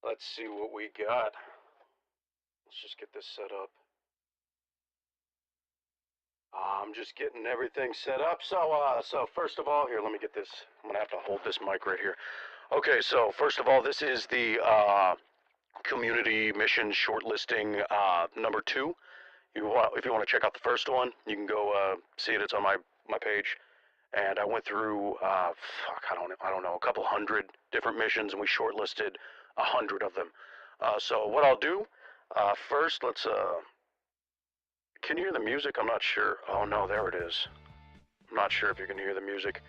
Let's see what we got. Let's just get this set up. I'm just getting everything set up. So first of all, here, let me get this. I'm gonna have to hold this mic right here. Okay, so first of all, this is the community mission shortlisting number 2. If you want to check out the first one, you can go see it. It's on my page. And I went through I don't know, a couple hundred different missions, and we shortlisted 100 of them. So what I'll do first, let's can you hear the music? I'm not sure. Oh no, there it is. I'm not sure if you can hear the music.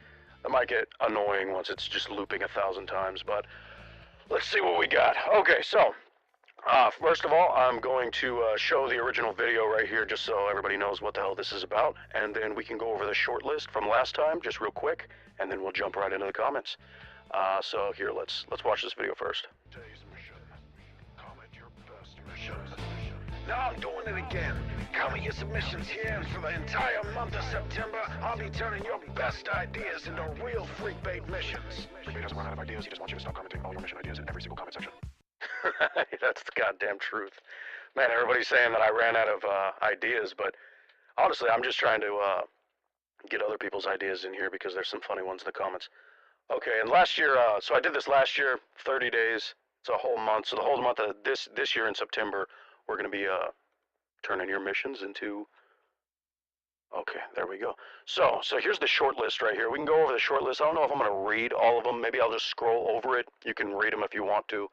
That might get annoying once it's just looping 1,000 times, but let's see what we got. Okay, so first of all, I'm going to show the original video right here just so everybody knows what the hell this is about, and then we can go over the short list from last time just real quick, and then we'll jump right into the comments. So here, let's watch this video first. Today's mission. Comment your best missions. Now I'm doing it again. Comment your submissions here, and for the entire month of September, I'll be turning your best ideas into real freak bait missions. Freak bait doesn't run out of ideas. He just wants you to stop commenting all your mission ideas in every single comment section. That's the goddamn truth. Man, everybody's saying that I ran out of ideas, but honestly, I'm just trying to get other people's ideas in here because there's some funny ones in the comments. Okay, and last year, so I did this last year, 30 days. It's a whole month. So the whole month of this year in September, we're going to be turning your missions into... Okay, there we go. So here's the short list right here. We can go over the short list. I don't know if I'm going to read all of them. Maybe I'll just scroll over it. You can read them if you want to.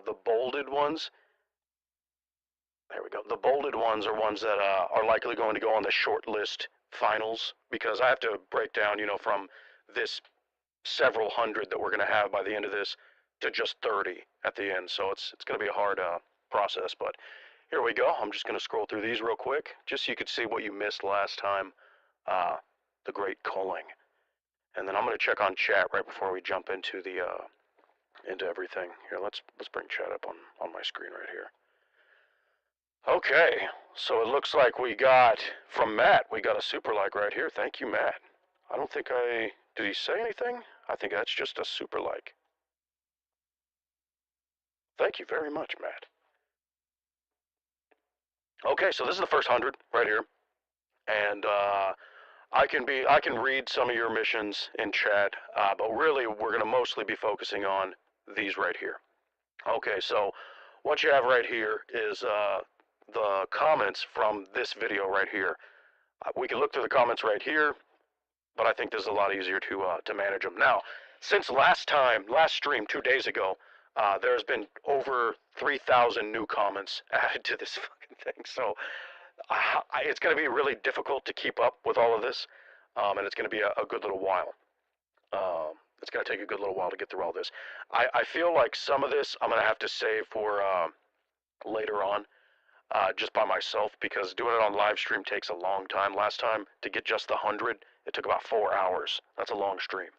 The bolded ones, there we go. The bolded ones are ones that are likely going to go on the short list finals, because I have to break down, from this several hundred that we're going to have by the end of this to just 30 at the end. So it's going to be a hard process, but here we go. I'm just going to scroll through these real quick, just so you could see what you missed last time, the great culling. And then I'm going to check on chat right before we jump into the... into everything. Here, let's bring chat up on my screen right here. Okay, so it looks like we got, from Matt, we got a super like right here. Thank you, Matt. I don't think did he say anything? I think that's just a super like. Thank you very much, Matt. Okay, so this is the first 100 right here. And I can read some of your missions in chat, but really we're going to mostly be focusing on these right here. Okay, so what you have right here is the comments from this video right here. We can look through the comments right here, but I think this is a lot easier to manage them. Now, since last stream 2 days ago, there's been over 3,000 new comments added to this fucking thing, so it's going to be really difficult to keep up with all of this, and it's going to be a good little while. It's going to take a good little while to get through all this. I feel like some of this I'm going to have to save for later on, just by myself, because doing it on live stream takes a long time. Last time, to get just the 100, it took about 4 hours. That's a long stream.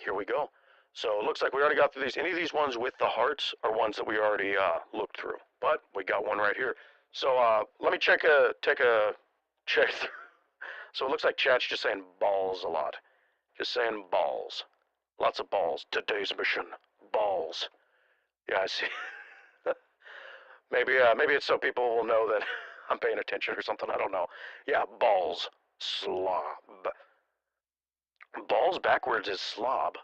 Here we go. So it looks like we already got through these. Any of these ones with the hearts are ones that we already looked through, but we got one right here. So let me take a check through. So it looks like chat's just saying balls a lot. Just saying balls. Lots of balls. Today's mission. Balls. Yeah, I see. maybe it's so people will know that I'm paying attention or something. I don't know. Yeah, balls. Slob. Balls backwards is slob.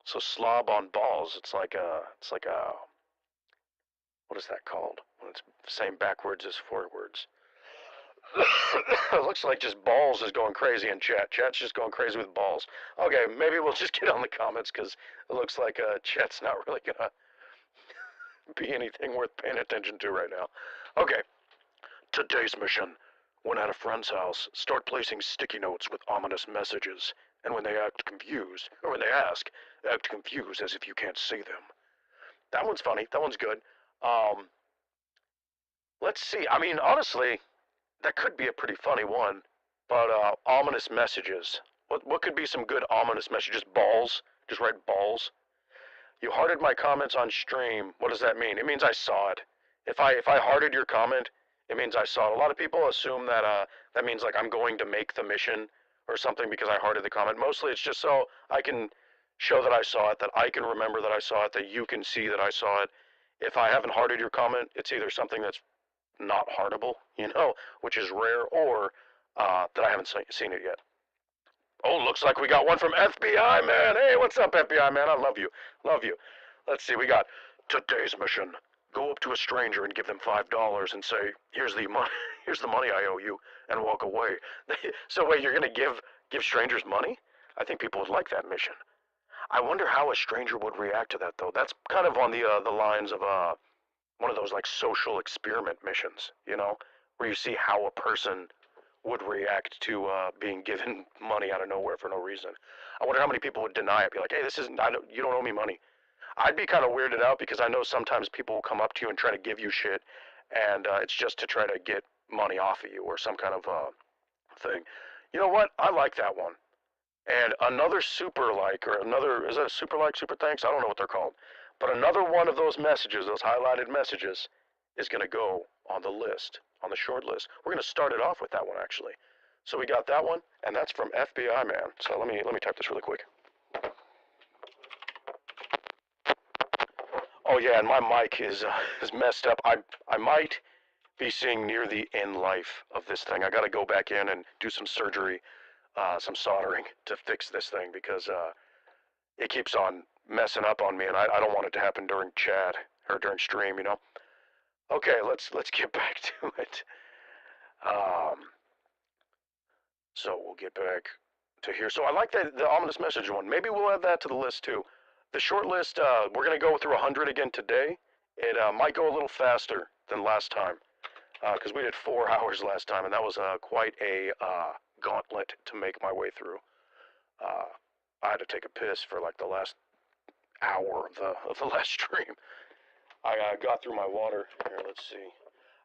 So slob on balls. It's like a what is that called? When it's same backwards as forwards. It looks like just balls is going crazy in chat. Chat's just going crazy with balls. Okay, maybe we'll just get on the comments, because it looks like chat's not really gonna be anything worth paying attention to right now. Okay, today's mission. When at a friend's house, start placing sticky notes with ominous messages, and when they act confused, or when they ask, act confused as if you can't see them. That one's funny. That one's good. Let's see. I mean, honestly, that could be a pretty funny one, but ominous messages. What could be some good ominous messages? Balls. Just write balls. You hearted my comments on stream. What does that mean? It means I saw it. If I hearted your comment, it means I saw it. A lot of people assume that that means like I'm going to make the mission or something because I hearted the comment. Mostly it's just so I can show that I saw it, that I can remember that I saw it, that you can see that I saw it. If I haven't hearted your comment, it's either something that's not heartable, which is rare, or that I haven't seen it yet. Oh, looks like we got one from FBI man. Hey, what's up, FBI man? I love you. Love you. Let's see, we got today's mission. Go up to a stranger and give them $5 and say, "Here's the money. Here's the money I owe you," and walk away. So wait, you're gonna give strangers money? I think people would like that mission. I wonder how a stranger would react to that, though. That's kind of on the lines of one of those like social experiment missions, where you see how a person would react to being given money out of nowhere for no reason. I wonder how many people would deny it, be like, "Hey, this isn't. You don't owe me money." I'd be kind of weirded out because I know sometimes people will come up to you and try to give you shit, and it's just to try to get money off of you or some kind of thing. You know what? I like that one. And another super like, or another, is that a super like, super thanks? I don't know what they're called. But another one of those messages, those highlighted messages, is going to go on the list, on the short list. We're going to start it off with that one, actually. So we got that one, and that's from FBI man. So let me type this really quick. Oh yeah, and my mic is messed up. I might be seeing near the end life of this thing. I got to go back in and do some surgery, some soldering to fix this thing because it keeps on messing up on me, and I don't want it to happen during chat or during stream. Okay, let's get back to it. So we'll get back to here. So I like the ominous message one. Maybe we'll add that to the list too. The short list, we're going to go through 100 again today. It might go a little faster than last time because we did 4 hours last time, and that was quite a gauntlet to make my way through. I had to take a piss for like the last hour of the last stream. I got through my water. Here, let's see.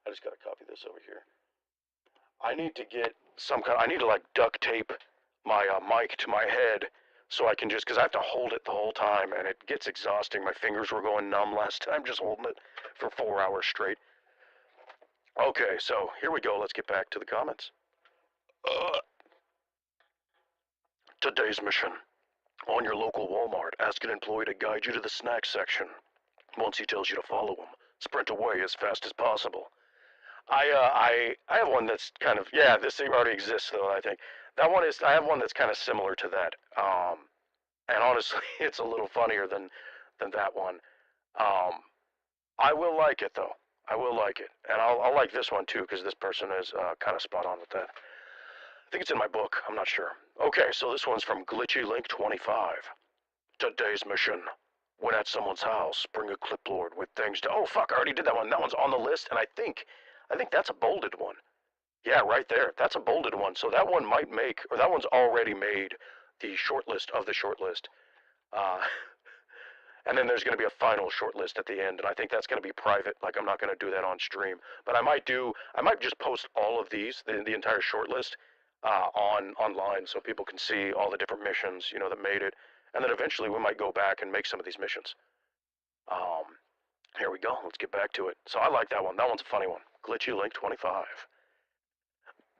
I just got to copy this over here. I need to get I need to like duct tape my mic to my head so I can just, because I have to hold it the whole time and it gets exhausting. My fingers were going numb last time just holding it for 4 hours straight. Okay, so here we go. Let's get back to the comments. Today's mission. On your local Walmart, ask an employee to guide you to the snacks section. Once he tells you to follow him, sprint away as fast as possible. I have one that's kind of, yeah, this thing already exists though, I think. I have one that's kind of similar to that. And honestly, it's a little funnier than that one. I will like it though. I will like it. And I'll like this one too, because this person is kind of spot on with that. I think it's in my book, I'm not sure. Okay, so this one's from Glitchy Link 25. Today's mission. When at someone's house, bring a clipboard with things to, oh fuck, I already did that one. That one's on the list, and I think that's a bolded one. Yeah, right there. That's a bolded one. So that one might make, or that one's already made the short list of the short list. And then there's going to be a final short list at the end, and I think that's going to be private. Like, I'm not going to do that on stream. But I might just post all of these, the entire short list, online so people can see all the different missions, that made it. And then eventually we might go back and make some of these missions. Here we go. Let's get back to it. So I like that one. That one's a funny one. Glitchy Link 25.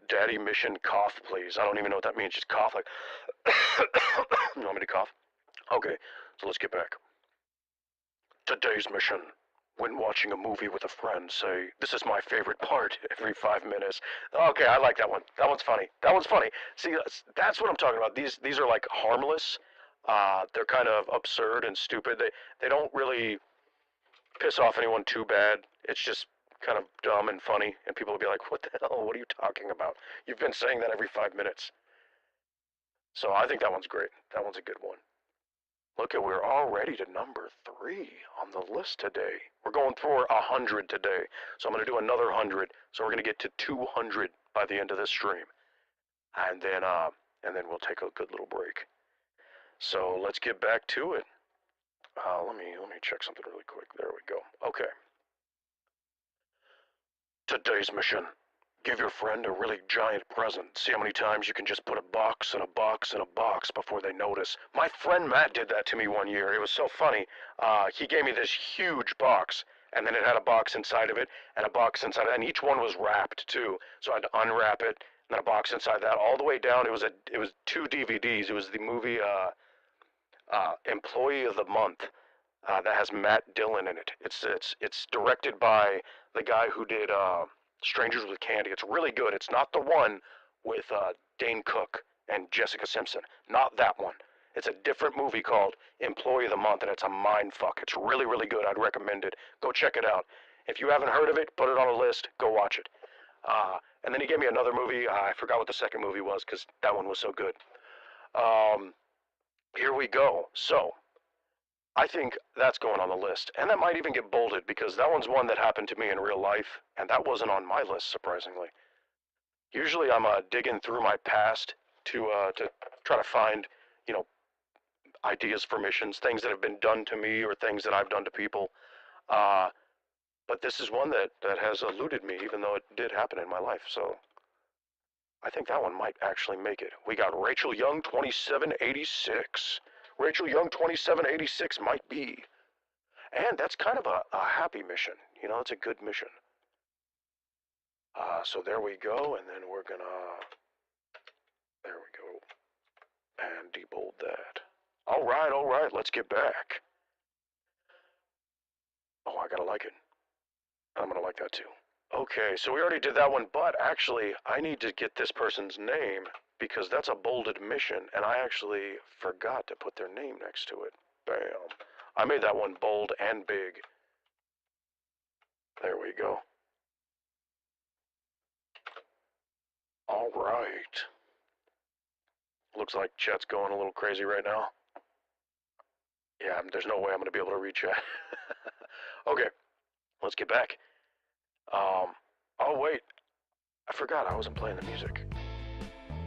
Daddy mission cough, please. I don't even know what that means. Just cough like. You want me to cough? Okay, so let's get back. Today's mission. When watching a movie with a friend, say, "This is my favorite part," every 5 minutes. Okay, I like that one. That one's funny. That one's funny. See, that's what I'm talking about. These are like harmless. They're kind of absurd and stupid. They don't really piss off anyone too bad. It's just kind of dumb and funny, and people will be like, "What the hell? What are you talking about? You've been saying that every 5 minutes." So I think that one's great. That one's a good one. Look at, we're already to number 3 on the list today. We're going for 100 today. So I'm going to do another 100. So we're going to get to 200 by the end of this stream. And then we'll take a good little break. So let's get back to it. Let me check something really quick. There we go. Okay. Today's mission. Give your friend a really giant present. See how many times you can just put a box and a box and a box before they notice. My friend Matt did that to me one year. It was so funny. He gave me this huge box, and then it had a box inside of it, and a box inside of it, and each one was wrapped too. So I had to unwrap it, and then a box inside that, all the way down. It was 2 DVDs. It was the movie Employee of the Month that has Matt Dillon in it. It's directed by the guy who did Strangers with Candy. It's really good. It's not the one with Dane Cook and Jessica Simpson. Not that one. It's a different movie called Employee of the Month, and it's a mind fuck. It's really, really good. I'd recommend it. Go check it out. If you haven't heard of it, put it on a list. Go watch it. And then he gave me another movie. I forgot what the second movie was because that one was so good. Here we go. So, I think that's going on the list. And that might even get bolded because that one's one that happened to me in real life, and that wasn't on my list, surprisingly. Usually I'm digging through my past to try to find, you know, ideas for missions, things that have been done to me or things that I've done to people. But this is one that has eluded me, even though it did happen in my life. So I think that one might actually make it. We got Rachel Young, 2786. Rachel Young, 2786 might be. And that's kind of a happy mission. You know, it's a good mission. So there we go, and then we're gonna... There we go. And debold that. All right, let's get back. Oh, I gotta like it. I'm gonna like that too. Okay, so we already did that one, but actually, I need to get this person's name because that's a bolded mission, and I actually forgot to put their name next to it. Bam. I made that one bold and big. There we go. All right. Looks like chat's going a little crazy right now. Yeah, there's no way I'm going to be able to read chat. Okay, let's get back. Oh wait, I forgot I wasn't playing the music.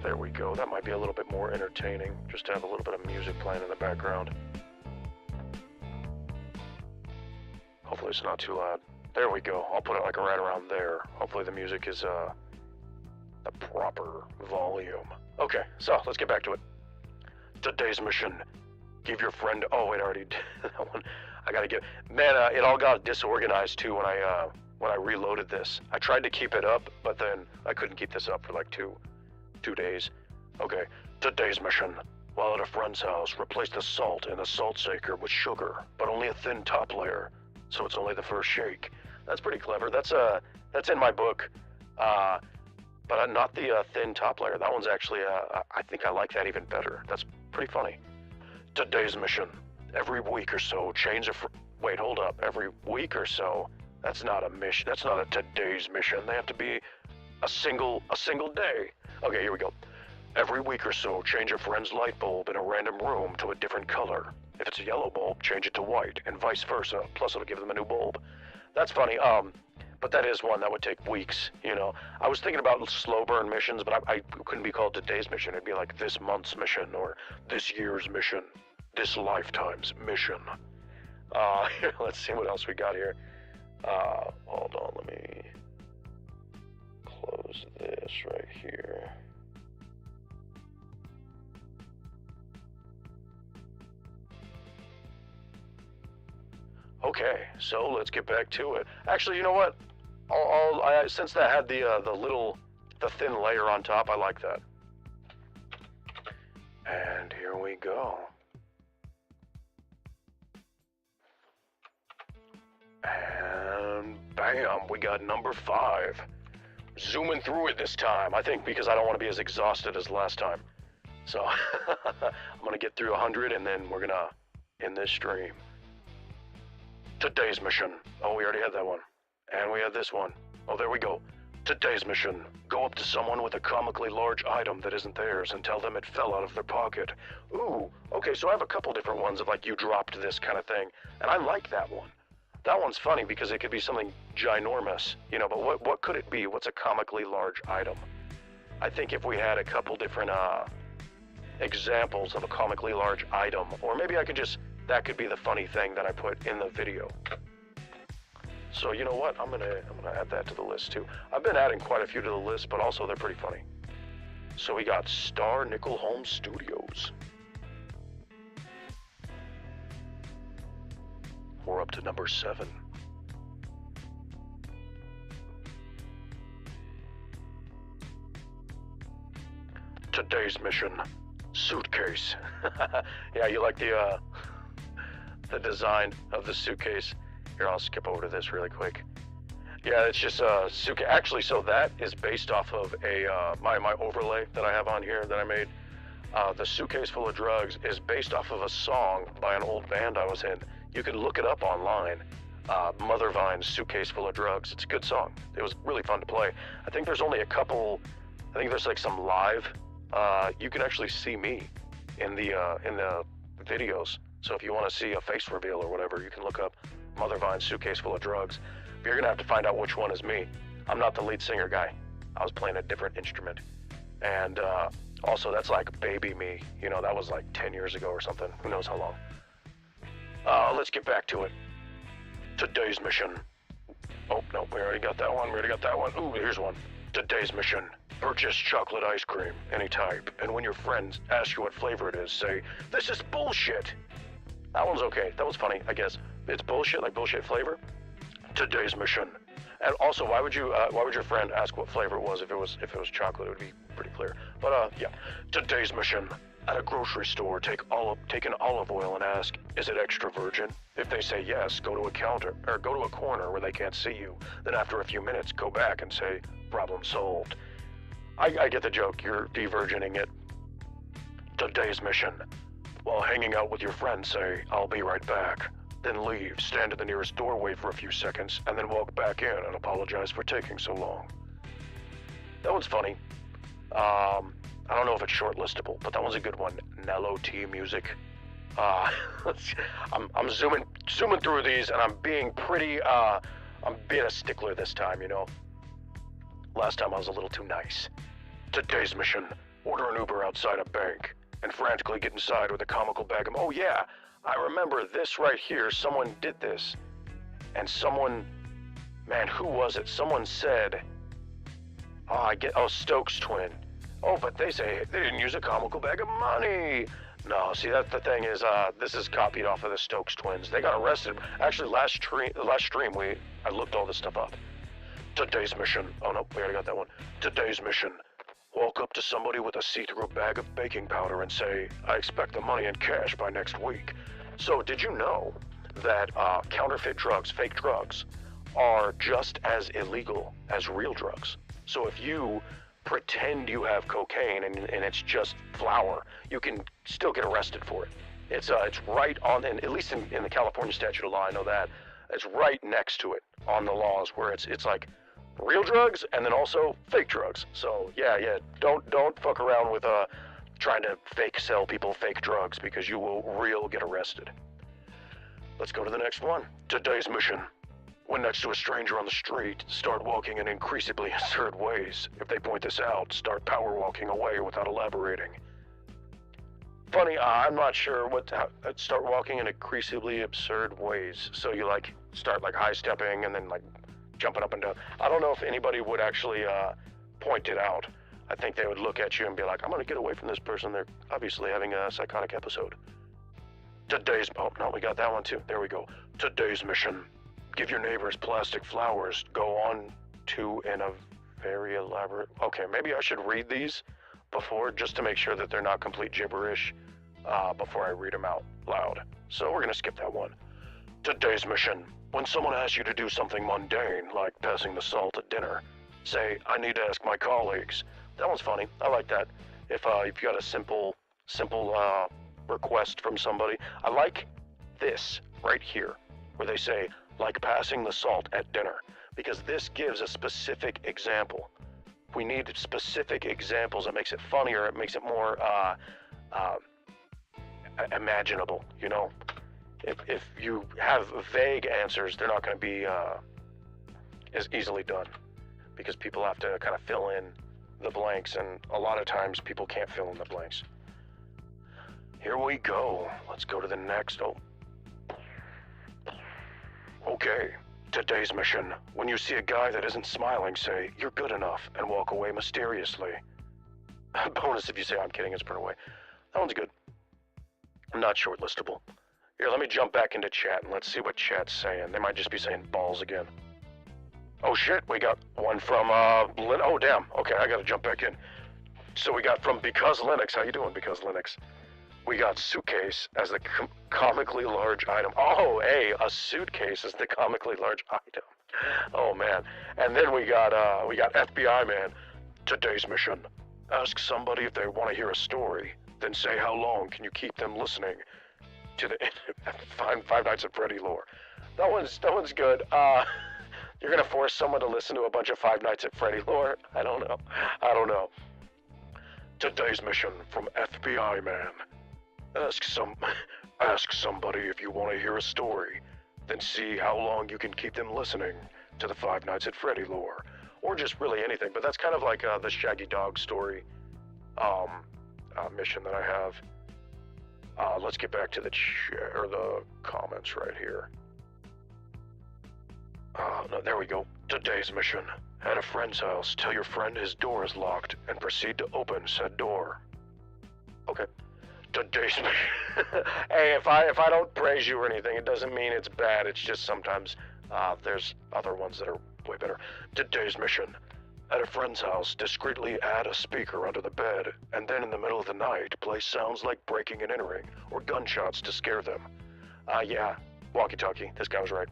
There we go. That might be a little bit more entertaining, just to have a little bit of music playing in the background. Hopefully it's not too loud. There we go. I'll put it like right around there. Hopefully the music is the proper volume. Okay, so let's get back to it. Today's mission. Give your friend... Oh wait, I already did that one. I gotta get... Man, it all got disorganized too when I reloaded this. I tried to keep it up, but then I couldn't keep this up for like two days. Okay, today's mission. While at a friend's house, replace the salt in the salt shaker with sugar, but only a thin top layer, so it's only the first shake. That's pretty clever. That's in my book, but not the thin top layer. That one's actually, I think I like that even better. That's pretty funny. Today's mission. Every week or so, change a... Wait, hold up. Every week or so? That's not a mission. That's not a today's mission. They have to be a single day. Okay, here we go. Every week or so, change a friend's light bulb in a random room to a different color. If it's a yellow bulb, change it to white, and vice versa. Plus, it'll give them a new bulb. That's funny. But that is one that would take weeks, you know. I was thinking about slow burn missions, but I couldn't be called today's mission. It'd be like this month's mission, or this year's mission, this lifetime's mission. Let's see what else we got here. Hold on, let me close this right here. Okay, so let's get back to it. Actually, you know what? Since that had the thin layer on top, I like that. And here we go. And bam, we got number 5. Zooming through it this time, I think, because I don't want to be as exhausted as last time. So I'm gonna get through 100, and then we're gonna end this stream. Today's mission. Oh, we already had that one. And we had this one. Oh, there we go. Today's mission. Go up to someone with a comically large item that isn't theirs and tell them it fell out of their pocket. Ooh, okay, so I have a couple different ones of like, you dropped this kind of thing. And I like that one. That one's funny because it could be something ginormous, you know, but what could it be? What's a comically large item? I think if we had a couple different examples of a comically large item, or maybe I could just... That could be the funny thing that I put in the video. So you know what? I'm gonna add that to the list too. I've been adding quite a few to the list, but also they're pretty funny. So we got Star Nickel Home Studios. We're up to number 7. Today's mission. suitcase. Yeah, you like the design of the suitcase? Here, I'll skip over to this really quick. Yeah, it's just a suitcase. Actually, so that is based off of my overlay that I have on here that I made. The Suitcase Full of Drugs is based off of a song by an old band I was in. You can look it up online. Mother Vine's Suitcase Full of Drugs. It's a good song. It was really fun to play. I think there's only a couple. I think there's like some live. You can actually see me in the videos. So if you want to see a face reveal or whatever, you can look up Mother Vine's Suitcase Full of Drugs. But you're gonna have to find out which one is me. I'm not the lead singer guy. I was playing a different instrument. And also, that's like baby me. You know, that was like 10 years ago or something. Who knows how long. Let's get back to it. Today's mission. Oh, no, we already got that one. Ooh, here's one. Today's mission. Purchase chocolate ice cream, any type, and when your friends ask you what flavor it is, say, "This is bullshit." That one's okay. That was funny, I guess. It's bullshit, like bullshit flavor. Today's mission. And also, why would your friend ask what flavor it was if it was chocolate? It would be pretty clear. But yeah. Today's mission. At a grocery store, take an olive oil and ask, "Is it extra virgin?" If they say yes, go to a counter or go to a corner where they can't see you. Then after a few minutes, go back and say, "Problem solved." I get the joke. You're de-virgining it. Today's mission. While hanging out with your friends, say, "I'll be right back." Then leave, stand at the nearest doorway for a few seconds, and then walk back in and apologize for taking so long. That one's funny. I don't know if it's shortlistable, but that one's a good one. Nello T music. I'm zooming through these, and I'm being pretty. I'm being a stickler this time, you know. Last time I was a little too nice. Today's mission. Order an Uber outside a bank and frantically get inside with a comical bag of. Oh yeah, I remember this right here. Someone did this, and someone, man, who was it? Someone said, Stokes twin. Oh, but they say they didn't use a comical bag of money. No, see, that's the thing is, this is copied off of the Stokes twins. They got arrested. Actually, last stream, I looked all this stuff up. Today's mission. Oh no, we already got that one. Today's mission. Walk up to somebody with a see-through bag of baking powder and say, "I expect the money in cash by next week." So, did you know that counterfeit drugs, fake drugs, are just as illegal as real drugs? So if you pretend you have cocaine and it's just flour, you can still get arrested for it. It's right on, and at least in the California statute of law, I know that it's right next to it on the laws where it's like real drugs and then also fake drugs. So yeah, don't fuck around with trying to fake sell people fake drugs because you will get arrested. Let's go to the next one. Today's mission. When next to a stranger on the street, start walking in increasingly absurd ways. If they point this out, start power walking away without elaborating. Funny, I'm not sure start walking in increasingly absurd ways. So you start high stepping and then jumping up and down. I don't know if anybody would actually point it out. I think they would look at you and be like, "I'm gonna get away from this person. They're obviously having a psychotic episode." Oh no, we got that one too. There we go. Today's mission. Give your neighbors plastic flowers. Go on to in a very elaborate. Okay, maybe I should read these before just to make sure that they're not complete gibberish before I read them out loud. So we're gonna skip that one. Today's mission. When someone asks you to do something mundane, like passing the salt at dinner, say, "I need to ask my colleagues." That one's funny. I like that. If you got a simple request from somebody. I like this right here, where they say, "like passing the salt at dinner," because this gives a specific example. We need specific examples. It makes it funnier. It makes it more imaginable, you know? If you have vague answers, they're not going to be as easily done because people have to kind of fill in the blanks, and a lot of times people can't fill in the blanks. Here we go. Let's go to the next. Oh. Okay. Today's mission. When you see a guy that isn't smiling, say, "You're good enough," and walk away mysteriously. Bonus if you say, "I'm kidding," and sprint away. That one's good. Not shortlistable. Here, let me jump back into chat and let's see what chat's saying. They might just be saying balls again. Oh shit, we got one from Lynn. Oh damn. Okay, I gotta jump back in. So we got from Because Linux. How you doing, Because Linux? We got suitcase as the comically large item. Oh, hey, a suitcase is the comically large item. Oh man. And then we got FBI man. Today's mission: ask somebody if they want to hear a story, then say how long can you keep them listening to the Five Nights at Freddy lore. That one's good. You're gonna force someone to listen to a bunch of Five Nights at Freddy lore? I don't know. Today's mission from FBI man: ask somebody if you want to hear a story, then see how long you can keep them listening to the Five Nights at Freddy lore, or just really anything. But that's kind of like the Shaggy Dog story mission that I have. Let's get back to the comments right here. No, there we go. Today's mission: at a friend's house, tell your friend his door is locked and proceed to open said door. Okay. Today's mission. Hey, if I don't praise you or anything, it doesn't mean it's bad. It's just sometimes there's other ones that are way better. Today's mission: at a friend's house, discreetly add a speaker under the bed, and then in the middle of the night, play sounds like breaking and entering or gunshots to scare them. Yeah, walkie-talkie. This guy was right.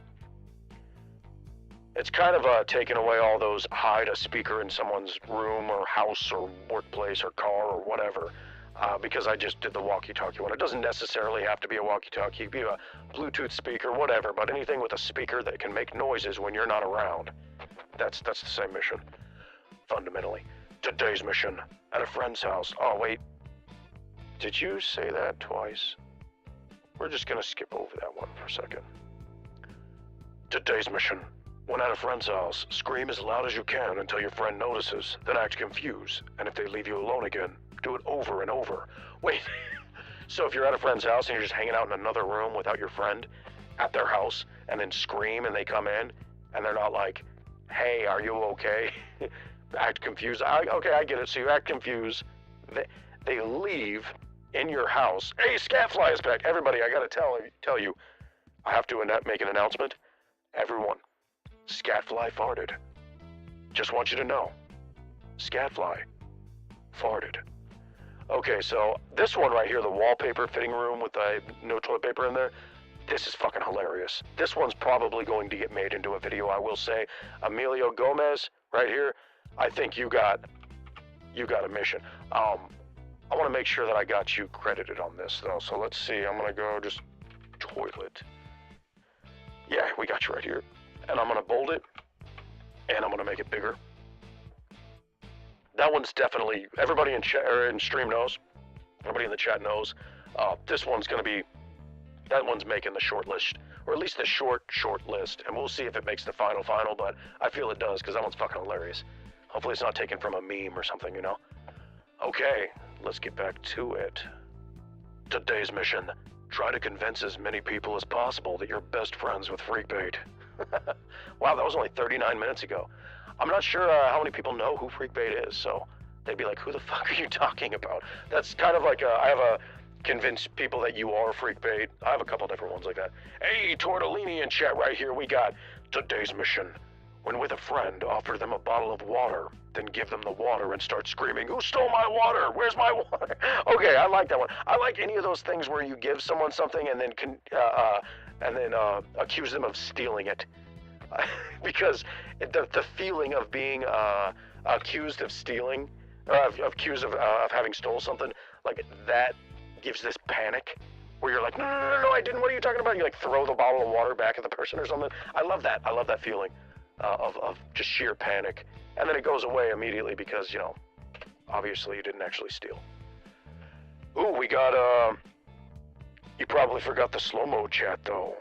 It's kind of taken away all those hide a speaker in someone's room or house or workplace or car or whatever, because I just did the walkie-talkie one. It doesn't necessarily have to be a walkie-talkie. It could be a Bluetooth speaker, whatever, but anything with a speaker that can make noises when you're not around. That's the same mission, fundamentally. Today's mission: at a friend's house. Oh, wait. Did you say that twice? We're just gonna skip over that one for a second. Today's mission: when at a friend's house, scream as loud as you can until your friend notices, then act confused, and if they leave you alone again, do it over and over. Wait, so if you're at a friend's house and you're just hanging out in another room without your friend at their house, and then scream and they come in, and they're not like, hey, are you okay? Act confused. Okay, I get it. So you act confused. They leave in your house. Hey, Scatfly is back. Everybody, I gotta tell you, I have to make an announcement. Everyone, Scatfly farted. Just want you to know, Scatfly farted. Okay, so this one right here, the wallpaper fitting room with the no toilet paper in there, this is fucking hilarious. This one's probably going to get made into a video, I will say. Emilio Gomez, right here, I think you got a mission. I want to make sure that I got you credited on this, though. So let's see. I'm going to go just toilet. Yeah, we got you right here. And I'm going to bold it, and I'm going to make it bigger. That one's definitely, everybody in chat or in stream knows. Everybody in the chat knows. This one's going to be, that one's making the short list, or at least the short list, and we'll see if it makes the final, but I feel it does, because that one's fucking hilarious. Hopefully it's not taken from a meme or something, you know? Okay, let's get back to it. Today's mission: try to convince as many people as possible that you're best friends with Freakbait. Wow, that was only 39 minutes ago. I'm not sure how many people know who Freakbait is, so they'd be like, who the fuck are you talking about? That's kind of like I have a convince people that you are Freakbait. I have a couple different ones like that. Hey, Tortellini in chat right here, we got today's mission: when with a friend, offer them a bottle of water, then give them the water and start screaming, who stole my water? Where's my water? Okay, I like that one. I like any of those things where you give someone something and then accuse them of stealing it. Because the feeling of being accused of stealing, accused of having stole something, like that gives this panic where you're like, no, I didn't. What are you talking about? You like throw the bottle of water back at the person or something. I love that. I love that feeling of just sheer panic. And then it goes away immediately because, you know, obviously you didn't actually steal. Ooh, we got, you probably forgot the slow-mo chat though.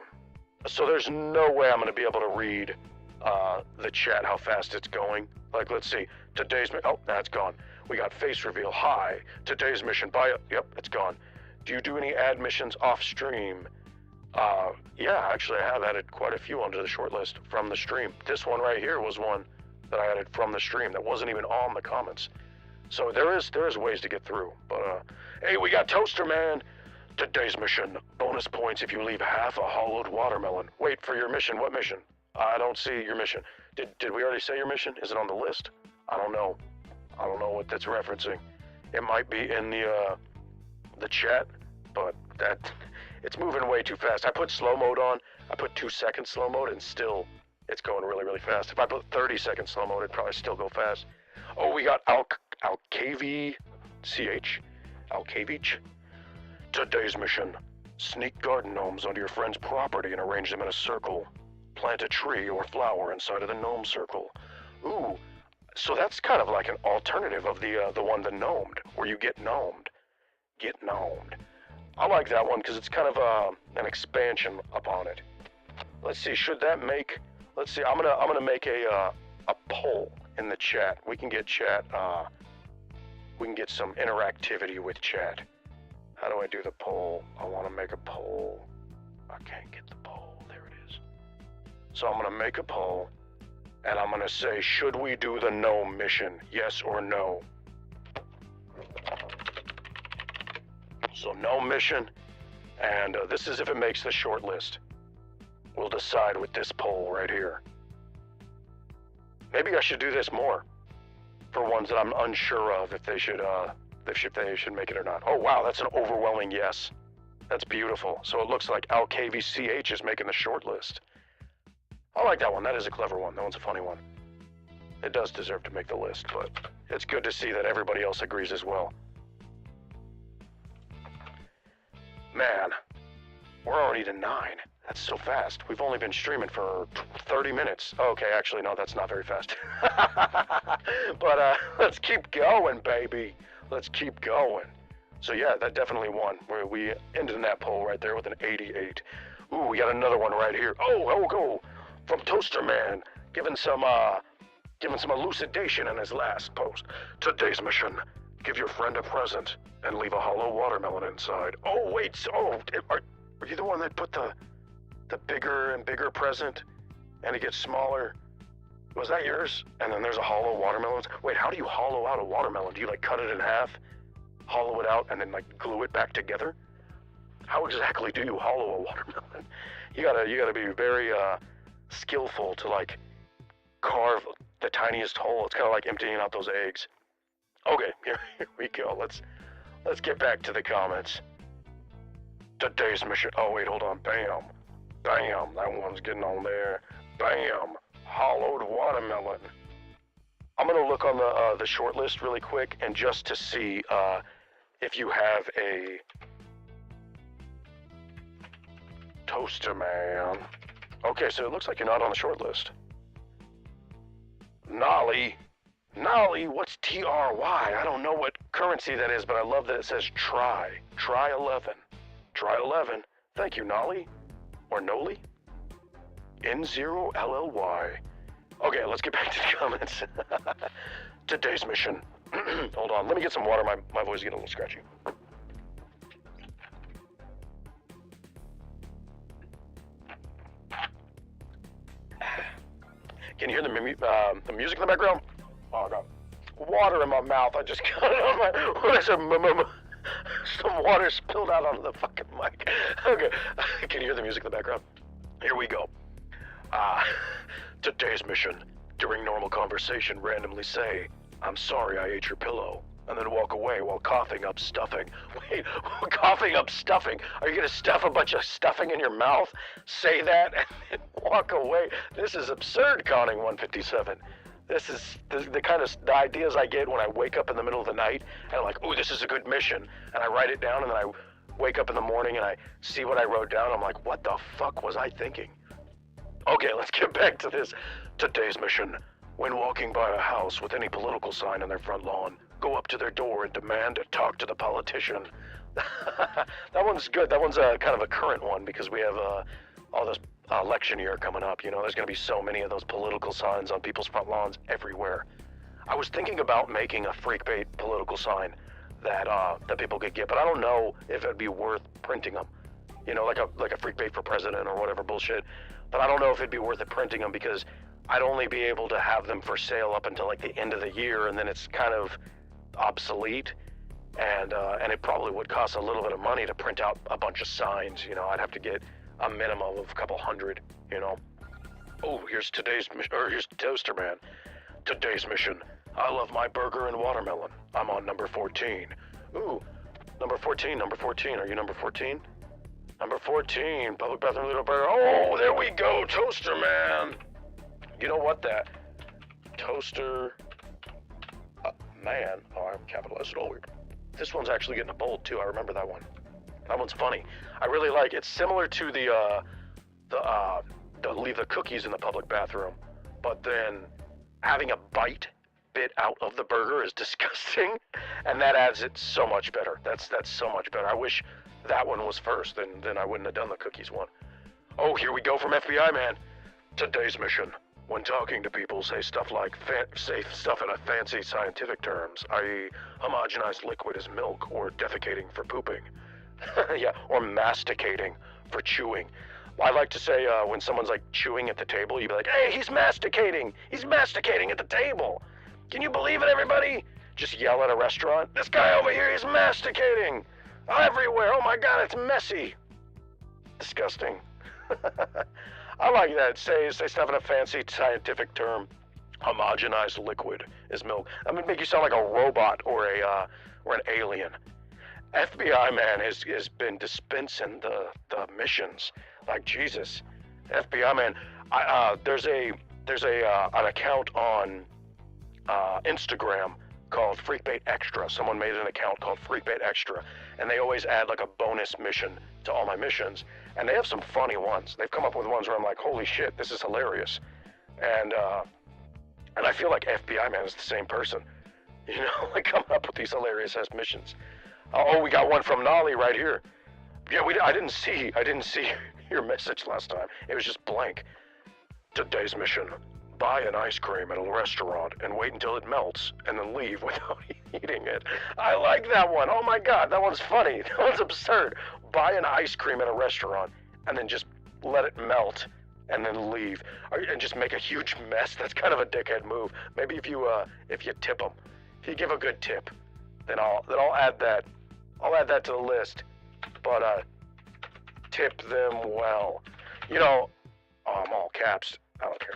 So there's no way I'm going to be able to read the chat, how fast it's going. Like, let's see. Today's oh, that's gone. We got face reveal. Hi. Today's mission. Yep, it's gone. Do you do any ad missions off stream? Yeah, actually I have added quite a few onto the short list from the stream. This one right here was one that I added from the stream that wasn't even on the comments. So there is ways to get through. But hey, we got Toaster Man. Today's mission: bonus points if you leave half a hollowed watermelon. Wait for your mission. What mission? I don't see your mission. Did we already say your mission? Is it on the list? I don't know. I don't know what that's referencing. It might be in the chat, but it's moving way too fast. I put slow mode on. I put 2-second slow mode, and still it's going really, really fast. If I put 30-second slow mode, it'd probably still go fast. Oh, we got Alkavich. Today's mission: sneak garden gnomes onto your friend's property and arrange them in a circle. Plant a tree or flower inside of the gnome circle. Ooh, so that's kind of like an alternative of the one the gnomed, where you get gnomed. Get gnomed. I like that one because it's kind of an expansion upon it. Let's see, should that make? Let's see. I'm gonna make a poll in the chat. We can get chat. We can get some interactivity with chat. How do I do the poll? I want to make a poll. I can't get the poll. There it is. So I'm gonna make a poll, and I'm gonna say, should we do the gnome mission? Yes or no? So no mission, and this is if it makes the short list. We'll decide with this poll right here. Maybe I should do this more for ones that I'm unsure of if they should make it or not. Oh wow, that's an overwhelming yes. That's beautiful. So it looks like Alkavich is making the short list. I like that one. That is a clever one. That one's a funny one. It does deserve to make the list, but it's good to see that everybody else agrees as well. Man, we're already to 9. That's so fast. We've only been streaming for 30 minutes. Okay, actually, no, that's not very fast. But let's keep going, baby. Let's keep going. So yeah, that definitely won. We ended in that poll right there with an 88. Ooh, we got another one right here. Oh, go from Toaster Man, giving some elucidation in his last post. Today's mission: give your friend a present and leave a hollow watermelon inside. Oh wait, are you the one that put the bigger and bigger present, and it gets smaller? Was that yours? And then there's a hollow watermelon. Wait, how do you hollow out a watermelon? Do you like cut it in half, hollow it out, and then like glue it back together? How exactly do you hollow a watermelon? You gotta be very skillful to like carve the tiniest hole. It's kind of like emptying out those eggs. Okay, here we go. Let's get back to the comments. Today's mission. Oh wait, hold on. Bam, that one's getting on there. Bam, hollowed watermelon. I'm gonna look on the short list really quick, and just to see if you have a Toaster Man. Okay, so it looks like you're not on the short list. Nolly, what's TRY? I don't know what currency that is, but I love that it says try 11. Try 11. Thank you, Nolly. Or Noli? N0LLY. Okay, let's get back to the comments. Today's mission. Hold on, let me get some water. My voice is getting a little scratchy. Can you hear the music in the background? Oh, I got water in my mouth. I just got it on my... Some water spilled out onto the fucking mic. Okay, can you hear the music in the background? Here we go. Today's mission. During normal conversation, randomly say, "I'm sorry I ate your pillow," and then walk away while coughing up stuffing. Wait, coughing up stuffing? Are you gonna stuff a bunch of stuffing in your mouth? Say that and then walk away? This is absurd, Conning 157. This is the kind of the ideas I get when I wake up in the middle of the night and I'm like, ooh, this is a good mission. And I write it down, and then I wake up in the morning and I see what I wrote down. I'm like, what the fuck was I thinking? Okay, let's get back to this. Today's mission. When walking by a house with any political sign on their front lawn, go up to their door and demand to talk to the politician. That one's good. That one's kind of a current one because we have all this election year coming up. You know, there's going to be so many of those political signs on people's front lawns everywhere. I was thinking about making a freak bait political sign that people could get, but I don't know if it'd be worth printing them. You know, like a freak bait for president or whatever bullshit. But I don't know if it'd be worth it printing them because I'd only be able to have them for sale up until like the end of the year, and then it's kind of obsolete. And it probably would cost a little bit of money to print out a bunch of signs. You know, I'd have to get a minimum of a couple hundred, you know. Oh, here's Toaster Man. Today's mission. I love my burger and watermelon. I'm on number 14. Ooh, number 14, number 14. Are you number 14? Number 14, public bathroom, little burger. Oh, there we go, Toaster Man. You know what, that Toaster Man, oh, I'm capitalized it all weird. This one's actually getting a bold too. I remember that one. That one's funny. I really like it. It's similar to the leave the cookies in the public bathroom, but then having a bite bit out of the burger is disgusting, and that adds it so much better. That's so much better. I wish that one was first, then I wouldn't have done the cookies one. Oh, here we go from FBI Man. Today's mission. When talking to people, say stuff like, say stuff in a fancy scientific terms, i.e. homogenized liquid is milk, or defecating for pooping. Yeah, or masticating for chewing. I like to say when someone's like chewing at the table, you'd be like, hey, he's masticating! He's masticating at the table! Can you believe it, everybody? Just yell at a restaurant, this guy over here, he's masticating! Everywhere, oh my god, it's messy! Disgusting. I like that. Say stuff in a fancy scientific term. Homogenized liquid is milk. I mean, make you sound like a robot or an alien. FBI Man has been dispensing the missions like Jesus. FBI Man, there's an account on Instagram called Freakbait Extra. Someone made an account called Freakbait Extra, and they always add like a bonus mission to all my missions. And they have some funny ones. They've come up with ones where I'm like, holy shit, this is hilarious. And I feel like FBI Man is the same person. You know, like coming up with these hilarious ass missions. Oh, we got one from Nolly right here. Yeah, I didn't see your message last time. It was just blank. Today's mission. Buy an ice cream at a restaurant and wait until it melts and then leave without eating it. I like that one. Oh my god, that one's funny. That one's absurd. Buy an ice cream at a restaurant and then just let it melt and then leave. And just make a huge mess. That's kind of a dickhead move. Maybe if you tip them. If you give a good tip, then I'll add that. I'll add that to the list. But tip them well. You know, I'm all caps. I don't care.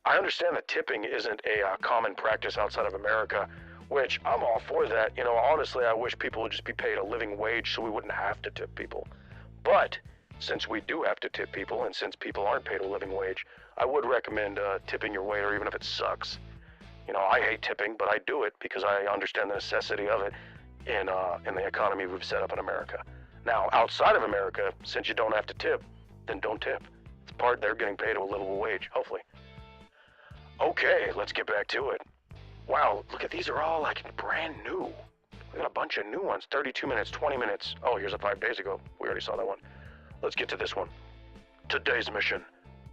I understand that tipping isn't a common practice outside of America, which I'm all for that. You know, honestly, I wish people would just be paid a living wage so we wouldn't have to tip people. But since we do have to tip people, and since people aren't paid a living wage, I would recommend tipping your waiter, even if it sucks. You know, I hate tipping, but I do it because I understand the necessity of it in the economy we've set up in America. Now, outside of America, since you don't have to tip, then don't tip. It's part they're getting paid a livable wage, hopefully. Okay, let's get back to it. Wow, look at these are all like brand new. We got a bunch of new ones. 32 minutes, 20 minutes. Oh, here's a 5 days ago. We already saw that one. Let's get to this one. Today's mission.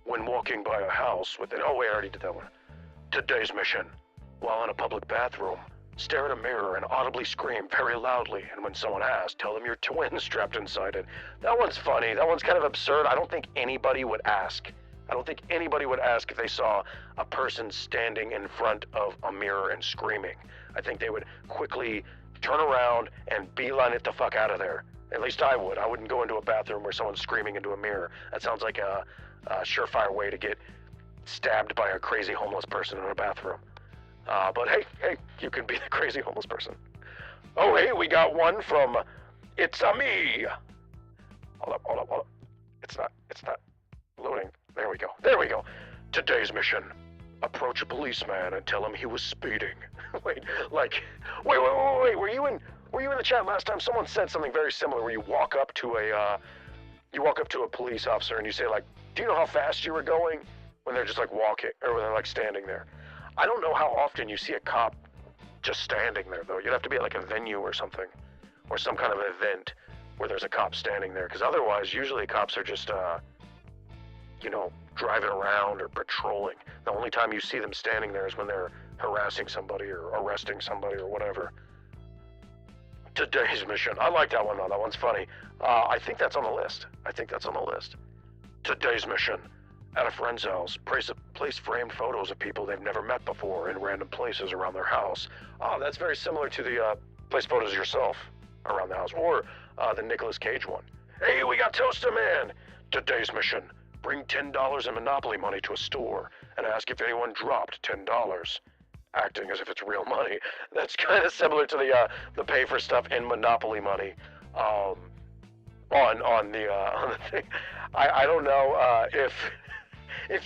When walking by a house with an... Oh, wait, I already did that one. Today's mission. While in a public bathroom, stare at a mirror and audibly scream very loudly. And when someone asks, tell them your twin's trapped inside it. That one's funny. That one's kind of absurd. I don't think anybody would ask. I don't think anybody would ask if they saw a person standing in front of a mirror and screaming. I think they would quickly turn around and beeline it the fuck out of there. At least I would. I wouldn't go into a bathroom where someone's screaming into a mirror. That sounds like a surefire way to get stabbed by a crazy homeless person in a bathroom. But hey, you can be the crazy homeless person. Oh, hey, we got one from It's a Me. Hold up. It's not loading. There we go. Today's mission. Approach a policeman and tell him he was speeding. Wait, were you in the chat last time? Someone said something very similar where you walk up to a police officer and you say like, do you know how fast you were going? When they're just like walking, or when they're like standing there. I don't know how often you see a cop just standing there though. You'd have to be at like a venue or something, or some kind of an event where there's a cop standing there, because otherwise usually cops are just driving around or patrolling. The only time you see them standing there is when they're harassing somebody or arresting somebody or whatever. Today's mission. I like that one though. That one's funny. I think that's on the list. Today's mission. At a friend's house, place framed photos of people they've never met before in random places around their house. Oh, that's very similar to the place photos of yourself around the house, or the Nicolas Cage one. Hey, we got Toaster Man. Today's mission. Bring $10 in Monopoly money to a store and ask if anyone dropped $10. acting as if it's real money. That's kind of similar to the pay for stuff in Monopoly money. Um, on the on the thing. I don't know if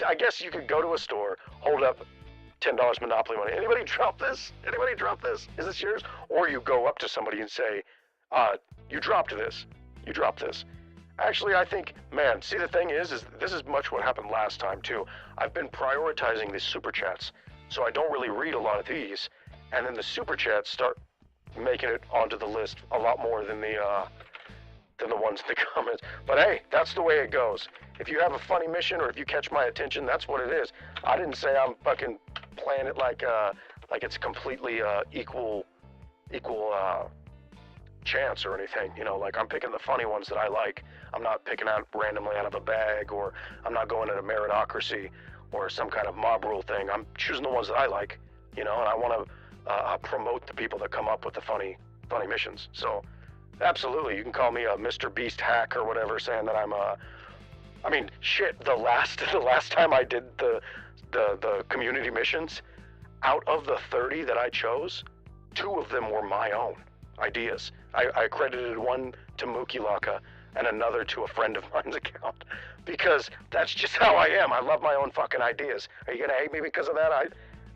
I guess you could go to a store, hold up $10 Monopoly money. Anybody drop this? Anybody drop this? Is this yours? Or you go up to somebody and say, you dropped this. You dropped this. Actually, I think, man, see the thing is this is much what happened last time too. I've been prioritizing these super chats, so I don't really read a lot of these, and then the super chats start making it onto the list a lot more than the ones in the comments. But hey, that's the way it goes. If you have a funny mission or if you catch my attention, that's what it is. I didn't say I'm fucking playing it like it's completely equal chance or anything. You know, like I'm picking the funny ones that I like. I'm not picking out randomly out of a bag, or I'm not going at a meritocracy or some kind of mob rule thing. I'm choosing the ones that I like. You know, and I want to promote the people that come up with the funny missions. So absolutely, you can call me a Mr. Beast hack or whatever, saying that I'm I mean, shit. The last time I did the community missions, out of the 30 that I chose, 2 of them were my own ideas. I credited one to Mookie Laka and another to a friend of mine's account, because that's just how I am. I love my own fucking ideas. Are you gonna hate me because of that?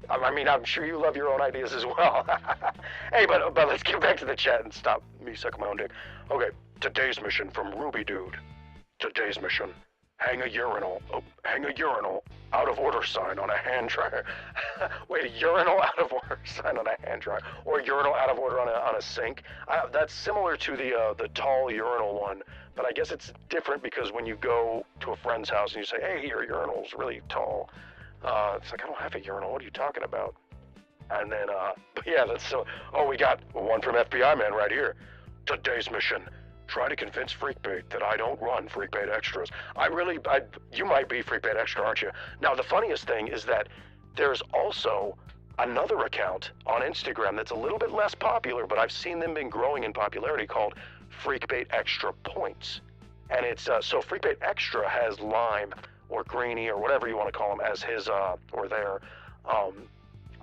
I mean, I'm sure you love your own ideas as well. Hey, but let's get back to the chat and stop me sucking my own dick. Okay, today's mission from Ruby Dude. Today's mission: hang a urinal out of order sign on a hand dryer. Wait, a urinal out of order sign on a hand dryer, or a urinal out of order on a sink. That's similar to the tall urinal one, but I guess it's different because when you go to a friend's house and you say, hey, your urinal's really tall, it's like, I don't have a urinal. What are you talking about? And then, but yeah, that's so. Oh, we got one from FBI Man right here. Today's mission: try to convince Freakbait that I don't run Freakbait Extras. You might be Freakbait Extra, aren't you? Now, the funniest thing is that there's also another account on Instagram that's a little bit less popular, but I've seen them been growing in popularity, called Freakbait Extra Points. And it's, so Freakbait Extra has Lime or Greenie or whatever you want to call him as his, or their,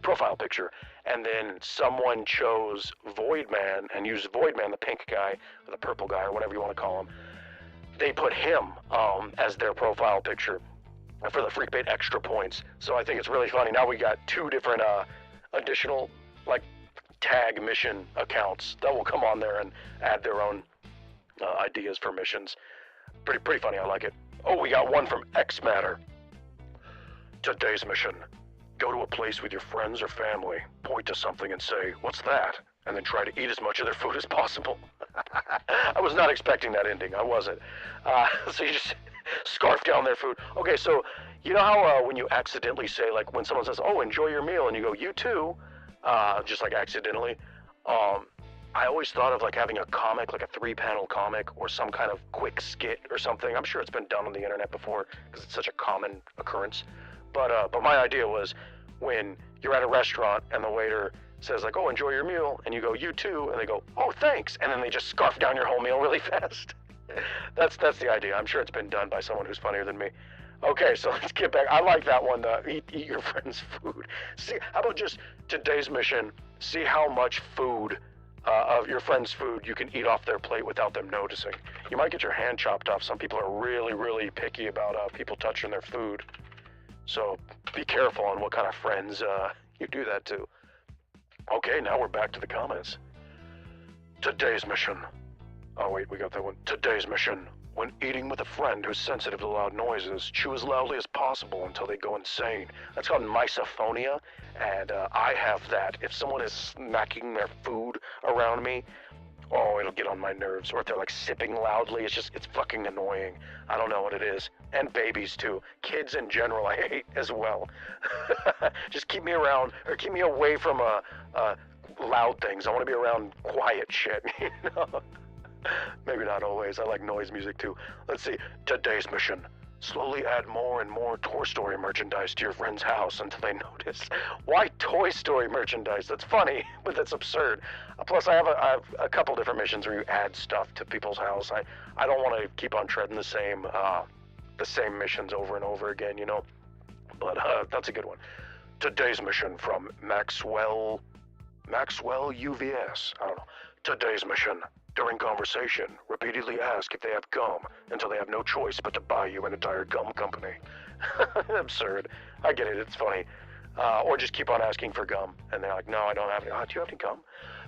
profile picture. And then someone chose Voidman and used Voidman, the pink guy, or the purple guy, or whatever you want to call him. They put him as their profile picture for the Freakbait Extra Points. So I think it's really funny. Now we got 2 different additional, like, tag mission accounts that will come on there and add their own ideas for missions. Pretty funny. I like it. Oh, we got one from X Matter. Today's mission: go to a place with your friends or family, point to something and say, what's that? And then try to eat as much of their food as possible. I was not expecting that ending. I wasn't. So you just scarf down their food. Okay, so you know how when you accidentally say, like when someone says, oh, enjoy your meal, and you go, you too, just like accidentally, I always thought of like having a comic, like a 3-panel comic or some kind of quick skit or something. I'm sure it's been done on the internet before because it's such a common occurrence. But my idea was when you're at a restaurant and the waiter says like, oh, enjoy your meal, and you go, you too, and they go, oh, thanks, and then they just scarf down your whole meal really fast. That's the idea. I'm sure it's been done by someone who's funnier than me. Okay, so let's get back. I like that one, eat your friend's food. See, how about just today's mission, see how much food, of your friend's food you can eat off their plate without them noticing. You might get your hand chopped off. Some people are really, really picky about people touching their food. So be careful on what kind of friends you do that to. Okay, now we're back to the comments. Today's mission. Oh wait, we got that one. Today's mission: when eating with a friend who's sensitive to loud noises, chew as loudly as possible until they go insane. That's called misophonia, and I have that. If someone is smacking their food around me, oh, it'll get on my nerves. Or if they're like sipping loudly, it's fucking annoying. I don't know what it is. And babies too. Kids in general I hate as well. Just keep me around, or keep me away from loud things. I want to be around quiet shit, you know? Maybe not always. I like noise music too. Let's see. Today's mission: slowly add more and more Toy Story merchandise to your friend's house until they notice. Why Toy Story merchandise? That's funny, but that's absurd. Plus, I have a couple different missions where you add stuff to people's house. I don't want to keep on treading the same missions over and over again, you know? But that's a good one. Today's mission from Maxwell UVS. I don't know. Today's mission. During conversation, repeatedly ask if they have gum until they have no choice but to buy you an entire gum company. Absurd. I get it. It's funny. Or just keep on asking for gum, and they're like, "No, I don't have any." "Oh, do you have any gum?"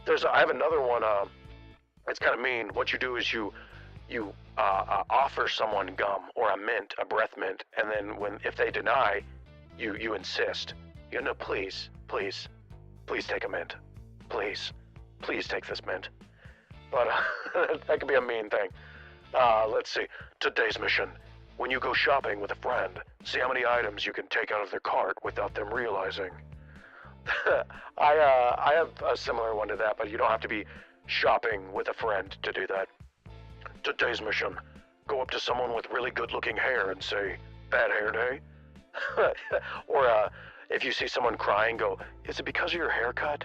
I have another one. It's kind of mean. What you do is you offer someone gum or a mint, a breath mint, and then if they deny, you insist. You know, please take a mint. Please take this mint. But that could be a mean thing. Let's see. Today's mission. When you go shopping with a friend, see how many items you can take out of their cart without them realizing. I have a similar one to that, but you don't have to be shopping with a friend to do that. Today's mission. Go up to someone with really good-looking hair and say, "Bad hair day?" Or if you see someone crying, go, "Is it because of your haircut?"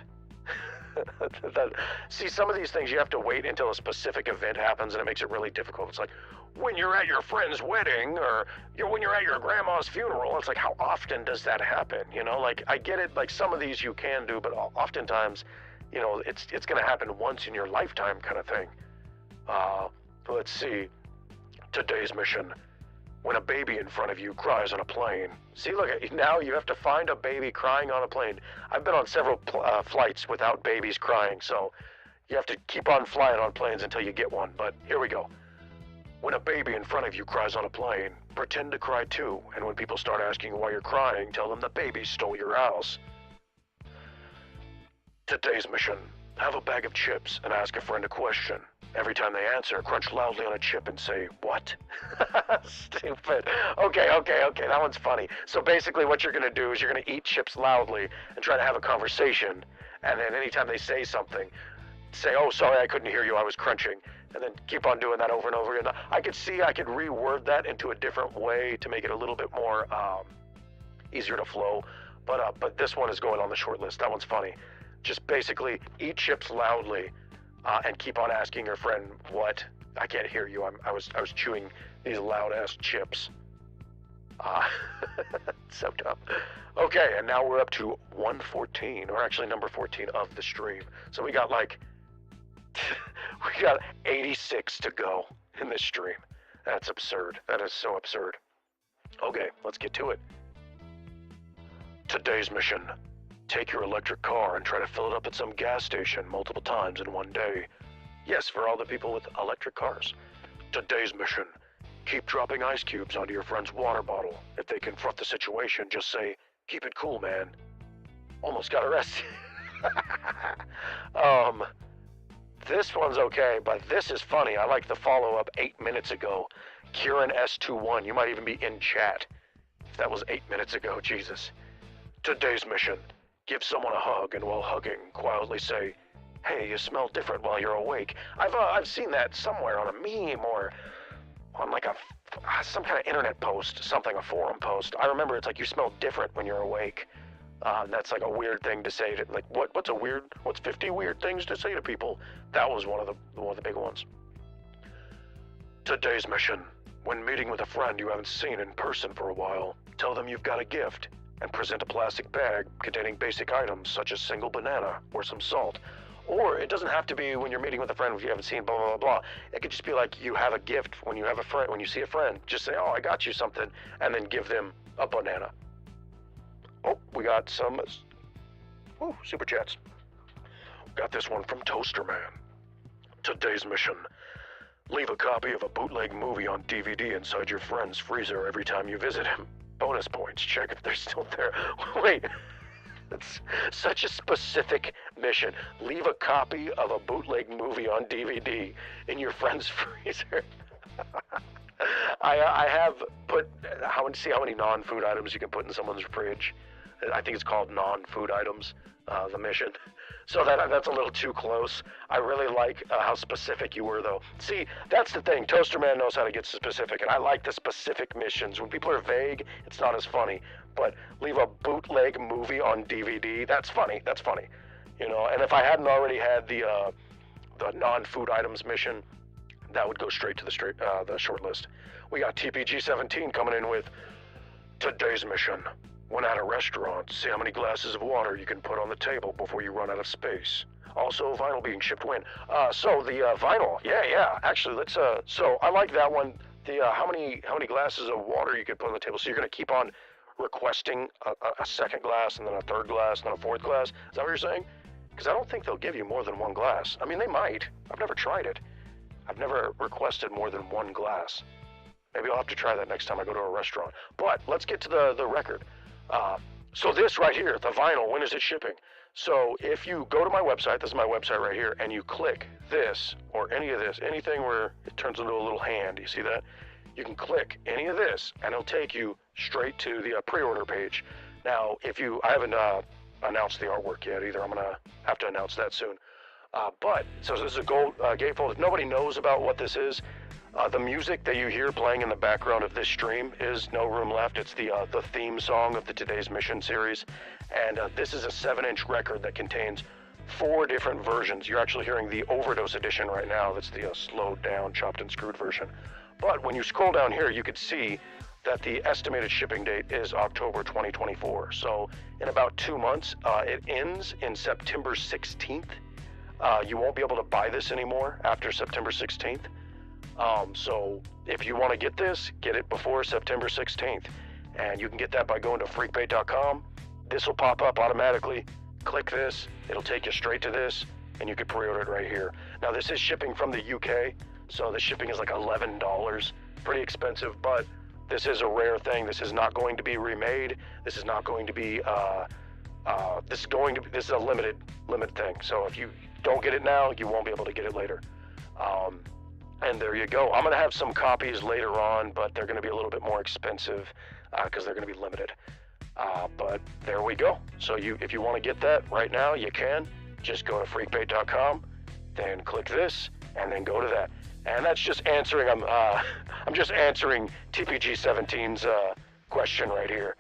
See, some of these things you have to wait until a specific event happens, and it makes it really difficult. It's like, when you're at your friend's wedding, or when you're at your grandma's funeral, it's like, how often does that happen? You know, like, I get it, like, some of these you can do, but oftentimes, you know, it's going to happen once in your lifetime kind of thing. Let's see. Today's mission. When a baby in front of you cries on a plane. See, look, now you have to find a baby crying on a plane. I've been on several flights without babies crying, so you have to keep on flying on planes until you get one. But here we go. When a baby in front of you cries on a plane, pretend to cry too. And when people start asking why you're crying, tell them the baby stole your house. Today's mission. Have a bag of chips and ask a friend a question. Every time they answer, crunch loudly on a chip and say, "What?" Stupid. Okay, that one's funny. So basically what you're going to do is you're going to eat chips loudly and try to have a conversation. And then anytime they say something, say, "Oh, sorry, I couldn't hear you, I was crunching." And then keep on doing that over and over again. I could reword that into a different way to make it a little bit more easier to flow. But this one is going on the short list. That one's funny. Just basically eat chips loudly. And keep on asking your friend, "What?" "I can't hear you. I was chewing these loud ass chips." So dumb. Okay, and now we're up to 114, or actually number 14 of the stream. So we got 86 to go in this stream. That's absurd. That is so absurd. Okay, let's get to it. Today's mission. Take your electric car and try to fill it up at some gas station multiple times in one day. Yes, for all the people with electric cars. Today's mission. Keep dropping ice cubes onto your friend's water bottle. If they confront the situation, just say, "Keep it cool, man." Almost got arrested. This one's okay, but this is funny. I like the follow-up 8 minutes ago. Kieran S21, you might even be in chat. If that was 8 minutes ago, Jesus. Today's mission. Give someone a hug, and while hugging, quietly say, "Hey, you smell different while you're awake." I've seen that somewhere on a meme or on like some kind of internet post, a forum post. I remember it's like, you smell different when you're awake. That's like a weird thing to say to, like, what's 50 weird things to say to people? That was one of the big ones. Today's mission. When meeting with a friend you haven't seen in person for a while, tell them you've got a gift and present a plastic bag containing basic items such as single banana or some salt. Or it doesn't have to be when you're meeting with a friend if you haven't seen blah, blah, blah, blah. It could just be like, you have a gift when you see a friend. Just say, "Oh, I got you something," and then give them a banana. Oh, we got some super chats. Got this one from Toaster Man. Today's mission. Leave a copy of a bootleg movie on DVD inside your friend's freezer every time you visit him. Bonus points. Check if they're still there. Wait. That's such a specific mission. Leave a copy of a bootleg movie on DVD in your friend's freezer. I have put, see how many non-food items you can put in someone's fridge. I think it's called non-food items, the mission. So that's a little too close. I really like how specific you were, though. See, that's the thing. Toaster Man knows how to get specific, and I like the specific missions. When people are vague, it's not as funny. But leave a bootleg movie on DVD, that's funny. That's funny. You know, and if I hadn't already had the non-food items mission, that would go straight to the short list. We got TPG-17 coming in with today's mission. When at a restaurant, see how many glasses of water you can put on the table before you run out of space. Also, vinyl being shipped when. So the vinyl, yeah. Actually, let's. So I like that one. The how many glasses of water you could put on the table. So you're gonna keep on requesting a second glass and then a third glass and then a fourth glass. Is that what you're saying? Because I don't think they'll give you more than one glass. I mean, they might. I've never tried it. I've never requested more than one glass. Maybe I'll have to try that next time I go to a restaurant. But let's get to the record. So this right here, the vinyl, when is it shipping? So if you go to my website, this is my website right here, and you click this or any of this, anything where it turns into a little hand, you see that? You can click any of this, and it'll take you straight to the pre-order page. Now, I haven't announced the artwork yet either. I'm gonna have to announce that soon. But so this is a gold gatefold. If nobody knows about what this is, the music that you hear playing in the background of this stream is No Room Left. It's the theme song of the Today's Mission series. And this is a 7-inch record that contains 4 different versions. You're actually hearing the overdose edition right now. That's the slowed down, chopped and screwed version. But when you scroll down here, you could see that the estimated shipping date is October 2024. So in about 2 months, it ends in September 16th. You won't be able to buy this anymore after September 16th. So if you want to get this, get it before September 16th. And you can get that by going to freakbait.com. This will pop up automatically. Click this, it'll take you straight to this, and you can pre-order it right here. Now this is shipping from the UK, so the shipping is like $11. Pretty expensive, but this is a rare thing. This is not going to be remade. This is not going to be, this is a limited thing. So if you don't get it now, you won't be able to get it later. And there you go. I'm going to have some copies later on, but they're going to be a little bit more expensive because they're going to be limited. But there we go. So if you want to get that right now, you can. Just go to freakbait.com, then click this, and then go to that. And that's just answering. I'm just answering TPG17's question right here.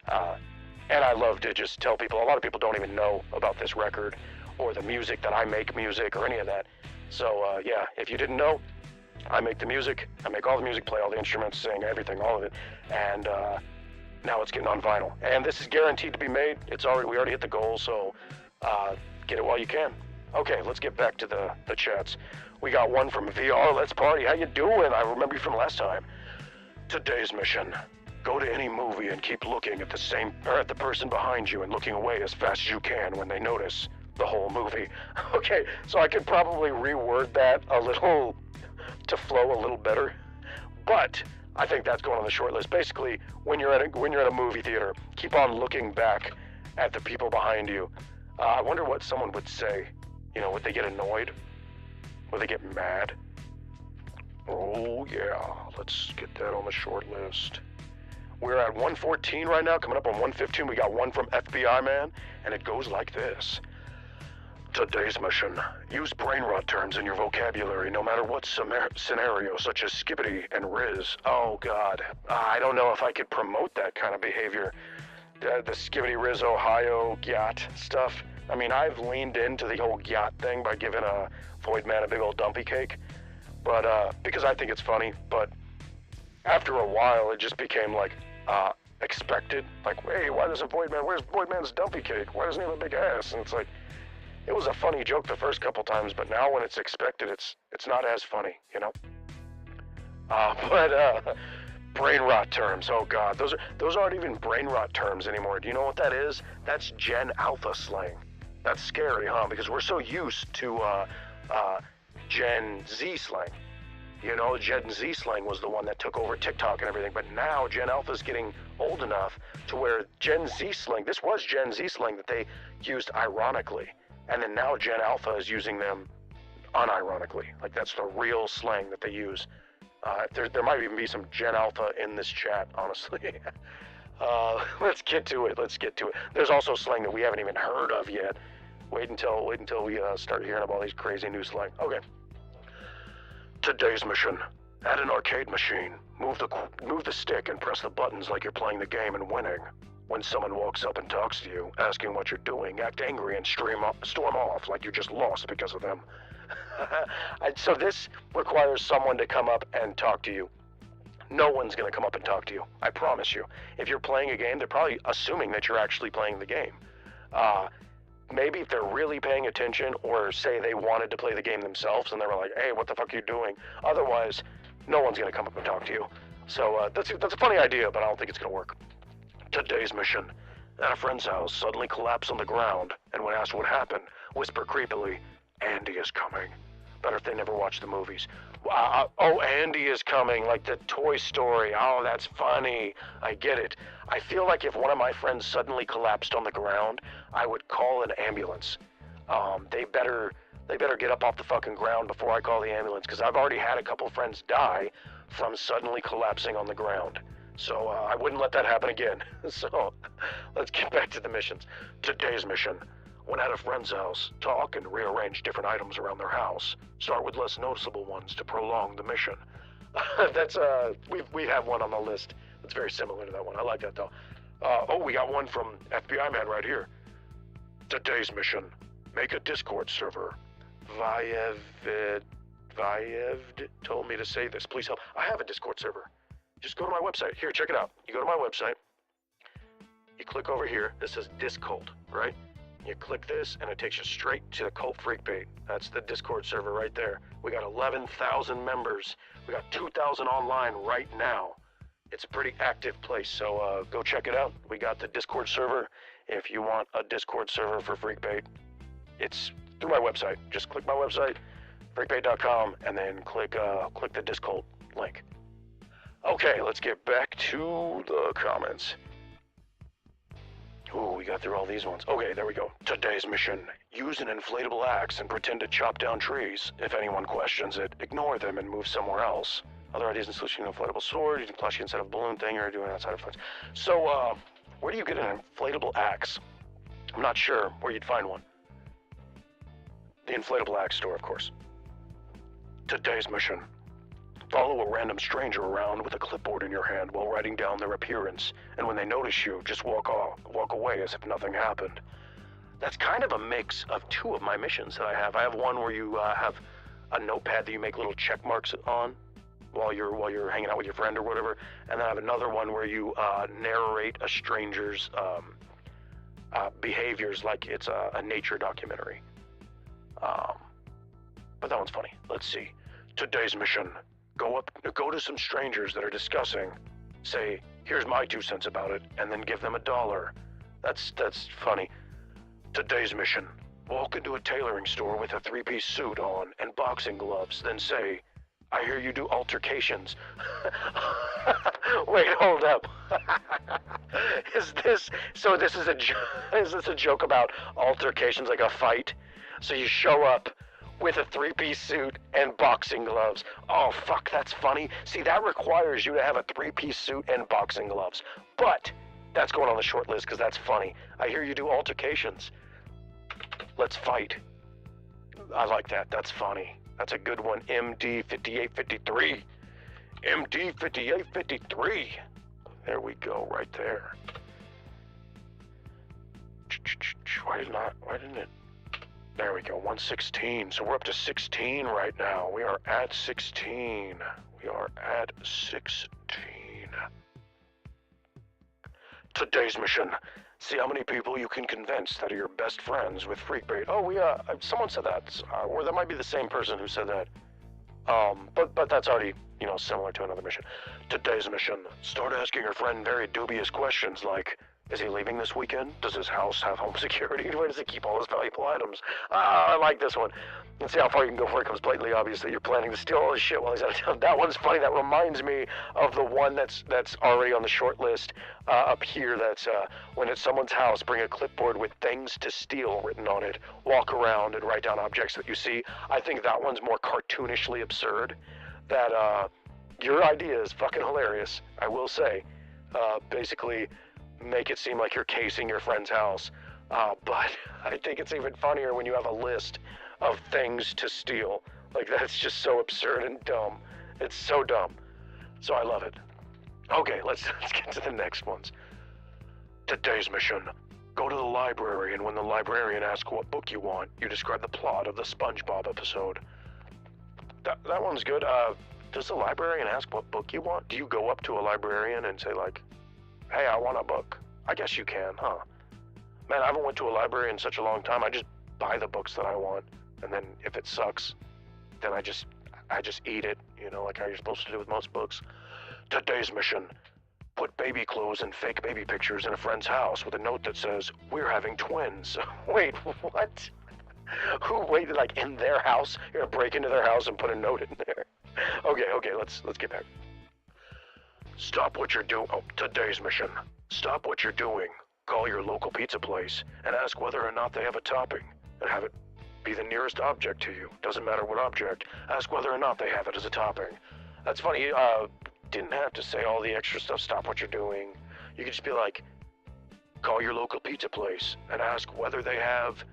And I love to just tell people. A lot of people don't even know about this record or the music that I make music or any of that. So yeah, if you didn't know, I make the music. I make all the music, play all the instruments, sing everything, all of it. And now it's getting on vinyl. And this is guaranteed to be made. We already hit the goal, so get it while you can. Okay, let's get back to the chats. We got one from VR. Let's party. How you doing? I remember you from last time. Today's mission: go to any movie and keep looking at the person behind you and looking away as fast as you can when they notice the whole movie. Okay, so I could probably reword that a little to flow a little better, but I think that's going on the short list. Basically, when you're at a movie theater, keep on looking back at the people behind you. I wonder what someone would say. You know, would they get annoyed? Would they get mad? Oh yeah, let's get that on the short list. We're at 114 right now, coming up on 115. We got one from FBI Man, and it goes like this. Today's mission: use brain rot terms in your vocabulary, no matter what scenario, such as skibbity and riz. Oh God, I don't know if I could promote that kind of behavior. The skibbity riz Ohio gyat stuff. I mean, I've leaned into the whole gyat thing by giving a Void Man a big old dumpy cake, but because I think it's funny. But after a while, it just became like expected. Like, hey, why doesn't Void Man? Where's Void Man's dumpy cake? Why doesn't he have a big ass? And it's like, it was a funny joke the first couple times, but now when it's expected, it's not as funny, you know. But brain rot terms. Oh God, those aren't even brain rot terms anymore. Do you know what that is? That's Gen Alpha slang. That's scary, huh? Because we're so used to Gen Z slang. You know, Gen Z slang was the one that took over TikTok and everything, but now Gen Alpha's getting old enough to where Gen Z slang, this was Gen Z slang that they used ironically. And then now Gen Alpha is using them unironically. Like, that's the real slang that they use. There might even be some Gen Alpha in this chat, honestly. Let's get to it. There's also slang that we haven't even heard of yet. Wait until we start hearing about these crazy new slang. Okay. Today's mission: at an arcade machine, move the stick and press the buttons like you're playing the game and winning. When someone walks up and talks to you, asking what you're doing, act angry and storm off like you just lost because of them. So this requires someone to come up and talk to you. no one's going to come up and talk to you. I promise you. If you're playing a game, they're probably assuming that you're actually playing the game. Maybe if they're really paying attention, or say they wanted to play the game themselves and they were like, hey, what the fuck are you doing? Otherwise, no one's going to come up and talk to you. So that's a funny idea, but I don't think it's going to work. Today's mission. At a friend's house, suddenly collapse on the ground, and when asked what happened, whisper creepily, Andy is coming. Better if they never watch the movies. Oh, Andy is coming, like the Toy Story. Oh, that's funny. I get it. I feel like if one of my friends suddenly collapsed on the ground, I would call an ambulance. They better get up off the fucking ground before I call the ambulance, because I've already had a couple friends die from suddenly collapsing on the ground. So I wouldn't let that happen again. So let's get back to the missions. Today's mission. When at a friend's house, talk and rearrange different items around their house. Start with less noticeable ones to prolong the mission. That's we have one on the list that's very similar to that one. I like that though. We got one from FBI Man right here. Today's mission. Make a Discord server. Vaevd told me to say this. Please help. I have a Discord server. Just go to my website. Here, check it out. You go to my website. You click over here. This says Discult, right? You click this, and it takes you straight to the Cult Freak Bait. That's the Discord server right there. We got 11,000 members. We got 2,000 online right now. It's a pretty active place, so go check it out. We got the Discord server. If you want a Discord server for Freak Bait, it's through my website. Just click my website, freakbait.com, and then click the Discult link. Okay, let's get back to the comments. Ooh, we got through all these ones. Okay, there we go. Today's mission. Use an inflatable axe and pretend to chop down trees. If anyone questions it, ignore them and move somewhere else. Other ideas include an inflatable sword, using plushie instead of a balloon thing, or doing outside of fence. So, where do you get an inflatable axe? I'm not sure where you'd find one. The inflatable axe store, of course. Today's mission. Follow a random stranger around with a clipboard in your hand while writing down their appearance, and when they notice you, just walk away as if nothing happened. That's kind of a mix of two of my missions that I have. I have one where you have a notepad that you make little check marks on while you're hanging out with your friend or whatever, and then I have another one where you narrate a stranger's behaviors like it's a nature documentary. But that one's funny. Let's see. Today's mission. Go to some strangers that are discussing. Say, here's my 2 cents about it, and then give them $1. That's funny. Today's mission. Walk into a tailoring store with a 3-piece suit on and boxing gloves, then say, I hear you do altercations. Wait, hold up. Is this a joke about altercations, like a fight? So you show up with a 3-piece suit and boxing gloves. Oh, fuck, that's funny. See, that requires you to have a 3-piece suit and boxing gloves. But that's going on the short list because that's funny. I hear you do altercations. Let's fight. I like that. That's funny. That's a good one. MD5853. MD5853. There we go, right there. Why didn't it? There we go, 116. So we're up to 16 right now. We are at 16. We are at 16. Today's mission. See how many people you can convince that are your best friends with Freak Bait. Oh, someone said that. Or that might be the same person who said that. But that's already, similar to another mission. Today's mission. Start asking your friend very dubious questions like, is he leaving this weekend? Does his house have home security? Where does he keep all his valuable items? I like this one. And see how far you can go before it becomes blatantly obvious that you're planning to steal all his shit while he's out of town. That one's funny. That reminds me of the one that's already on the short list up here. That's when at someone's house, bring a clipboard with things to steal written on it. Walk around and write down objects that you see. I think that one's more cartoonishly absurd. That your idea is fucking hilarious, I will say. Basically, make it seem like you're casing your friend's house. But I think it's even funnier when you have a list of things to steal. Like, that's just so absurd and dumb. It's so dumb. So I love it. Okay, let's get to the next ones. Today's mission. Go to the library, and when the librarian asks what book you want, you describe the plot of the SpongeBob episode. That one's good. Does the librarian ask what book you want? Do you go up to a librarian and say like, hey, I want a book? I guess you can, huh? Man, I haven't went to a library in such a long time. I just buy the books that I want, and then if it sucks, then I just eat it, you know, like how you're supposed to do with most books. Today's mission: put baby clothes and fake baby pictures in a friend's house with a note that says, we're having twins. Wait, what? Who waited, like, in their house? You're gonna break into their house and put a note in there. Okay, let's get back. Stop what you're doing. Oh, today's mission: stop what you're doing. Call your local pizza place and ask whether or not they have a topping, and have it be the nearest object to you. Doesn't matter what object. Ask whether or not they have it as a topping. That's funny. Didn't have to say all the extra stuff. Stop what you're doing. You could just be like, call your local pizza place and ask whether they have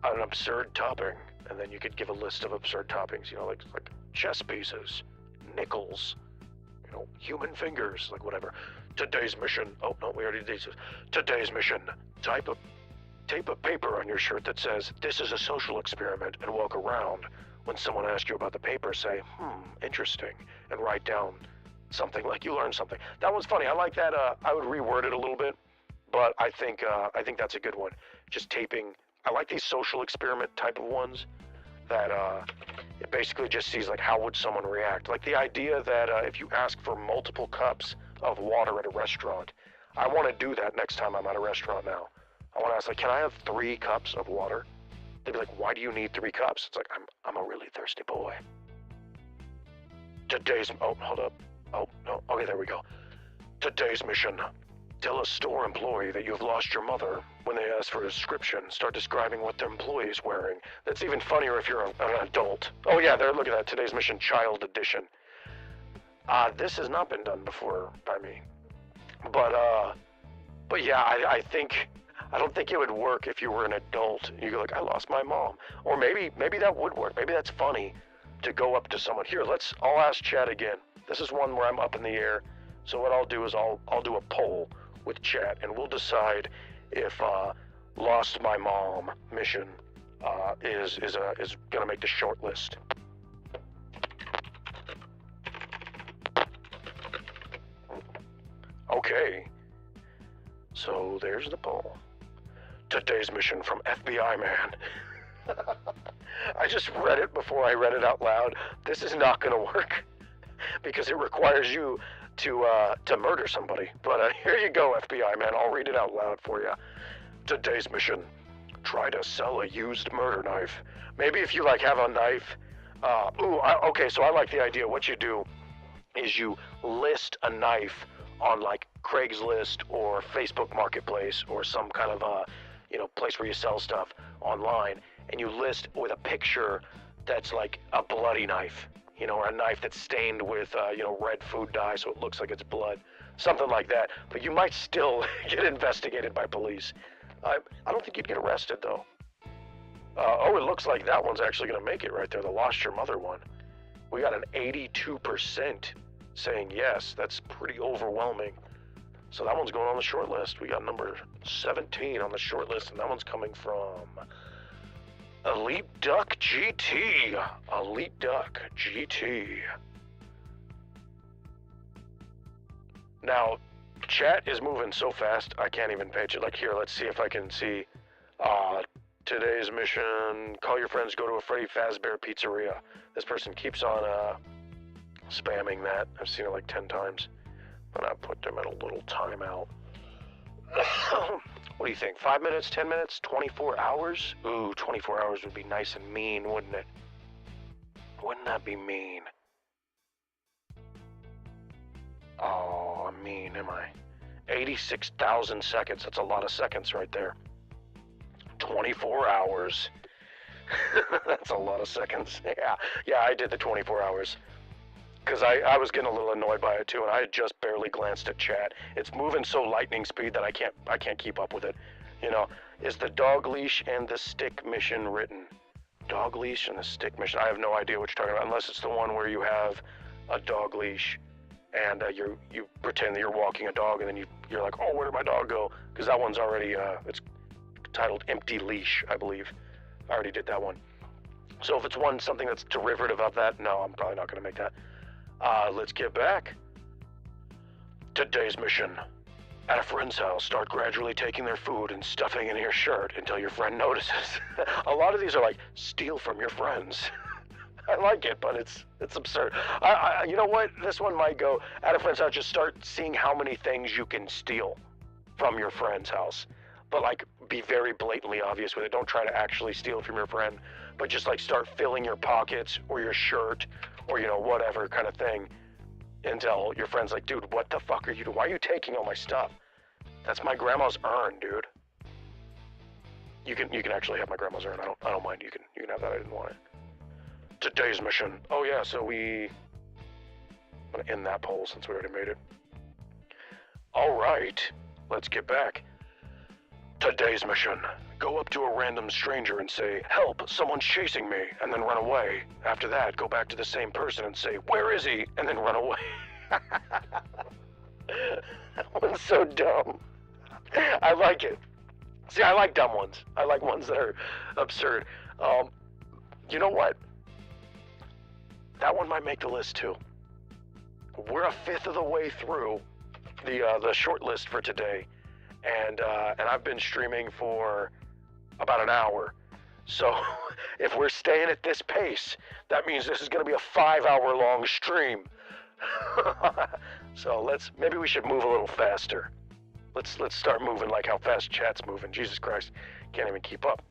an absurd topping, and then you could give a list of absurd toppings. You know, like chess pieces, nickels, you know, human fingers, like whatever. Today's mission. Oh no, we already did this. Today's mission: tape a paper on your shirt that says, this is a social experiment, and walk around. When someone asks you about the paper, say, interesting, and write down something like you learned something. That one's funny. I like that. I would reword it a little bit, but I think that's a good one. Just taping. I like these social experiment type of ones that it basically just sees like how would someone react. Like the idea that if you ask for multiple cups of water at a restaurant, I want to do that next time I'm at a restaurant now. I want to ask, like, can I have 3 cups of water? They'd be like, why do you need 3 cups? It's like, I'm a really thirsty boy. Oh, hold up. Oh, no. Okay, there we go. Today's mission: tell a store employee that you've lost your mother. When they ask for a description, start describing what their employee is wearing. That's even funnier if you're an adult. Oh yeah, there, look at that. Today's mission, child edition. This has not been done before by me. But yeah, I don't think it would work if you were an adult. You go like, I lost my mom. Or maybe that would work. Maybe that's funny to go up to someone. Here, I'll ask Chad again. This is one where I'm up in the air. So what I'll do is I'll do a poll with Chad, and we'll decide if lost my mom mission is gonna make the short list. Okay. So there's the poll. Today's mission from FBI man. I just read it before I read it out loud. This is not gonna work because it requires you to murder somebody. But here you go, FBI man. I'll read it out loud for you. Today's mission: try to sell a used murder knife. Maybe if you like have a knife. Okay. So I like the idea. What you do is you list a knife on like Craigslist or Facebook Marketplace or some kind of place where you sell stuff online, and you list with a picture that's like a bloody knife, or a knife that's stained with red food dye so it looks like it's blood, something like that. But you might still get investigated by police. I don't think you'd get arrested though. It looks like that one's actually gonna make it right there, the lost your mother one. We got an 82% saying yes. That's pretty overwhelming. So that one's going on the short list. We got number 17 on the short list, and that one's coming from Elite Duck GT. Elite Duck GT. Now, chat is moving so fast, I can't even page it. Like here, let's see if I can see. Today's mission: call your friends, go to a Freddy Fazbear Pizzeria. This person keeps on spamming that. I've seen it like 10 times. But I put them in a little timeout. What do you think? 5 minutes, 10 minutes, 24 hours? Ooh, 24 hours would be nice and mean, wouldn't it? Wouldn't that be mean? Oh, I'm mean, am I? 86,000 seconds. That's a lot of seconds right there. 24 hours. That's a lot of seconds. Yeah, I did the 24 hours. Because I was getting a little annoyed by it too, and I had just barely glanced at chat. It's moving so lightning speed that I can't keep up with it. Is the dog leash and the stick mission written? Dog leash and the stick mission. I have no idea what you're talking about, unless it's the one where you have a dog leash and you pretend that you're walking a dog, and then you're like, oh, where did my dog go? Because that one's already it's titled Empty Leash, I believe. I already did that one. So if it's something that's derivative of that, no, I'm probably not going to make that. Let's get back. Today's mission. At a friend's house, start gradually taking their food and stuffing in your shirt until your friend notices. A lot of these are like, steal from your friends. I like it, but it's absurd. You know what? This one might go, at a friend's house, just start seeing how many things you can steal from your friend's house. But like, be very blatantly obvious with it. Don't try to actually steal from your friend, but just like start filling your pockets or your shirt or, you know, whatever kind of thing until your friend's like, dude, what the fuck are you doing? Why are you taking all my stuff? That's my grandma's urn, dude. You can actually have my grandma's urn. I don't mind. You can have that. I didn't want it. Today's mission. Oh yeah, so I'm gonna end that poll since we already made it. All right, let's get back. Today's mission. Go up to a random stranger and say, help, someone's chasing me, and then run away. After that, go back to the same person and say, where is he? And then run away. That one's so dumb. I like it. See, I like dumb ones. I like ones that are absurd. You know what? That one might make the list too. We're a fifth of the way through the short list for today, and I've been streaming for about an hour. So if we're staying at this pace, that means this is going to be a 5-hour long stream. So maybe we should move a little faster. Let's start moving like how fast chat's moving. Jesus Christ, can't even keep up.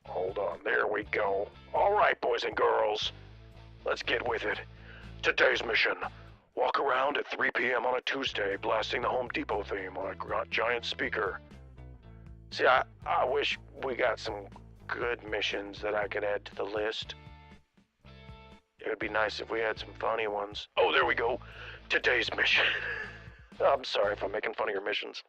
Hold on, there we go. All right, boys and girls, let's get with it. Today's mission. Walk around at 3 p.m. on a Tuesday, blasting the Home Depot theme on a giant speaker. See, I wish we got some good missions that I could add to the list. It would be nice if we had some funny ones. Oh, there we go. Today's mission. I'm sorry if I'm making fun of your missions.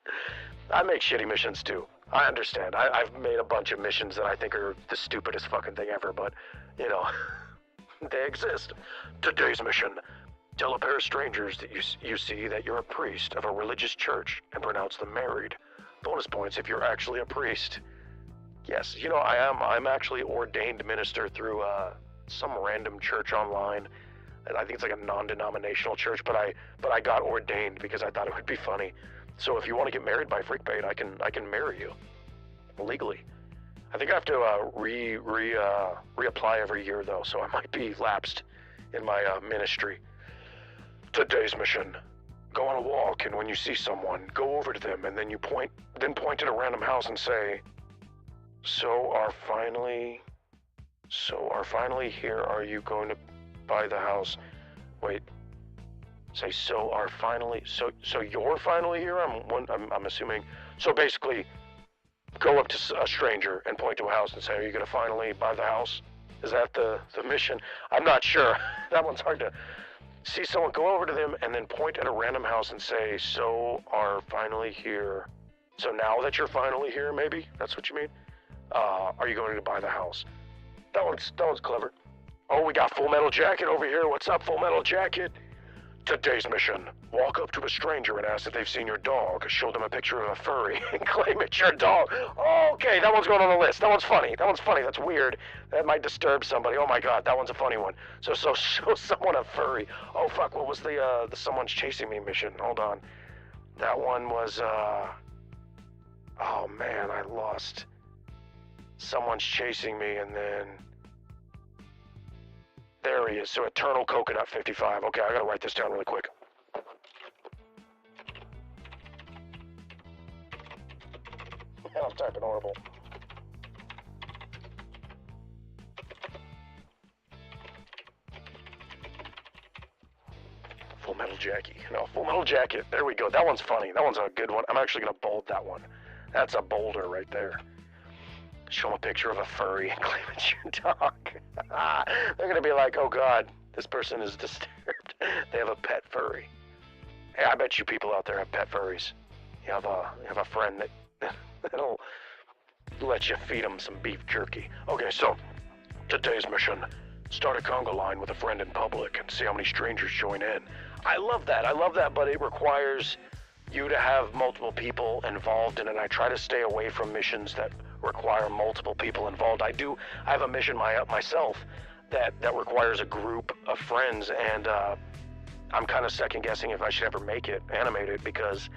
I make shitty missions too. I understand. I've made a bunch of missions that I think are the stupidest fucking thing ever, but, you know, they exist. Today's mission. Tell a pair of strangers that you see that you're a priest of a religious church and pronounce them married. Bonus points if you're actually a priest. Yes, you know, I'm actually ordained minister through some random church online. And I think it's like a non-denominational church, but I got ordained because I thought it would be funny. So if you want to get married by freakbait, I can marry you legally. I think I have to reapply every year though, so I might be lapsed in my ministry. Today's mission. Go on a walk, and when you see someone, go over to them, and then point at a random house and say, So are finally here, are you going to buy the house? Wait. Say, so you're finally here? I'm assuming. So basically, go up to a stranger and point to a house and say, are you going to finally buy the house? Is that the mission? I'm not sure. That one's hard to see. Someone, go over to them and then point at a random house and say, so are finally here. So now that you're finally here, maybe? That's what you mean? Are you going to buy the house? That one's clever. Oh, we got Full Metal Jacket over here. What's up, Full Metal Jacket? Today's mission. Walk up to a stranger and ask if they've seen your dog. Show them a picture of a furry and claim it's your dog. Okay, that one's going on the list. That one's funny. That's weird. That might disturb somebody. Oh my god, that one's a funny one. So show someone a furry. Oh fuck, what was the someone's chasing me mission? Hold on. That one was, oh man, I lost. Someone's chasing me and then... There he is. So Eternal Coconut 55. Okay, I gotta write this down really quick. I'm typing horrible. Full Metal Jackie. No, Full Metal Jacket. There we go. That one's funny. That one's a good one. I'm actually gonna bold that one. That's a boulder right there. Show them a picture of a furry and claim it's your dog. They're gonna be like, oh god, this person is disturbed. They have a pet furry. Hey, I bet you people out there have pet furries. You have a friend that'll let you feed them some beef jerky. Okay, so today's mission: start a conga line with a friend in public and see how many strangers join in. I love that, but it requires you to have multiple people involved in it. I try to stay away from missions that require multiple people involved. I have a mission myself that requires a group of friends, and I'm kind of second guessing if I should ever make it animated, because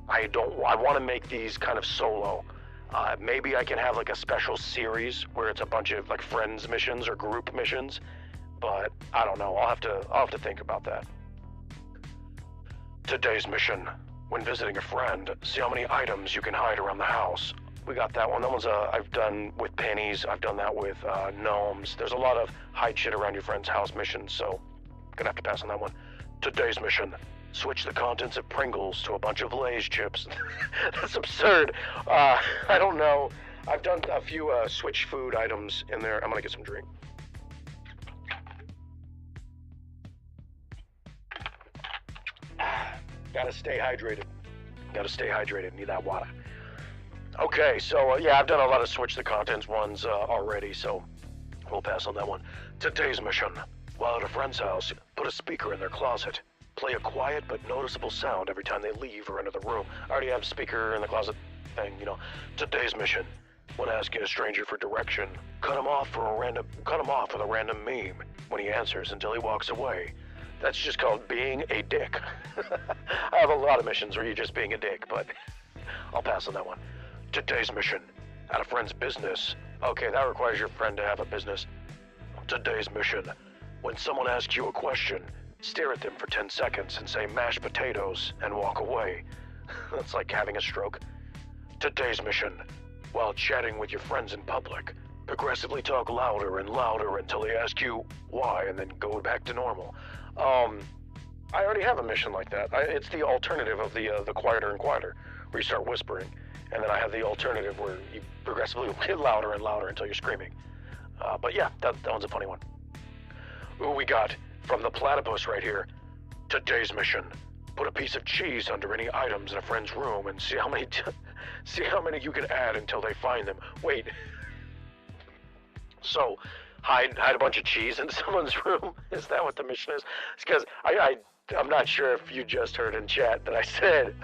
I want to make these kind of solo. Maybe I can have like a special series where it's a bunch of like friends missions or group missions, but I don't know. I'll have to think about that. Today's mission: when visiting a friend, see how many items you can hide around the house. We got that one. That one's I've done with pennies. I've done that with gnomes. There's a lot of hide shit around your friend's house missions, so gonna have to pass on that one. Today's mission: switch the contents of Pringles to a bunch of Lay's chips. That's absurd. I don't know. I've done a few switch food items in there. I'm gonna get some drink. Gotta stay hydrated. Need that water. Okay, so yeah, I've done a lot of switch the contents ones already, so we'll pass on that one. Today's mission: while at a friend's house, put a speaker in their closet. Play a quiet but noticeable sound every time they leave or enter the room. I already have speaker in the closet thing, you know. Today's mission: when asking a stranger for direction, cut him off with a random meme when he answers until he walks away. That's just called being a dick. I have a lot of missions where you're just being a dick, but I'll pass on that one. Today's mission: at a friend's business. Okay, that requires your friend to have a business. Today's mission: when someone asks you a question, stare at them for 10 seconds and say mashed potatoes and walk away. That's like having a stroke. Today's mission: while chatting with your friends in public, progressively talk louder and louder until they ask you why, and then go back to normal. I already have a mission like that. It's the alternative of the quieter and quieter, where you start whispering, and then I have the alternative where you progressively get louder and louder until you're screaming. But yeah, that one's a funny one. Ooh, we got from the platypus right here. Today's mission: put a piece of cheese under any items in a friend's room and see how many you can add until they find them. Wait. So, hide a bunch of cheese in someone's room? Is that what the mission is? It's because I'm not sure if you just heard in chat that I said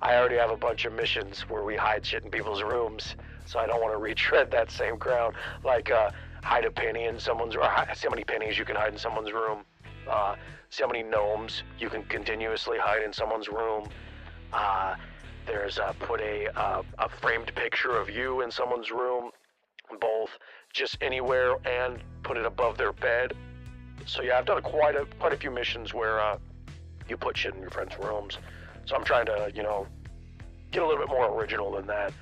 I already have a bunch of missions where we hide shit in people's rooms, so I don't want to retread that same ground. Like, hide a penny in someone's room, see how many pennies you can hide in someone's room, see how many gnomes you can continuously hide in someone's room. There's put a framed picture of you in someone's room, both just anywhere and put it above their bed. So yeah, I've done quite a few missions where you put shit in your friends' rooms. So I'm trying to, you know, get a little bit more original than that.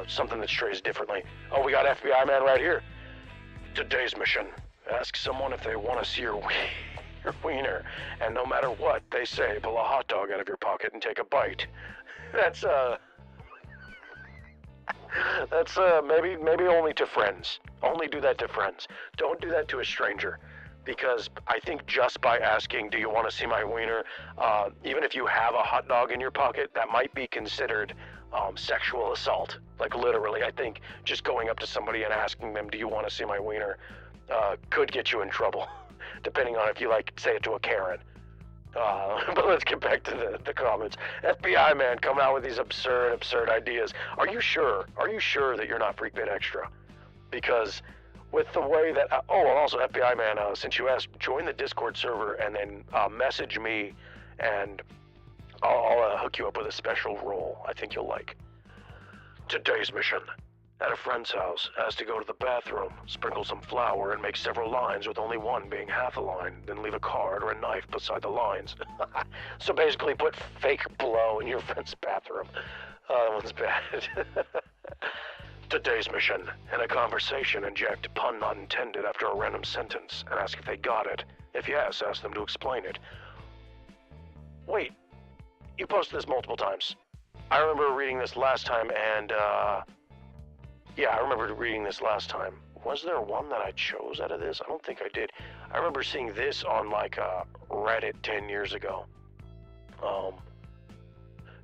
Something that strays differently. Oh, we got FBI man right here. Today's mission: ask someone if they want to see your wiener, and no matter what they say, pull a hot dog out of your pocket and take a bite. That's maybe only to friends. Only do that to friends. Don't do that to a stranger, because I think just by asking, do you want to see my wiener, even if you have a hot dog in your pocket, that might be considered sexual assault. Like literally, I think just going up to somebody and asking them, do you want to see my wiener, could get you in trouble, depending on if you like say it to a Karen. But let's get back to the comments. FBI man coming out with these absurd ideas. Are you sure that you're not Freak Bit Extra? Because with the way that, and also FBI man, since you asked, join the Discord server and then message me, and I'll hook you up with a special role I think you'll like. Today's mission: at a friend's house, has to go to the bathroom, sprinkle some flour, and make several lines with only one being half a line, then leave a card or a knife beside the lines. So basically put fake blow in your friend's bathroom. That one's bad. Today's mission: in a conversation, inject pun not intended after a random sentence and ask if they got it. If yes, ask them to explain it. Wait, you posted this multiple times. I remember reading this last time, and yeah, I remember reading this last time. Was there one that I chose out of this? I don't think I did. I remember seeing this on like Reddit 10 years ago.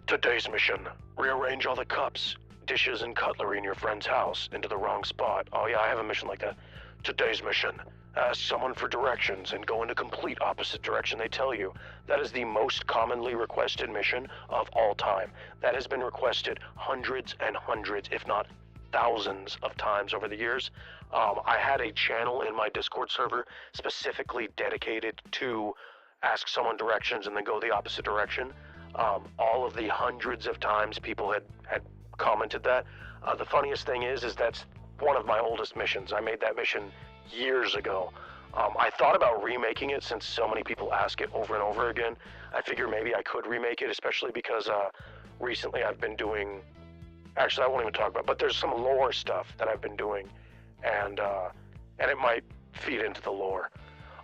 Today's mission: rearrange all the cups, dishes, and cutlery in your friend's house into the wrong spot. Oh yeah, I have a mission like that. Today's mission. Ask someone for directions and go in a complete opposite direction they tell you. That is the most commonly requested mission of all time. That has been requested hundreds and hundreds, if not thousands of times over the years. I had a channel in my Discord server specifically dedicated to ask someone directions and then go the opposite direction. All of the hundreds of times people had commented that. The funniest thing is that's one of my oldest missions. I made that mission years ago. I thought about remaking it since so many people ask it over and over again. I figure maybe I could remake it, especially because recently I've been doing... Actually, I won't even talk about it, but there's some lore stuff that I've been doing, and it might feed into the lore.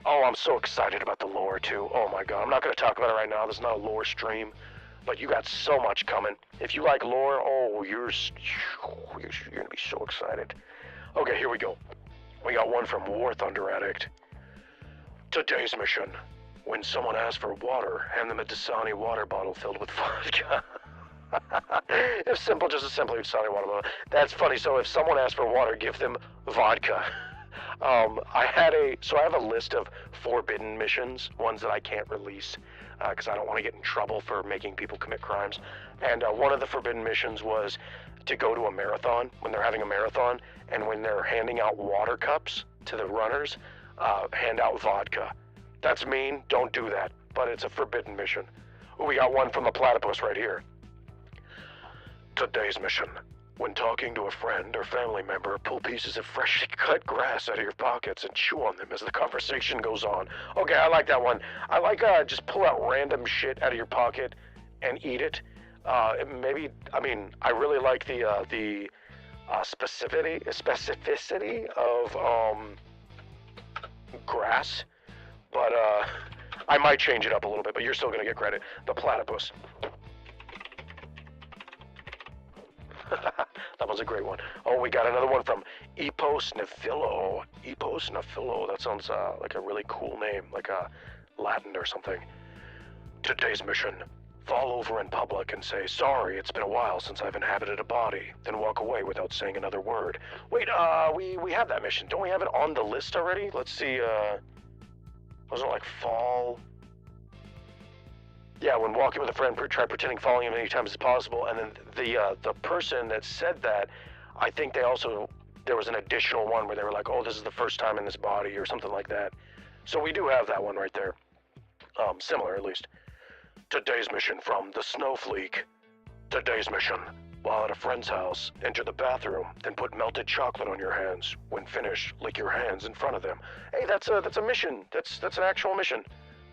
Oh, I'm so excited about the lore, too. Oh my god, I'm not going to talk about it right now. This is not a lore stream, but you got so much coming. If you like lore, oh, you're going to be so excited. Okay, here we go. We got one from War Thunder Addict. Today's mission. When someone asks for water, hand them a Dasani water bottle filled with vodka. If simple, just a simply Dasani water bottle. That's funny. So if someone asks for water, give them vodka. I have a list of forbidden missions, ones that I can't release, because I don't want to get in trouble for making people commit crimes. And one of the forbidden missions was to go to a marathon, when they're having a marathon, and when they're handing out water cups to the runners, hand out vodka. That's mean, don't do that, but it's a forbidden mission. Ooh, we got one from the platypus right here. Today's mission. When talking to a friend or family member, pull pieces of freshly cut grass out of your pockets and chew on them as the conversation goes on. Okay, I like that one. I like just pull out random shit out of your pocket and eat it. Maybe, I mean, I really like the specificity of grass, but I might change it up a little bit, but you're still gonna get credit. The platypus. That was a great one. Oh, we got another one from Eposnifilo. Eposnifilo, that sounds like a really cool name, like a Latin or something. Today's mission. Fall over in public and say, sorry, it's been a while since I've inhabited a body, then walk away without saying another word. Wait, we have that mission. Don't we have it on the list already? Let's see, wasn't it like fall? Yeah, when walking with a friend, try pretending following him as many times as possible, and then the person that said that, I think there was an additional one where they were like, oh, this is the first time in this body, or something like that. So we do have that one right there. Similar, at least. Today's mission from the Snowflake. Today's mission. While at a friend's house, enter the bathroom, then put melted chocolate on your hands. When finished, lick your hands in front of them. Hey, that's a mission. That's an actual mission.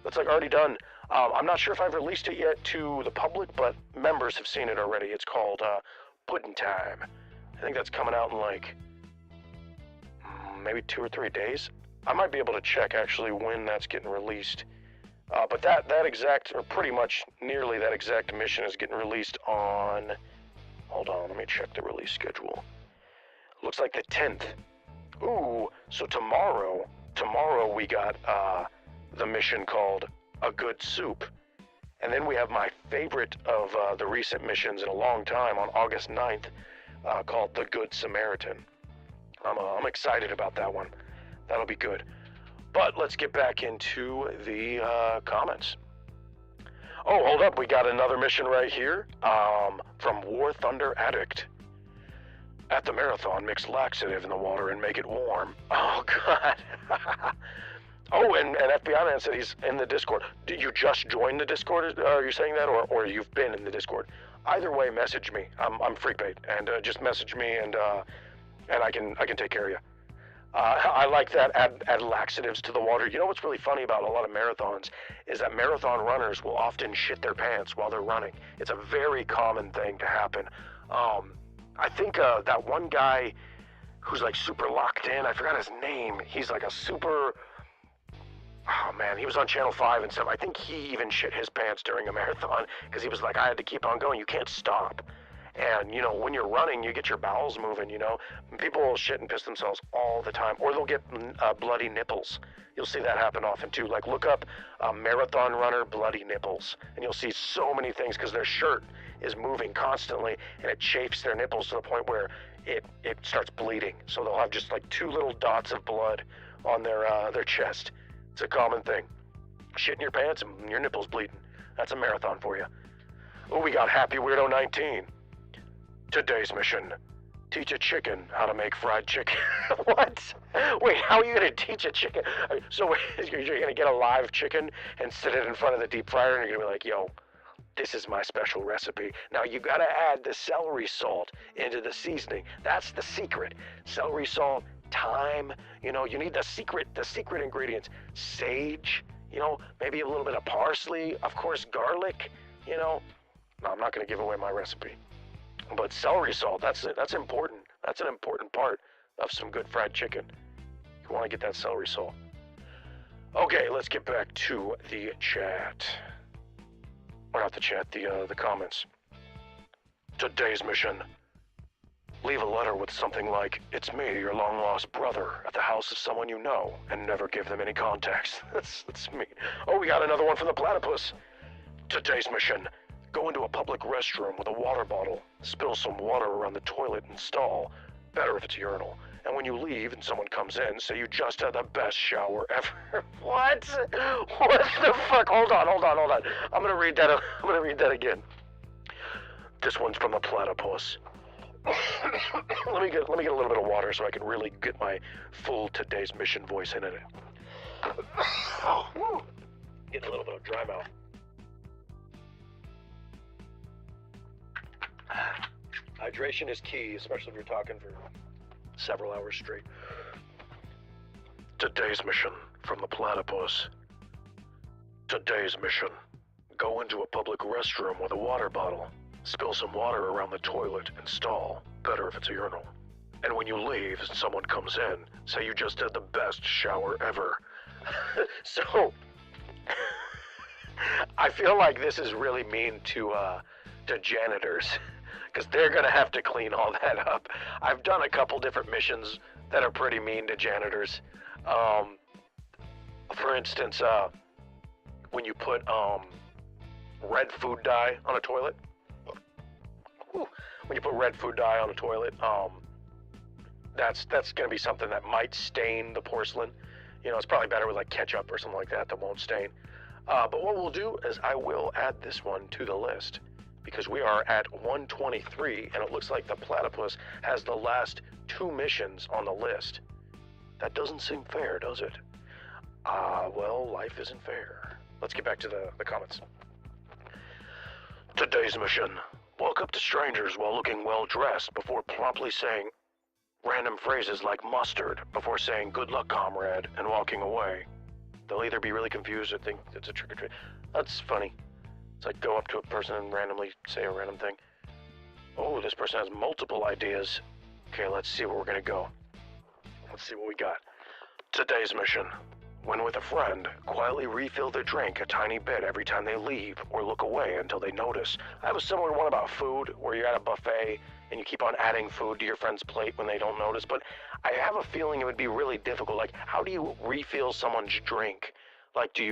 That's like already done. I'm not sure if I've released it yet to the public, but members have seen it already. It's called Puddin' Time. I think that's coming out in like maybe 2 or 3 days. I might be able to check actually when that's getting released. But that exact, or pretty much nearly that exact mission is getting released on, hold on, let me check the release schedule. Looks like the 10th. Ooh, so tomorrow we got the mission called A Good Soup. And then we have my favorite of the recent missions in a long time on August 9th called The Good Samaritan. I'm excited about that one. That'll be good. But let's get back into the comments. Oh, hold up. We got another mission right here from War Thunder Addict. At the marathon, mix laxative in the water and make it warm. Oh, God. Oh, and FBI Man said he's in the Discord. Did you just join the Discord? Are you saying that, or you've been in the Discord? Either way, message me. I'm Freakbait, and just message me, and I can take care of you. I like that. Add laxatives to the water. You know what's really funny about a lot of marathons is that marathon runners will often shit their pants while they're running. It's a very common thing to happen. I think that one guy who's like super locked in, I forgot his name. He's like a super... Oh man, he was on Channel 5 and stuff. I think he even shit his pants during a marathon because he was like, I had to keep on going. You can't stop. And, when you're running, you get your bowels moving, People will shit and piss themselves all the time, or they'll get bloody nipples. You'll see that happen often too. Like, look up marathon runner bloody nipples, and you'll see so many things because their shirt is moving constantly, and it chafes their nipples to the point where it starts bleeding. So they'll have just like 2 little dots of blood on their chest. It's a common thing. Shit in your pants and your nipples bleeding. That's a marathon for you. Oh, we got Happy Weirdo 19. Today's mission: teach a chicken how to make fried chicken. What? Wait, how are you going to teach a chicken? So you're going to get a live chicken and sit it in front of the deep fryer, and you're going to be like, yo, this is my special recipe. Now you got to add the celery salt into the seasoning. That's the secret. Celery salt, thyme, you need the secret ingredients. Sage, maybe a little bit of parsley, of course garlic, No, I'm not going to give away my recipe. But celery salt, that's important. That's an important part of some good fried chicken. You want to get that celery salt. Okay, let's get back to the chat. Or not the chat, the comments. Today's mission: leave a letter with something like, "It's me, your long-lost brother, at the house of someone you know," and never give them any context. That's me. Oh, we got another one from the platypus. Today's mission: go into a public restroom with a water bottle, spill some water around the toilet and stall, better if it's a urinal, and when you leave and someone comes in, say you just had the best shower ever. What? What the fuck? Hold on. I'm gonna read that again. This one's from the platypus. let me get a little bit of water so I can really get my full today's mission voice in it. Getting a little bit of dry mouth. Hydration is key, especially if you're talking for several hours straight. Today's mission from the platypus. Today's mission: go into a public restroom with a water bottle, spill some water around the toilet and stall, better if it's a urinal, and when you leave and someone comes in, say you just had the best shower ever. So, I feel like this is really mean to janitors, because they're going to have to clean all that up. I've done a couple different missions that are pretty mean to janitors. For instance, when you put red food dye on a toilet. When you put red food dye on a toilet, that's going to be something that might stain the porcelain. It's probably better with like ketchup or something like that won't stain. But what we'll do is I will add this one to the list, because we are at 123, and it looks like the platypus has the last 2 missions on the list. That doesn't seem fair, does it? Well, life isn't fair. Let's get back to the comments. Today's mission: walk up to strangers while looking well-dressed before promptly saying random phrases like mustard before saying "good luck, comrade," and walking away. They'll either be really confused or think it's a trick or treat. That's funny. It's like go up to a person and randomly say a random thing. Oh, this person has multiple ideas. Okay, let's see where we're gonna go. Let's see what we got. Today's mission: when with a friend, quietly refill their drink a tiny bit every time they leave or look away until they notice. I have a similar one about food, where you're at a buffet and you keep on adding food to your friend's plate when they don't notice, but I have a feeling it would be really difficult. Like, how do you refill someone's drink? Like, do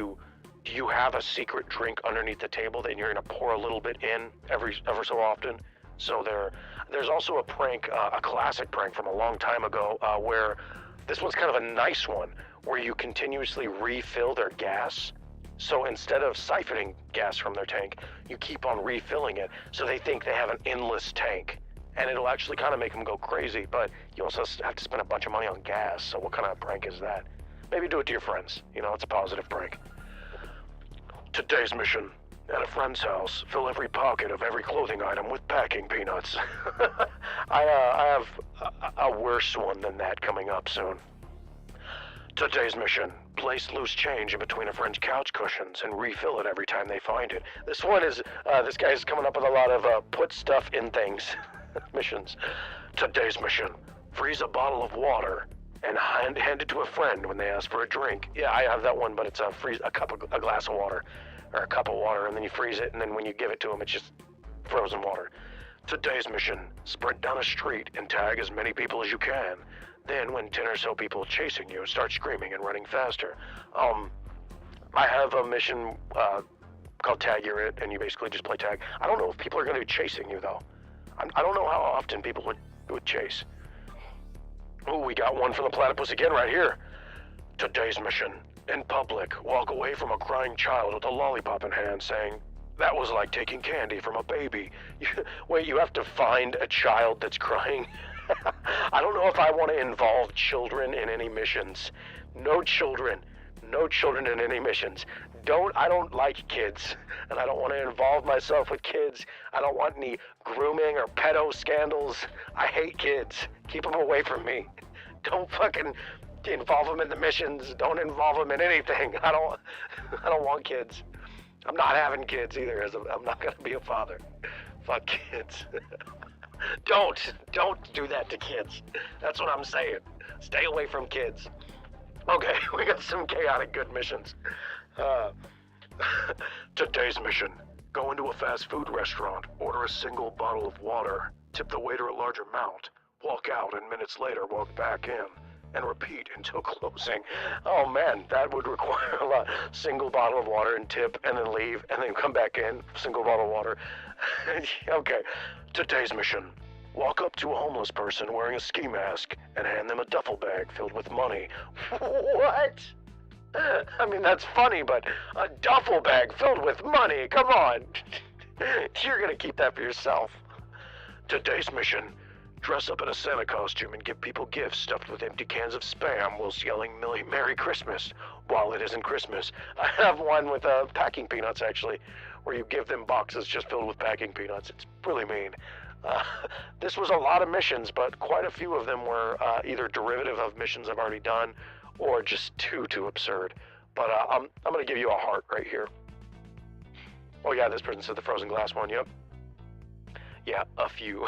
you have a secret drink underneath the table that you're gonna pour a little bit in ever so often? So there's also a prank, a classic prank from a long time ago, where this one's kind of a nice one, where you continuously refill their gas. So instead of siphoning gas from their tank, you keep on refilling it, so they think they have an endless tank. And it'll actually kind of make them go crazy, but you also have to spend a bunch of money on gas, so what kind of prank is that? Maybe do it to your friends. It's a positive prank. Today's mission: at a friend's house, fill every pocket of every clothing item with packing peanuts. I have a worse one than that coming up soon. Today's mission: place loose change in between a friend's couch cushions and refill it every time they find it. This one is, this guy's coming up with a lot of put stuff in things missions. Today's mission: freeze a bottle of water and hand it to a friend when they ask for a drink. Yeah, I have that one, but it's a glass of water, or a cup of water, and then you freeze it, and then when you give it to them, it's just frozen water. Today's mission, sprint down a street and tag as many people as you can. Then when 10 or so people chasing you, start screaming and running faster. I have a mission called Tag You're It, and you basically just play tag. I don't know if people are going to be chasing you, though. I don't know how often people would chase. Oh, we got one from the platypus again right here. Today's mission, in public, walk away from a crying child with a lollipop in hand saying, that was like taking candy from a baby. Wait, you have to find a child that's crying? I don't know if I want to involve children in any missions. No children. No children in any missions. I don't like kids, and I don't want to involve myself with kids. I don't want any grooming or pedo scandals. I hate kids. Keep them away from me. Don't fucking involve them in the missions. Don't involve them in anything. I don't want kids. I'm not having kids either, as I'm not gonna be a father. Fuck kids. Don't do that to kids. That's what I'm saying. Stay away from kids. Okay, we got some chaotic good missions. Today's mission, go into a fast food restaurant, order a single bottle of water, tip the waiter a large amount, walk out, and minutes later walk back in, and repeat until closing. Oh man, that would require a lot. Single bottle of water and tip, and then leave, and then come back in, single bottle of water. Okay, today's mission, walk up to a homeless person wearing a ski mask and hand them a duffel bag filled with money. What? I mean, that's funny, but a duffel bag filled with money, come on. You're gonna keep that for yourself. Today's mission, dress up in a Santa costume and give people gifts stuffed with empty cans of Spam whilst yelling Merry Christmas while it isn't Christmas. I have one with packing peanuts, actually, where you give them boxes just filled with packing peanuts. It's really mean. This was a lot of missions, but quite a few of them were either derivative of missions I've already done or just too absurd. But I'm going to give you a heart right here. Oh yeah, this person said the frozen glass one, yep. Yeah, a few.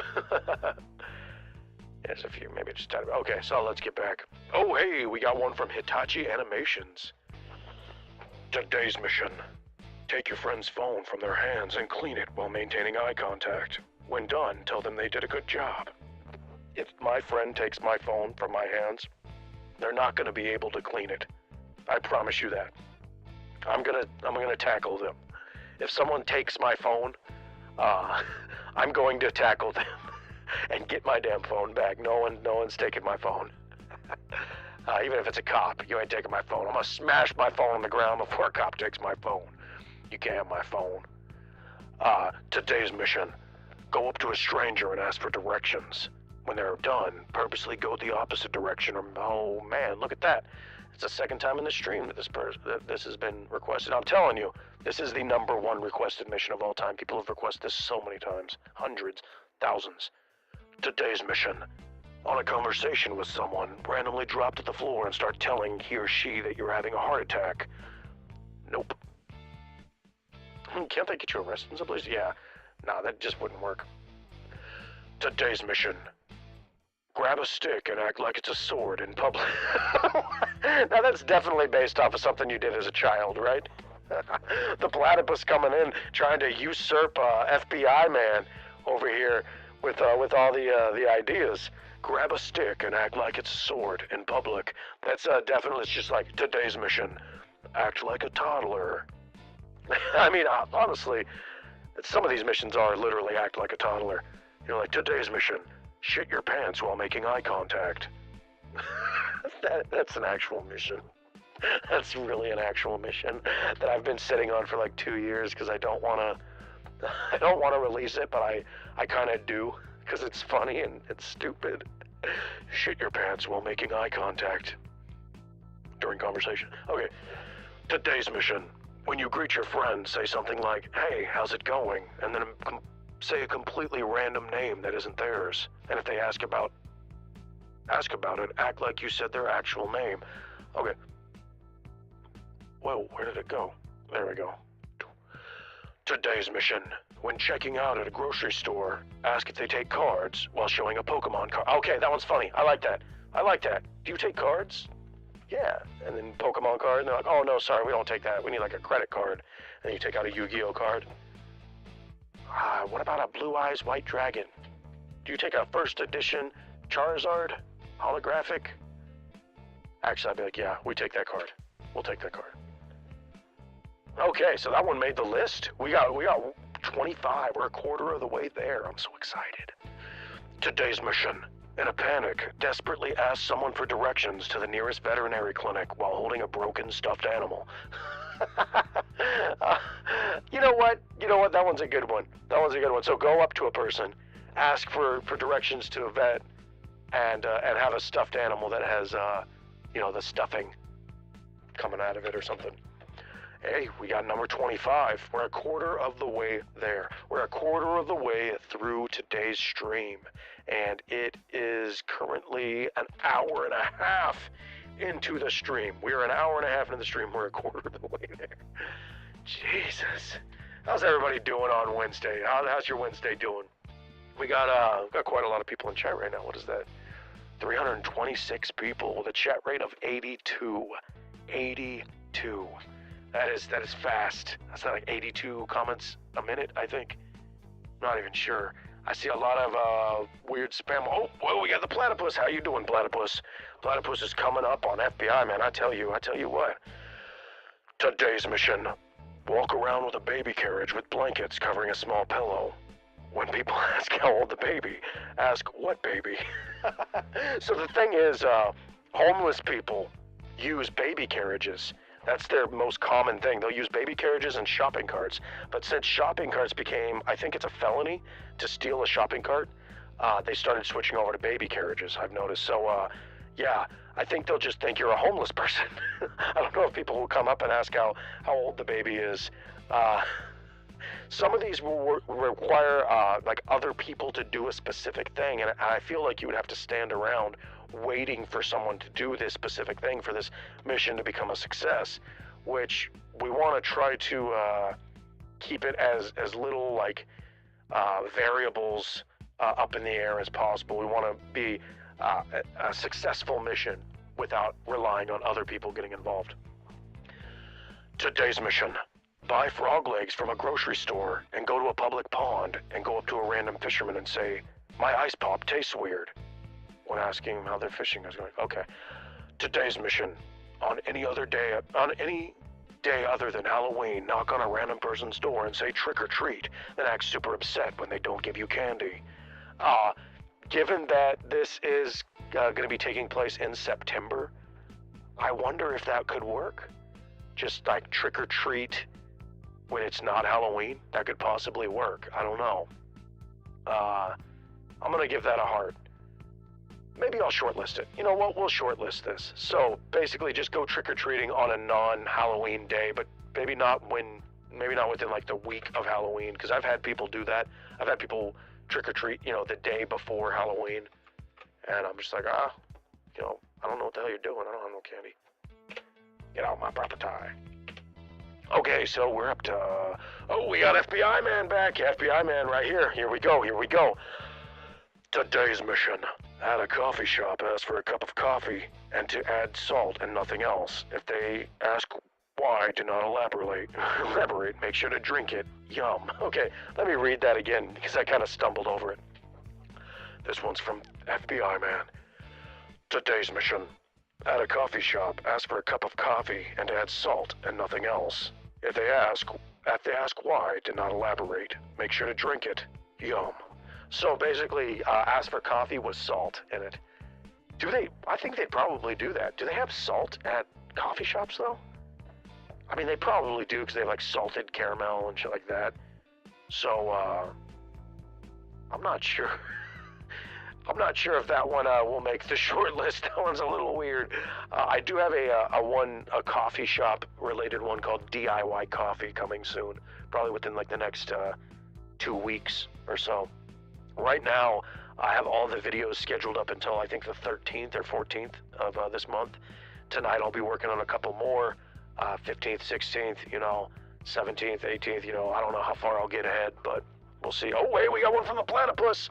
There's a few, maybe just a tiny bit. Okay, so let's get back. Oh hey, we got one from Hitachi Animations. Today's mission. Take your friend's phone from their hands and clean it while maintaining eye contact. When done, tell them they did a good job. If my friend takes my phone from my hands, they're not going to be able to clean it. I promise you that. I'm gonna tackle them. If someone takes my phone, I'm going to tackle them and get my damn phone back. No one's taking my phone. Even if it's a cop, you ain't taking my phone. I'm gonna smash my phone on the ground before a cop takes my phone. You can't have my phone. Today's mission. Go up to a stranger and ask for directions. When they're done, purposely go the opposite direction. Oh man, look at that. It's the second time in the stream that this has been requested. I'm telling you, this is the #1 requested mission of all time. People have requested this so many times. Hundreds, thousands. Today's mission. On a conversation with someone, randomly drop to the floor and start telling he or she that you're having a heart attack. Nope. Can't they get you arrested in some place? Yeah. Nah, that just wouldn't work. Today's mission. Grab a stick and act like it's a sword in public. Now that's definitely based off of something you did as a child, right? The platypus coming in, trying to usurp FBI man over here with all the ideas. Grab a stick and act like it's a sword in public. That's definitely, it's just like today's mission. Act like a toddler. I mean, honestly, some of these missions are literally act like a toddler. You know, like today's mission. Shit your pants while making eye contact. That's an actual mission. That's really an actual mission that I've been sitting on for like 2 years because I don't want to release it, but I kind of do because it's funny and it's stupid. Shit your pants while making eye contact during conversation. Okay, today's mission. When you greet your friend, say something like, "Hey, how's it going?" And then say a completely random name that isn't theirs. And if they ask about it, act like you said their actual name. Okay. Whoa, where did it go? There we go. Today's mission. When checking out at a grocery store, ask if they take cards while showing a Pokemon card. Okay, that one's funny. I like that. Do you take cards? Yeah. And then Pokemon card, and they're like, oh no, sorry, we don't take that. We need like a credit card. And you take out a Yu-Gi-Oh card. What about a Blue Eyes White Dragon? Do you take a first edition Charizard holographic? Actually, I'd be like, yeah, we take that card. We'll take that card. Okay, so that one made the list. We got 25. We're a quarter of the way there. I'm so excited. Today's mission. In a panic, desperately ask someone for directions to the nearest veterinary clinic while holding a broken stuffed animal. You know what? That one's a good one. So go up to a person, ask for directions to a vet, and have a stuffed animal that has, the stuffing coming out of it or something. Hey, we got number 25. We're a quarter of the way there. We're a quarter of the way through today's stream, and it is currently an hour and a half into the stream. We're an hour and a half into the stream. We're a quarter of the way there. Jesus. How's everybody doing on Wednesday? How's your Wednesday doing? We got quite a lot of people in chat right now. What is that? 326 people with a chat rate of 82. 82. That is fast. That's not like 82 comments a minute, I think. Not even sure. I see a lot of weird spam. Oh, well, we got the platypus. How you doing, platypus? Platypus is coming up on FBI, man. I tell you what. Today's mission. Walk around with a baby carriage with blankets covering a small pillow. When people ask how old the baby, ask what baby. So the thing is, homeless people use baby carriages. That's their most common thing. They'll use baby carriages and shopping carts. But since shopping carts became, I think it's a felony to steal a shopping cart, they started switching over to baby carriages, I've noticed. So, yeah, I think they'll just think you're a homeless person. I don't know if people will come up and ask how old the baby is. Some of these will require, like, other people to do a specific thing, and I feel like you would have to stand around waiting for someone to do this specific thing for this mission to become a success, which we want to try to keep it as little like variables up in the air as possible. We want to be a successful mission without relying on other people getting involved. Today's mission. Buy frog legs from a grocery store and go to a public pond and go up to a random fisherman and say, "My ice pop tastes weird." When asking how their fishing is going. Okay. Today's mission. On any day other than Halloween, knock on a random person's door and say trick or treat, then act super upset when they don't give you candy. Given that this is going to be taking place in September, I wonder if that could work. Just like trick or treat when it's not Halloween. That could possibly work. I don't know. I'm going to give that a heart. Maybe I'll shortlist it. You know what? We'll shortlist this. So basically, just go trick-or-treating on a non-Halloween day, but maybe not within like the week of Halloween, because I've had people do that. I've had people trick-or-treat, the day before Halloween, and I'm just like, I don't know what the hell you're doing. I don't have no candy. Get out my property. Okay, so we're up to, we got FBI man back. FBI man right here. Here we go. Today's mission. At a coffee shop, ask for a cup of coffee and to add salt and nothing else. If they ask why, do not elaborate. Make sure to drink it. Yum. Okay, let me read that again because I kind of stumbled over it. This one's from FBI man. Today's mission. At a coffee shop, ask for a cup of coffee and add salt and nothing else. If they ask why, do not elaborate. Make sure to drink it. Yum. So basically, ask for coffee with salt in it. I think they probably do that. Do they have salt at coffee shops, though? I mean, they probably do, because they have, like, salted caramel and shit like that. So, I'm not sure. I'm not sure if that one will make the short list. That one's a little weird. I do have a coffee shop-related one called DIY Coffee coming soon. Probably within, like, the next 2 weeks or so. Right now, I have all the videos scheduled up until I think the 13th or 14th of this month. Tonight I'll be working on a couple more, 15th, 16th, 17th, 18th, I don't know how far I'll get ahead, but we'll see. Oh, wait, we got one from the platypus.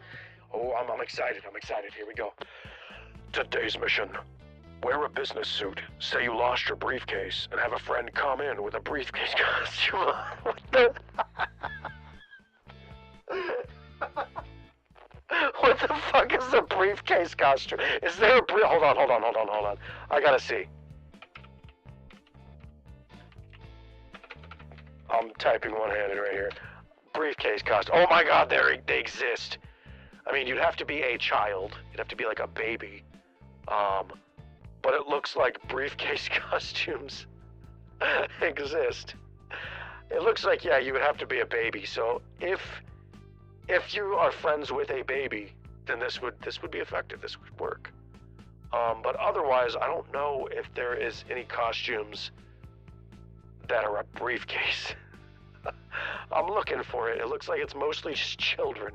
Oh, I'm excited. Here we go. Today's mission. Wear a business suit, say you lost your briefcase, and have a friend come in with a briefcase costume on. What the? What the fuck is the briefcase costume? Is there a hold on. I gotta see. I'm typing one-handed right here. Briefcase costume. Oh my god, they exist. I mean, you'd have to be a child. You'd have to be like a baby. But it looks like briefcase costumes exist. It looks like, yeah, you would have to be a baby. So if you are friends with a baby, then this would be effective. This would work. But otherwise, I don't know if there is any costumes that are a briefcase. I'm looking for it. It looks like it's mostly just children.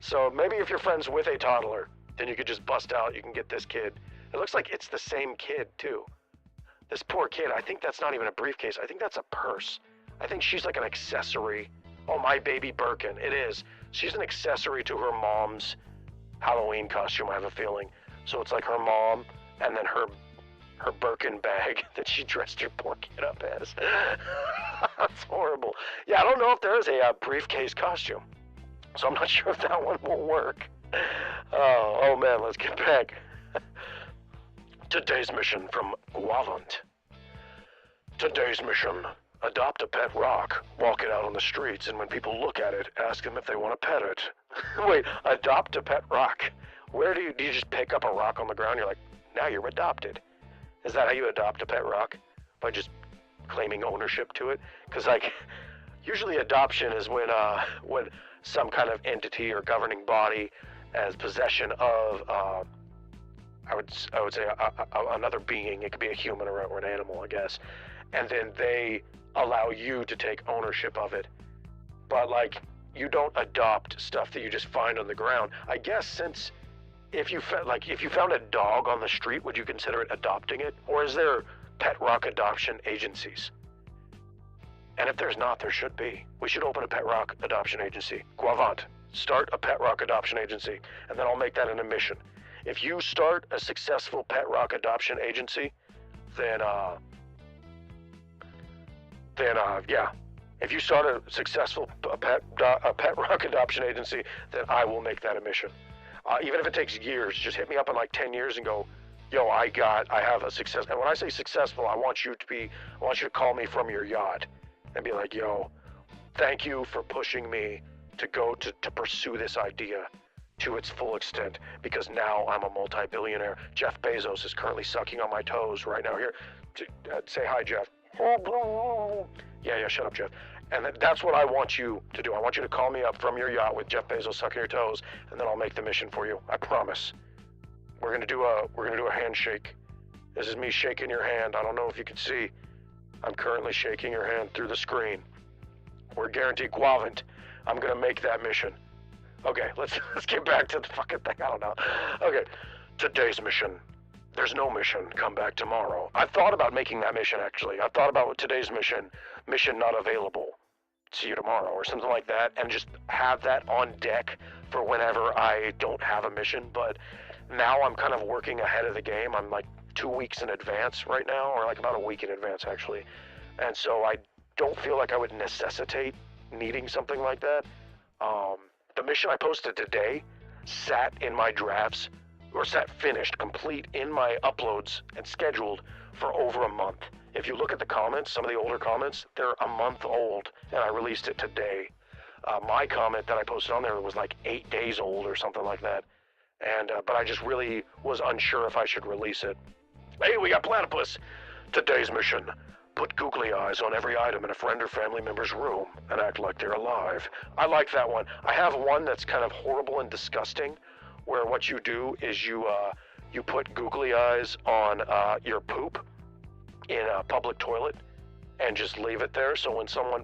So maybe if you're friends with a toddler, then you could just bust out. You can get this kid. It looks like it's the same kid too. This poor kid. I think that's not even a briefcase. I think that's a purse. I think she's like an accessory. Oh, my baby Birkin. It is. She's an accessory to her mom's Halloween costume, I have a feeling. So it's like her mom and then her Birkin bag that she dressed her poor kid up as. That's horrible. Yeah, I don't know if there is a briefcase costume. So I'm not sure if that one will work. Oh man, let's get back. Today's mission from Guavant. Today's mission. Adopt a pet rock, walk it out on the streets, and when people look at it, ask them if they want to pet it. Wait, adopt a pet rock. Where do you just pick up a rock on the ground? You're like, now you're adopted. Is that how you adopt a pet rock? By just claiming ownership to it? Because like, usually adoption is when some kind of entity or governing body has possession of, I would say another being. It could be a human or an animal, I guess. And then they allow you to take ownership of it. But like, you don't adopt stuff that you just find on the ground. I guess since if you found a dog on the street, would you consider it adopting it? Or is there pet rock adoption agencies? And if there's not, there should be. We should open a pet rock adoption agency. Guavant, start a pet rock adoption agency, and then I'll make that an mission. If you start a successful pet rock adoption agency, then yeah. If you start a successful pet rock adoption agency, then I will make that a mission. Even if it takes years, just hit me up in like 10 years and go, yo, I have a success. And when I say successful, I want you to call me from your yacht and be like, yo, thank you for pushing me to go to pursue this idea to its full extent, because now I'm a multi-billionaire. Jeff Bezos is currently sucking on my toes right now. Here, say hi, Jeff. Yeah, shut up, Jeff. And that's what I want you to do. I want you to call me up from your yacht with Jeff Bezos sucking your toes, and then I'll make the mission for you. I promise. We're gonna do a handshake. This is me shaking your hand. I don't know if you can see. I'm currently shaking your hand through the screen. We're guaranteed Guavant. I'm gonna make that mission. Okay, let's get back to the fucking thing. I don't know. Okay, today's mission. There's no mission. Come back tomorrow. I thought about making that mission, actually. I thought about today's mission not available. See you tomorrow, or something like that, and just have that on deck for whenever I don't have a mission. But now I'm kind of working ahead of the game. I'm like 2 weeks in advance right now, or like about a week in advance, actually. And so I don't feel like I would necessitate needing something like that. The mission I posted today sat in my drafts, or sat finished, complete in my uploads and scheduled for over a month. If you look at the comments, some of the older comments, they're a month old, and I released it today. My comment that I posted on there was like 8 days old or something like that. And but I just really was unsure if I should release it. Hey, we got platypus. Today's mission. Put googly eyes on every item in a friend or family member's room and act like they're alive. I like that one. I have one that's kind of horrible and disgusting, where what you do is you put googly eyes on your poop in a public toilet and just leave it there, so when someone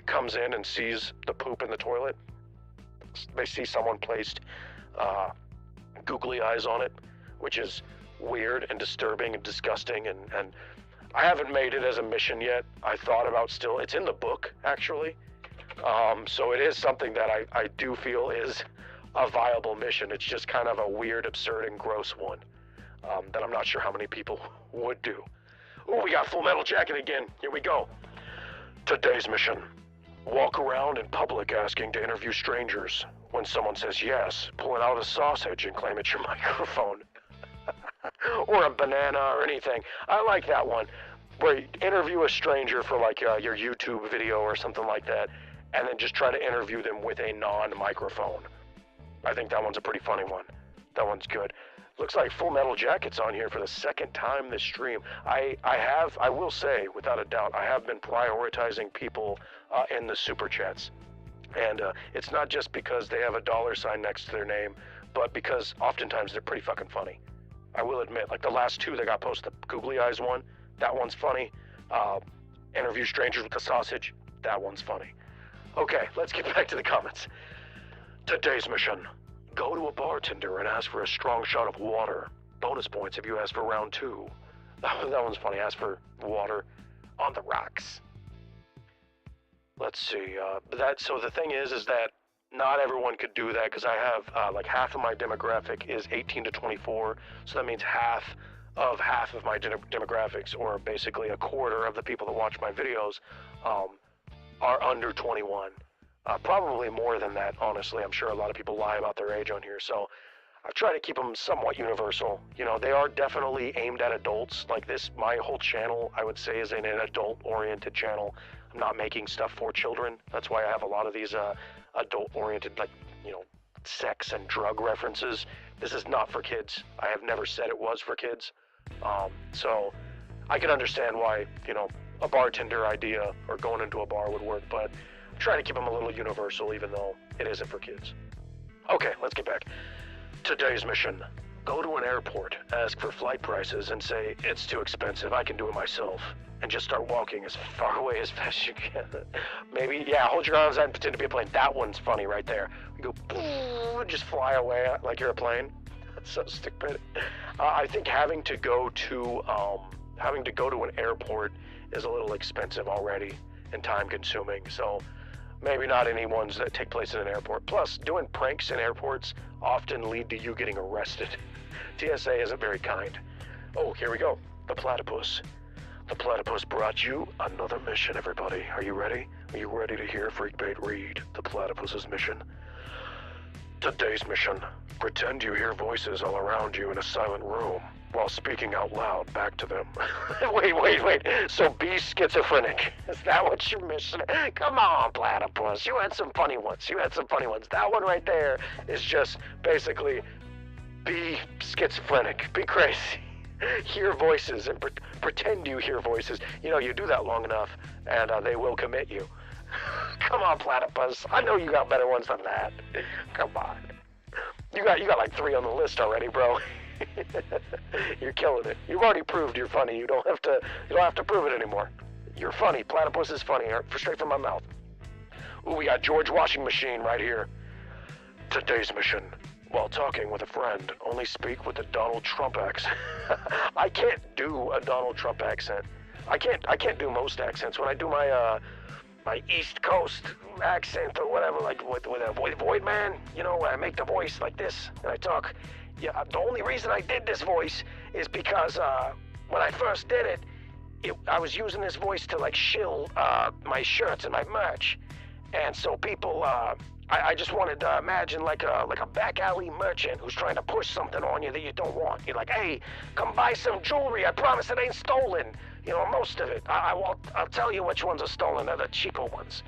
comes in and sees the poop in the toilet, they see someone placed googly eyes on it, which is weird and disturbing and disgusting, and I haven't made it as a mission yet. I thought about still, it's in the book actually, so it is something that I do feel is a viable mission. It's just kind of a weird, absurd, and gross one that I'm not sure how many people would do. Oh, we got Full Metal Jacket again. Here we go. Today's mission. Walk around in public asking to interview strangers. when someone says yes, pulling out a sausage and claim it's your microphone. Or a banana or anything. I like that one, where you interview a stranger for like your YouTube video or something like that, and then just try to interview them with a non-microphone. I think that one's a pretty funny one. That one's good. Looks like Full Metal Jacket's on here for the second time this stream. I will say, without a doubt, I have been prioritizing people in the super chats. And it's not just because they have a $ next to their name, but because oftentimes they're pretty fucking funny. I will admit, like the last two that got posted, the Googly Eyes one, that one's funny. Interview strangers with the sausage, that one's funny. Okay, let's get back to the comments. Today's mission. Go to a bartender and ask for a strong shot of water. Bonus points if you ask for round 2. That one's funny. Ask for water on the rocks. Let's see. So the thing is that not everyone could do that because I have like half of my demographic is 18 to 24. So that means half of my demographics, or basically a quarter of the people that watch my videos, are under 21. Probably more than that, honestly. I'm sure a lot of people lie about their age on here, so I've tried to keep them somewhat universal. You know, they are definitely aimed at adults. Like this, my whole channel, I would say, is an adult-oriented channel. I'm not making stuff for children. That's why I have a lot of these adult-oriented, like, you know, sex and drug references. This is not for kids. I have never said it was for kids. So I can understand why, you know, a bartender idea or going into a bar would work, but I'm trying to keep them a little universal, even though it isn't for kids. Okay, let's get back. Today's mission. Go to an airport, ask for flight prices, and say, it's too expensive, I can do it myself. And just start walking as far away as fast as you can. Maybe, yeah, hold your arms out and pretend to be a plane. That one's funny right there. You go, and just fly away like you're a plane. That's so stupid. I think having to go to an airport is a little expensive already and time consuming. So maybe not any ones that take place in an airport. Plus, doing pranks in airports often lead to you getting arrested. TSA isn't very kind. Oh, here we go. The platypus. The platypus brought you another mission, everybody. Are you ready? Are you ready to hear Freakbait read the platypus's mission? Today's mission. Pretend you hear voices all around you in a silent room while speaking out loud back to them. Wait. So be schizophrenic. Is that what your mission is? Come on, platypus. You had some funny ones. That one right there is just basically be schizophrenic. Be crazy. Hear voices and pretend you hear voices. You know, you do that long enough and they will commit you. Come on, platypus. I know you got better ones than that. Come on. You got like 3 on the list already, bro. You're killing it. You've already proved you're funny. You don't have to prove it anymore. You're funny. Platypus is funny. Straight from my mouth. Ooh, we got George Washing Machine right here. Today's mission. While talking with a friend, only speak with the Donald Trump accent. I can't do a Donald Trump accent. I can't do most accents. When I do my my East Coast accent or whatever, like with a void man, you know, when I make the voice like this and I talk. Yeah, the only reason I did this voice is because when I first did it, I was using this voice to like shill my shirts and my merch, and so people. I just wanted to imagine like a back alley merchant who's trying to push something on you that you don't want. You're like, hey, come buy some jewelry. I promise it ain't stolen. You know, most of it. I'll tell you which ones are stolen. They're the cheaper ones.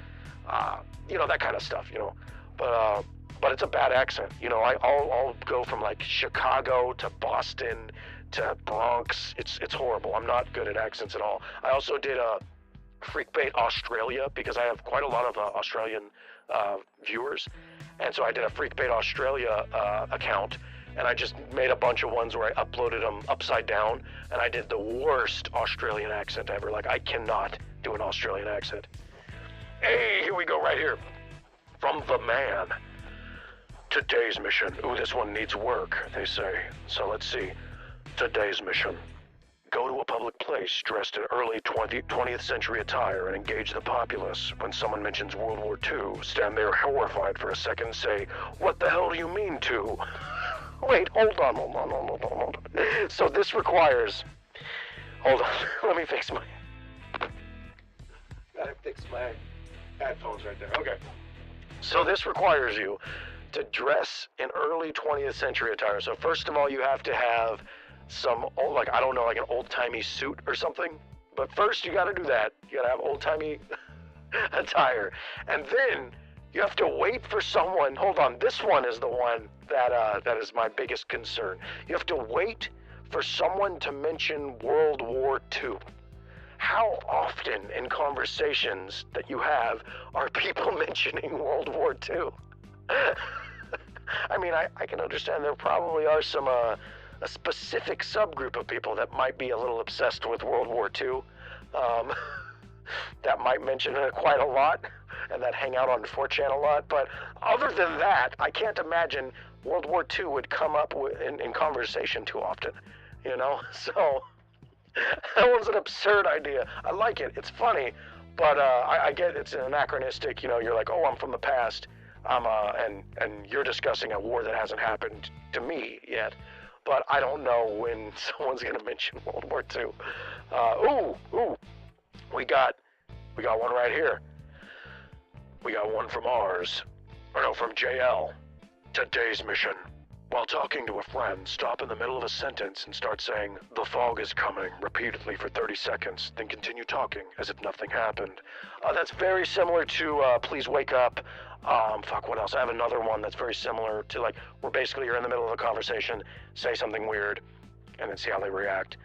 You know, that kind of stuff. You know, but it's a bad accent. You know, I'll go from like Chicago to Boston to Bronx. It's horrible. I'm not good at accents at all. I also did Freakbait Australia because I have quite a lot of Australian viewers, and so I did a Freakbait Australia account, and I just made a bunch of ones where I uploaded them upside down, and I did the worst Australian accent ever. Like, I cannot do an Australian accent. Hey, here we go right here. From the man. Today's mission. Ooh, this one needs work, they say. So let's see. Today's mission. Go to a public place dressed in early 20th century attire and engage the populace. When someone mentions World War II, stand there horrified for a second and say, what the hell do you mean to? Wait, hold on. So this requires... Hold on, let me fix my... Gotta fix my headphones right there. Okay. So this requires you to dress in early 20th century attire. So first of all, you have to have some old, like, I don't know, like an old-timey suit or something. But first you got to do that. You got to have old-timey attire. And then you have to wait for someone. Hold on, this one is the one that is my biggest concern. You have to wait for someone to mention World War II. How often in conversations that you have are people mentioning World War II? I mean, I can understand there probably are some a specific subgroup of people that might be a little obsessed with World War II, that might mention it quite a lot, and that hang out on 4chan a lot. But other than that, I can't imagine World War II would come up in conversation too often, you know? So that was an absurd idea. I like it. It's funny, but I get it's anachronistic. You know, you're like, oh, I'm from the past. And you're discussing a war that hasn't happened to me yet, but I don't know when someone's gonna mention World War II. We got one right here. We got one from from JL. Today's mission. While talking to a friend, stop in the middle of a sentence and start saying, "The fog is coming," repeatedly for 30 seconds, then continue talking as if nothing happened. That's very similar to Please Wake Up. What else? I have another one that's very similar to, like, where basically you're in the middle of a conversation, say something weird, and then see how they react.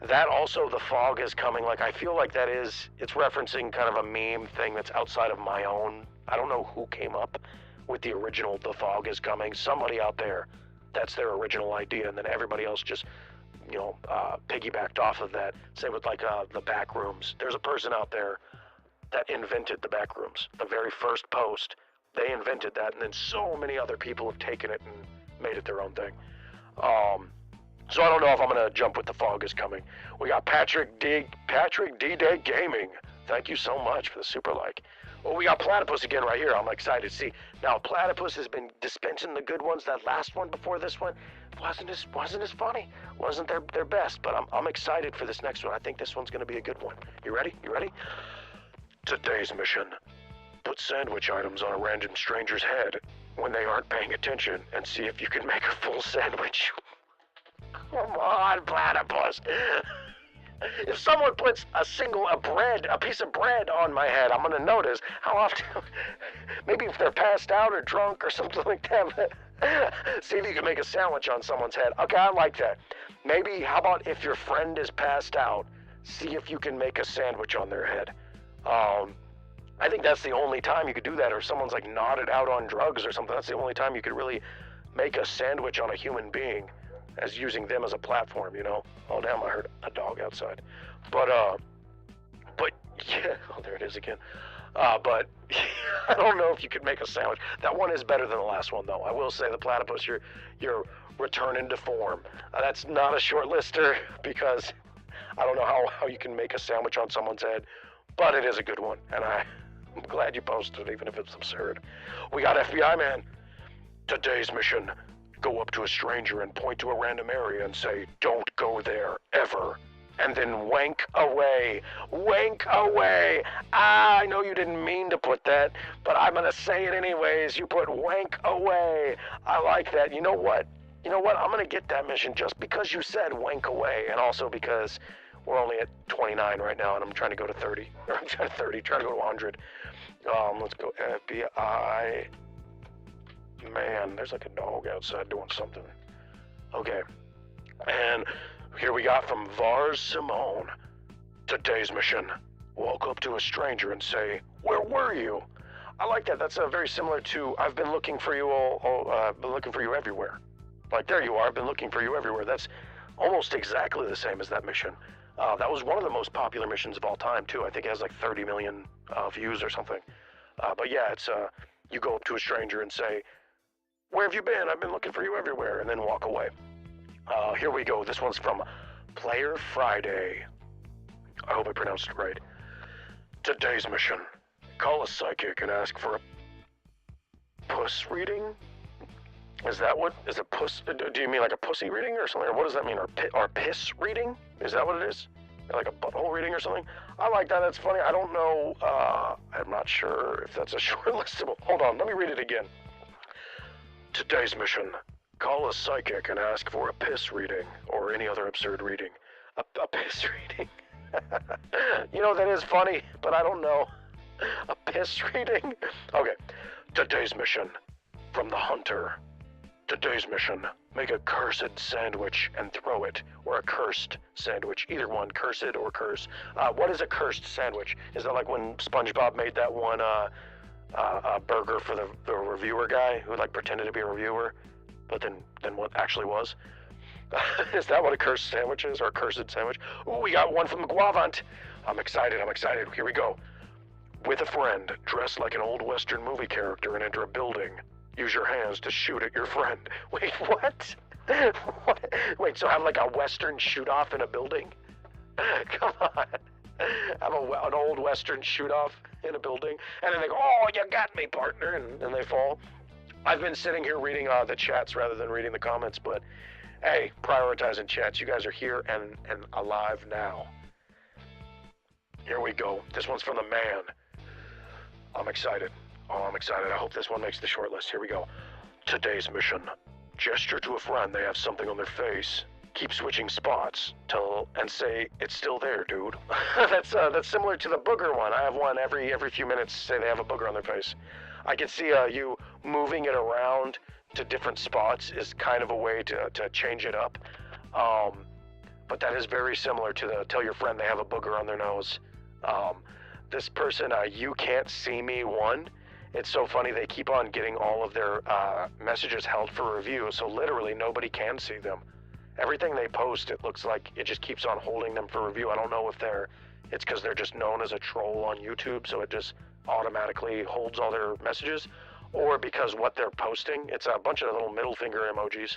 That also, the fog is coming, like, I feel like it's referencing kind of a meme thing that's outside of my own. I don't know who came up with the original "the fog is coming." Somebody out there, that's their original idea, and then everybody else just, piggybacked off of that. Same with, like, the back rooms. There's a person out there that invented the back rooms. The very first post, they invented that, and then so many other people have taken it and made it their own thing. So I don't know if I'm gonna jump with "the fog is coming." We got Patrick D-Day Gaming. Thank you so much for the super like. Well, we got Platypus again right here. I'm excited to see. Now, Platypus has been dispensing the good ones. That last one before this one wasn't as funny. Wasn't their best, but I'm excited for this next one. I think this one's gonna be a good one. You ready? Today's mission. Put sandwich items on a random stranger's head when they aren't paying attention and see if you can make a full sandwich. Come on, Platypus. If someone puts a piece of bread on my head, I'm gonna notice. How often? Maybe if they're passed out or drunk or something like that. See if you can make a sandwich on someone's head. Okay, I like that. Maybe, how about if your friend is passed out, see if you can make a sandwich on their head. I think that's the only time you could do that, or if someone's like nodded out on drugs or something. That's the only time you could really make a sandwich on a human being, as using them as a platform, you know? Oh, damn, I heard a dog outside. But yeah, oh, there it is again. But I don't know if you could make a sandwich. That one is better than the last one, though. I will say, the Platypus, you're returning to form. That's not a shortlister, because I don't know how you can make a sandwich on someone's head, but it is a good one, and I'm glad you posted it, even if it's absurd. We got FBI Man. Today's mission. Go up to a stranger and point to a random area and say, "Don't go there, ever." And then wank away. Wank away. I know you didn't mean to put that, but I'm gonna say it anyways. You put wank away. I like that. You know what? I'm gonna get that mission just because you said wank away, and also because we're only at 29 right now, and I'm trying to go to 30. Or I'm trying to go to 100. Let's go FBI. Man, there's like a dog outside doing something. Okay. And here we got from Vars Simone. Today's mission. Walk up to a stranger and say, "Where were you?" I like that. That's very similar to "I've been looking for you been looking for you everywhere." Like, there you are, I've been looking for you everywhere. That's almost exactly the same as that mission. That was one of the most popular missions of all time, too. I think it has like 30 million views or something. But yeah, it's you go up to a stranger and say, "Where have you been? I've been looking for you everywhere," and then walk away. Here we go. This one's from Player Friday. I hope I pronounced it right. Today's mission. Call a psychic and ask for a puss reading? Is a puss, do you mean like a pussy reading or something? Or what does that mean? Or piss reading? Is that what it is? Like a butthole reading or something? I like that. That's funny. I don't know. I'm not sure if that's a shortlistable. Hold on. Let me read it again. Today's mission. Call a psychic and ask for a piss reading, or any other absurd reading. A piss reading? You know, that is funny, but I don't know. A piss reading? Okay. Today's mission. From the hunter. Today's mission. Make a cursed sandwich and throw it. Or a cursed sandwich. Either one. Cursed or curse. What is a cursed sandwich? Is that like when SpongeBob made that one burger for the reviewer guy who like pretended to be a reviewer, but then what actually was? Is that what a cursed sandwich is, or a cursed sandwich? Ooh, we got one from the Guavant. I'm excited. Here we go. With a friend, dress like an old Western movie character and enter a building. Use your hands to shoot at your friend. Wait, what? What? Wait, so have like a Western shoot-off in a building? Come on. Have an old Western shoot-off in a building, and then they go, oh, you got me, partner, and they fall. I've been sitting here reading the chats rather than reading the comments, but hey, prioritizing chats. You guys are here and alive now. Here we go. This one's from the man. I'm excited. Oh, I'm excited. I hope this one makes the short list. Here we go. Today's mission. Gesture to a friend they have something on their face. Keep switching spots and say it's still there, dude. That's similar to the booger one. I have one every few minutes say they have a booger on their face. I can see you moving it around to different spots is kind of a way to change it up. But that is very similar to the tell your friend they have a booger on their nose. This person, you can't see me one. It's so funny, they keep on getting all of their messages held for review, so literally nobody can see them. Everything they post, it looks like it just keeps on holding them for review. I don't know if it's because they're just known as a troll on YouTube, so it just automatically holds all their messages, or because what they're posting, it's a bunch of little middle finger emojis.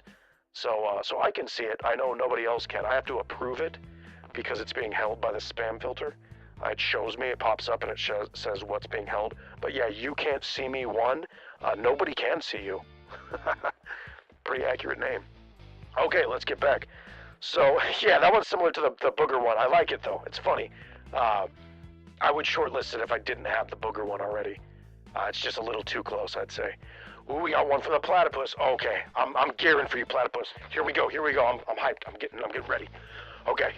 So I can see it. I know nobody else can. I have to approve it because it's being held by the spam filter. It shows me, it pops up and it says what's being held. But yeah, you can't see me one. Nobody can see you. Pretty accurate name. Okay, let's get back. So yeah, that one's similar to the booger one. I like it though. It's funny. I would shortlist it if I didn't have the booger one already. It's just a little too close, I'd say. Ooh, we got one for the platypus. Okay, I'm gearing for you, platypus. Here we go. I'm hyped. I'm getting ready. Okay,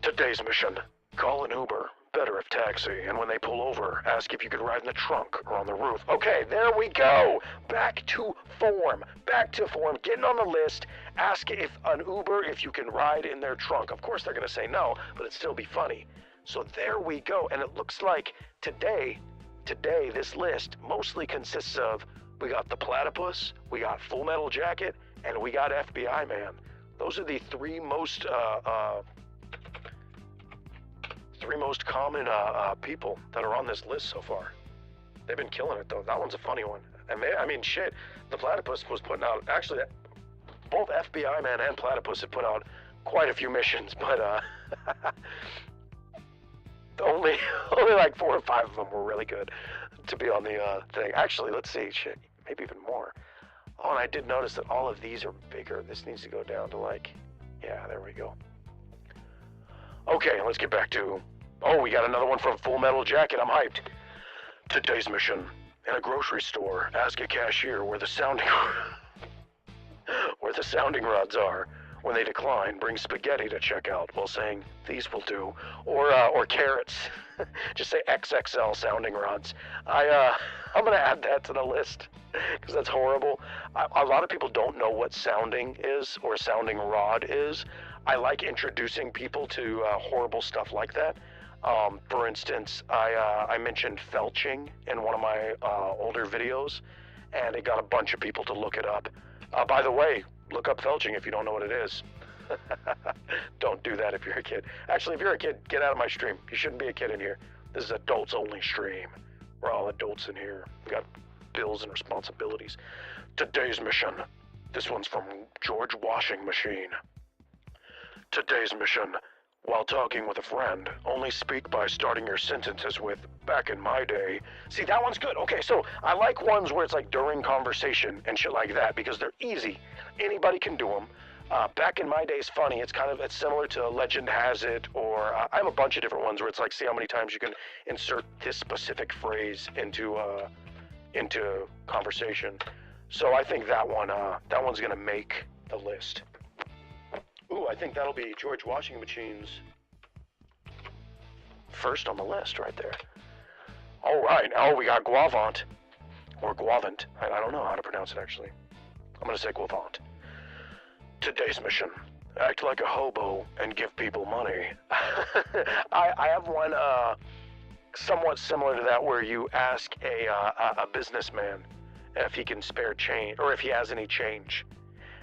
today's mission: call an Uber. Better if taxi, and when they pull over, ask if you could ride in the trunk or on the roof. Okay, there we go. Back to form. Getting on the list. Ask if an Uber if you can ride in their trunk. Of course they're gonna say no, but it'd still be funny. So there we go. And it looks like today this list mostly consists of, we got the platypus, we got Full Metal Jacket, and we got FBI Man. Those are the three most common people that are on this list so far. They've been killing it though. That one's a funny one. And shit, the platypus was putting out, actually, both FBI Man and platypus have put out quite a few missions, but only like 4 or 5 of them were really good to be on the thing. Actually, let's see, shit, maybe even more. Oh, and I did notice that all of these are bigger. This needs to go down to like, yeah, there we go. Okay, let's get back to, we got another one from Full Metal Jacket. I'm hyped. Today's mission: in a grocery store, ask a cashier where the sounding rods are. When they decline, bring spaghetti to check out while saying, these will do. Or carrots. Just say XXL sounding rods. I'm gonna add that to the list because that's horrible. A lot of people don't know what sounding is or sounding rod is. I like introducing people to horrible stuff like that. For instance, I mentioned felching in one of my older videos, and it got a bunch of people to look it up. By the way, look up felching if you don't know what it is. Don't do that if you're a kid. Actually, if you're a kid, get out of my stream. You shouldn't be a kid in here. This is adults only stream. We're all adults in here. We got bills and responsibilities. Today's mission. This one's from George Washing Machine. Today's mission: while talking with a friend, only speak by starting your sentences with, back in my day. See, that one's good. Okay, so I like ones where it's like during conversation and shit like that because they're easy. Anybody can do them. Back in my day is funny. It's similar to Legend Has It, or I have a bunch of different ones where it's like, see how many times you can insert this specific phrase into conversation. So I think that one's gonna make the list. Ooh, I think that'll be George Washing Machine's first on the list right there. All right, oh, we got Guavant, or Guavant. I don't know how to pronounce it actually. I'm gonna say Guavant. Today's mission: act like a hobo and give people money. I have one somewhat similar to that, where you ask a businessman if he can spare change, or if he has any change,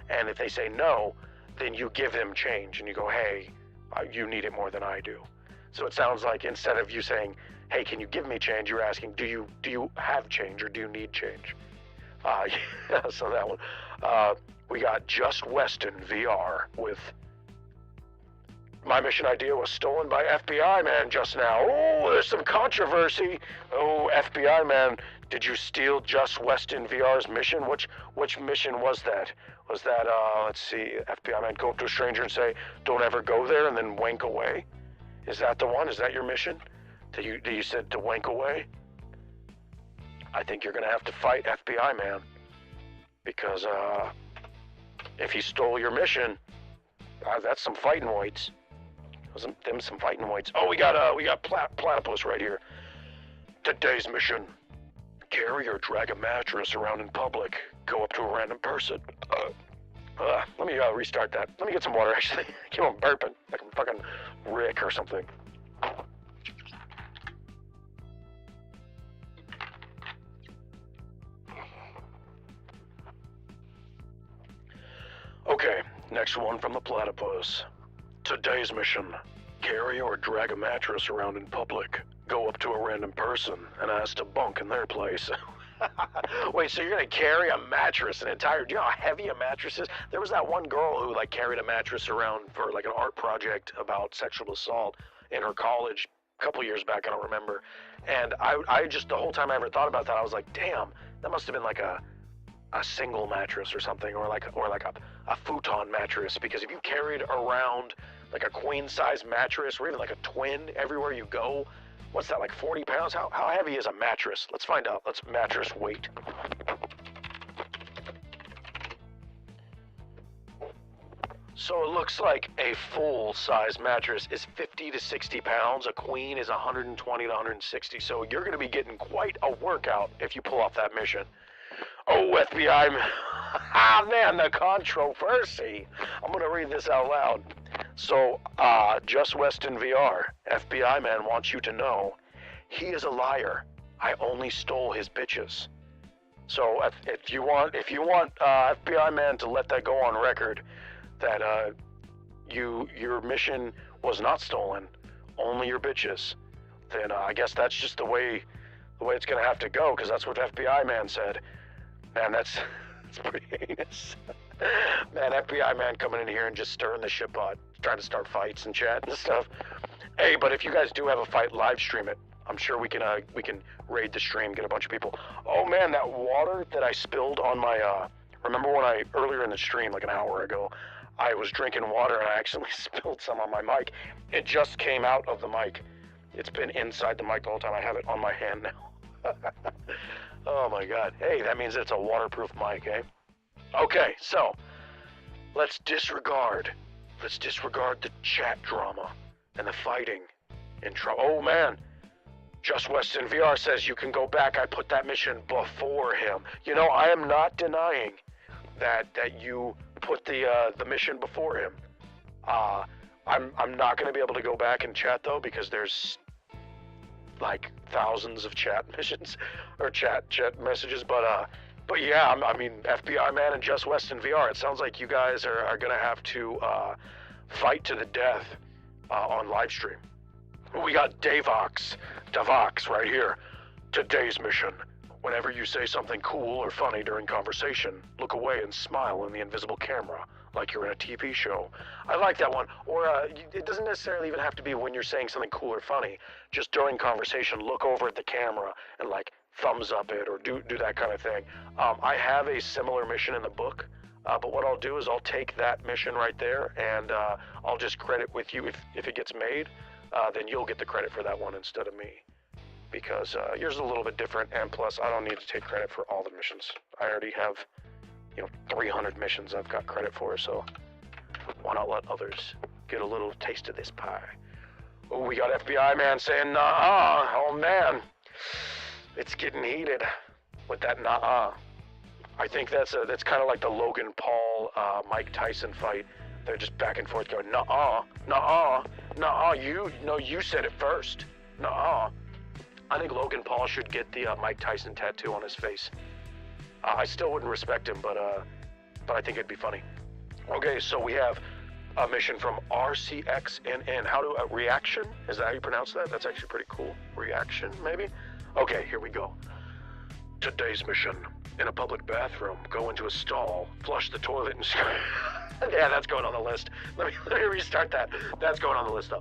and if they say no, then you give him change and you go, hey, you need it more than I do. So it sounds like instead of you saying, hey, can you give me change, you're asking, do you have change, or do you need change? Yeah, so that one. We got Just Weston VR with my mission idea was stolen by FBI man just now. Oh, there's some controversy. Oh, FBI man, did you steal Just Weston VR's mission? Which mission was that? Was that, let's see, FBI man, go up to a stranger and say, don't ever go there, and then wank away? Is that the one? Is that your mission? That you said to wank away? I think you're gonna have to fight FBI man. Because, if he stole your mission, that's some fighting weights. Some fighting weights. Oh, we got platypus right here. Today's mission: carry or drag a mattress around in public. Go up to a random person. Let me restart that. Let me get some water. Actually, I keep on burping like I'm fucking Rick or something. Okay, next one from the platypus. Today's mission: carry or drag a mattress around in public. Go up to a random person and ask to bunk in their place. Wait, so you're gonna carry a mattress, an entire, do you know how heavy a mattress is? There was that one girl who like carried a mattress around for like an art project about sexual assault in her college a couple years back, I don't remember. And I just, the whole time I ever thought about that, I was like, damn, that must have been like a single mattress or something, or like a futon mattress, because if you carried around like a queen size mattress, or even like a twin everywhere you go, what's that, like 40 pounds? How heavy is a mattress? Let's find out. Let's mattress weight. So it looks like a full size mattress is 50 to 60 pounds. A queen is 120 to 160. So you're going to be getting quite a workout if you pull off that mission. Oh, FBI, man, the controversy. I'm going to read this out loud. So, Just Weston VR, FBI man wants you to know, he is a liar. I only stole his bitches. So, if you want FBI man to let that go on record, that your mission was not stolen, only your bitches, then I guess that's just the way it's going to have to go, because that's what FBI man said. Man, that's pretty heinous. Man, FBI man coming in here and just stirring the shit pot, trying to start fights and chat and stuff. Hey, but if you guys do have a fight, live stream it. I'm sure we can raid the stream, get a bunch of people. Oh man, that water that I spilled on my remember when earlier in the stream, like an hour ago, I was drinking water and I accidentally spilled some on my mic. It just came out of the mic. It's been inside the mic the whole time. I have it on my hand now. Oh my god. Hey, that means it's a waterproof mic, eh? Okay, so let's disregard the chat drama and the fighting and oh man, Just Weston VR says you can go back. I put that mission before him. You know, I am not denying that you put the mission before him. I'm not going to be able to go back and chat though, because there's like thousands of chat missions or chat messages, but yeah, I mean, FBI man and Just Weston VR, it sounds like you guys are gonna have to fight to the death on live stream. We got Davox right here. Today's mission: whenever you say something cool or funny during conversation, look away and smile in the invisible camera like you're in a TV show. I like that one. Or it doesn't necessarily even have to be when you're saying something cool or funny. Just during conversation, look over at the camera and like thumbs up it, or do that kind of thing. I have a similar mission in the book, but what I'll do is I'll take that mission right there and I'll just credit with you if it gets made. Then you'll get the credit for that one instead of me. because yours is a little bit different, and plus I don't need to take credit for all the missions. I already have, 300 missions I've got credit for, so why not let others get a little taste of this pie? Oh, we got FBI man saying nah. Oh man, it's getting heated with that nah. I think that's kind of like the Logan Paul Mike Tyson fight. They're just back and forth going nah, nah, nah. You said it first. Nah. I think Logan Paul should get the Mike Tyson tattoo on his face. I still wouldn't respect him, but I think it'd be funny. Okay, so we have a mission from RCXNN. How do reaction? Is that how you pronounce that? That's actually pretty cool. Reaction, maybe? Okay, here we go. Today's mission. In a public bathroom, go into a stall, flush the toilet, and yeah, that's going on the list. Let me restart that. That's going on the list, though.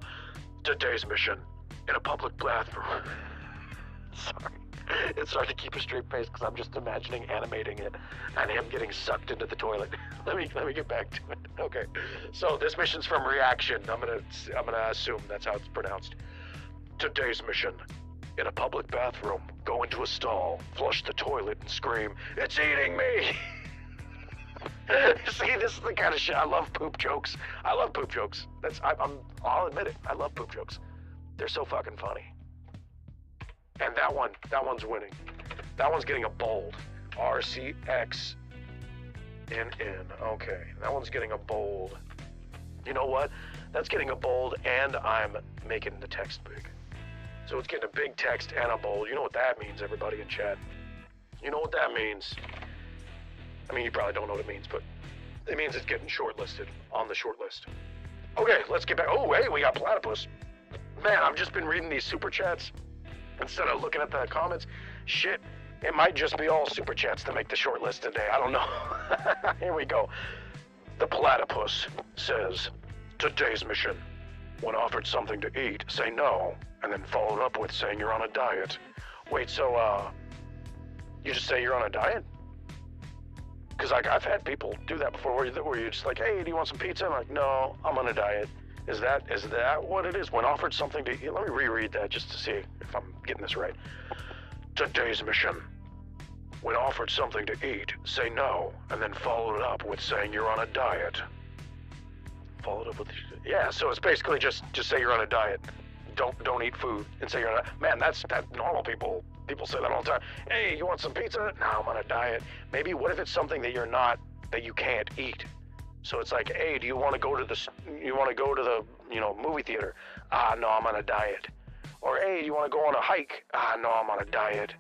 Today's mission. In a public bathroom. Sorry. It's hard to keep a straight face because I'm just imagining animating it and him getting sucked into the toilet. Let me get back to it. Okay. So this mission's from Reaction. I'm gonna assume that's how it's pronounced. Today's mission. In a public bathroom, go into a stall, flush the toilet, and scream, "It's eating me!" See, this is the kind of shit. I love poop jokes. I'll admit it. I love poop jokes. They're so fucking funny. And that one's winning. That one's getting a bold. RCXNN. Okay, that one's getting a bold. You know what? That's getting a bold, and I'm making the text big. So it's getting a big text and a bold. You know what that means, everybody in chat. You know what that means. I mean, you probably don't know what it means, but it means it's getting shortlisted on the short list. Okay, let's get back. Oh, hey, we got Platypus. Man, I've just been reading these super chats instead of looking at the comments. Shit, it might just be all super chats to make the short list today. I don't know. Here we go. The Platypus says, today's mission. When offered something to eat, say no, and then follow it up with saying you're on a diet. Wait, so, you just say you're on a diet? Because I've had people do that before where you're just like, hey, do you want some pizza? I'm like, no, I'm on a diet. Is that what it is? When offered something to eat? Let me reread that just to see if I'm getting this right. Today's mission. When offered something to eat, say no, and then follow it up with saying you're on a diet. Follow it up with, yeah, so it's basically just say you're on a diet. Don't eat food and say you're on a, man, that's normal people say that all the time. Hey, you want some pizza? No, I'm on a diet. Maybe what if it's something that that you can't eat? So it's like, hey, do you want to go to the movie theater? No, I'm on a diet. Or hey, do you want to go on a hike? No, I'm on a diet.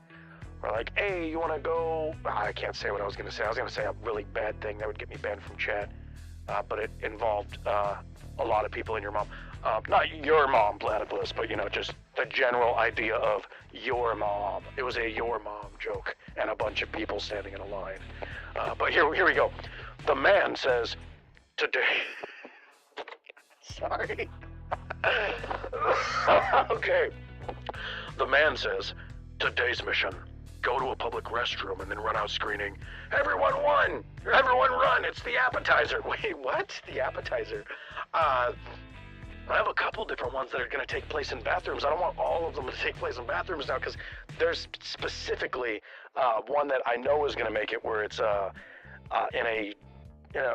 Or like, hey, you want to go, I can't say what I was going to say. I was going to say a really bad thing that would get me banned from chat. But it involved a lot of people in your mom. Not your mom, Platypus, but just the general idea of your mom. It was a your mom joke and a bunch of people standing in a line. But here we go. The man says, today... Sorry. Okay. The man says, today's mission. Go to a public restroom and then run out screaming, everyone won! Everyone run! It's the appetizer! Wait, what? The appetizer? I have a couple different ones that are going to take place in bathrooms. I don't want all of them to take place in bathrooms now because there's specifically one that I know is going to make it where it's in a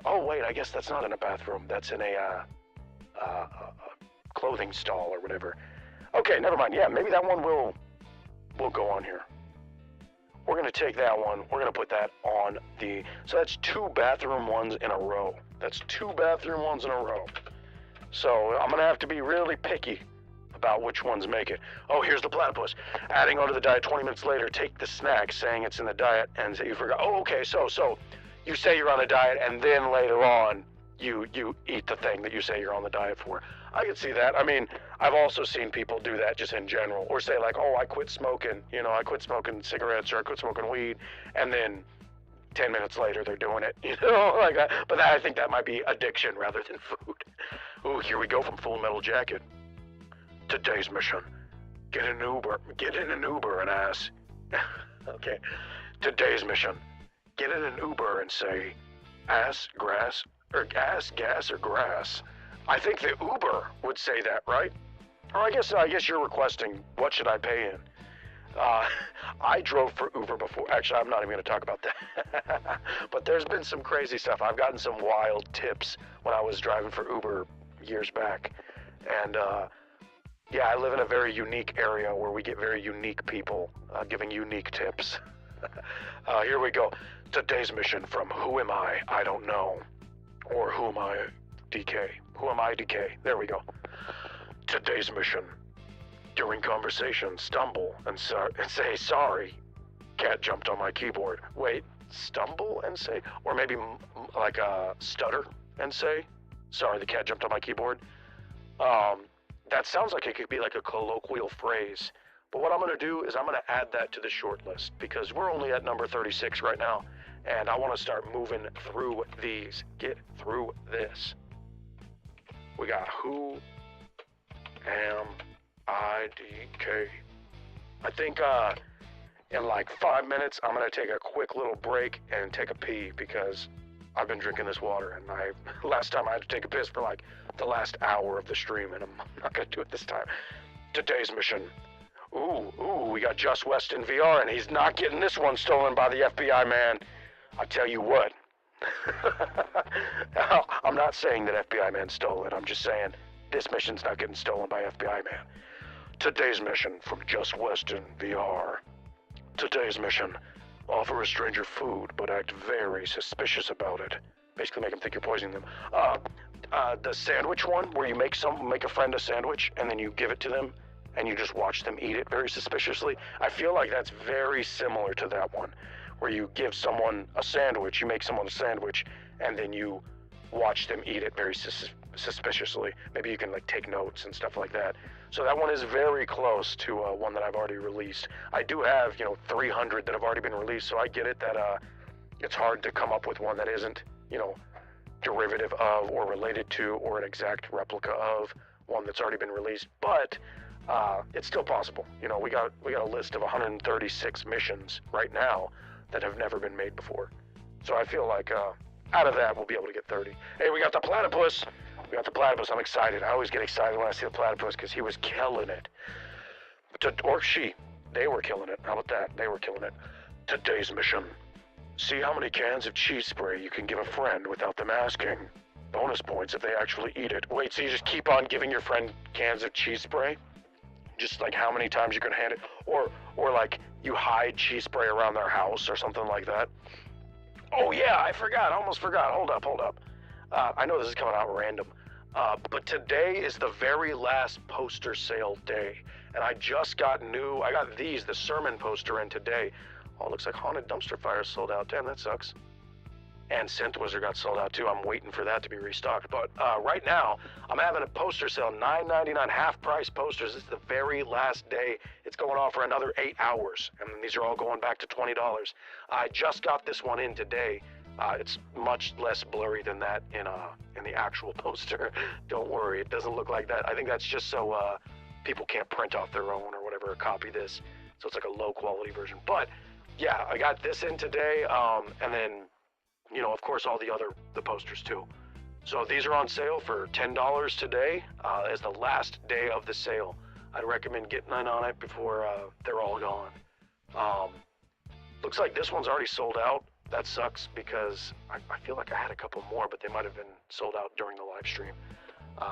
oh wait, I guess that's not in a bathroom. That's in a clothing stall or whatever. Okay, never mind. Yeah, maybe that one will go on here. We're going to take that one. We're going to put that on the... So that's 2 bathroom ones in a row. That's 2 bathroom ones in a row. So I'm going to have to be really picky about which ones make it. Oh, here's the Platypus. Adding onto the diet 20 minutes later, take the snack, saying it's in the diet, and say you forgot. Oh, okay, so you say you're on a diet, and then later on, you eat the thing that you say you're on the diet for. I could see that. I mean, I've also seen people do that just in general, or say like, oh, I quit smoking, I quit smoking cigarettes or I quit smoking weed, and then 10 minutes later they're doing it, like that. But I think that might be addiction rather than food. Ooh, here we go from Full Metal Jacket. Today's mission. Get in an Uber and ask. Okay. Today's mission. Get in an Uber and say, ass, gas, or grass. I think the Uber would say that, right? Or I guess you're requesting, what should I pay in? Uh, I drove for Uber before. Actually, I'm not even going to talk about that. But there's been some crazy stuff. I've gotten some wild tips when I was driving for Uber years back. And yeah, I live in a very unique area where we get very unique people giving unique tips. Here we go. Today's mission from Who Am I Don't Know. Or Who Am I, DK. Who Am I, DK? There we go. Today's mission. During conversation, stumble and say sorry. Cat jumped on my keyboard. Wait, stumble and say? Or maybe like stutter and say, sorry, the cat jumped on my keyboard. That sounds like it could be like a colloquial phrase. But what I'm going to do is I'm going to add that to the short list because we're only at number 36 right now. And I want to start moving through these. Get through this. We got Who Am IDK. I think in like 5 minutes I'm gonna take a quick little break and take a pee because I've been drinking this water and last time I had to take a piss for like the last hour of the stream and I'm not gonna do it this time. Today's mission. Ooh, we got Just West in VR and he's not getting this one stolen by the FBI man. I tell you what. I'm not saying that FBI man stole it. I'm just saying this mission's not getting stolen by FBI man. Today's mission from Just West in VR. Today's mission. Offer a stranger food, but act very suspicious about it. Basically make them think you're poisoning them. The sandwich one, where you make a friend a sandwich, and then you give it to them, and you just watch them eat it very suspiciously. I feel like that's very similar to that one, where you give someone a sandwich, you make someone a sandwich, and then you watch them eat it very suspiciously. Maybe you can like take notes and stuff like that. So that one is very close to one that I've already released. I do have 300 that have already been released, so I get it that it's hard to come up with one that isn't derivative of or related to or an exact replica of one that's already been released. But it's still possible. We got a list of 136 missions right now that have never been made before. So I feel like out of that we'll be able to get 30. Hey, we got the platypus. We got the platypus. I'm excited. I always get excited when I see the platypus because he was killing it. Or she. They were killing it. How about that? They were killing it. Today's mission. See how many cans of cheese spray you can give a friend without them asking. Bonus points if they actually eat it. Wait, so you just keep on giving your friend cans of cheese spray? Just like how many times you can hand it? Or like you hide cheese spray around their house or something like that? Oh yeah, I forgot. I almost forgot. Hold up. I know this is coming out random, but today is the very last poster sale day, and I got the sermon poster in today. Oh, it looks like Haunted Dumpster Fire sold out. Damn, that sucks. And Synth Wizard got sold out too. I'm waiting for that to be restocked. But right now, I'm having a poster sale, $9.99 half-price posters. This is the very last day. It's going on for another 8 hours, and these are all going back to $20. I just got this one in today. It's much less blurry than that in the actual poster. Don't worry, it doesn't look like that. I think that's just so people can't print off their own or whatever, or copy this. So it's like a low-quality version. But yeah, I got this in today, and then of course, all the posters too. So these are on sale for $10 today as the last day of the sale. I'd recommend getting in on it before they're all gone. Looks like this one's already sold out. That sucks because I feel like I had a couple more, but they might have been sold out during the live stream.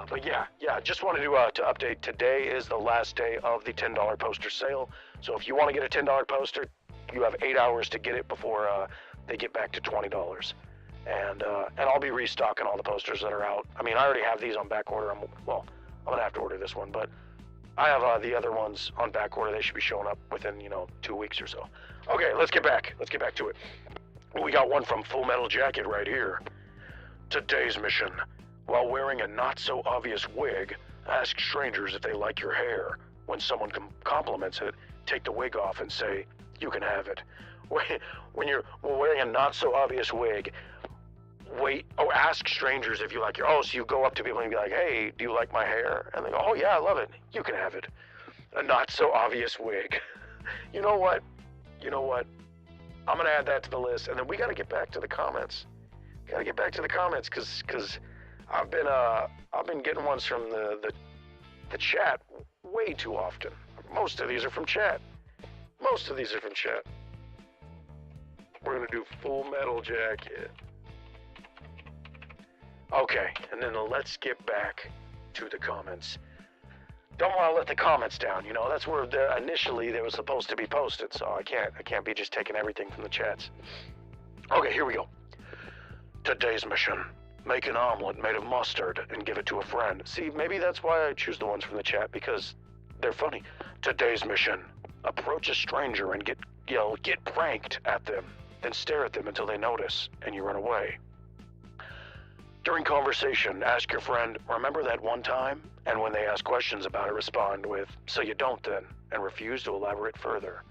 But yeah, just wanted to update. Today is the last day of the $10 poster sale. So if you want to get a $10 poster, you have 8 hours to get it before they get back to $20. And I'll be restocking all the posters that are out. I mean, I already have these on back order. I'm gonna have to order this one, but I have the other ones on back order. They should be showing up within 2 weeks or so. Okay, let's get back to it. We got one from Full Metal Jacket right here. Today's mission. While wearing a not-so-obvious wig, ask strangers if they like your hair. When someone compliments it, take the wig off and say, you can have it. When you're wearing a not-so-obvious wig, ask strangers if you like so you go up to people and be like, hey, do you like my hair? And they go, oh yeah, I love it. You can have it. A not-so-obvious wig. You know what? I'm gonna add that to the list, and then we gotta get back to the comments. Because I've been getting ones from the chat way too often. Most of these are from chat. most of these are from chat. We're gonna do Full Metal Jacket. Okay, and then let's get back to the comments. Don't want to let the comments down, you know. That's where initially they were supposed to be posted, so I can't be just taking everything from the chats. Okay, here we go. Today's mission: make an omelet made of mustard and give it to a friend. See, maybe that's why I choose the ones from the chat, because they're funny. Today's mission: approach a stranger and get pranked at them, then stare at them until they notice and you run away. During conversation, ask your friend, remember that one time? And when they ask questions about it, respond with, so you don't then, and refuse to elaborate further.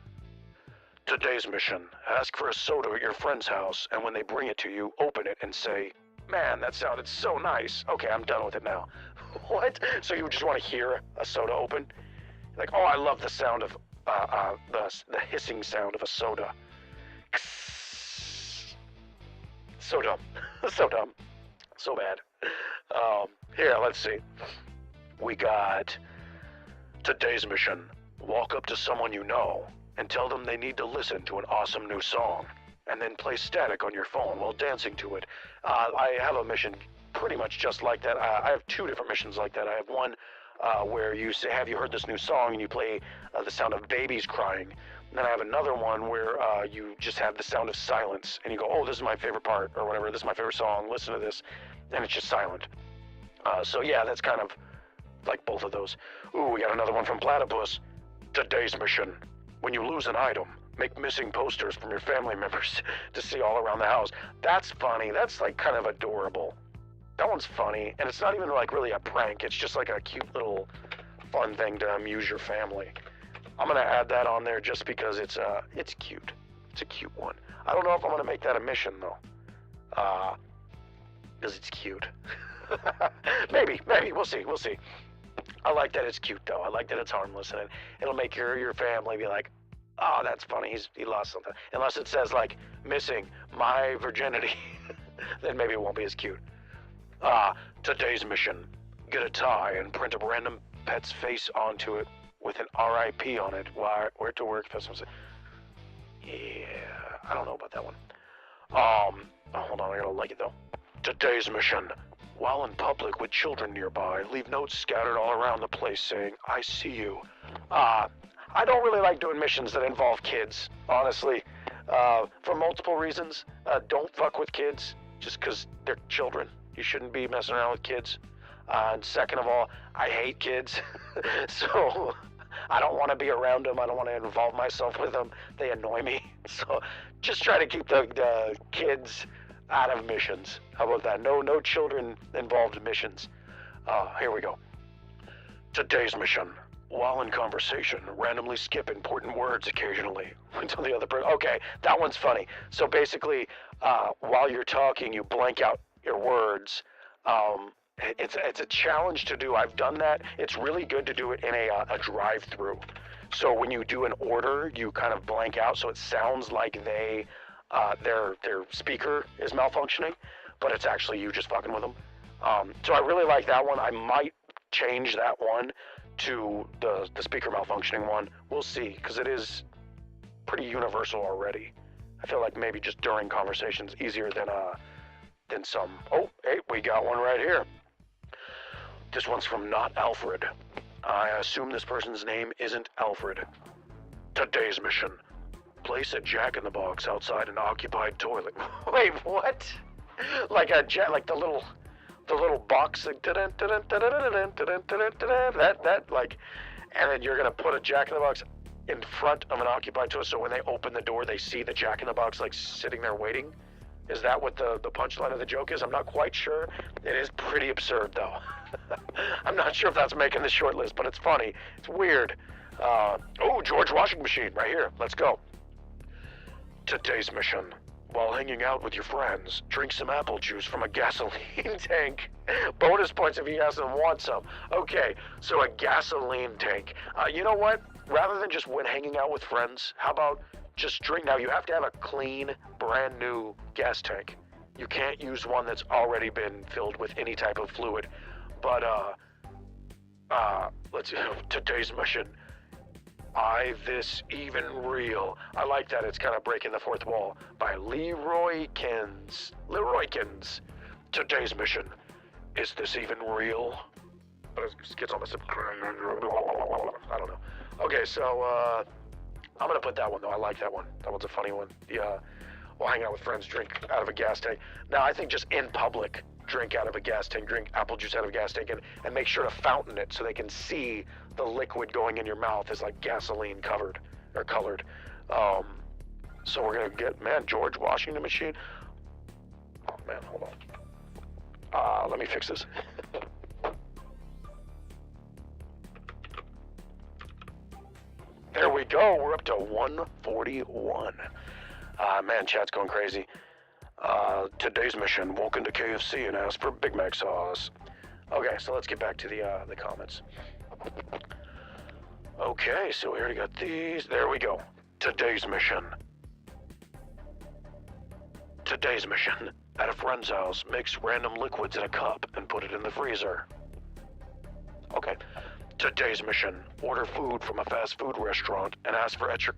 Today's mission: ask for a soda at your friend's house, and when they bring it to you, open it and say, man, that sounded so nice. Okay, I'm done with it now. What? So you just want to hear a soda open? Like, oh, I love the sound of, the hissing sound of a soda. So dumb. So dumb. So bad. Here, let's see. We got today's mission: walk up to someone you know and tell them they need to listen to an awesome new song, and then play static on your phone while dancing to it. I have a mission pretty much just like that. I have two different missions like that. I have one where you say, have you heard this new song, and you play the sound of babies crying. And then I have another one where you just have the sound of silence, and you go, oh, this is my favorite part, or whatever, this is my favorite song, listen to this, and it's just silent. So yeah, that's kind of like both of those. Ooh, we got another one from Platypus. Today's mission: when you lose an item, make missing posters from your family members to see all around the house. That's funny. That's like kind of adorable. That one's funny, and it's not even like really a prank. It's just like a cute little fun thing to amuse your family. I'm gonna add that on there just because it's cute. It's a cute one. I don't know if I'm gonna make that a mission though, because it's cute. maybe we'll see. I like that it's cute though. I like that it's harmless, and it'll make your family be like, oh, that's funny. He lost something. Unless it says like missing my virginity, then maybe it won't be as cute. Today's mission: get a tie and print a random pet's face onto it with an RIP on it. Where to work? Yeah, I don't know about that one. Hold on, I gotta like it though. Today's mission: while in public with children nearby, leave notes scattered all around the place saying, I see you. I don't really like doing missions that involve kids, honestly, for multiple reasons. Don't fuck with kids just because they're children. You shouldn't be messing around with kids. And second of all, I hate kids, so I don't want to be around them. I don't want to involve myself with them. They annoy me. So just try to keep the kids out of missions. How about that? No children involved missions. Here we go. Today's mission: while in conversation, randomly skip important words occasionally until the other person. Okay, that one's funny. So basically, while you're talking, you blank out your words. It's a challenge to do. I've done that. It's really good to do it in a drive-through. So when you do an order, you kind of blank out, so it sounds like their speaker is malfunctioning, but it's actually you just fucking with them. So I really like that one. I might change that one to the speaker malfunctioning one. We'll see, because it is pretty universal already. I feel like maybe just during conversations easier than some. Oh, hey, we got one right here. This one's from Not Alfred. I assume this person's name isn't Alfred. Today's mission: place a jack-in-the-box outside an occupied toilet. Wait, what? Like the little box that like, and then you're gonna put a jack-in-the-box in front of an occupied toilet, so when they open the door, they see the jack-in-the-box like sitting there waiting. Is that what the punchline of the joke is? I'm not quite sure. It is pretty absurd, though. I'm not sure if that's making the short list, but it's funny. It's weird. Oh, George washing machine right here. Let's go. Today's mission: while hanging out with your friends, drink some apple juice from a gasoline tank. Bonus points if you guys want some. Okay, so a gasoline tank. You know what? Rather than just when hanging out with friends, how about just drink? Now you have to have a clean, brand new gas tank. You can't use one that's already been filled with any type of fluid. But let's see. Today's mission: This Even Real. I like that. It's kind of breaking the fourth wall. By Leroy Kins. Today's mission. Is this even real? But it gets almost. I don't know. Okay, so I'm gonna put that one though. I like that one. That one's a funny one. Well, hang out with friends, drink out of a gas tank. Now I think just in public, drink out of a gas tank, drink apple juice out of a gas tank, and make sure to fountain it so they can see the liquid going in your mouth is like gasoline covered or colored. So we're gonna get, man, George Washington machine. Oh man, hold on. Let me fix this. There we go. We're up to 141. Man, chat's going crazy. Today's mission: walk into KFC and ask for Big Mac sauce. Okay, so let's get back to the comments. Okay, so we already got these. There we go. Today's mission. At a friend's house, mix random liquids in a cup and put it in the freezer. Okay. Today's mission. Order food from a fast food restaurant and ask for extra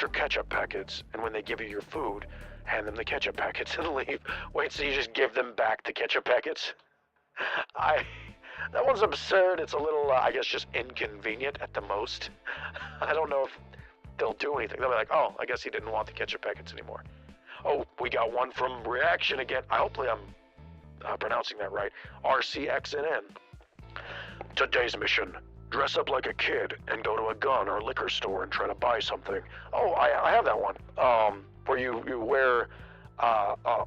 ketchup packets. And when they give you your food, hand them the ketchup packets and leave. Wait, so you just give them back the ketchup packets? That one's absurd. It's a little, I guess, just inconvenient at the most. I don't know if they'll do anything. They'll be like, oh, I guess he didn't want the ketchup packets anymore. Oh, we got one from Reaction again. Hopefully I'm pronouncing that right. RCXNN. Today's mission. Dress up like a kid and go to a gun or liquor store and try to buy something. Oh, I have that one. Where you wear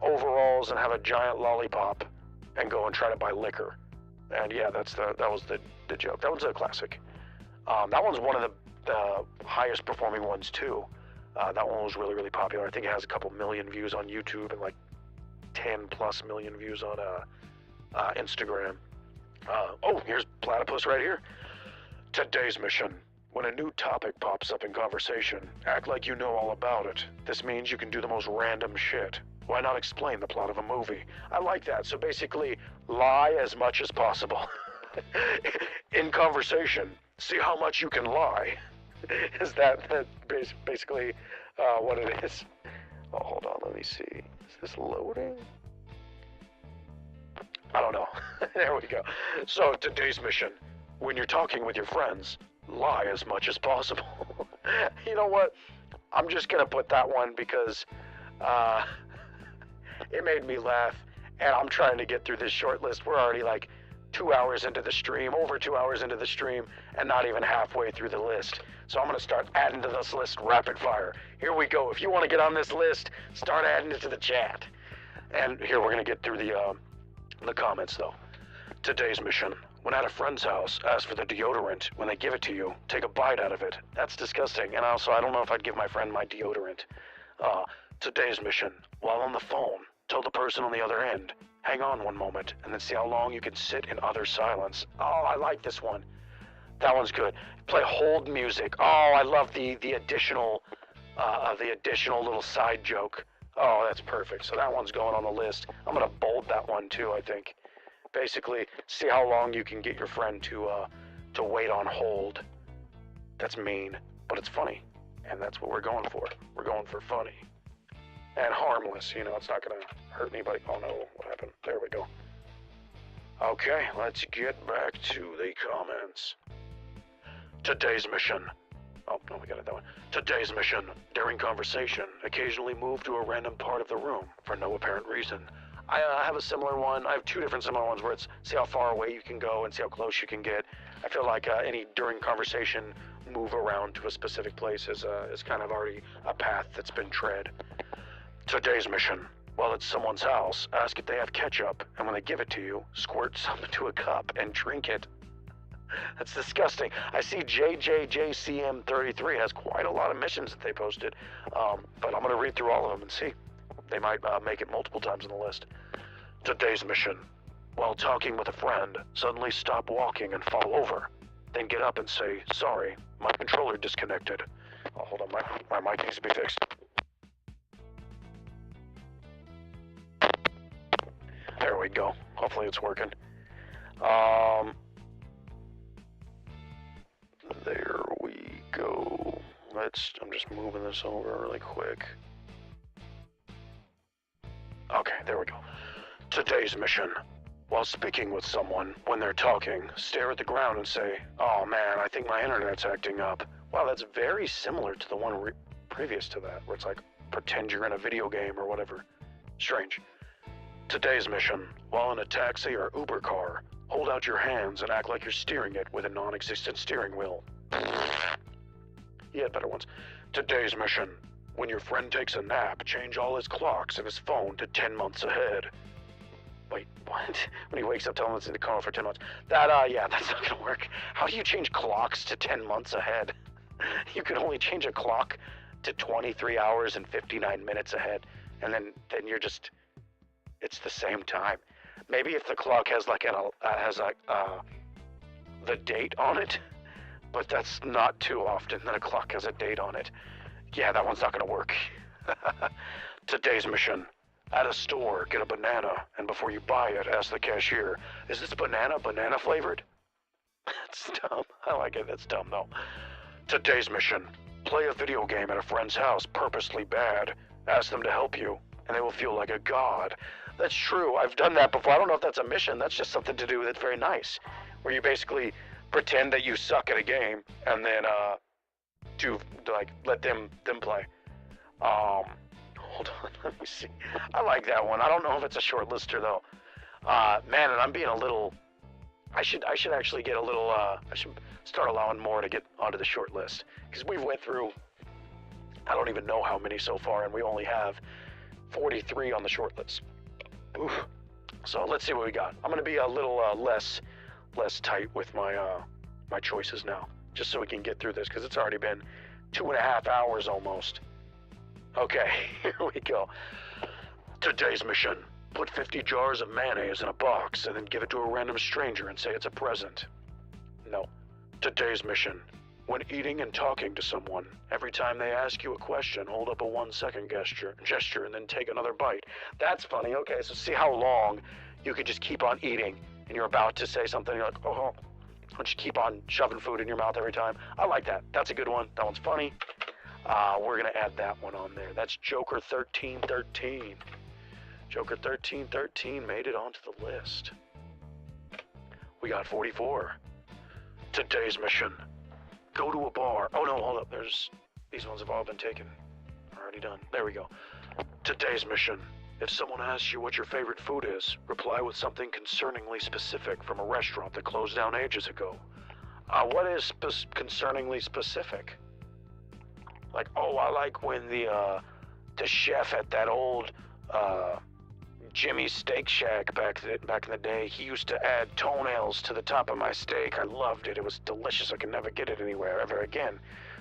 overalls and have a giant lollipop and go and try to buy liquor. And yeah, that was the joke. That one's a classic. That one's one of the highest performing ones too. That one was really, really popular. I think it has a couple million views on YouTube and like 10+ million views on Instagram. Oh, here's Platypus right here. Today's mission. When a new topic pops up in conversation, act like you know all about it. This means you can do the most random shit. Why not explain the plot of a movie? I like that. So basically, lie as much as possible. In conversation, see how much you can lie. Is that basically what it is? Oh, hold on, let me see. Is this loading? I don't know. There we go. So today's mission. When you're talking with your friends, lie as much as possible. You know what? I'm just gonna put that one because it made me laugh, and I'm trying to get through this short list. We're already like 2 hours into the stream, over 2 hours into the stream, and not even halfway through the list. So I'm gonna start adding to this list rapid fire. Here we go. If you want to get on this list, start adding it to the chat. And here we're gonna get through the comments though. Today's mission. When at a friend's house, ask for the deodorant. When they give it to you, take a bite out of it. That's disgusting. And also, I don't know if I'd give my friend my deodorant. Today's mission. While on the phone, tell the person on the other end, hang on one moment, and then see how long you can sit in utter silence. Oh, I like this one. That one's good. Play hold music. Oh, I love the additional little side joke. Oh, that's perfect. So that one's going on the list. I'm gonna bold that one too, I think. Basically, see how long you can get your friend to wait on hold. That's mean, but it's funny, and that's what we're going for. We're going for funny and harmless. You know, it's not gonna hurt anybody. Oh no, what happened? There we go. Okay, let's get back to the comments. Today's mission. Oh no, we got it that one. Today's mission. During conversation, occasionally move to a random part of the room for no apparent reason. I have a similar one. I have two different similar ones where it's see how far away you can go and see how close you can get. I feel like any during conversation move around to a specific place is kind of already a path that's been tread. Today's mission. While it's someone's house, ask if they have ketchup, and when they give it to you, squirt some into a cup and drink it. That's disgusting. I see JJJCM33 has quite a lot of missions that they posted, but I'm going to read through all of them and see. They might make it multiple times on the list. Today's mission. While talking with a friend, suddenly stop walking and fall over. Then get up and say, sorry, my controller disconnected. Oh, hold on, my mic needs to be fixed. There we go. Hopefully it's working. There we go. I'm just moving this over really quick. Okay, there we go. Today's mission. While speaking with someone, when they're talking, stare at the ground and say, "Oh man, I think my internet's acting up." Wow, that's very similar to the one previous to that, where it's like, pretend you're in a video game or whatever. Strange. Today's mission. While in a taxi or Uber car, hold out your hands and act like you're steering it with a non-existent steering wheel. He had better ones. Today's mission. When your friend takes a nap, change all his clocks and his phone to 10 months ahead. Wait, what? When he wakes up, tell him it's in the car for 10 months. Yeah, that's not gonna work. How do you change clocks to 10 months ahead? You can only change a clock to 23 hours and 59 minutes ahead. And then you're just, it's the same time. Maybe if the clock has the date on it, but that's not too often that a clock has a date on it. Yeah, that one's not gonna work. Today's mission. At a store, get a banana, and before you buy it, ask the cashier, "Is this banana flavored?" That's dumb. I like it. That's dumb, though. Today's mission. Play a video game at a friend's house purposely bad. Ask them to help you, and they will feel like a god. That's true. I've done that before. I don't know if that's a mission. That's just something to do that's very nice, where you basically pretend that you suck at a game, and then let them play. Hold on, let me see. I like that one. I don't know if it's a short lister though. Man, and I'm being a little. I should actually get a little. I should start allowing more to get onto the short list, because we've went through. I don't even know how many so far, and we only have 43 on the short list. Oof. So let's see what we got. I'm gonna be a little less tight with my my choices now, just so we can get through this, because it's already been 2.5 hours almost. Okay, here we go. Today's mission. Put 50 jars of mayonnaise in a box and then give it to a random stranger and say it's a present. No. Today's mission. When eating and talking to someone, every time they ask you a question, hold up a 1-second gesture and then take another bite. That's funny. Okay, so see how long you could just keep on eating and you're about to say something, you're like, oh, and just keep on shoving food in your mouth every time. I like that. That's a good one. That one's funny. We're going to add that one on there. That's Joker 1313. Joker 1313 made it onto the list. We got 44. Today's mission. Go to a bar. Oh no, hold up. These ones have all been taken. Already done. There we go. Today's mission. If someone asks you what your favorite food is, reply with something concerningly specific from a restaurant that closed down ages ago. What is concerningly specific? Like, oh, I like when the chef at that old Jimmy's Steak Shack back in the day, he used to add toenails to the top of my steak. I loved it. It was delicious. I could never get it anywhere ever again.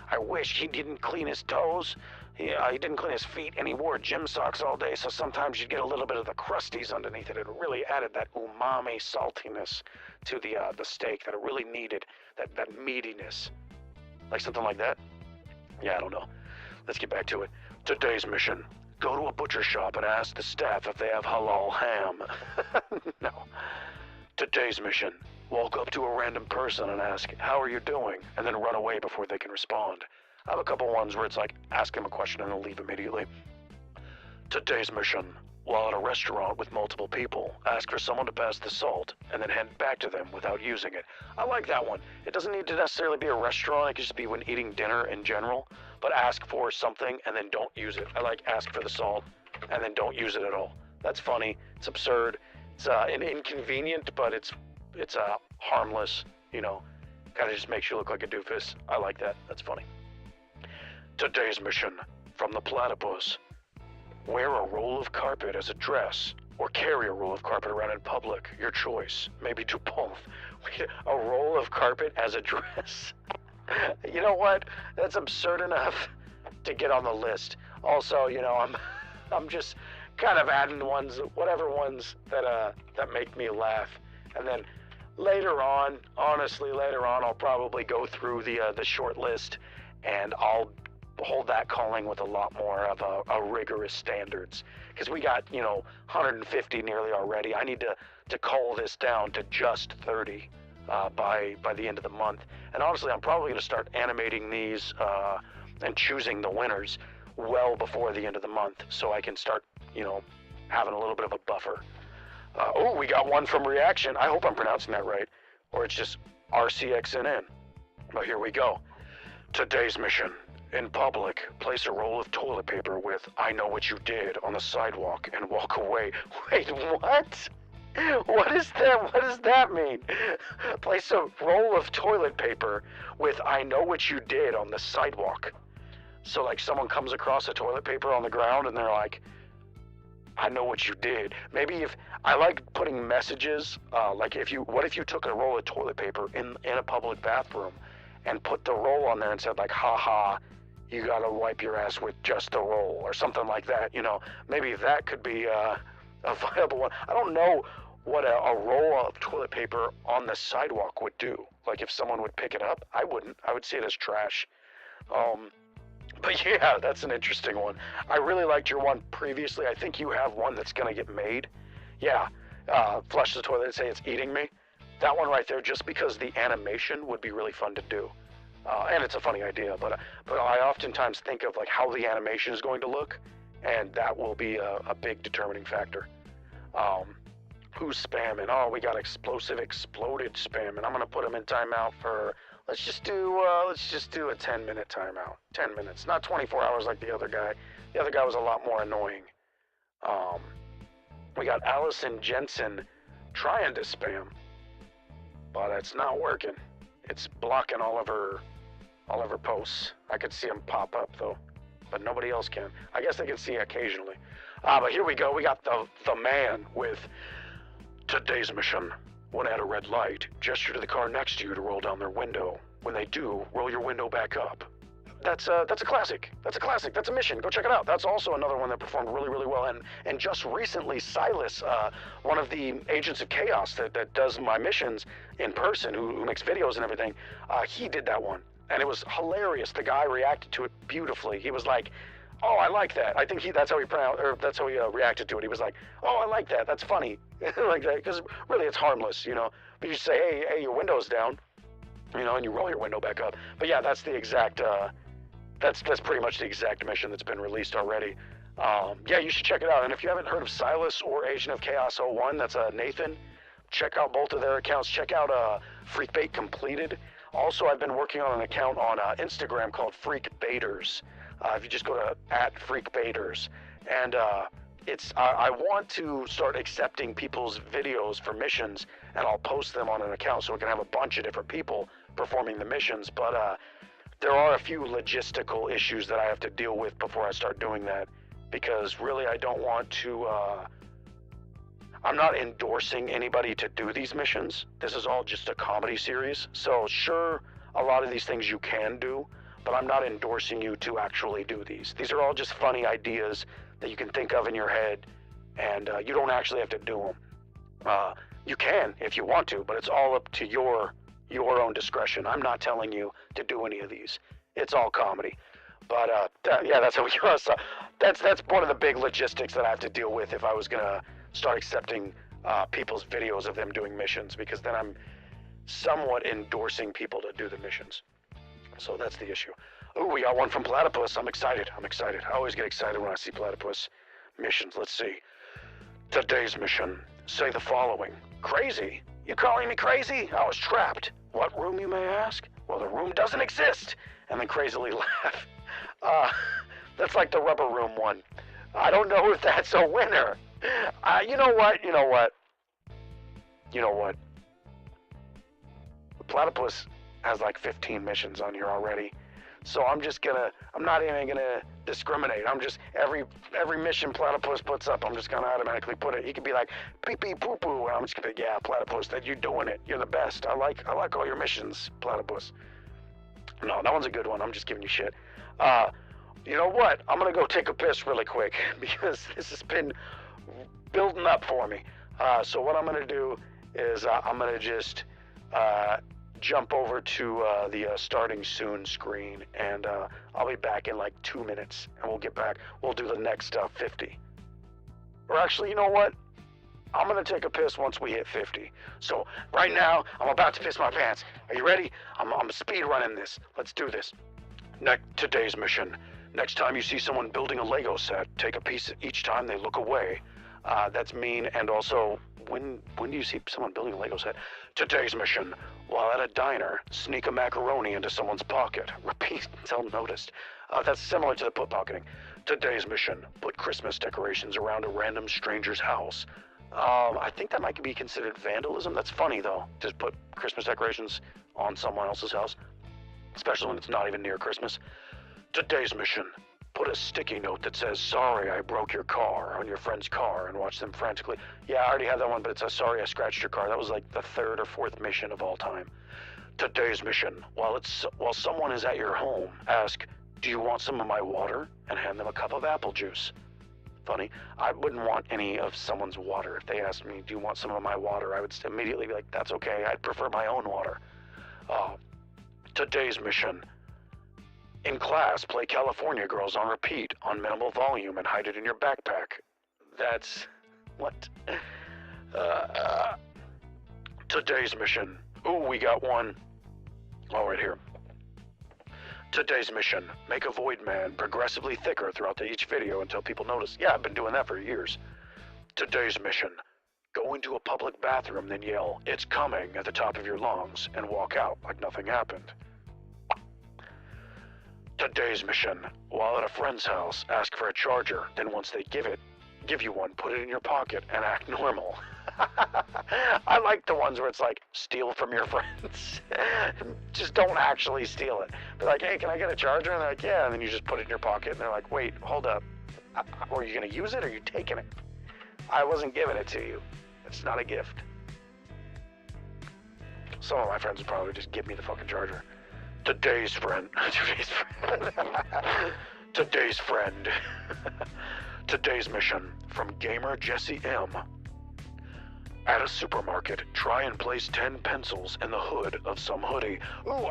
I wish he didn't clean his toes. He didn't clean his feet, and he wore gym socks all day, so sometimes you'd get a little bit of the crusties underneath it. It really added that umami saltiness to the steak that it really needed, that meatiness. Like something like that? Yeah, I don't know. Let's get back to it. Today's mission. Go to a butcher shop and ask the staff if they have halal ham. No. Today's mission. Walk up to a random person and ask, "How are you doing?" and then run away before they can respond. I have a couple ones where it's like, ask them a question and then leave immediately. Today's mission. While at a restaurant with multiple people, ask for someone to pass the salt and then hand it back to them without using it. I like that one. It doesn't need to necessarily be a restaurant. It could just be when eating dinner in general. But ask for something and then don't use it. I like ask for the salt and then don't use it at all. That's funny. It's absurd. It's inconvenient, but it's harmless. You know, kind of just makes you look like a doofus. I like that. That's funny. Today's mission. From the platypus. Wear a roll of carpet as a dress, or carry a roll of carpet around in public. Your choice. Maybe do both. A roll of carpet as a dress. You know what? That's absurd enough to get on the list. Also, you know, I'm just kind of adding whatever ones that make me laugh, and then later on, honestly, I'll probably go through the short list, and I'll hold that calling with a lot more of a rigorous standards, because we got 150 nearly already. I need to cull this down to just 30 by the end of the month. And honestly, I'm probably going to start animating these and choosing the winners well before the end of the month, so I can start, having a little bit of a buffer. Oh, we got one from Reaction. I hope I'm pronouncing that right, or it's just RCXNN. But here we go. Today's mission. In public, place a roll of toilet paper with "I know what you did" on the sidewalk and walk away. Wait, what? What is that? What does that mean? Place a roll of toilet paper with "I know what you did" on the sidewalk. So like someone comes across a toilet paper on the ground and they're like, "I know what you did." Maybe if I like putting messages, like what if you took a roll of toilet paper in a public bathroom and put the roll on there and said like, "Ha, you gotta wipe your ass with just the roll," or something like that. Maybe that could be a viable one. I don't know what a roll of toilet paper on the sidewalk would do. Like if someone would pick it up, I wouldn't. I would see it as trash. But yeah, that's an interesting one. I really liked your one previously. I think you have one that's gonna get made. Yeah, flush the toilet and say it's eating me. That one right there, just because the animation would be really fun to do. And it's a funny idea, but I oftentimes think of like how the animation is going to look, and that will be a big determining factor. Who's spamming? Oh, we got exploded spam, and I'm gonna put them in timeout for. Let's just do a 10-minute timeout. 10 minutes, not 24 hours like the other guy. The other guy was a lot more annoying. We got Allison Jensen trying to spam, but it's not working. It's blocking all of her posts. I could see them pop up though, but nobody else can. I guess they can see occasionally. But here we go. We got the man with today's mission. When at a red light, gesture to the car next to you to roll down their window. When they do, roll your window back up. That's a classic. That's a classic. That's a mission. Go check it out. That's also another one that performed really, really well. And just recently, Silas, one of the agents of chaos that does my missions in person, who makes videos and everything, he did that one. And it was hilarious. The guy reacted to it beautifully. He was like, "Oh, I like that." I think that's how he reacted to it. He was like, "Oh, I like that. That's funny." Like that, because really it's harmless, But you say, hey, your window's down, and you roll your window back up. But yeah, that's the exact, that's pretty much the exact mission that's been released already. Yeah, you should check it out. And if you haven't heard of Silas or Agent of Chaos 01, that's Nathan. Check out both of their accounts. Check out Freakbait Completed. Also, I've been working on an account on Instagram called Freakbaiters. If you just go to @Freakbaiters, and I want to start accepting people's videos for missions, and I'll post them on an account so we can have a bunch of different people performing the missions. But there are a few logistical issues that I have to deal with before I start doing that, because really I don't want to. I'm not endorsing anybody to do these missions. This is all just a comedy series. So sure, a lot of these things you can do, but I'm not endorsing you to actually do these. These are all just funny ideas that you can think of in your head, and you don't actually have to do them. You can if you want to, but it's all up to your own discretion. I'm not telling you to do any of these. It's all comedy. But yeah, that's how we go. So that's one of the big logistics that I have to deal with if I was gonna start accepting people's videos of them doing missions, because then I'm somewhat endorsing people to do the missions. So that's the issue. Oh, we got one from Platypus. I'm excited. I always get excited when I see Platypus missions. Let's see. Today's mission. Say the following. Crazy? You calling me crazy? I was trapped. What room, you may ask? Well, the room doesn't exist. And then crazily laugh. That's like the rubber room one. I don't know if that's a winner. You know what? Platypus has like 15 missions on here already. So I'm not even gonna discriminate. I'm just, every mission Platypus puts up, I'm just gonna automatically put it. He could be like, pee pee poo poo, and I'm just gonna be, yeah, Platypus, that you're doing it. You're the best. I like all your missions, Platypus. No, that one's a good one. I'm just giving you shit. You know what? I'm gonna go take a piss really quick because this has been building up for me. So what I'm gonna do is I'm gonna just jump over to the starting soon screen, and I'll be back in like 2 minutes, and we'll get back. We'll do the next 50. Or actually, you know what? I'm gonna take a piss once we hit 50. So right now, I'm about to piss my pants. Are you ready? I'm speed running this. Let's do this. Today's mission. Next time you see someone building a Lego set, take a piece each time they look away. That's mean, and also, when do you see someone building a Lego set? Today's mission. While at a diner, sneak a macaroni into someone's pocket. Repeat until noticed. That's similar to the pocketing. Today's mission. Put Christmas decorations around a random stranger's house. I think that might be considered vandalism. That's funny, though. Just put Christmas decorations on someone else's house, especially when it's not even near Christmas. Today's mission. Put a sticky note that says, "Sorry, I broke your car," on your friend's car and watch them frantically. Yeah, I already have that one, but it says, "Sorry, I scratched your car." That was like the third or fourth mission of all time. Today's mission. While someone is at your home, ask, "Do you want some of my water?" and hand them a cup of apple juice. Funny. I wouldn't want any of someone's water. If they asked me, "Do you want some of my water?" I would immediately be like, "That's okay. I'd prefer my own water." Today's mission. In class, play California Girls on repeat on minimal volume and hide it in your backpack. That's... what? Today's mission. Ooh, we got one. All right, here. Today's mission. Make a void man progressively thicker throughout each video until people notice. Yeah, I've been doing that for years. Today's mission. Go into a public bathroom, then yell, "It's coming," at the top of your lungs, and walk out like nothing happened. Today's mission. While at a friend's house, ask for a charger, then once they give you one, put it in your pocket and act normal. I like the ones where it's like, steal from your friends. Just don't actually steal it. Be like, "Hey, can I get a charger?" And they're like, "Yeah," and then you just put it in your pocket, and they're like, "Wait, hold up. Are you going to use it, or are you taking it? I wasn't giving it to you. It's not a gift." Some of my friends would probably just give me the fucking charger. Today's friend. Today's friend. Today's mission. From gamer Jesse M. At a supermarket, try and place 10 pencils in the hood of some hoodie. Ooh,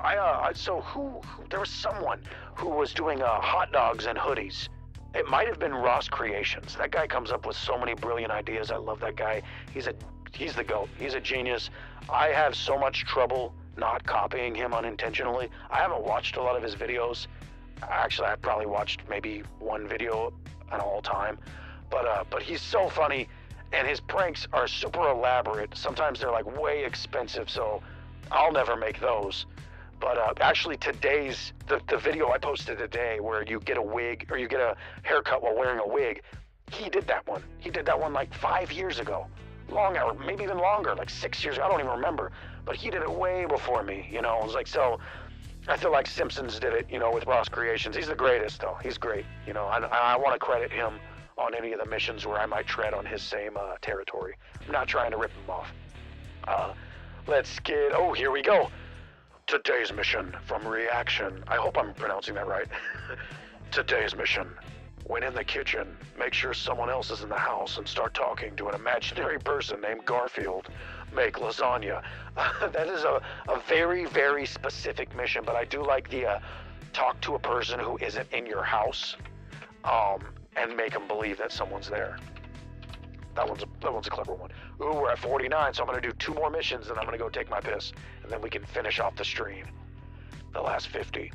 there was someone who was doing hot dogs and hoodies. It might have been Ross Creations. That guy comes up with so many brilliant ideas. I love that guy. He's the GOAT. He's a genius. I have so much trouble not copying him unintentionally. I haven't watched a lot of his videos. Actually, I've probably watched maybe one video at all time. But he's so funny, and his pranks are super elaborate. Sometimes they're like way expensive, so I'll never make those. But actually today's, the video I posted today where you get a wig, or you get a haircut while wearing a wig, he did that one. He did that one like 5 years ago. Or maybe even longer, like 6 years ago, I don't even remember. But he did it way before me, you know. It was like, so I feel like Simpsons did it, you know, with Ross Creations. He's the greatest, though. He's great. You know, I want to credit him on any of the missions where I might tread on his same territory. I'm not trying to rip him off. Let's get, oh, here we go. Today's mission from Reaction. I hope I'm pronouncing that right. Today's mission. When in the kitchen, make sure someone else is in the house and start talking to an imaginary person named Garfield. Make lasagna. That is a very, very specific mission, but I do like the talk to a person who isn't in your house and make them believe that someone's there. That one's a clever one. Ooh, we're at 49, so I'm going to do 2 more missions, and I'm going to go take my piss, and then we can finish off the stream. The last 50.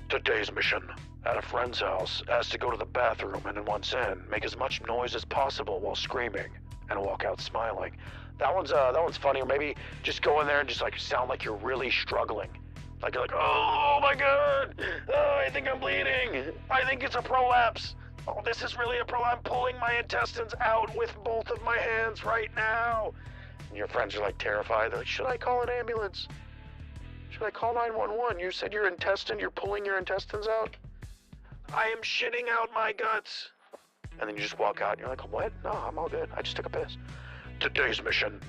Today's mission. At a friend's house, asked to go to the bathroom, and then once in, make as much noise as possible while screaming, and walk out smiling. That one's funny, or maybe just go in there and just like sound like you're really struggling. Like you're like, "Oh my god, oh, I think I'm bleeding. I think it's a prolapse. Oh, this is really a prolapse. I'm pulling my intestines out with both of my hands right now." And your friends are like terrified. They're like, "Should I call an ambulance? Should I call 911? You said you're pulling your intestines out?" "I am shitting out my guts." And then you just walk out and you're like, "What? No, I'm all good. I just took a piss." Today's mission.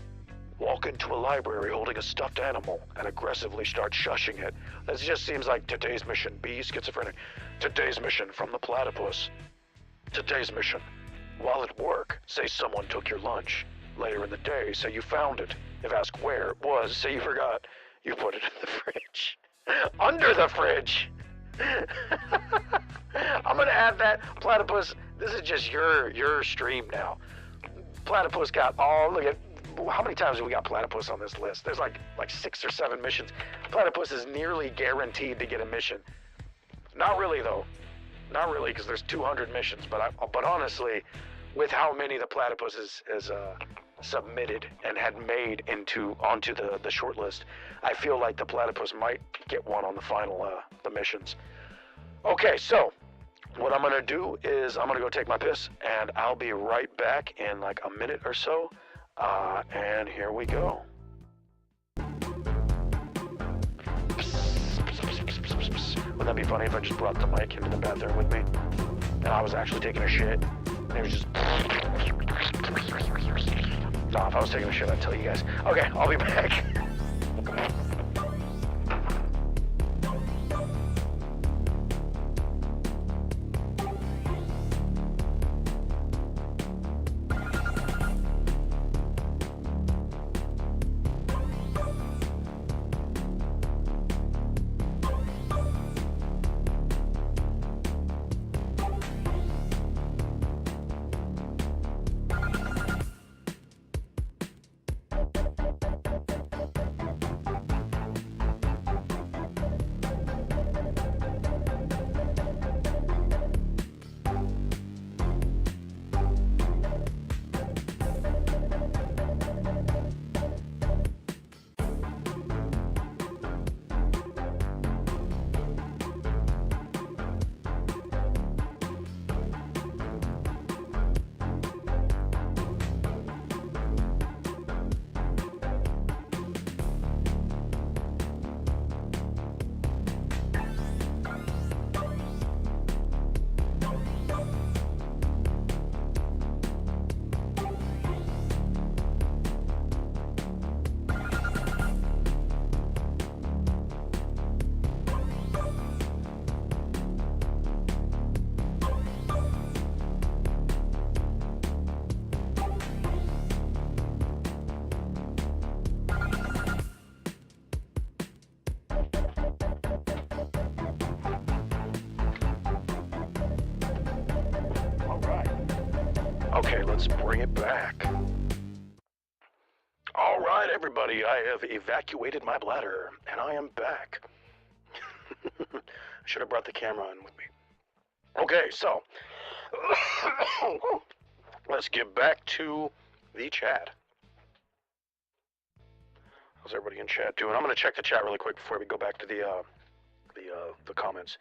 Walk into a library holding a stuffed animal and aggressively start shushing it. That just seems like today's mission. Be schizophrenic. Today's mission from the platypus. Today's mission. While at work, say someone took your lunch. Later in the day, say you found it. If asked where it was, say you forgot. You put it in the fridge. Under the fridge. I'm gonna add that. Platypus, this is just your stream now. Platypus got look at, how many times have we got Platypus on this list? There's like 6 or 7 missions. Platypus is nearly guaranteed to get a mission. Not really, though. Not really, because there's 200 missions. But honestly, with how many the platypus is submitted and had made onto the short list, I feel like the platypus might get one on the final the missions. Okay, so what I'm gonna do is I'm gonna go take my piss, and I'll be right back in like a minute or so. And here we go. Wouldn't that be funny if I just brought the mic into the bathroom with me, and I was actually taking a shit, and it was just... Nah, if I was taking a shit, I'd tell you guys. Okay, I'll be back. Okay, let's bring it back. All right, everybody, I have evacuated my bladder, and I am back. I should have brought the camera in with me. Okay, so let's get back to the chat. How's everybody in chat doing? I'm gonna check the chat really quick before we go back to the comments.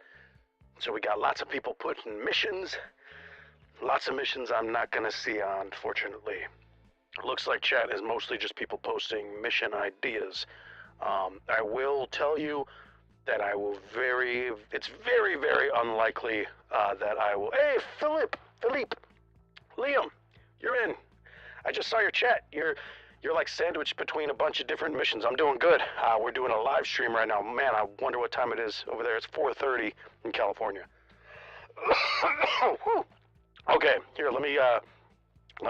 So we got lots of people putting missions. Lots of missions I'm not gonna see, unfortunately. Looks like chat is mostly just people posting mission ideas. I will tell you that it's very, very unlikely that I will. Hey, Philippe, Liam, you're in. I just saw your chat. You're like sandwiched between a bunch of different missions. I'm doing good. We're doing a live stream right now. Man, I wonder what time it is over there. It's 4:30 in California. Okay, here, let me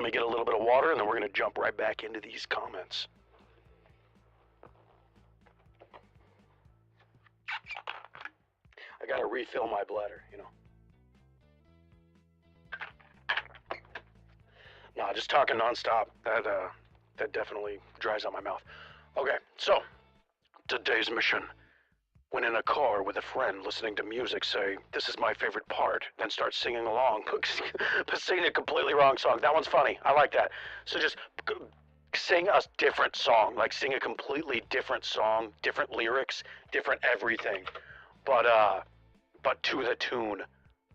get a little bit of water, and then we're gonna jump right back into these comments. I gotta refill my bladder, you know. Nah, just talking nonstop, that definitely dries out my mouth. Okay, so, today's mission. When in a car with a friend listening to music, say, "This is my favorite part," then start singing along, but singing a completely wrong song. That one's funny. I like that. So just sing a different song, like sing a completely different song, different lyrics, different everything, but to the tune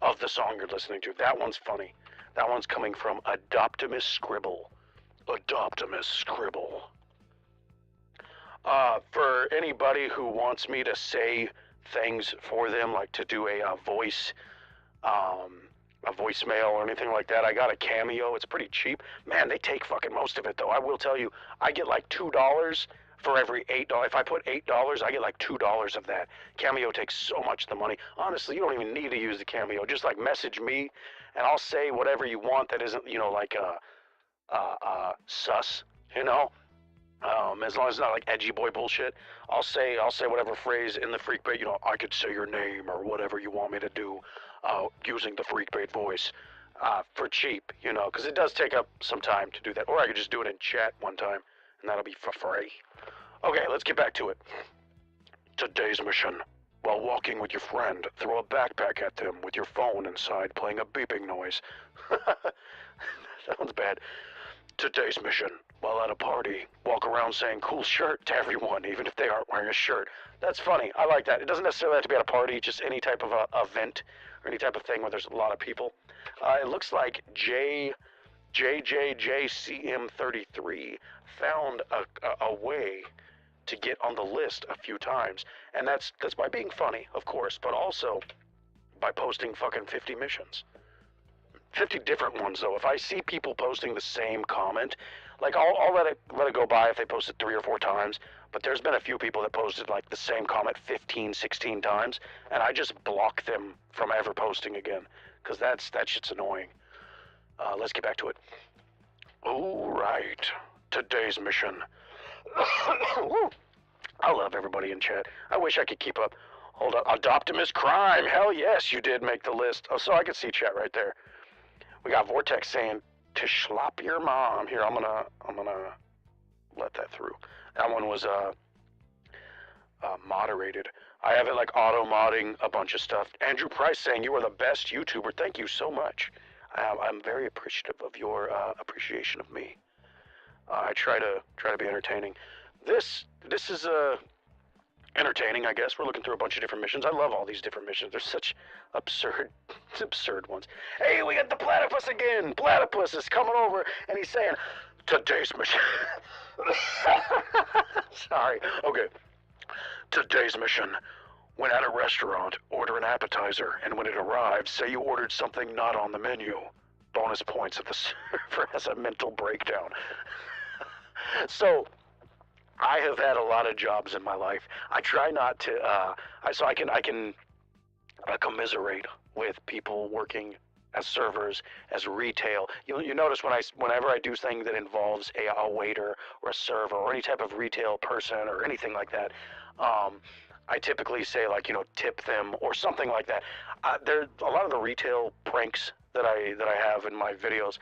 of the song you're listening to. That one's funny. That one's coming from Adoptimus Scribble. Adoptimus Scribble. For anybody who wants me to say things for them, like to do a voicemail or anything like that, I got a Cameo. It's pretty cheap. Man, they take fucking most of it, though. I will tell you, I get like $2 for every $8. If I put $8, I get like $2 of that. Cameo takes so much of the money. Honestly, you don't even need to use the Cameo. Just like message me, and I'll say whatever you want that isn't, you know, like sus, you know. As long as it's not like edgy boy bullshit, I'll say whatever phrase in the freak bait, you know, I could say your name or whatever you want me to do, using the freak bait voice, for cheap, you know, because it does take up some time to do that. Or I could just do it in chat one time, and that'll be for free. Okay, let's get back to it. Today's mission While walking with your friend, throw a backpack at them with your phone inside playing a beeping noise. That one's bad. Today's mission. While at a party, walk around saying cool shirt to everyone, even if they aren't wearing a shirt. That's funny. I like that. It doesn't necessarily have to be at a party, just any type of event or any type of thing where there's a lot of people. It looks like JJJCM33 found a way to get on the list a few times. And that's by being funny, of course, but also by posting fucking 50 missions. 50 different ones, though. If I see people posting the same comment, like I'll let it go by if they post it 3 or 4 times, but there's been a few people that posted like the same comment 15, 16 times, and I just block them from ever posting again, because that shit's annoying. Let's get back to it. Alright, today's mission. I love everybody in chat. I wish I could keep up. Hold up. Adoptimus Crime. Hell yes, you did make the list. Oh, so I can see chat right there. We got Vortex saying to schlop your mom. Here, I'm gonna let that through. That one was moderated. I have it like auto modding a bunch of stuff. Andrew Price saying you are the best YouTuber. Thank you so much. I'm very appreciative of your appreciation of me. I try to be entertaining. This is entertaining, I guess. We're looking through a bunch of different missions. I love all these different missions. They're such absurd ones. Hey, we got the platypus again. Platypus is coming over, and he's saying, today's mission. Sorry. Okay. Today's mission. When at a restaurant, order an appetizer, and when it arrives, say you ordered something not on the menu. Bonus points if the server has a mental breakdown. So, I have had a lot of jobs in my life. I try not to, so I can commiserate with people working as servers, as retail. You notice whenever I do something that involves a waiter or a server or any type of retail person or anything like that, I typically say like, tip them or something like that. There a lot of the retail pranks that I have in my videos.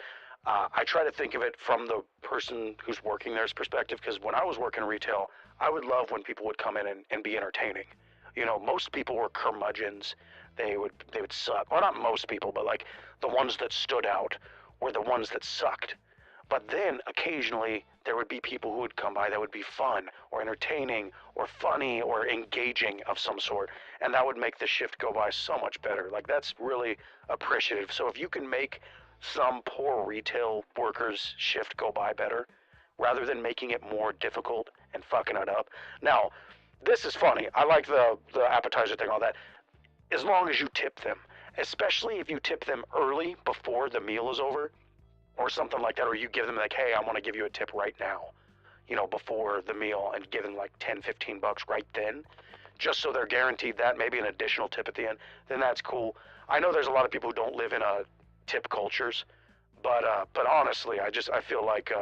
I try to think of it from the person who's working there's perspective, because when I was working retail, I would love when people would come in and be entertaining. Most people were curmudgeons. They would suck. Or not most people, but like the ones that stood out were the ones that sucked. But then occasionally there would be people who would come by that would be fun or entertaining or funny or engaging of some sort, and that would make the shift go by so much better. Like, that's really appreciative. So if you can make some poor retail workers' shift go by better, rather than making it more difficult and fucking it up. Now, this is funny. I like the appetizer thing, all that. As long as you tip them, especially if you tip them early before the meal is over, or something like that, or you give them like, hey, I want to give you a tip right now, before the meal, and give them like 10, 15 bucks right then, just so they're guaranteed that, maybe an additional tip at the end, then that's cool. I know there's a lot of people who don't live in tip cultures, but honestly, I feel like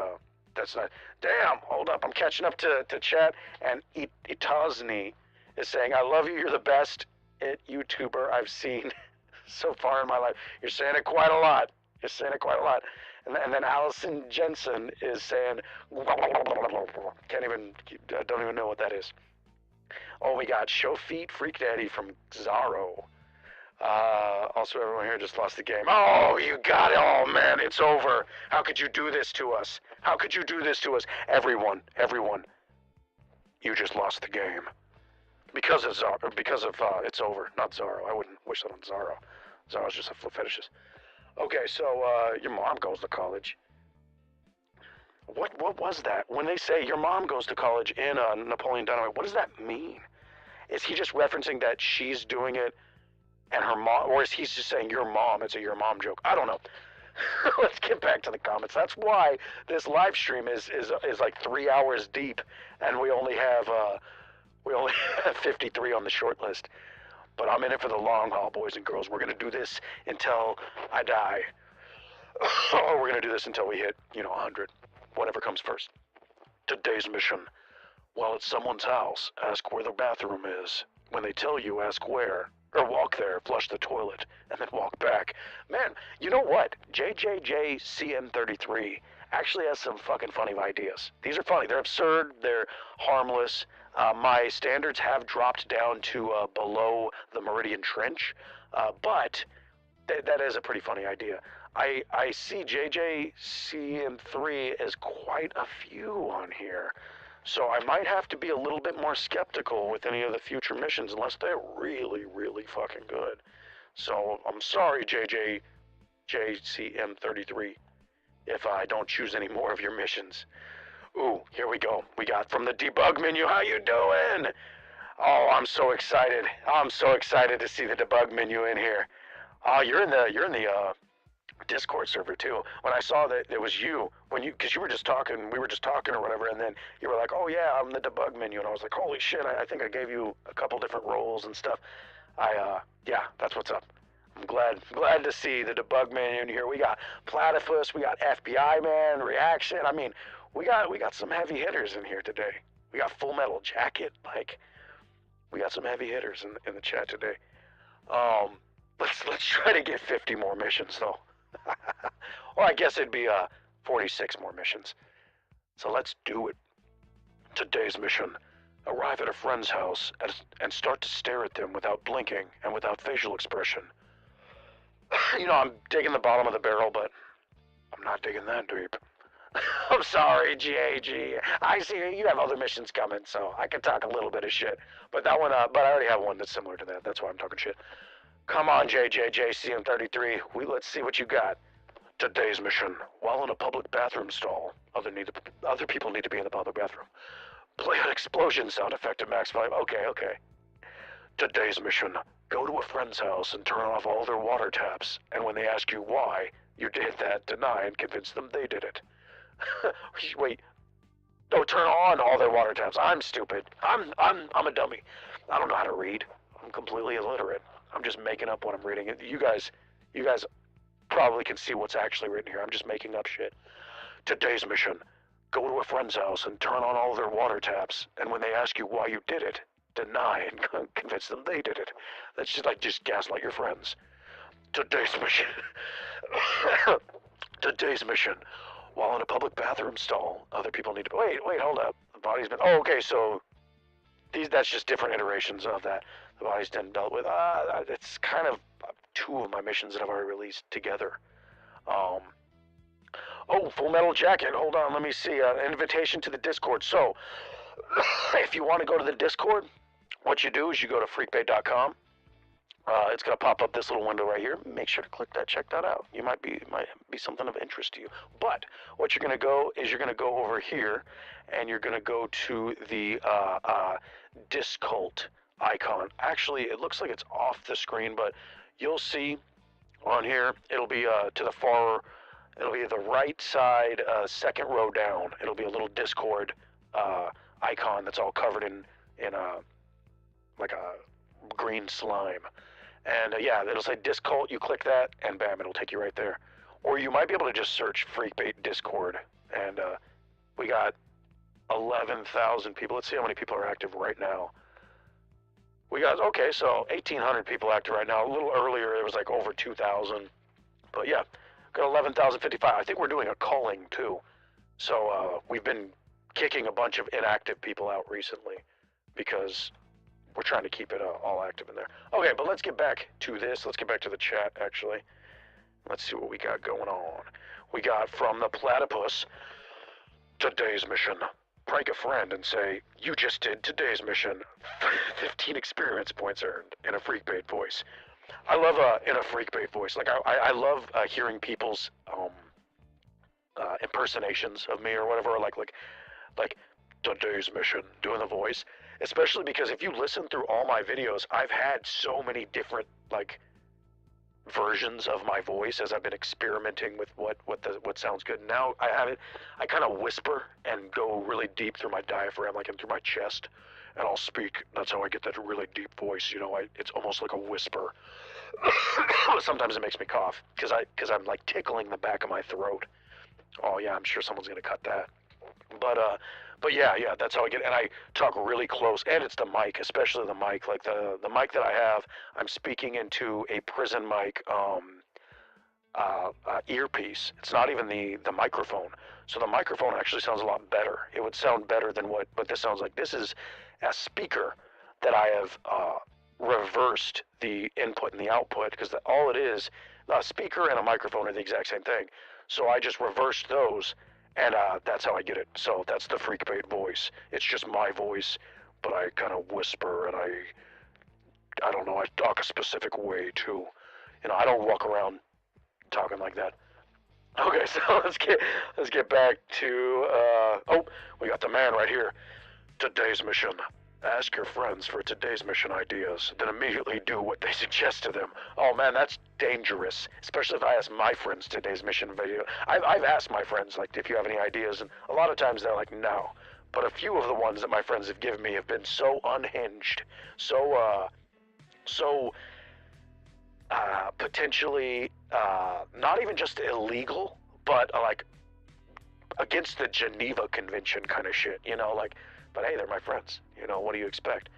that's not. Damn, hold up, I'm catching up to chat, and Itazni is saying, I love you, you're the best YouTuber I've seen so far in my life. You're saying it quite a lot. And then Allison Jensen is saying, don't even know what that is. Oh, we got Show Feet Freak Daddy from Zaro. Also, everyone here just lost the game. Oh, you got it. Oh, man, it's over. How could you do this to us? Everyone, you just lost the game. Because of it's over. Not Zaro. I wouldn't wish that on Zaro. Zaro's just a foot fetishist. Okay, so your mom goes to college. What was that? When they say your mom goes to college in Napoleon Dynamite, what does that mean? Is he just referencing that she's doing it and her mom, or is he just saying your mom? It's a your mom joke. I don't know. Let's get back to the comments. That's why this live stream is like 3 hours deep, and we only have 53 on the short list. But I'm in it for the long haul, boys and girls. We're gonna do this until I die. Or we're gonna do this until we hit, 100. Whatever comes first. Today's mission. While at someone's house, ask where the bathroom is. When they tell you, ask where. Or walk there, flush the toilet, and then walk back. Man, you know what? JJJCM33 actually has some fucking funny ideas. These are funny. They're absurd. They're harmless. My standards have dropped down to below the Meridian Trench, but that is a pretty funny idea. I see JJCM3 as quite a few on here. So I might have to be a little bit more skeptical with any of the future missions unless they're really, really fucking good. So I'm sorry, JCM33, if I don't choose any more of your missions. Ooh, here we go. We got from the debug menu. How you doing? Oh, I'm so excited. I'm so excited to see the debug menu in here. Oh, you're in the Discord server too. When I saw that it was you, because you were just talking, we were just talking or whatever, and then you were like, "Oh yeah, I'm the debug menu," and I was like, "Holy shit! I think I gave you a couple different roles and stuff." Yeah, that's what's up. I'm glad to see the debug menu in here. We got Platypus, we got FBI Man, Reaction. I mean, we got some heavy hitters in here today. We got Full Metal Jacket, like we got some heavy hitters in the chat today. Let's try to get 50 more missions though. Or I guess it'd be 46 more missions. So let's do it. Today's mission: arrive at a friend's house and start to stare at them without blinking and without facial expression. You know, I'm digging the bottom of the barrel, but I'm not digging that deep. I'm sorry, GAG. I see you have other missions coming, so I can talk a little bit of shit. But that one, but I already have one that's similar to that. That's why I'm talking shit. Come on, JJJCM33. Let's see what you got. Today's mission: while in a public bathroom stall, other people need to be in the public bathroom. Play an explosion sound effect at max volume. Okay. Today's mission: go to a friend's house and turn off all their water taps. And when they ask you why you did that, deny and convince them they did it. Wait. No, turn on all their water taps. I'm stupid. I'm a dummy. I don't know how to read. I'm completely illiterate. I'm just making up what I'm reading. You guys probably can see what's actually written here. I'm just making up shit. Today's mission: go to a friend's house and turn on all their water taps. And when they ask you why you did it, deny and convince them they did it. That's just gaslight your friends. Today's mission. Today's mission: while in a public bathroom stall, other people need to. Wait, hold up. The body's been. Oh, okay. So that's just different iterations of that. The body's been dealt with. It's kind of two of my missions that I've already released together. Oh, Full Metal Jacket. Hold on, let me see. An invitation to the Discord. So, if you want to go to the Discord, what you do is you go to freakbait.com. It's gonna pop up this little window right here. Make sure to click that, check that out. It might be something of interest to you. But what you're gonna go over here, and you're gonna go to the Discult icon. Actually, it looks like it's off the screen, but you'll see on here. It'll be to the far. It'll be the right side, second row down. It'll be a little Discord icon that's all covered in like a green slime. And yeah, it'll say Discult. You click that, and bam, it'll take you right there. Or you might be able to just search Freakbait Discord, and we got 11,000 people. Let's see how many people are active right now. We got, okay, so 1,800 people active right now. A little earlier, it was like over 2,000. But yeah, got 11,055. I think we're doing a culling too. So we've been kicking a bunch of inactive people out recently because we're trying to keep it all active in there. Okay, but let's get back to this. Let's get back to the chat, actually. Let's see what we got going on. We got from the Platypus: today's mission: prank a friend and say, "You just did today's mission." 15 experience points earned in a Freakbait voice. I love in a Freakbait voice. Like I love hearing people's impersonations of me or whatever. Like today's mission, doing the voice. Especially because if you listen through all my videos, I've had so many different like versions of my voice as I've been experimenting with what sounds good. Now I have it. I kind of whisper and go really deep through my diaphragm, like in through my chest, and I'll speak. That's how I get that really deep voice. You know, it's almost like a whisper. Sometimes it makes me cough because I'm like tickling the back of my throat. Oh yeah, I'm sure someone's gonna cut that. But yeah, that's how I get it. And I talk really close, and it's the mic, especially the mic. Like the mic that I have, I'm speaking into a prison mic. earpiece. It's not even the microphone. So the microphone actually sounds a lot better. It would sound better than what this sounds like. This is a speaker that I have reversed the input and the output, because all it is, a speaker and a microphone are the exact same thing. So I just reversed those, and that's how I get it. So that's the freak bait voice. It's just my voice, but I kind of whisper, and I don't know, I talk a specific way too. I don't walk around talking like that. Okay, so let's get back to oh, we got the man right here. Today's mission. Ask your friends for today's mission ideas, then immediately do what they suggest to them. Oh man, that's dangerous. Especially if I ask my friends today's mission video. I've asked my friends, like, if you have any ideas, and a lot of times they're like, no. But a few of the ones that my friends have given me have been so unhinged, so potentially not even just illegal, but like against the Geneva Convention kind of shit, like, but hey, they're my friends, what do you expect?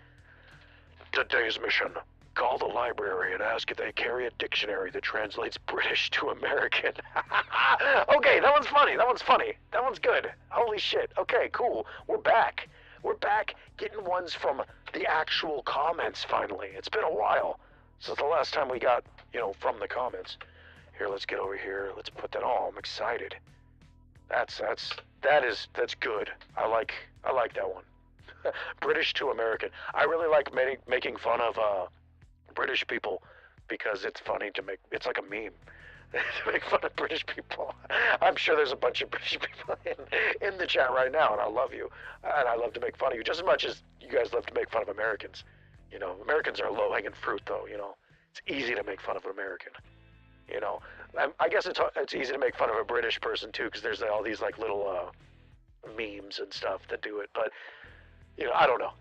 Today's mission. Call the library and ask if they carry a dictionary that translates British to American. Okay, that one's funny. That one's good. Holy shit. Okay, cool. We're back. We're back getting ones from the actual comments finally. It's been a while since the last time we got, from the comments. Here, let's get over here. Let's put that on. I'm excited. That's good. I like that one. British to American. I really like making fun of British people, because it's funny to make. It's like a meme to make fun of British people. I'm sure there's a bunch of British people in the chat right now, and I love you, and I love to make fun of you just as much as you guys love to make fun of Americans. Americans are low-hanging fruit, though. It's easy to make fun of an American. I guess it's easy to make fun of a British person too, because there's all these like little memes and stuff that do it. But I don't know.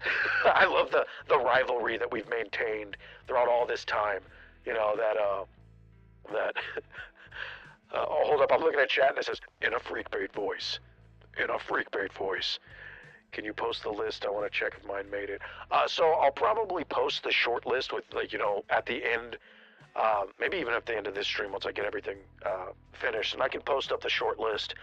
I love the rivalry that we've maintained throughout all this time. That oh, hold up, I'm looking at chat and it says, in a freak bait voice. In a freak bait voice. Can you post the list? I want to check if mine made it. So I'll probably post the short list with, like, at the end, maybe even at the end of this stream once I get everything finished. And I can post up the short list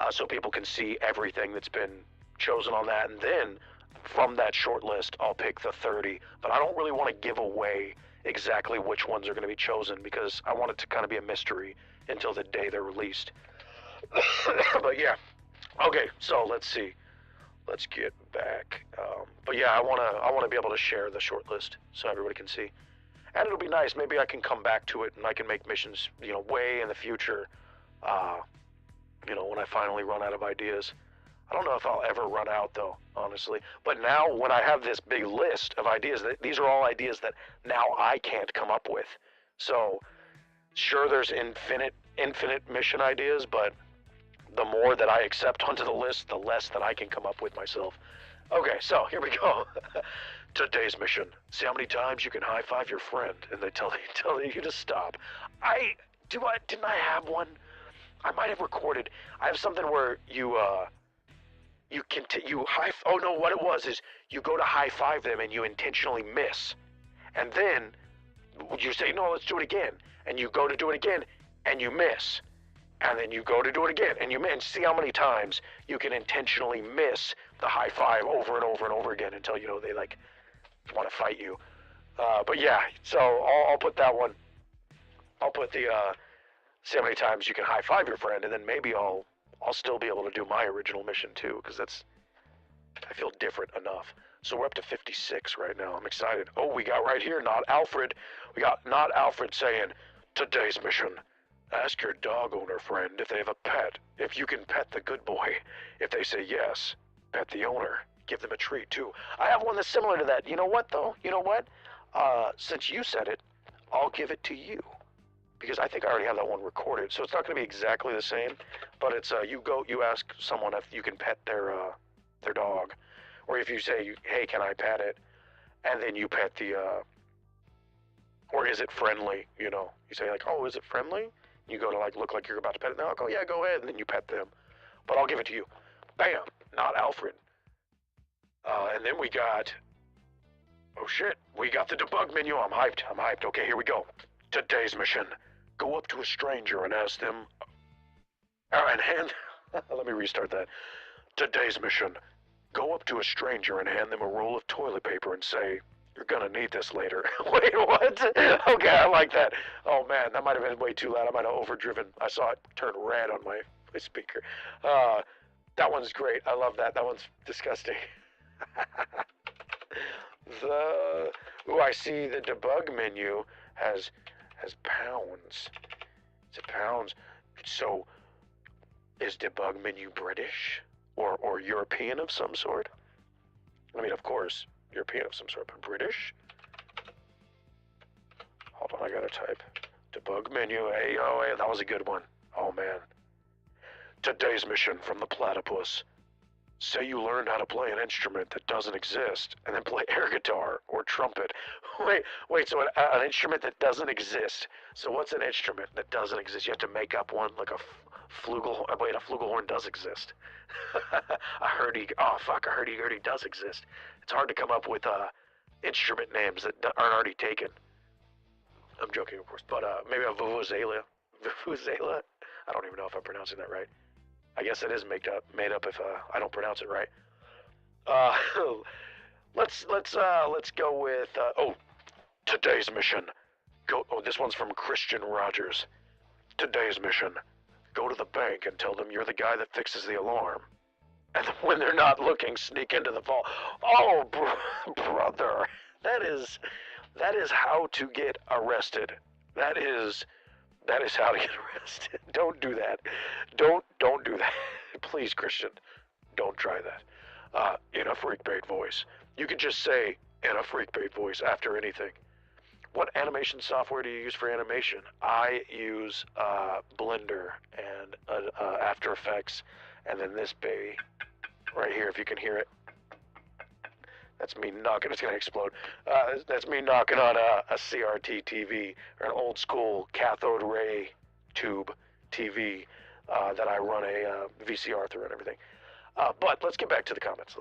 so people can see everything that's been chosen on that. And then from that short list, I'll pick the 30. But I don't really want to give away exactly which ones are going to be chosen, because I want it to kind of be a mystery until the day they're released. But yeah. Okay, so let's see. Let's get back. But yeah, I wanna be able to share the short list so everybody can see, and it'll be nice. Maybe I can come back to it and I can make missions, way in the future. When I finally run out of ideas. I don't know if I'll ever run out though, honestly. But now, when I have this big list of ideas, these are all ideas that now I can't come up with. So, sure, there's infinite mission ideas, but the more that I accept onto the list, the less that I can come up with myself. Okay, so here we go. Today's mission. See how many times you can high-five your friend and they tell you to stop. Didn't I have one? I might have recorded. I have something where oh no, what it was is you go to high-five them and you intentionally miss. And then you say, no, let's do it again. And you go to do it again and you miss. And then you go to do it again, and see how many times you can intentionally miss the high five over and over and over again until they like want to fight you. But yeah, so I'll put that one. I'll put the see how many times you can high five your friend, and then maybe I'll still be able to do my original mission too, because I feel different enough. So we're up to 56 right now. I'm excited. Oh, we got right here, Not Alfred. We got Not Alfred saying, today's mission. Ask your dog owner friend if they have a pet, if you can pet the good boy. If they say yes, pet the owner. Give them a treat, too. I have one that's similar to that. You know what, though? You know what? Since you said it, I'll give it to you. Because I think I already have that one recorded. So it's not going to be exactly the same. But it's, you ask someone if you can pet their dog. Or if you say, hey, can I pet it? And then you pet the, or is it friendly? You say like, oh, is it friendly? You go to like look like you're about to pet it. Now I'll go, yeah, go ahead, and then you pet them. But I'll give it to you. Bam, Not Alfred. And then we got, oh shit, we got the debug menu. I'm hyped. Okay, here we go. Today's mission. Go up to a stranger and ask them, and hand, let me restart that. Today's mission, go up to a stranger and hand them a roll of toilet paper and say, you're gonna need this later. Wait, what? Okay, I like that. Oh man, that might have been way too loud. I might have overdriven. I saw it turn red on my speaker. That one's great. I love that. That one's disgusting. I see the debug menu has pounds. It's pounds. So, is debug menu British or European of some sort? I mean, of course, European of some sort, but British? Hold on, I gotta type. Debug menu, hey, that was a good one. Oh man. Today's mission from the platypus. Say you learned how to play an instrument that doesn't exist, and then play air guitar or trumpet. Wait, so an instrument that doesn't exist. So what's an instrument that doesn't exist? You have to make up one, like a flugelhorn. Wait, a flugelhorn does exist. A hurdy-gurdy does exist. It's hard to come up with instrument names that aren't already taken. I'm joking, of course, but maybe a vuvuzela. Vuvuzela? I don't even know if I'm pronouncing that right. I guess it is made up if I don't pronounce it right. Let's go with today's mission. This one's from Christian Rogers. Today's mission. Go to the bank and tell them you're the guy that fixes the alarm. And when they're not looking, sneak into the vault. Oh, brother, that is how to get arrested. That is how to get arrested. Don't do that. Don't do that. Please, Christian, don't try that. In a freak bait voice. You can just say in a freak bait voice after anything. What animation software do you use for animation? I use Blender and After Effects, and then this baby right here, if you can hear it. That's me knocking. It's gonna explode. That's me knocking on a CRT TV or an old school cathode ray tube TV that I run a VCR through and everything. But let's get back to the comments.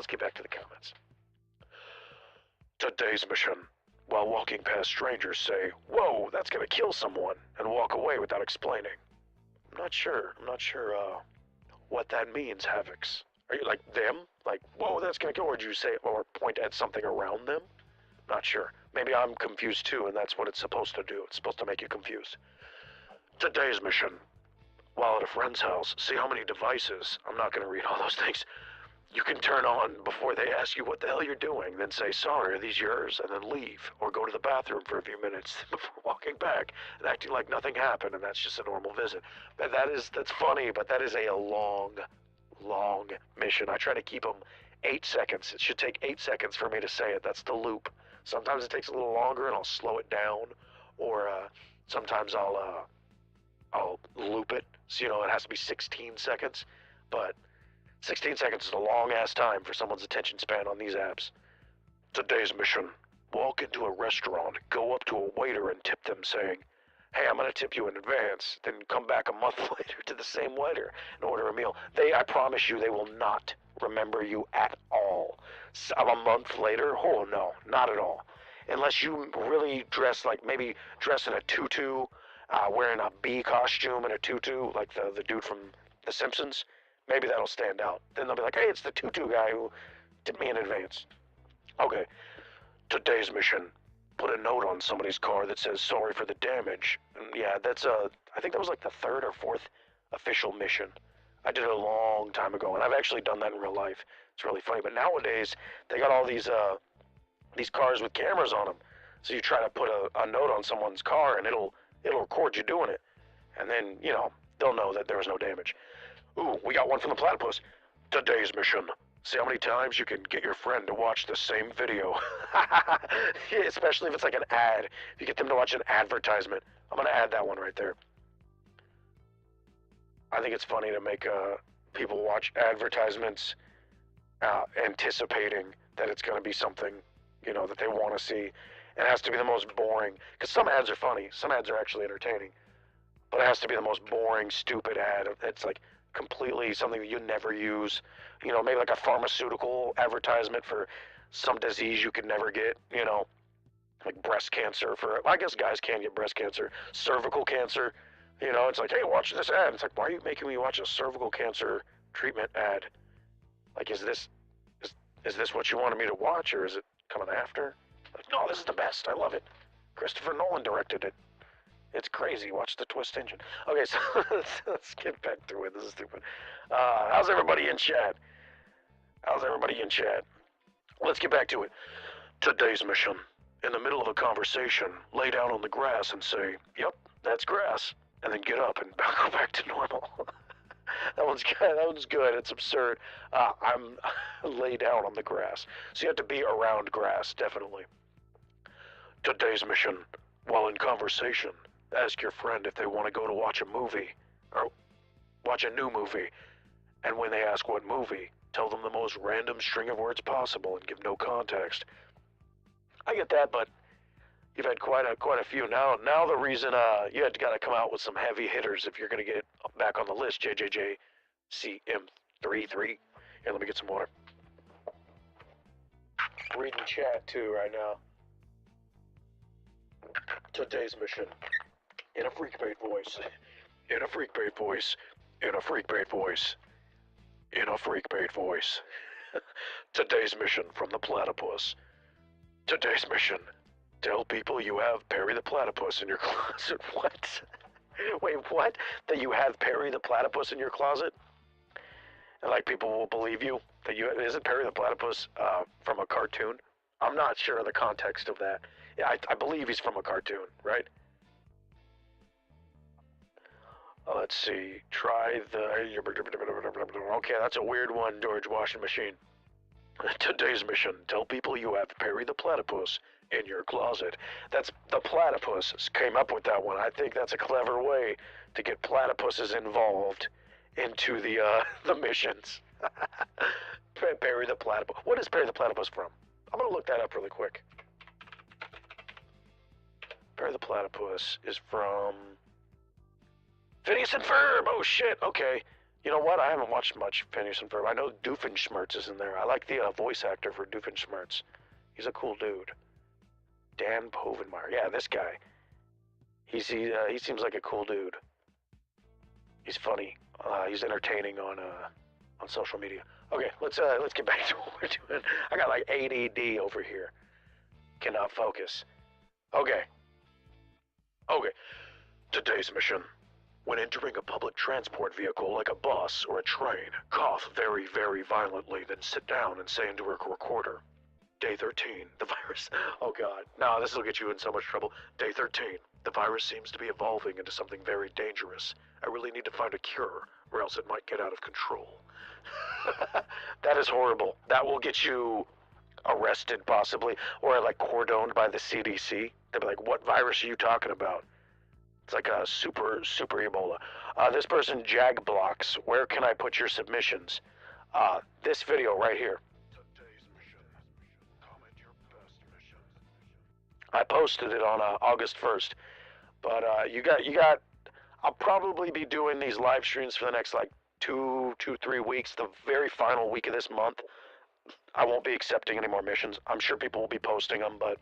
Today's mission. While walking past strangers, say, "Whoa, that's gonna kill someone," and walk away without explaining. I'm not sure what that means, Havocs. Are you like them? Like, whoa, that's gonna kill, or would you say, or point at something around them? Not sure. Maybe I'm confused too, and that's what it's supposed to do. It's supposed to make you confused. Today's mission. While at a friend's house, see how many devices, I'm not gonna read all those things, you can turn on before they ask you what the hell you're doing. Then say, sorry, are these yours? And then leave. Or go to the bathroom for a few minutes before walking back and acting like nothing happened and that's just a normal visit. That's funny, but that is a long mission. I try to keep them 8 seconds. It should take 8 seconds for me to say it. That's the loop. Sometimes it takes a little longer and I'll slow it down. Or sometimes I'll loop it. So, it has to be 16 seconds. But 16 seconds is a long-ass time for someone's attention span on these apps. Today's mission. Walk into a restaurant, go up to a waiter and tip them saying, hey, I'm gonna tip you in advance, then come back a month later to the same waiter and order a meal. I promise you, they will not remember you at all. So, a month later? Oh no, not at all. Unless you really dress in a tutu, wearing a bee costume and a tutu, like the dude from The Simpsons. Maybe that'll stand out. Then they'll be like, hey, it's the tutu guy who tipped me in advance. Okay, today's mission. Put a note on somebody's car that says, sorry for the damage. And yeah, I think that was like the 3rd or 4th official mission. I did it a long time ago, and I've actually done that in real life. It's really funny, but nowadays, they got all these cars with cameras on them. So you try to put a note on someone's car, and it'll record you doing it. And then, they'll know that there was no damage. Ooh, we got one from the platypus. Today's mission. See how many times you can get your friend to watch the same video. Yeah, especially if it's like an ad. If you get them to watch an advertisement. I'm going to add that one right there. I think it's funny to make people watch advertisements anticipating that it's going to be something, that they want to see. It has to be the most boring. Because some ads are funny. Some ads are actually entertaining. But it has to be the most boring, stupid ad. It's like completely something that you never use. Maybe like a pharmaceutical advertisement for some disease you could never get, like breast cancer I guess guys can get breast cancer, cervical cancer. You know, it's like, hey, watch this ad. It's like, why are you making me watch a cervical cancer treatment ad? Like, is this what you wanted me to watch, or is it coming after? Like, no, this is the best. I love it. Christopher Nolan directed it. It's crazy. Watch the twist engine. Okay, so let's get back to it. This is stupid. How's everybody in chat? How's everybody in chat? Let's get back to it. Today's mission. In the middle of a conversation, lay down on the grass and say, yep, that's grass. And then get up and go back to normal. That one's good. That one's good. It's absurd. I'm lay down on the grass. So you have to be around grass, definitely. Today's mission. While in conversation, ask your friend if they want to go to watch a movie. Or watch a new movie. And when they ask what movie, tell them the most random string of words possible and give no context. I get that, but you've had quite a few. Now the reason you had got to come out with some heavy hitters if you're going to get back on the list. JJJCM33. Here, let me get some water. Reading chat too right now. Today's mission. In a freak bait voice. In a freak bait voice. In a freak bait voice. In a freak bait voice. Today's mission from the platypus. Today's mission. Tell people you have Perry the platypus in your closet. What? Wait, what? That you have Perry the platypus in your closet? And like people will believe you that you isn't Perry the platypus from a cartoon? I'm not sure of the context of that. Yeah, I believe he's from a cartoon, right? Let's see. Try the. Okay, that's a weird one, George Washing Machine. Today's mission. Tell people you have Perry the platypus in your closet. That's the platypus came up with that one. I think that's a clever way to get platypuses involved into the missions. Perry the platypus. What is Perry the platypus from? I'm gonna look that up really quick. Perry the platypus is from Phineas and Ferb. Oh shit. Okay. You know what? I haven't watched much Phineas and Ferb. I know Doofenshmirtz is in there. I like the voice actor for Doofenshmirtz. He's a cool dude. Dan Povenmire. Yeah, this guy. He seems like a cool dude. He's funny. He's entertaining on social media. Okay, let's get back to what we're doing. I got like ADD over here. Cannot focus. Okay. Today's mission. When entering a public transport vehicle like a bus or a train, cough very, very violently, then sit down and say into a recorder, Day 13, the virus. Oh God. No, this will get you in so much trouble. Day 13, the virus seems to be evolving into something very dangerous. I really need to find a cure, or else it might get out of control. That is horrible. That will get you arrested, possibly, or like cordoned by the CDC. They'll be like, what virus are you talking about? It's like a super Ebola. This person, Jag Blocks, where can I put your submissions? This video right here. Today's mission. Comment your best missions. I posted it on August 1st. But you got. I'll probably be doing these live streams for the next like 3 weeks. The very final week of this month, I won't be accepting any more missions. I'm sure people will be posting them, but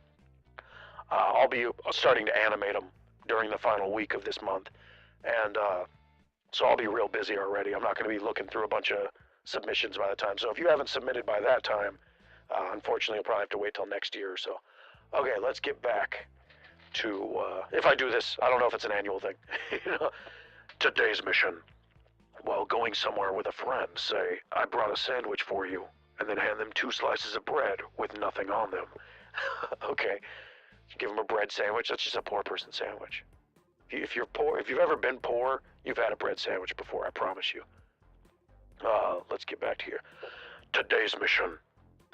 I'll be starting to animate them during the final week of this month. And so I'll be real busy already. I'm not going to be looking through a bunch of submissions by the time. So if you haven't submitted by that time, unfortunately, you'll probably have to wait till next year or so. Okay, let's get back to, if I do this, I don't know if it's an annual thing. You know? Today's mission. While going somewhere with a friend, say, I brought a sandwich for you, and then hand them 2 slices of bread with nothing on them. Okay. Give them a bread sandwich. That's just a poor person sandwich. If you're poor, if you've ever been poor, you've had a bread sandwich before, I promise you. Let's get back to here. Today's mission.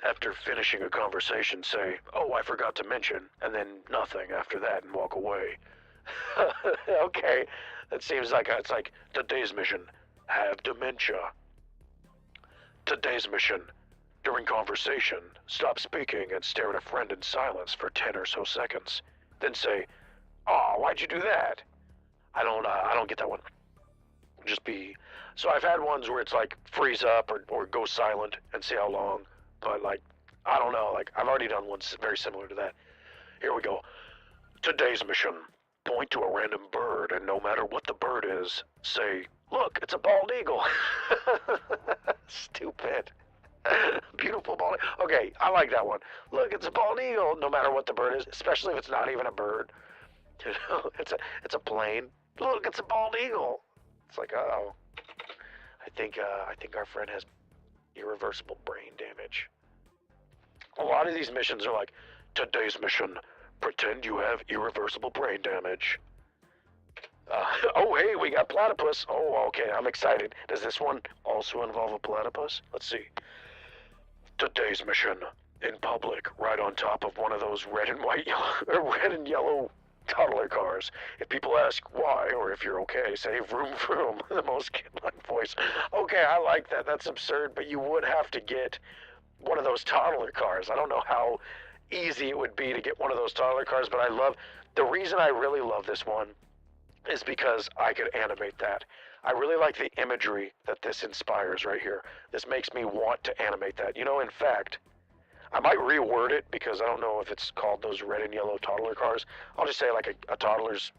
After finishing a conversation, say, oh, I forgot to mention, and then nothing after that and walk away. Okay. That seems like it's like today's mission. Have dementia. Today's mission. During conversation, stop speaking and stare at a friend in silence for 10 or so seconds. Then say, "Oh, why'd you do that?" I don't get that one. Just be. So I've had ones where it's like freeze up or go silent and see how long. But like, I don't know. Like I've already done ones very similar to that. Here we go. Today's mission. Point to a random bird, and no matter what the bird is, say, look, it's a bald eagle. Stupid. Beautiful bald eagle. Okay, I like that one. Look, it's a bald eagle, no matter what the bird is, especially if it's not even a bird. You know, it's a plane. Look, it's a bald eagle. It's like, oh, I think our friend has irreversible brain damage. A lot of these missions are like, today's mission, pretend you have irreversible brain damage. Oh, hey, we got platypus. Oh, okay, I'm excited. Does this one also involve a platypus? Let's see. Today's mission, in public, right on top of one of those red and yellow toddler cars. If people ask why, or if you're okay, say vroom vroom, the most kid-like voice. Okay, I like that. That's absurd, but you would have to get one of those toddler cars. I don't know how easy it would be to get one of those toddler cars, but the reason I really love this one is because I could animate that. I really like the imagery that this inspires right here. This makes me want to animate that. You know, in fact, I might reword it because I don't know if it's called those red and yellow toddler cars. I'll just say like a toddler's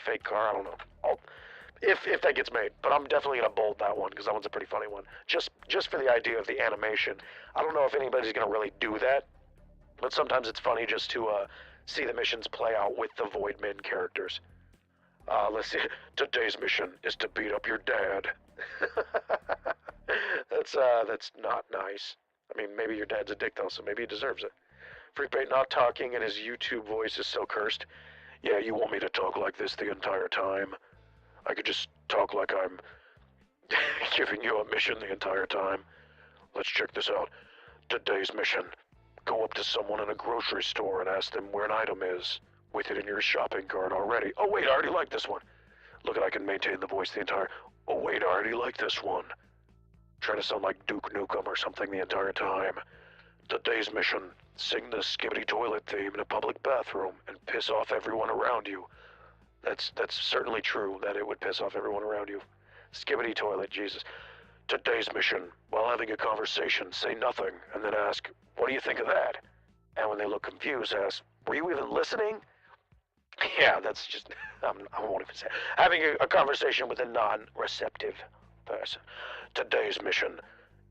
fake car. I don't know. If that gets made, but I'm definitely gonna bold that one because that one's a pretty funny one. Just for the idea of the animation. I don't know if anybody's gonna really do that, but sometimes it's funny just to see the missions play out with the Voidmen characters. Let's see. Today's mission is to beat up your dad. That's not nice. I mean, maybe your dad's a dick though, so maybe he deserves it. Freakbait not talking and his YouTube voice is so cursed. Yeah, you want me to talk like this the entire time? I could just talk like I'm giving you a mission the entire time. Let's check this out. Today's mission. Go up to someone in a grocery store and ask them where an item is, with it in your shopping cart already. Oh wait, I already like this one. Look, I can maintain the voice the entire... Oh wait, I already like this one. Try to sound like Duke Nukem or something the entire time. Today's mission. Sing the Skibbity Toilet theme in a public bathroom and piss off everyone around you. That's certainly true that it would piss off everyone around you. Skibbity Toilet, Jesus. Today's mission. While having a conversation, say nothing and then ask, what do you think of that? And when they look confused, ask, were you even listening? Yeah, that's just, I won't even say. Having a conversation with a non-receptive person. Today's mission.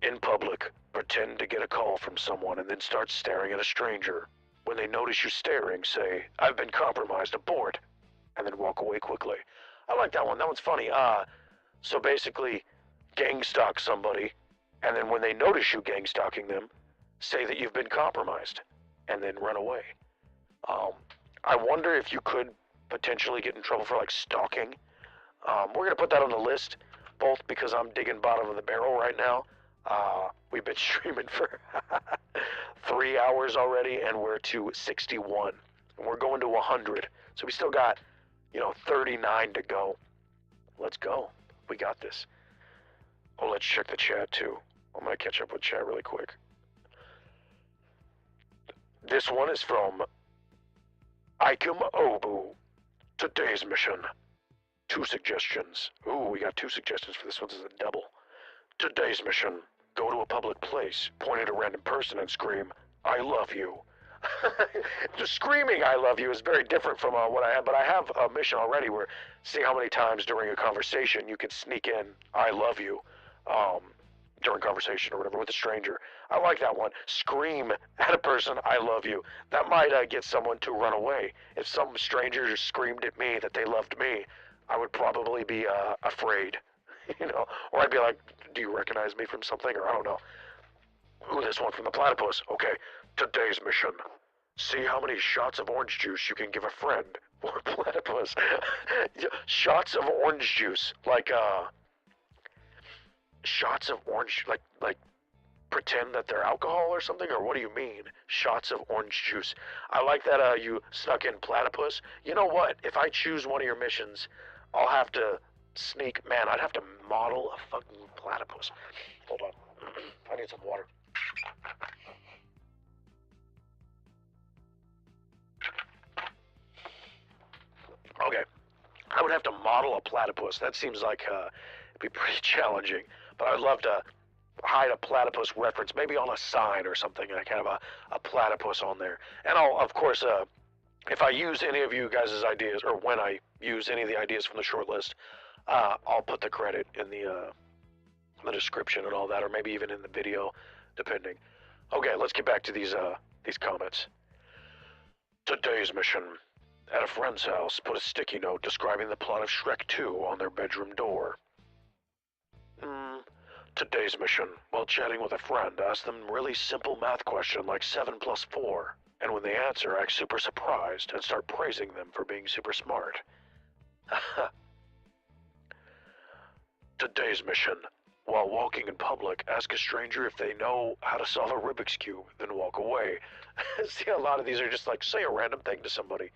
In public, pretend to get a call from someone and then start staring at a stranger. When they notice you staring, say, I've been compromised, abort, and then walk away quickly. I like that one. That one's funny. So basically, gang stalk somebody, and then when they notice you gang stalking them, say that you've been compromised, and then run away. I wonder if you could potentially get in trouble for like stalking. We're gonna put that on the list, both because I'm digging bottom of the barrel right now. We've been streaming for 3 hours already, and we're to 61, and we're going to 100. So we still got, 39 to go. Let's go. We got this. Oh, let's check the chat too. I'm gonna catch up with chat really quick. This one is from Ikem Obu. Today's mission. 2 suggestions. Ooh, we got 2 suggestions for this one. This is a double. Today's mission. Go to a public place, point at a random person and scream, I love you. Just screaming I love you is very different from what I have, but I have a mission already where see how many times during a conversation you can sneak in I love you during conversation or whatever with a stranger. I like that one. Scream at a person I love you. That might get someone to run away. If some stranger just screamed at me that they loved me, I would probably be afraid. Or I'd be like, do you recognize me from something? Or I don't know. Ooh, this one from the platypus. Okay, today's mission. See how many shots of orange juice you can give a friend. Or platypus. Shots of orange juice. Like, shots of orange, like pretend that they're alcohol or something? Or what do you mean? Shots of orange juice. I like that you snuck in platypus. You know what? If I choose one of your missions, I'll have to I'd have to model a fucking platypus. Hold on. I need some water. Okay. I would have to model a platypus. That seems like it'd be pretty challenging. But I'd love to hide a platypus reference, maybe on a sign or something, like kind of a platypus on there. And I'll, of course, if I use any of you guys' ideas, or when I use any of the ideas from the short list, I'll put the credit in the description and all that, or maybe even in the video, depending. Okay, let's get back to these comments. Today's mission. At a friend's house, put a sticky note describing the plot of Shrek 2 on their bedroom door. Today's mission. While chatting with a friend, ask them a really simple math question like 7 plus 4. And when they answer, act super surprised and start praising them for being super smart. Today's mission. While walking in public, ask a stranger if they know how to solve a Rubik's Cube, then walk away. See, a lot of these are just like, say a random thing to somebody.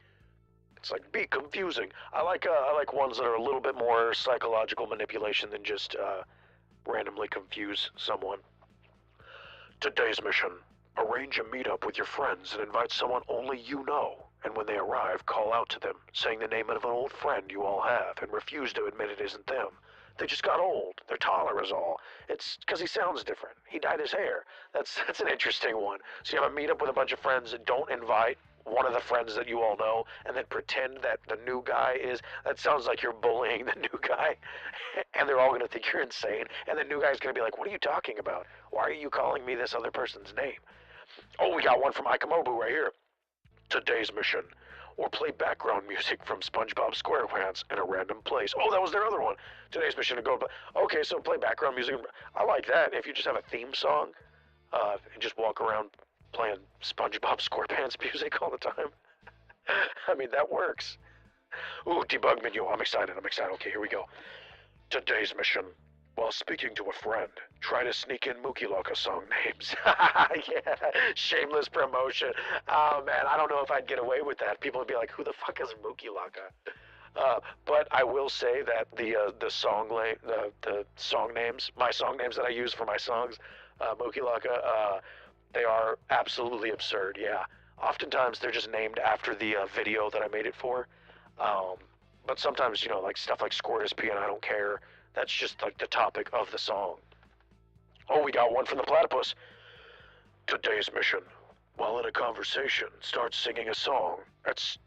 It's like, be confusing. I like ones that are a little bit more psychological manipulation than just randomly confuse someone. Today's mission. Arrange a meetup with your friends and invite someone only you know. And when they arrive, call out to them, saying the name of an old friend you all have, and refuse to admit it isn't them. They just got old. They're taller is all. It's because he sounds different. He dyed his hair. That's an interesting one. So you have a meetup with a bunch of friends and don't invite one of the friends that you all know and then pretend that the new guy is. That sounds like you're bullying the new guy. And they're all going to think you're insane. And the new guy's going to be like, what are you talking about? Why are you calling me this other person's name? Oh, we got one from Ikamobu right here. Today's mission. Or play background music from SpongeBob SquarePants in a random place. Oh, that was their other one. Today's mission to go. Okay, so play background music. I like that. If you just have a theme song and just walk around playing SpongeBob SquarePants music all the time. I mean, that works. Ooh, debug menu. I'm excited. Okay, here we go. Today's mission. While speaking to a friend, try to sneak in Mukilaka song names. Yeah, shameless promotion. Oh man, I don't know if I'd get away with that. People would be like, "Who the fuck is Mukilaka?" But I will say that the song names, my song names that I use for my songs, Mukilaka, they are absolutely absurd. Yeah, oftentimes they're just named after the video that I made it for. But sometimes, you know, like stuff like Squirt SP and I Don't Care. That's just like the topic of the song. Oh, we got one from the platypus. Today's mission. While in a conversation, start singing a song. It's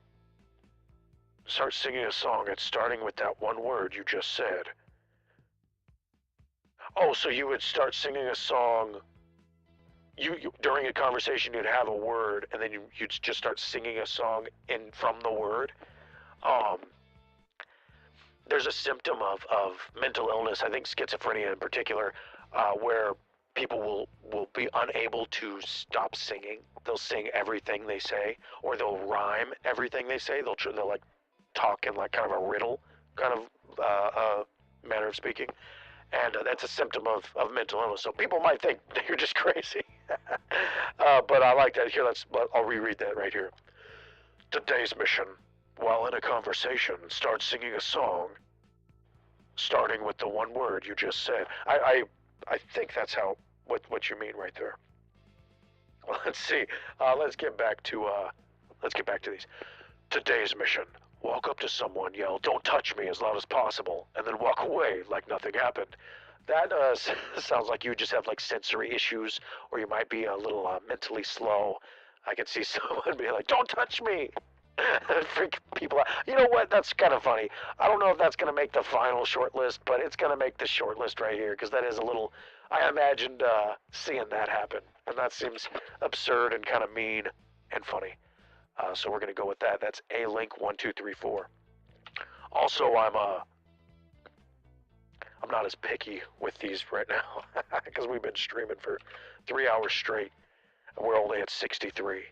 starting with that one word you just said. Oh, so you would start singing a song. You during a conversation, you'd have a word, and then you'd just start singing a song from the word. There's a symptom of mental illness, I think schizophrenia in particular, where people will be unable to stop singing. They'll sing everything they say, or they'll rhyme everything they say. They'll like talk in like kind of a riddle kind of manner of speaking, and that's a symptom of mental illness. So people might think that you're just crazy, but I like that. Here, I'll reread that right here. Today's mission. While in a conversation, start singing a song, starting with the one word you just said. I think that's what you mean right there. Well, let's see. Let's get back to these. Today's mission. Walk up to someone, yell, "Don't touch me," as loud as possible, and then walk away like nothing happened. That sounds like you just have like sensory issues, or you might be a little mentally slow. I could see someone be like, "Don't touch me." Freak people out. You know what? That's kind of funny. I don't know if that's going to make the final short list, but it's going to make the short list right here because that is a little. I imagined seeing that happen, and that seems absurd and kind of mean and funny. So we're going to go with that. That's A-Link1234. Also, I'm not as picky with these right now because we've been streaming for 3 hours straight, and we're only at 63.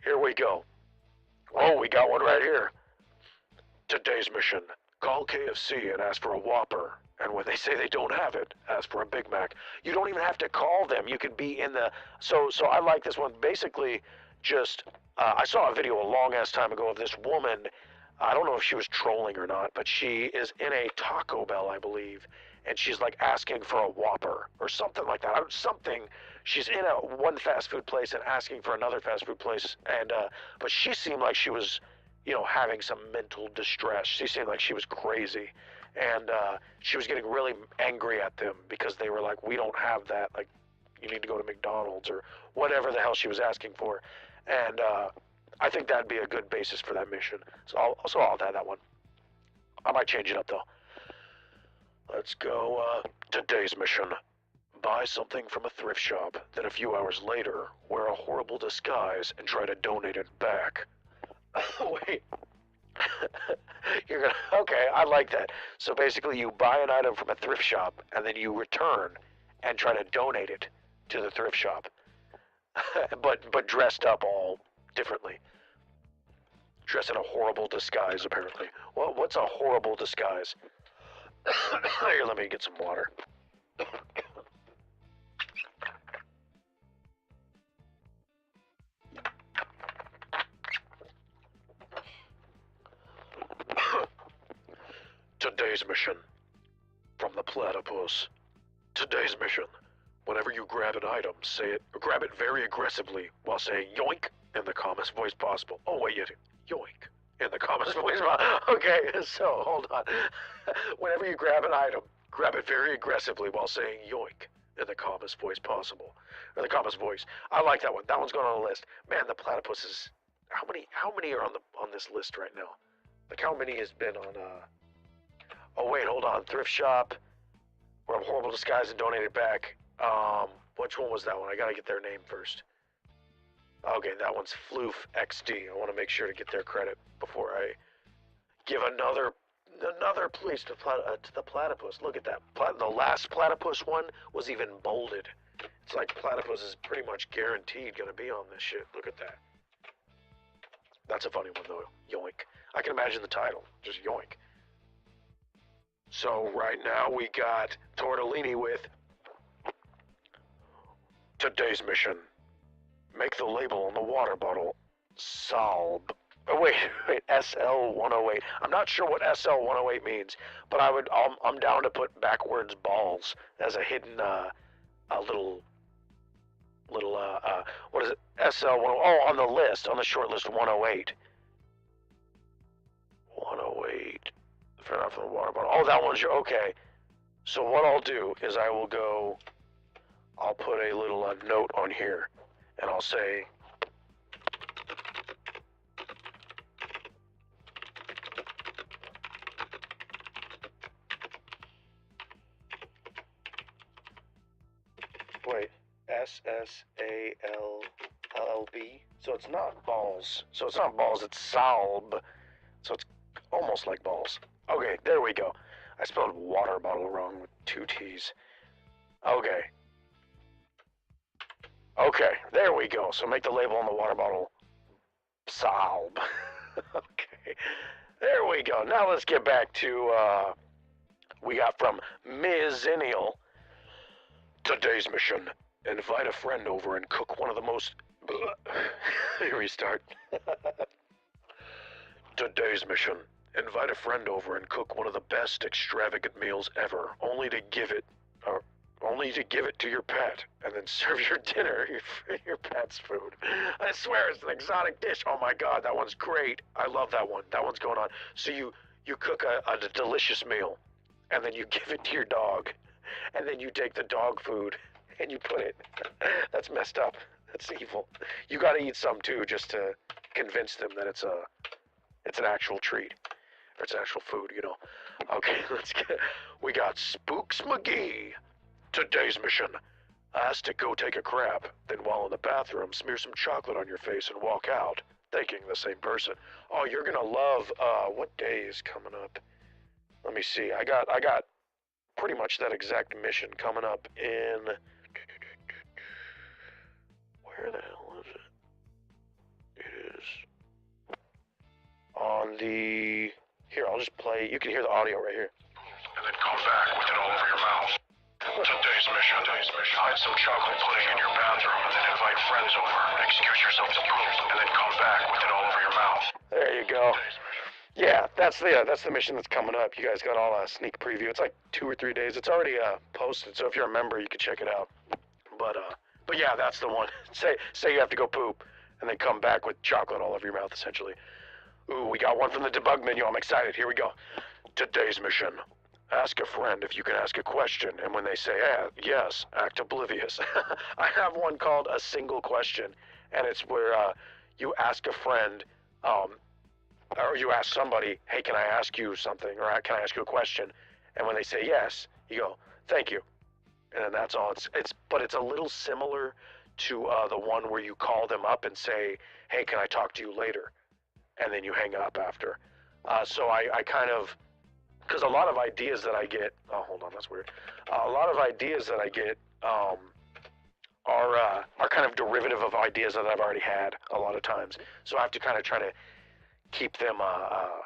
Here we go. Oh, we got one right here. Today's mission. Call KFC and ask for a Whopper. And when they say they don't have it, ask for a Big Mac. You don't even have to call them. You can be in the... So I like this one. Basically, just... I saw a video a long-ass time ago of this woman. I don't know if she was trolling or not, but she is in a Taco Bell, I believe. And she's like asking for a Whopper or something like that. She's in one fast food place and asking for another fast food place, and but she seemed like she was, you know, having some mental distress. She seemed like she was crazy, and she was getting really angry at them because they were like, "We don't have that. Like, you need to go to McDonald's or whatever the hell she was asking for." And I think that'd be a good basis for that mission. So I'll add that one. I might change it up though. Let's go. Today's mission: buy something from a thrift shop, then a few hours later, wear a horrible disguise and try to donate it back. Wait. You're gonna. Okay, I like that. So basically, you buy an item from a thrift shop, and then you return and try to donate it to the thrift shop. but dressed up all differently. Dressed in a horrible disguise, apparently. Well, what's a horrible disguise? Here, let me get some water. Today's mission. From the platypus. Today's mission. Whenever you grab an item, say it, grab it very aggressively while saying yoink in the calmest voice possible. Oh wait, yoink in the calmest voice possible. Okay, so hold on. Whenever you grab an item, grab it very aggressively while saying yoink in the calmest voice possible. Or the calmest voice. I like that one. That one's going on the list. Man, the platypus is how many are on this list right now? Like how many has been on oh wait, hold on. Thrift shop. Wear a horrible disguise and donate it back. Which one was that one? I gotta get their name first. Okay, that one's Floof XD. I want to make sure to get their credit before I give another place to the platypus. Look at that. The last platypus one was even bolded. It's like platypus is pretty much guaranteed gonna be on this shit. Look at that. That's a funny one though. Yoink. I can imagine the title. Just yoink. So right now we got Tortellini with today's mission. Make the label on the water bottle Salb. Oh wait, SL108. I'm not sure what SL108 means, but I'm down to put backwards balls as a hidden a little what is it? SL108. Oh, on the list, on the short list 108. 108. Fair enough, from the water bottle. Oh, that one's your okay. So what I'll do is I'll put a little note on here, and I'll say, wait, SSALLB. So it's not balls. So it's not balls, it's salb. So it's almost like balls. Okay, there we go. I spelled water bottle wrong with 2 T's. Okay. Okay, there we go. So make the label on the water bottle Salb. Okay, there we go. Now let's get back to, we got from Mizzennial. Today's mission. Invite a friend over and cook one of the most... Restart. Today's mission. Invite a friend over and cook one of the best extravagant meals ever, only to give it to your pet, and then serve your dinner, your pet's food. I swear it's an exotic dish. Oh my god, that one's great. I love that one. That one's going on. So you cook a delicious meal, and then you give it to your dog, and then you take the dog food and you put it. That's messed up. That's evil. You gotta eat some too, just to convince them that it's an actual treat. Or it's actual food, you know. Okay, we got Spooks McGee. Today's mission. Ask to go take a crap, then while in the bathroom, smear some chocolate on your face and walk out, thanking the same person. Oh, you're gonna love, what day is coming up? Let me see, I got pretty much that exact mission coming up in... Where the hell is it? It is... on the... Here, I'll just play, you can hear the audio right here. And then come back with it all over your mouth. Today's mission. Hide some chocolate pudding in your bathroom and then invite friends over. Excuse yourself to poop and then come back with it all over your mouth. There you go. Yeah, that's the mission that's coming up. You guys got all a sneak preview. It's like 2 or 3 days. It's already posted, so if you're a member, you can check it out. But yeah, that's the one. Say you have to go poop and then come back with chocolate all over your mouth, essentially. Ooh, we got one from the debug menu. I'm excited. Here we go. Today's mission. Ask a friend if you can ask a question, and when they say yes, act oblivious. I have one called a single question, and it's where you ask a friend, or you ask somebody, hey, can I ask you something, or can I ask you a question? And when they say yes, you go, thank you, and then that's all. But it's a little similar to the one where you call them up and say, hey, can I talk to you later? And then you hang up after. So I kind of, because a lot of ideas that I get, oh, hold on, that's weird. A lot of ideas that I get are kind of derivative of ideas that I've already had a lot of times. So I have to kind of try to keep them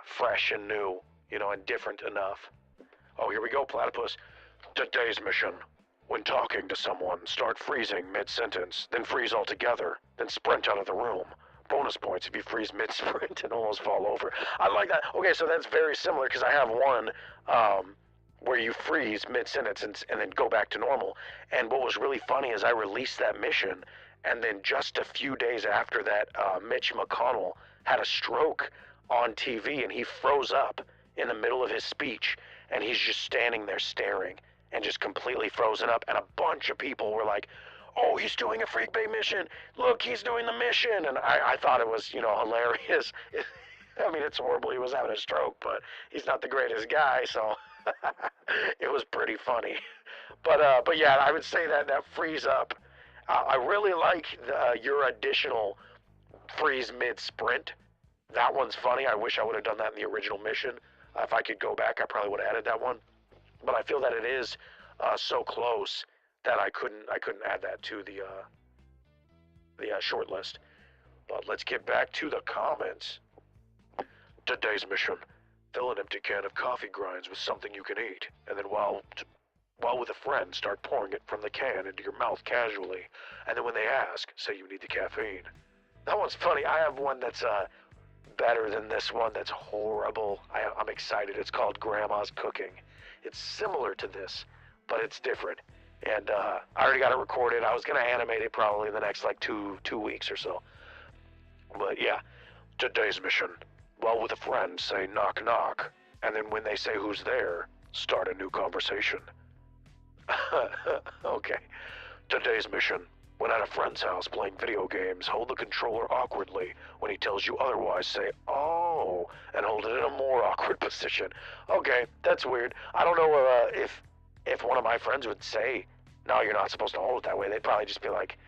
fresh and new, and different enough. Oh, here we go, platypus. Today's mission. When talking to someone, start freezing mid-sentence, then freeze altogether, then sprint out of the room. Bonus points if you freeze mid-sprint and almost fall over. I like that. Okay, so that's very similar because I have one where you freeze mid-sentence and then go back to normal. And what was really funny is I released that mission, and then just a few days after that, Mitch McConnell had a stroke on TV, and he froze up in the middle of his speech, and he's just standing there staring and just completely frozen up. And a bunch of people were like, oh, he's doing a Freak Bay mission. Look, he's doing the mission. And I thought it was, hilarious. I mean, it's horrible. He was having a stroke, but he's not the greatest guy, so it was pretty funny. But yeah, I would say that freeze up. I really like your additional freeze mid-sprint. That one's funny. I wish I would have done that in the original mission. If I could go back, I probably would have added that one. But I feel that it is so close that I couldn't add that to the short list. But let's get back to the comments. Today's mission: fill an empty can of coffee grinds with something you can eat, and then while with a friend, start pouring it from the can into your mouth casually. And then when they ask, say you need the caffeine. That one's funny. I have one that's better than this one. That's horrible. I'm excited. It's called Grandma's Cooking. It's similar to this, but it's different. And I already got it recorded. I was going to animate it probably in the next like two weeks or so. But yeah, today's mission: while with a friend, say knock knock, and then when they say who's there, start a new conversation. Okay. Today's mission: when at a friend's house playing video games, hold the controller awkwardly. When he tells you otherwise, say, oh, and hold it in a more awkward position. Okay, that's weird. I don't know if one of my friends would say, no, you're not supposed to hold it that way. They'd probably just be like,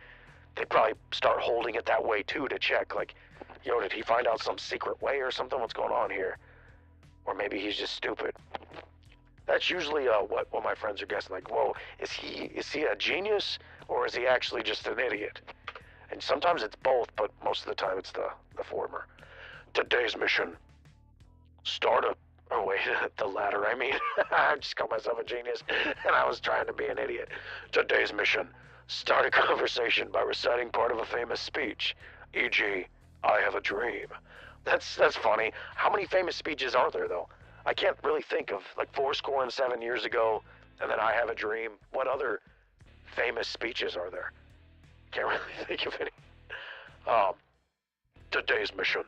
they'd probably start holding it that way too to check, like, did he find out some secret way or something? What's going on here? Or maybe he's just stupid. That's usually what my friends are guessing. Like, whoa, is he a genius, or is he actually just an idiot? And sometimes it's both, but most of the time it's the former. Today's mission: the latter, I mean. I just called myself a genius, and I was trying to be an idiot. Today's mission: start a conversation by reciting part of a famous speech, e.g., I have a dream. That's funny. How many famous speeches are there, though? I can't really think of, like, 7 years ago, and then I have a dream. What other famous speeches are there? Can't really think of any. Today's mission: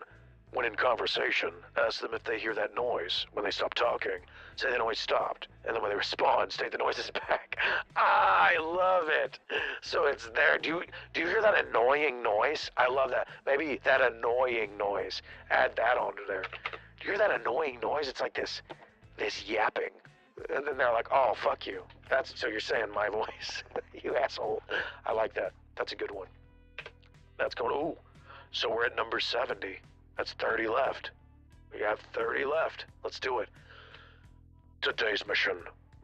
when in conversation, ask them if they hear that noise. When they stop talking, say the noise stopped, and then when they respond, state the noise is back. I love it. So it's there. Do you hear that annoying noise? I love that. Maybe that annoying noise. Add that onto there. Do you hear that annoying noise? It's like this yapping. And then they're like, oh, fuck you. So you're saying my voice. You asshole. I like that. That's a good one. That's going, ooh. So we're at number 70. That's 30 left. We have 30 left. Let's do it. Today's mission: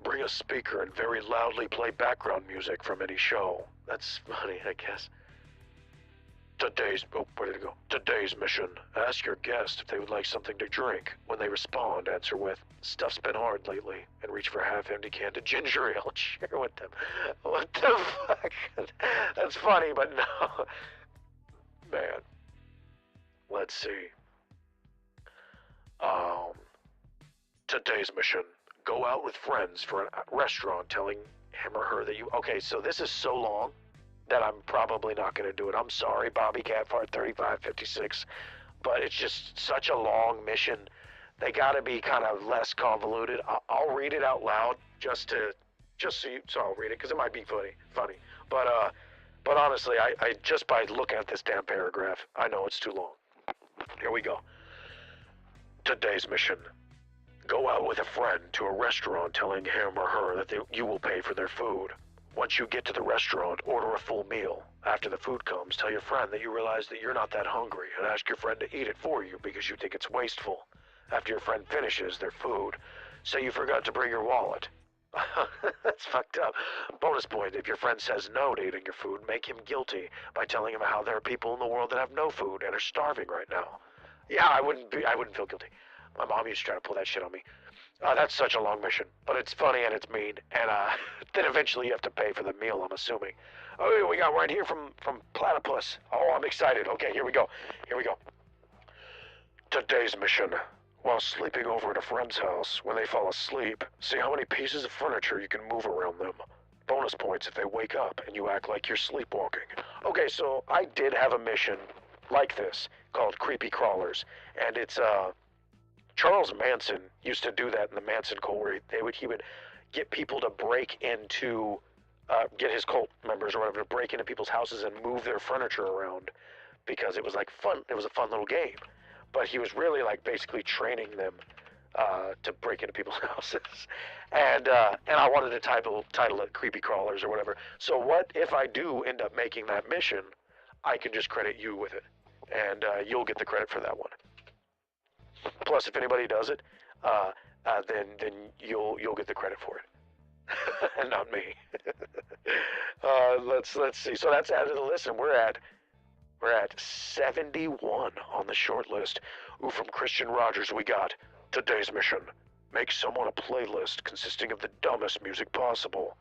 bring a speaker and very loudly play background music from any show. That's funny, I guess. Where did it go? Today's mission: ask your guest if they would like something to drink. When they respond, answer with, stuff's been hard lately, and reach for a half-empty can of ginger ale and share with them. What the fuck? That's funny, but no. Man. Let's see. Today's mission: go out with friends for a restaurant telling him or her that you... Okay, so this is so long that I'm probably not going to do it. I'm sorry, Bobby Catfart 3556, but it's just such a long mission. They got to be kind of less convoluted. I'll read it out loud just so I'll read it because it might be funny. But But honestly, I just by looking at this damn paragraph, I know it's too long. Here we go. Today's mission. Go out with a friend to a restaurant telling him or her that you will pay for their food. Once you get to the restaurant, order a full meal. After the food comes, tell your friend that you realize that you're not that hungry and ask your friend to eat it for you because you think it's wasteful. After your friend finishes their food, say you forgot to bring your wallet. That's fucked up. Bonus point, if your friend says no to eating your food, make him guilty by telling him how there are people in the world that have no food and are starving right now. Yeah, I wouldn't feel guilty. My mom used to try to pull that shit on me. That's such a long mission, but it's funny and it's mean, and then eventually you have to pay for the meal, I'm assuming. Oh, we got right here from Platypus. Oh, I'm excited. Okay, here we go. Here we go. Today's mission. While sleeping over at a friend's house, when they fall asleep, see how many pieces of furniture you can move around them. Bonus points if they wake up and you act like you're sleepwalking. Okay, so I did have a mission like this called Creepy Crawlers, and it's Charles Manson used to do that in the Manson cult, where he would get people to break into, get his cult members or whatever to break into people's houses and move their furniture around because it was like fun. It was a fun little game, but he was really like basically training them to break into people's houses, and I wanted to title it Creepy Crawlers or whatever. So what if I do end up making that mission? I can just credit you with it, and you'll get the credit for that one. Plus, if anybody does it, then you'll get the credit for it, and not me. Let's see. So that's added to the list, and we're at 71 on the short list. Ooh, from Christian Rogers, we got today's mission: make someone a playlist consisting of the dumbest music possible.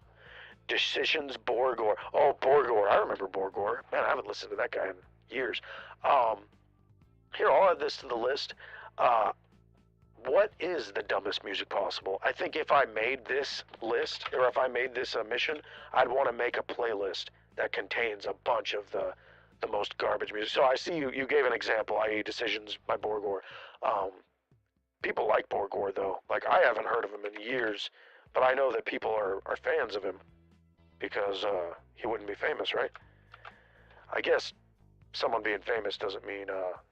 Decisions Borgor. Oh, Borgor. I remember Borgor. Man, I haven't listened to that guy in years. Here, I'll add this to the list. What is the dumbest music possible? I think if I made this list, or if I made this mission, I'd want to make a playlist that contains a bunch of the most garbage music. So I see you gave an example, i.e. Decisions by Borgor. People like Borgor, though. Like, I haven't heard of him in years, but I know that people are fans of him because he wouldn't be famous, right? I guess someone being famous doesn't mean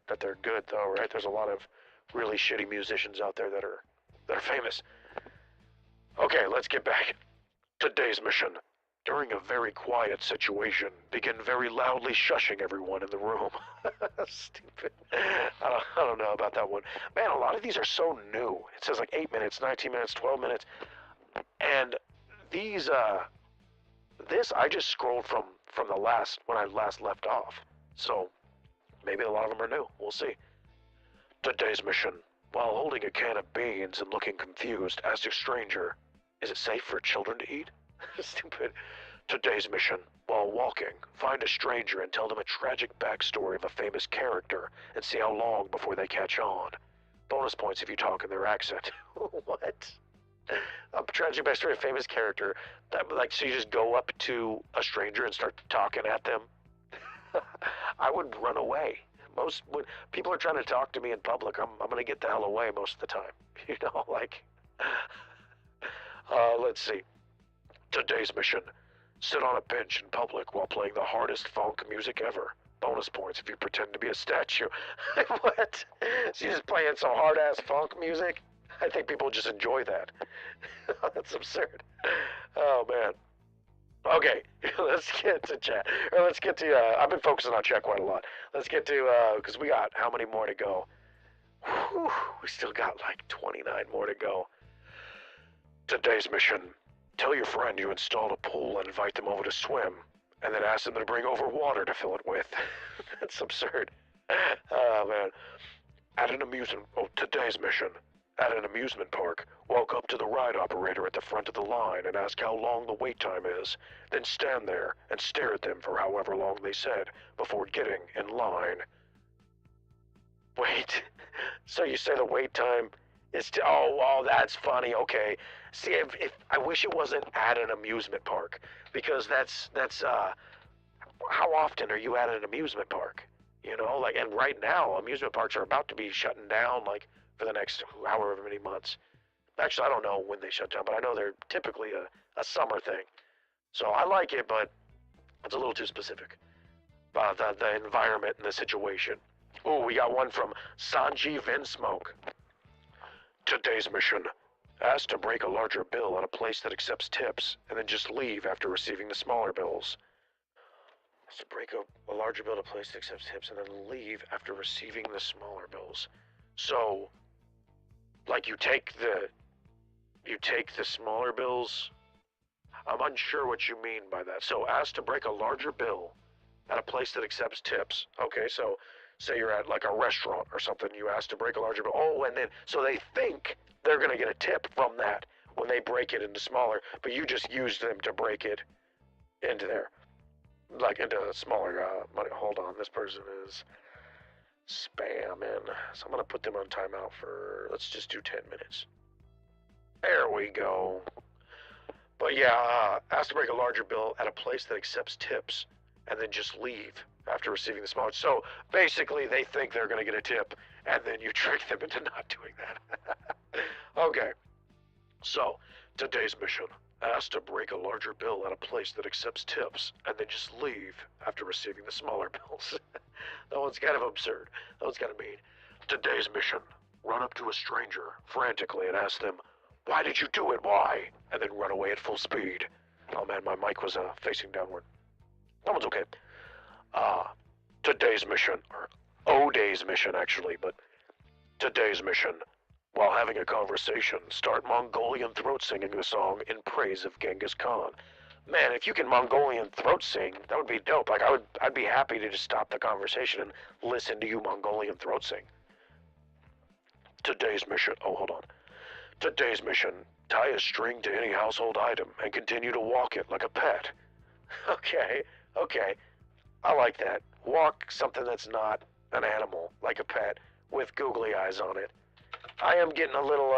that they're good, though, right? There's a lot of really shitty musicians out there that are famous. Okay, let's get back. Today's mission. During a very quiet situation, begin very loudly shushing everyone in the room. Stupid. I don't know about that one. Man, a lot of these are so new. It says like 8 minutes, 19 minutes, 12 minutes. And these, this I just scrolled from the last, when I last left off. So maybe a lot of them are new. We'll see. Today's mission. While holding a can of beans and looking confused, ask a stranger, is it safe for children to eat? Stupid. Today's mission. While walking, find a stranger and tell them a tragic backstory of a famous character and see how long before they catch on. Bonus points if you talk in their accent. What? A tragic backstory of a famous character. Like, so you just go up to a stranger and start talking at them? I would run away. When people are trying to talk to me in public, I'm gonna get the hell away most of the time. You know, like, let's see. Today's mission. Sit on a bench in public while playing the hardest funk music ever. Bonus points if you pretend to be a statue. What? So you're just playing some hard-ass funk music? I think people just enjoy that. That's absurd. Oh, man. Okay, let's get to chat. Or let's get to, I've been focusing on chat quite a lot. Let's get to, because we got how many more to go? Whew, we still got like 29 more to go. Today's mission. Tell your friend you installed a pool and invite them over to swim, and then ask them to bring over water to fill it with. That's absurd. Oh, man. Today's mission. At an amusement park, walk up to the ride operator at the front of the line and ask how long the wait time is. Then stand there and stare at them for however long they said before getting in line. Wait, so you say the wait time is oh, that's funny. Okay. See, if I wish it wasn't at an amusement park, because that's how often are you at an amusement park? You know, like, and right now amusement parks are about to be shutting down, like, for the next however many months. Actually, I don't know when they shut down, but I know they're typically a summer thing. So I like it, but It's a little too specific. The environment and the situation. Oh, we got one from Sanji Vinsmoke. Today's mission. Asked to break a larger bill at a place that accepts tips, and then just leave after receiving the smaller bills. To break a larger bill at a place that accepts tips, and then leave after receiving the smaller bills. So, like you take the smaller bills. I'm unsure what you mean by that. So, asked to break a larger bill at a place that accepts tips. Okay, so say you're at like a restaurant or something, you ask to break a larger bill. Oh, and then so they think they're gonna get a tip from that when they break it into smaller, but you just used them to break it into there, like into smaller money. Hold on, this person is spamming, so I'm gonna put them on timeout for, let's just do 10 minutes. There we go. But yeah, asked to break a larger bill at a place that accepts tips, and then just leave after receiving the smaller. So basically, they think they're going to get a tip, and then you trick them into not doing that. Okay. So, today's mission. Asked to break a larger bill at a place that accepts tips, and then just leave after receiving the smaller bills. That one's kind of absurd. That one's kind of mean. Today's mission. Run up to a stranger frantically and ask them, "Why did you do it? Why?" And then run away at full speed. Oh man, my mic was facing downward. That one's okay. Today's mission, or O'Day's mission actually, but today's mission. While having a conversation, start Mongolian throat singing the song in praise of Genghis Khan. Man, if you can Mongolian throat sing, that would be dope. Like I'd be happy to just stop the conversation and listen to you Mongolian throat sing. Today's mission. Oh, hold on. Today's mission. Tie a string to any household item and continue to walk it like a pet. Okay. I like that. Walk something that's not an animal, like a pet, with googly eyes on it. I am getting a little,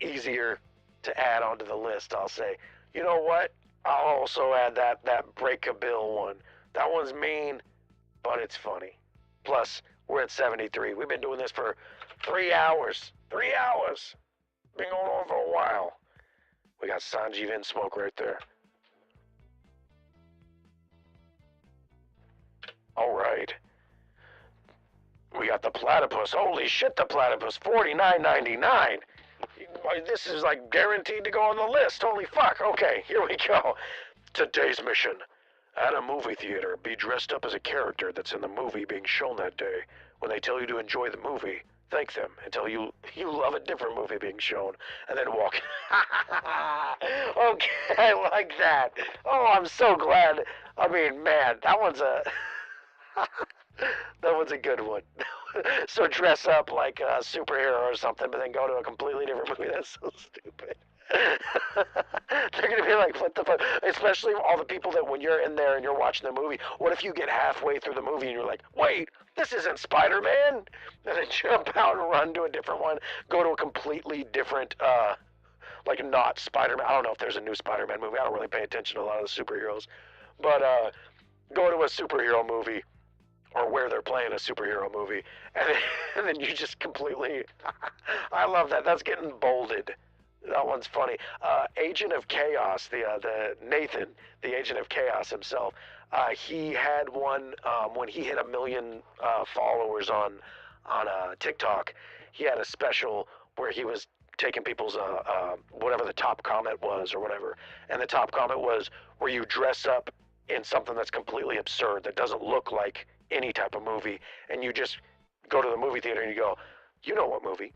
easier to add onto the list, I'll say. You know what? I'll also add that break a bill one. That one's mean, but it's funny. Plus, we're at 73. We've been doing this for 3 hours. 3 hours! Been going on for a while. We got Sanji Vinsmoke right there. Alright. We got the platypus. Holy shit, the platypus. $49.99. This is like guaranteed to go on the list. Holy fuck. Okay, here we go. Today's mission. At a movie theater, be dressed up as a character that's in the movie being shown that day. When they tell you to enjoy the movie, thank them and tell you love a different movie being shown, and then walk. Okay, I like that. Oh, I'm so glad. I mean, man, that one's a that one's a good one. So dress up like a superhero or something, but then go to a completely different movie. That's so stupid. They're gonna be like, what the fuck? Especially all the people that when you're in there and you're watching the movie, what if you get halfway through the movie and you're like, wait, this isn't Spider-Man? And then jump out and run to a different one, go to a completely different, like not Spider-Man. I don't know if there's a new Spider-Man movie. I don't really pay attention to a lot of the superheroes. But go to a superhero movie or where they're playing a superhero movie, and then you just completely, I love that. That's getting bolded. That one's funny. Agent of Chaos, the Nathan, the Agent of Chaos himself, he had one when he hit 1 million followers on TikTok. He had a special where he was taking people's whatever the top comment was or whatever, and the top comment was where you dress up in something that's completely absurd that doesn't look like any type of movie, and you just go to the movie theater and you go, you know what movie,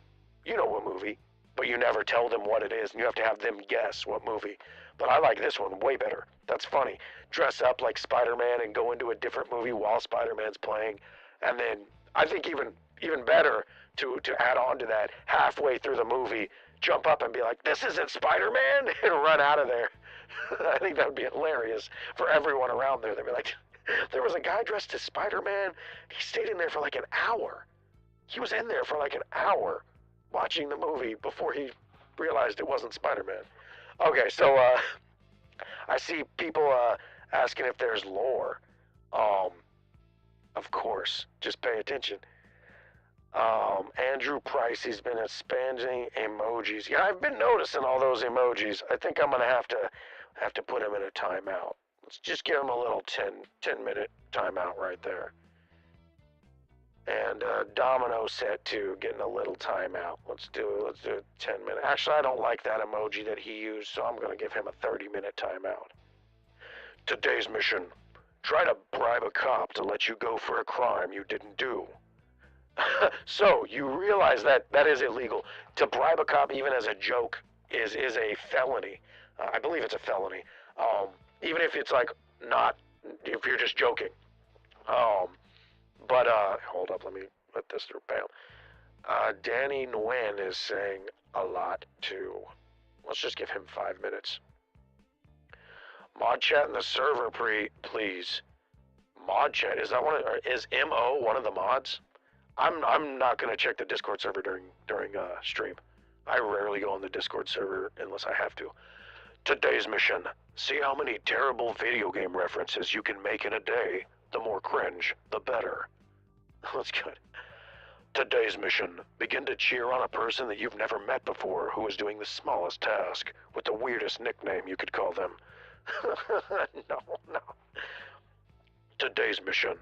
but you never tell them what it is, and you have to have them guess what movie. But I like this one way better. That's funny. Dress up like Spider-Man and go into a different movie while Spider-Man's playing, and then I think even better to add on to that, halfway through the movie, jump up and be like, this isn't Spider-Man, and run out of there. I think that would be hilarious for everyone around there. They'd be like, there was a guy dressed as Spider-Man. He stayed in there for like an hour. He was in there for like an hour watching the movie before he realized it wasn't Spider-Man. Okay, so I see people asking if there's lore. Of course, just pay attention. Andrew Price, he's been spamming emojis. Yeah, I've been noticing all those emojis. I think I'm gonna have to put him in a timeout. Let's just give him a little 10 minute timeout right there. And Domino set too, getting a little timeout. Let's do 10 minute. Actually, I don't like that emoji that he used, so I'm gonna give him a 30-minute timeout. Today's mission: try to bribe a cop to let you go for a crime you didn't do. So you realize that that is illegal. To bribe a cop, even as a joke, is a felony. I believe it's a felony. Even if it's like not, if you're just joking. Um, but hold up, let me let this through. Bam. Danny Nguyen is saying a lot too. Let's just give him 5 minutes. Mod chat in the server, please. Mod chat, is that one? Is MO one of the mods? I'm not gonna check the Discord server during stream. I rarely go on the Discord server unless I have to. Today's mission: see how many terrible video game references you can make in a day. The more cringe, the better. That's good. Today's mission: begin to cheer on a person that you've never met before who is doing the smallest task with the weirdest nickname you could call them. No. Today's mission: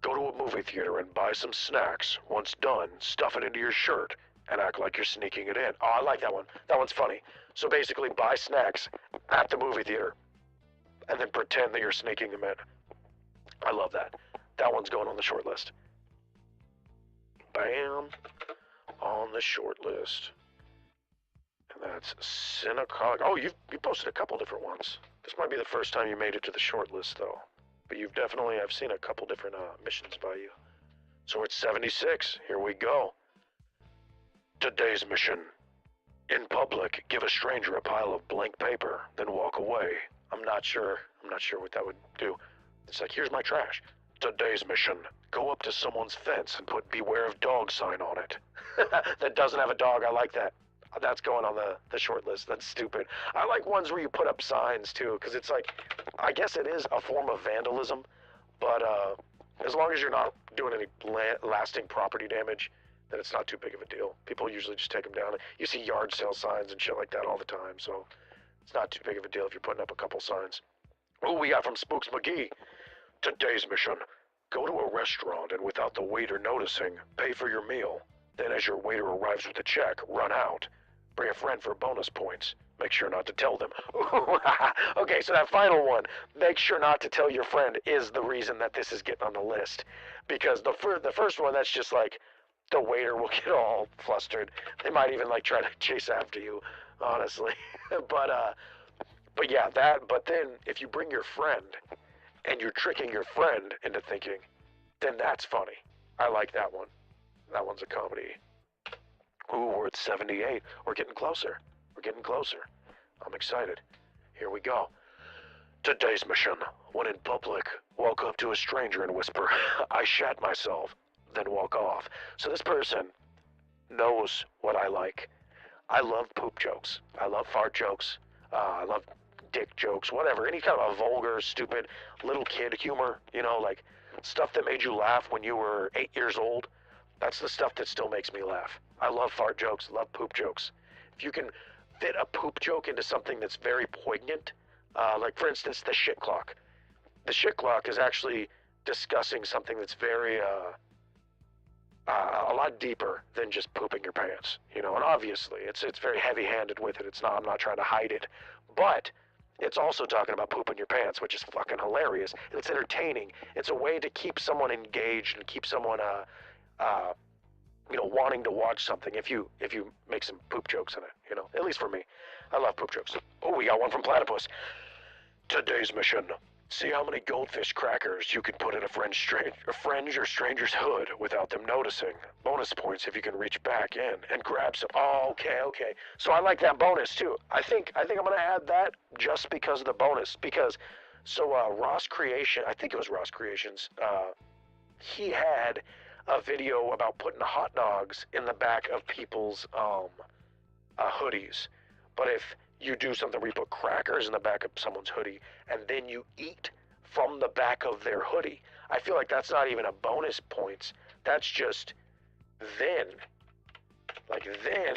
go to a movie theater and buy some snacks. Once done, stuff it into your shirt and act like you're sneaking it in. Oh, I like that one. That one's funny. So basically, buy snacks at the movie theater and then pretend that you're sneaking them in. I love that. That one's going on the short list. Bam. On the short list. And that's Cinecog. Oh, you posted a couple different ones. This might be the first time you made it to the short list, though. But you've definitely, I've seen a couple different missions by you. So it's 76. Here we go. Today's mission: in public, give a stranger a pile of blank paper, then walk away. I'm not sure what that would do. It's like, here's my trash. Today's mission: go up to someone's fence and put "Beware of Dog" sign on it. That doesn't have a dog. I like that. That's going on the short list. That's stupid. I like ones where you put up signs too, because it's like, I guess it is a form of vandalism, but as long as you're not doing any lasting property damage, then it's not too big of a deal. People usually just take them down. You see yard sale signs and shit like that all the time, so it's not too big of a deal if you're putting up a couple signs. Oh, we got from Spooks McGee. Today's mission: go to a restaurant and without the waiter noticing, pay for your meal. Then as your waiter arrives with the check, run out. Bring a friend for bonus points. Make sure not to tell them. Okay, so that final one, make sure not to tell your friend, is the reason that this is getting on the list. Because the first one, that's just like, the waiter will get all flustered. They might even like try to chase after you, honestly. But yeah, but then if you bring your friend and you're tricking your friend into thinking, then that's funny. I like that one. That one's a comedy. Ooh, we're at 78. We're getting closer. I'm excited. Here we go. Today's mission: when in public, walk up to a stranger and whisper, "I shat myself," then walk off. So this person knows what I like. I love poop jokes. I love fart jokes. I love dick jokes, whatever. Any kind of a vulgar, stupid, little kid humor, like stuff that made you laugh when you were 8 years old. That's the stuff that still makes me laugh. I love fart jokes, love poop jokes. If you can fit a poop joke into something that's very poignant, like for instance, the shit clock. The shit clock is actually discussing something that's very, a lot deeper than just pooping your pants, and obviously it's very heavy-handed with it. I'm not trying to hide it, but it's also talking about pooping your pants, which is fucking hilarious. And it's entertaining. It's a way to keep someone engaged and keep someone, wanting to watch something if you make some poop jokes in it, at least for me. I love poop jokes. Oh, we got one from Platypus. Today's mission: see how many goldfish crackers you can put in a friend or stranger's hood without them noticing. Bonus points if you can reach back in and grab some. Oh, okay. So I like that bonus too. I think I'm gonna add that just because of the bonus. Ross Creation, I think it was Ross Creations, he had a video about putting hot dogs in the back of people's hoodies. But if you do something where you put crackers in the back of someone's hoodie and then you eat from the back of their hoodie, I feel like that's not even a bonus points. That's just then, then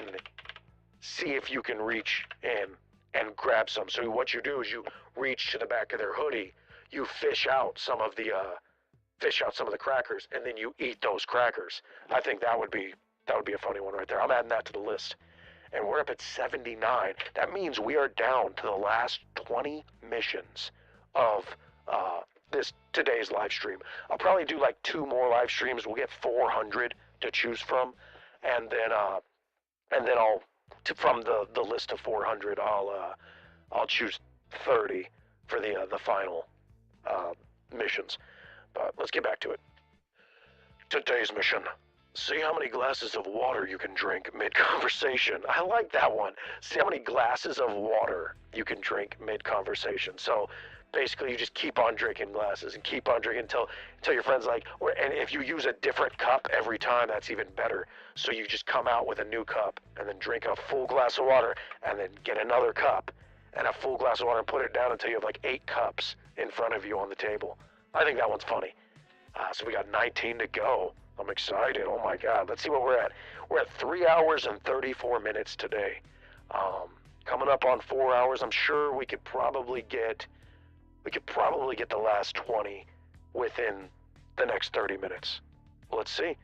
see if you can reach in and grab some. So what you do is you reach to the back of their hoodie, you fish out some of the crackers, and then you eat those crackers. I think that would be a funny one right there. I'm adding that to the list. And we're up at 79. That means we are down to the last 20 missions of today's live stream. I'll probably do like 2 more live streams. We'll get 400 to choose from, and then I'll from the list of 400, I'll choose 30 for the final missions. But let's get back to it. Today's mission. See how many glasses of water you can drink mid-conversation. I like that one. See how many glasses of water you can drink mid-conversation. So basically you just keep on drinking glasses and keep on drinking until your friend's like, and if you use a different cup every time, that's even better. So you just come out with a new cup and then drink a full glass of water and then get another cup and a full glass of water and put it down until you have like 8 cups in front of you on the table. I think that one's funny. So we got 19 to go. I'm excited. Oh my God. Let's see what we're at. We're at 3 hours and 34 minutes today. Coming up on 4 hours. I'm sure we could probably get the last 20 within the next 30 minutes. Let's see.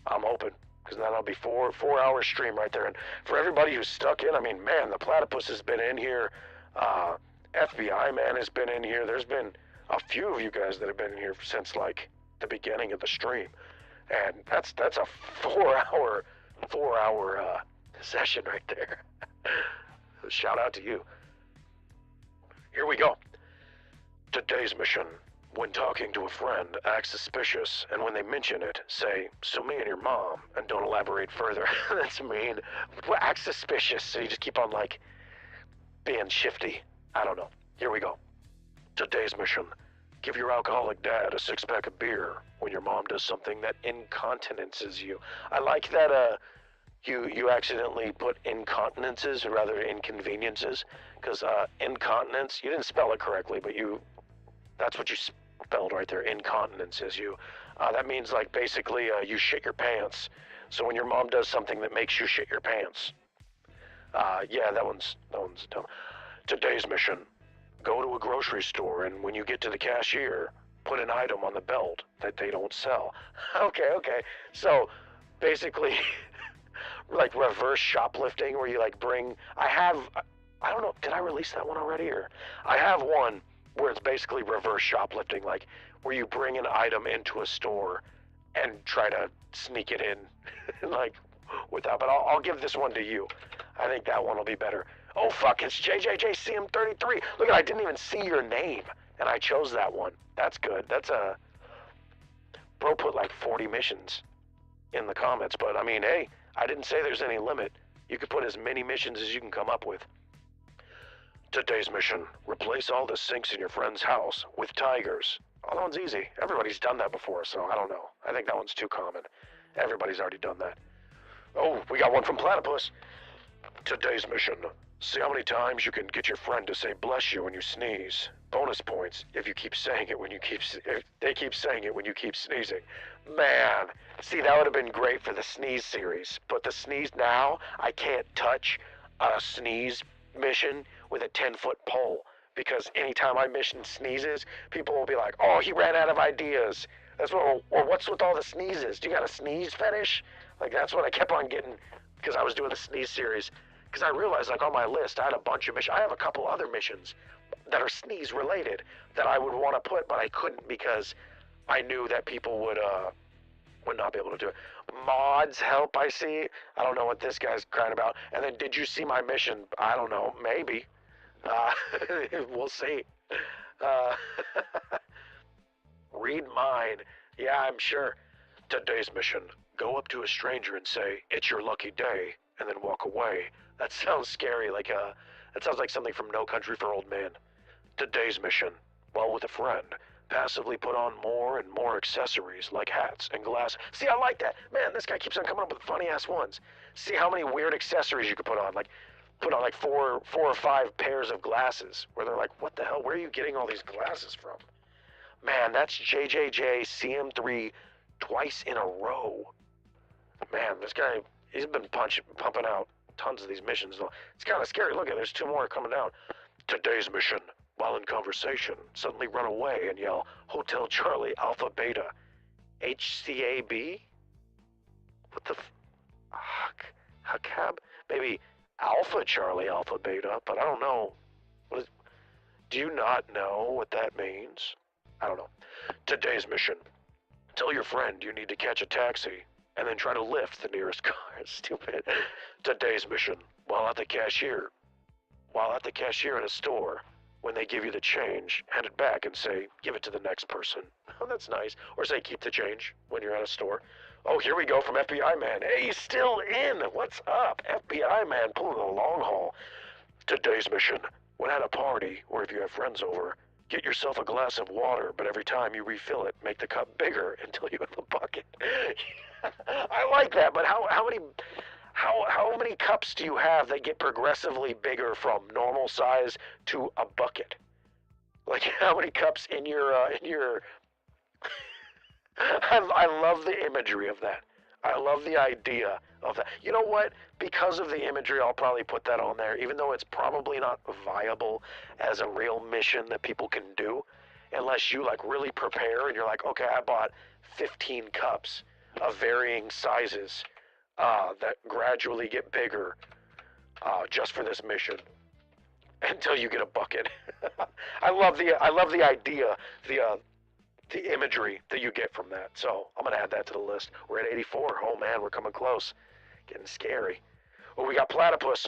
I'm hoping, because that'll be 4 hour stream right there. And for everybody who's stuck in, I mean, man, the platypus has been in here. FBI man has been in here. There's been a few of you guys that have been in here since like the beginning of the stream. And that's a 4 hour session right there. Shout out to you. Here we go. Today's mission. When talking to a friend, act suspicious, and when they mention it, say, "So me and your mom," and don't elaborate further. That's mean. Act suspicious, so you just keep on like being shifty. I don't know. Here we go. Today's mission. Give your alcoholic dad a 6-pack of beer when your mom does something that incontinences you. I like that you accidentally put incontinences rather than inconveniences, because incontinence, you didn't spell it correctly, but that's what you spelled right there, incontinences you. That means like basically you shit your pants. So when your mom does something that makes you shit your pants. Yeah, that one's dumb. Today's mission. Go to a grocery store, and when you get to the cashier, put an item on the belt that they don't sell. Okay. So, basically, like reverse shoplifting, where you like bring... I don't know, did I release that one already? Or I have one where it's basically reverse shoplifting, like where you bring an item into a store and try to sneak it in, like, without... But I'll give this one to you. I think that one will be better. Oh, fuck, it's JJJCM33. Look, I didn't even see your name, and I chose that one. That's good. That's a... Bro put like 40 missions in the comments, but I mean, hey, I didn't say there's any limit. You can put as many missions as you can come up with. Today's mission. Replace all the sinks in your friend's house with tigers. Oh, that one's easy. Everybody's done that before, so I don't know. I think that one's too common. Everybody's already done that. Oh, we got one from Platypus. Today's mission. See how many times you can get your friend to say bless you when you sneeze. Bonus points if you keep saying it when you if they keep saying it when you keep sneezing. Man, see, that would have been great for the sneeze series. But the sneeze now, I can't touch a sneeze mission with a 10-foot pole, because anytime I mission sneezes, people will be like, "Oh, he ran out of ideas." That's what. Or what's with all the sneezes? Do you got a sneeze fetish? Like, that's what I kept on getting because I was doing the sneeze series. Because I realized, like, on my list, I had a bunch of missions. I have a couple other missions that are sneeze related that I would want to put, but I couldn't because I knew that people would not be able to do it. Mods help, I see. I don't know what this guy's crying about. And then, did you see my mission? I don't know. Maybe. We'll see. Read mine. Yeah, I'm sure. Today's mission. Go up to a stranger and say, "It's your lucky day," and then walk away. That sounds scary, that sounds like something from No Country for Old Men. Today's mission. While with a friend, passively put on more and more accessories like hats and glasses. See, I like that. Man, this guy keeps on coming up with funny-ass ones. See how many weird accessories you could put on. Like, put on like four or five pairs of glasses, where they're like, what the hell, where are you getting all these glasses from? Man, that's JJJ CM3 twice in a row. Man, this guy, he's been pumping out tons of these missions. It's kind of scary. Look at, there's 2 more coming down. Today's mission. While in conversation, suddenly run away and yell, Hotel Charlie Alpha Beta. HCAB? What the Huckab? Maybe Alpha Charlie Alpha Beta, but I don't know. Do you not know what that means? I don't know. Today's mission. Tell your friend you need to catch a taxi, and then try to lift the nearest car. Stupid. Today's mission. While at the cashier in a store, when they give you the change, hand it back and say, give it to the next person. Oh, that's nice. Or say, keep the change when you're at a store. Oh, here we go from FBI Man. Hey, he's still in. What's up? FBI Man pulling the long haul. Today's mission. When at a party, or if you have friends over, get yourself a glass of water, but every time you refill it, make the cup bigger until you have a bucket. I like that, but how many cups do you have that get progressively bigger from normal size to a bucket? Like, how many cups in your I love the imagery of that. I love the idea of that. You know what? Because of the imagery, I'll probably put that on there, even though it's probably not viable as a real mission that people can do, unless you like really prepare and you're like, okay, I bought 15 cups of varying sizes that gradually get bigger just for this mission until you get a bucket. I love the idea, the imagery that you get from that. So I'm gonna add that to the list. We're at 84. Oh man, we're coming close. Getting scary. Oh, we got platypus.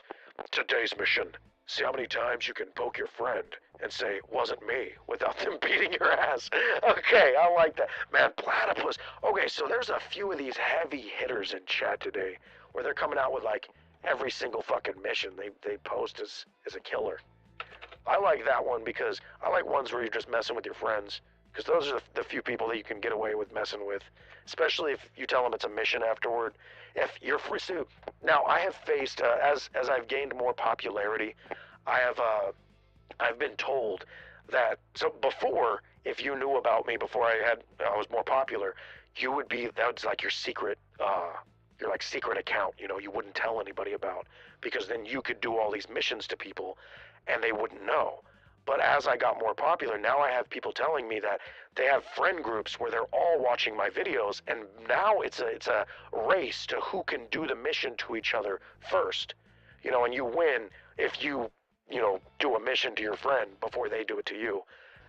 Today's mission. See how many times you can poke your friend and say, wasn't me, without them beating your ass. Okay, I like that. Man, platypus. Okay, so there's a few of these heavy hitters in chat today where they're coming out with like every single fucking mission they post as a killer. I like that one because I like ones where you're just messing with your friends. Because those are the few people that you can get away with messing with, especially if you tell them it's a mission afterward. If you're free to, now I have faced as I've gained more popularity, I've been told that so before, if you knew about me before I was more popular, that was like your secret secret account. You know, you wouldn't tell anybody about, because then you could do all these missions to people, and they wouldn't know. But as I got more popular, now I have people telling me that they have friend groups where they're all watching my videos, and now it's a race to who can do the mission to each other first. You know, and you win if you do a mission to your friend before they do it to you.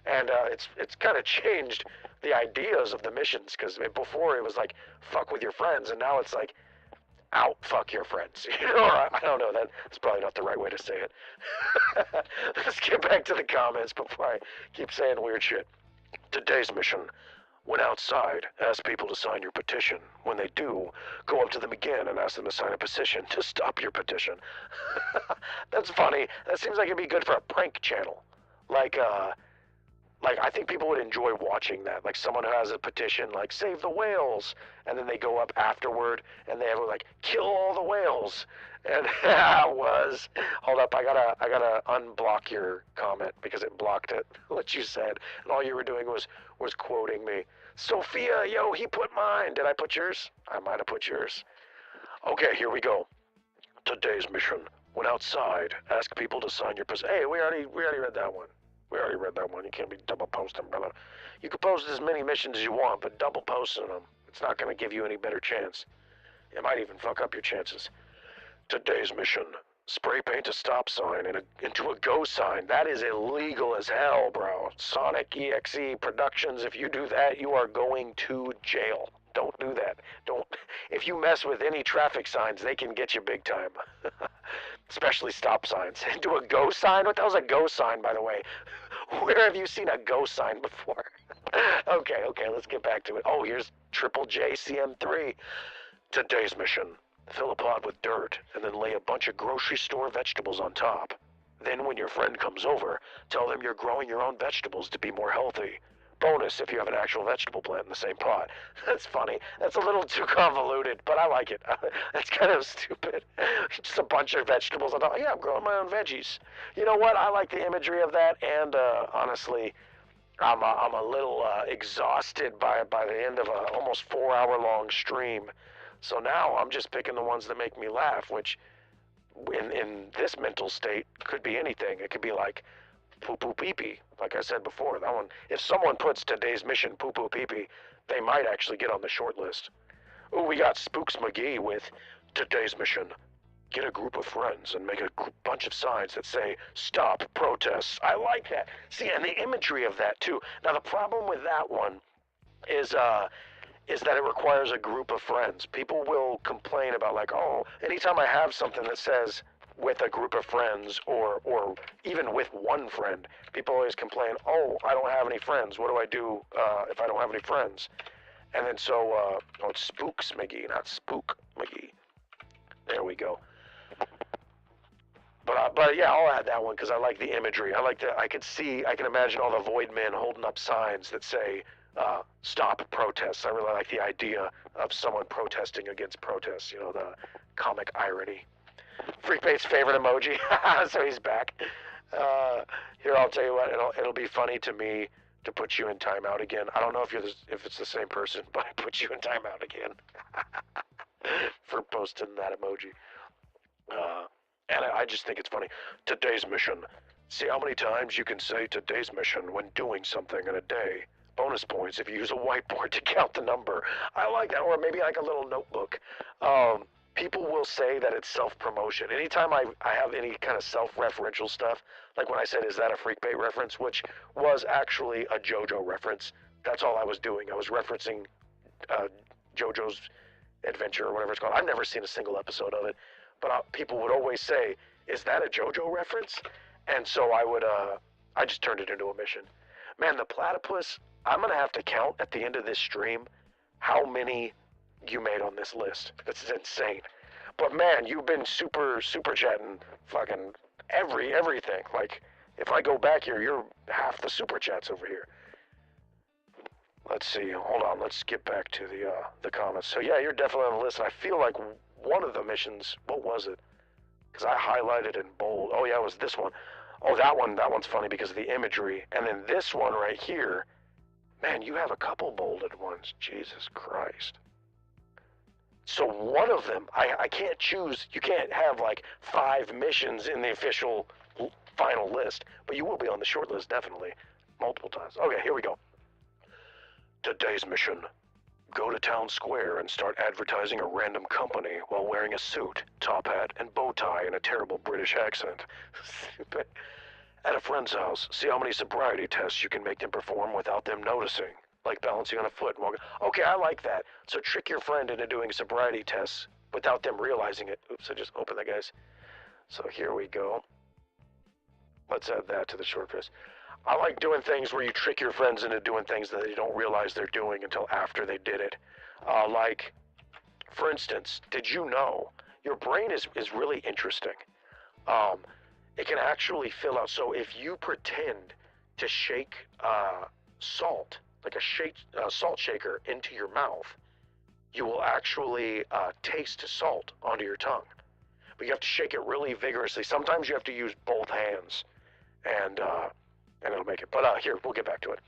And it's kind of changed the ideas of the missions, because before it was like fuck with your friends, and now it's like out fuck your friends. You know, I don't know, that's probably not the right way to say it. Let's get back to the comments before I keep saying weird shit. Today's mission. When outside, ask people to sign your petition. When they do, go up to them again and ask them to sign a petition to stop your petition. That's funny. That seems like it'd be good for a prank channel. Like I think people would enjoy watching that. Like someone who has a petition, like save the whales, and then they go up afterward and they have like kill all the whales. And hold up, I gotta unblock your comment because it blocked it. What you said, and all you were doing was quoting me. Sophia, yo, he put mine. Did I put yours? I might have put yours. Okay, here we go. Today's mission. When outside, ask people to sign your petition. Hey, we already read that one. We already read that one. You can't be double posting, brother. You can post as many missions as you want, but double posting them, it's not going to give you any better chance. It might even fuck up your chances. Today's mission. Spray paint a stop sign into a go sign. That is illegal as hell, bro. Sonic EXE Productions, if you do that, you are going to jail. Don't do that. If you mess with any traffic signs, they can get you big time. Especially stop signs. Do a go sign? What the hell's a go sign, by the way? Where have you seen a go sign before? Okay, let's get back to it. Oh, here's Triple J CM3. Today's mission. Fill a pot with dirt and then lay a bunch of grocery store vegetables on top. Then when your friend comes over, tell them you're growing your own vegetables to be more healthy. Bonus if you have an actual vegetable plant in the same pot. That's funny. That's a little too convoluted, but I like it. That's kind of stupid. Just a bunch of vegetables. I thought, yeah, I'm growing my own veggies. You know what? I like the imagery of that, and honestly, I'm a little exhausted by the end of a almost 4-hour long stream. So now I'm just picking the ones that make me laugh, which in this mental state could be anything. It could be like poo poo pee pee. Like I said before, that one. If someone puts today's mission poo poo pee pee, they might actually get on the short list. Ooh, we got Spooks McGee with today's mission. Get a group of friends and make a bunch of signs that say stop protests. I like that. See, and the imagery of that too. Now the problem with that one is that it requires a group of friends. People will complain about like, oh, anytime I have something that says with a group of friends or even with one friend, people always complain, oh, I don't have any friends. What do I do if I don't have any friends? And then so, oh, it's Spooks McGee, not Spook McGee. There we go. But yeah, I'll add that one because I like the imagery. I like that. I can imagine all the void men holding up signs that say, stop protests. I really like the idea of someone protesting against protests, you know, the comic irony. Freakbait's favorite emoji, so he's back. Here, I'll tell you what, it'll be funny to me to put you in timeout again. I don't know if it's the same person, but I put you in timeout again for posting that emoji. And I just think it's funny. Today's mission. See how many times you can say today's mission when doing something in a day. Bonus points if you use a whiteboard to count the number. I like that, or maybe like a little notebook. People will say that it's self-promotion. Anytime I have any kind of self-referential stuff, like when I said, is that a Freakbait reference, which was actually a JoJo reference. That's all I was doing. I was referencing JoJo's Adventure or whatever it's called. I've never seen a single episode of it, but people would always say, is that a JoJo reference? And so I just turned it into a mission. Man, the platypus, I'm going to have to count at the end of this stream how many you made on this list. This is insane. But man, you've been super chatting fucking everything. Like, if I go back here, you're half the super chats over here. Let's see, hold on, let's get back to the comments. So yeah, you're definitely on the list. And I feel like one of the missions, what was it? Because I highlighted in bold. Oh yeah, it was this one. Oh, that one's funny because of the imagery. And then this one right here, man, you have a couple bolded ones. Jesus Christ. So one of them, I can't choose. You can't have like 5 missions in the official final list, but you will be on the short list definitely, multiple times. Okay, here we go. Today's mission. Go to town square and start advertising a random company while wearing a suit, top hat, and bow tie in a terrible British accent. At a friend's house, see how many sobriety tests you can make them perform without them noticing. Like balancing on a foot and walking. Okay, I like that. So trick your friend into doing sobriety tests without them realizing it. Oops, I just opened that, guys. So here we go. Let's add that to the short list. I like doing things where you trick your friends into doing things that they don't realize they're doing until after they did it. Like, for instance, did you know your brain is really interesting? It can actually fill out. So if you pretend to shake salt, like a salt shaker, into your mouth, you will actually taste salt onto your tongue. But you have to shake it really vigorously. Sometimes you have to use both hands, and it'll make it. But here, we'll get back to it.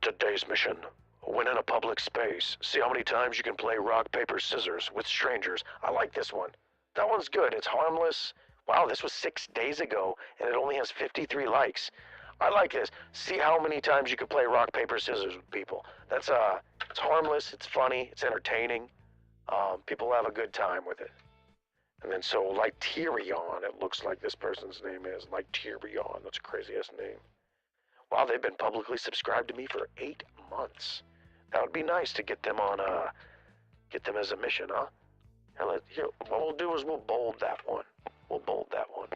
Today's mission. When in a public space, see how many times you can play rock, paper, scissors with strangers. I like this one. That one's good. It's harmless. Wow, this was 6 days ago, and it only has 53 likes. I like this. See how many times you can play rock, paper, scissors with people. That's it's harmless, it's funny, it's entertaining. People have a good time with it. And then so Lyterion, it looks like this person's name is. Lyterion, that's a crazy-ass name. Wow, they've been publicly subscribed to me for 8 months. That would be nice to get them on, get them as a mission, huh? Here, what we'll do is we'll bold that one. We'll bold that one.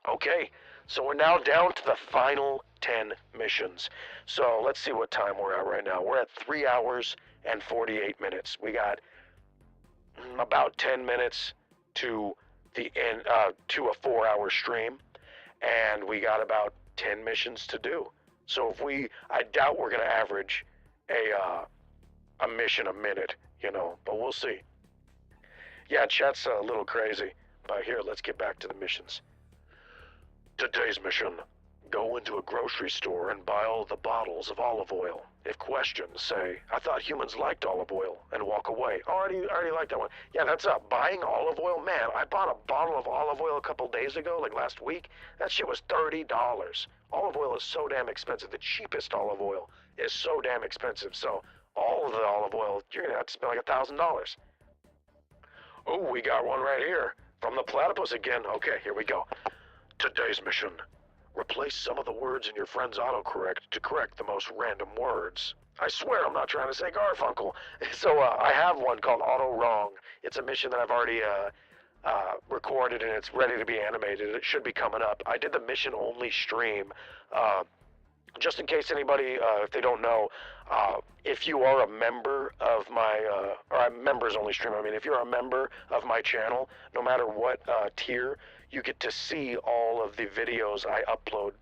Okay, so we're now down to the final 10 missions. So let's see what time we're at right now. We're at 3 hours and 48 minutes. We got about 10 minutes to the end, to a 4-hour stream, and we got about 10 missions to do. So I doubt we're gonna average a mission a minute, you know, but we'll see. Yeah, chat's a little crazy, but here, let's get back to the missions. Today's mission. Go into a grocery store and buy all the bottles of olive oil. If questioned, say, I thought humans liked olive oil, and walk away. Oh, I already like that one. Yeah, that's buying olive oil. Man, I bought a bottle of olive oil a couple days ago, like last week. That shit was $30. Olive oil is so damn expensive. The cheapest olive oil is so damn expensive. So all of the olive oil, you're gonna have to spend like $1,000. Oh, we got one right here from the platypus again. Okay, here we go. Today's mission. Replace some of the words in your friend's autocorrect to correct the most random words. I swear I'm not trying to say Garfunkel. So I have one called Auto Wrong. It's a mission that I've already recorded and it's ready to be animated. It should be coming up. I did the mission only stream. Just in case anybody, if they don't know, if you are a member of my, or I'm members only stream, I mean, if you're a member of my channel, no matter what tier, you get to see all of the videos I upload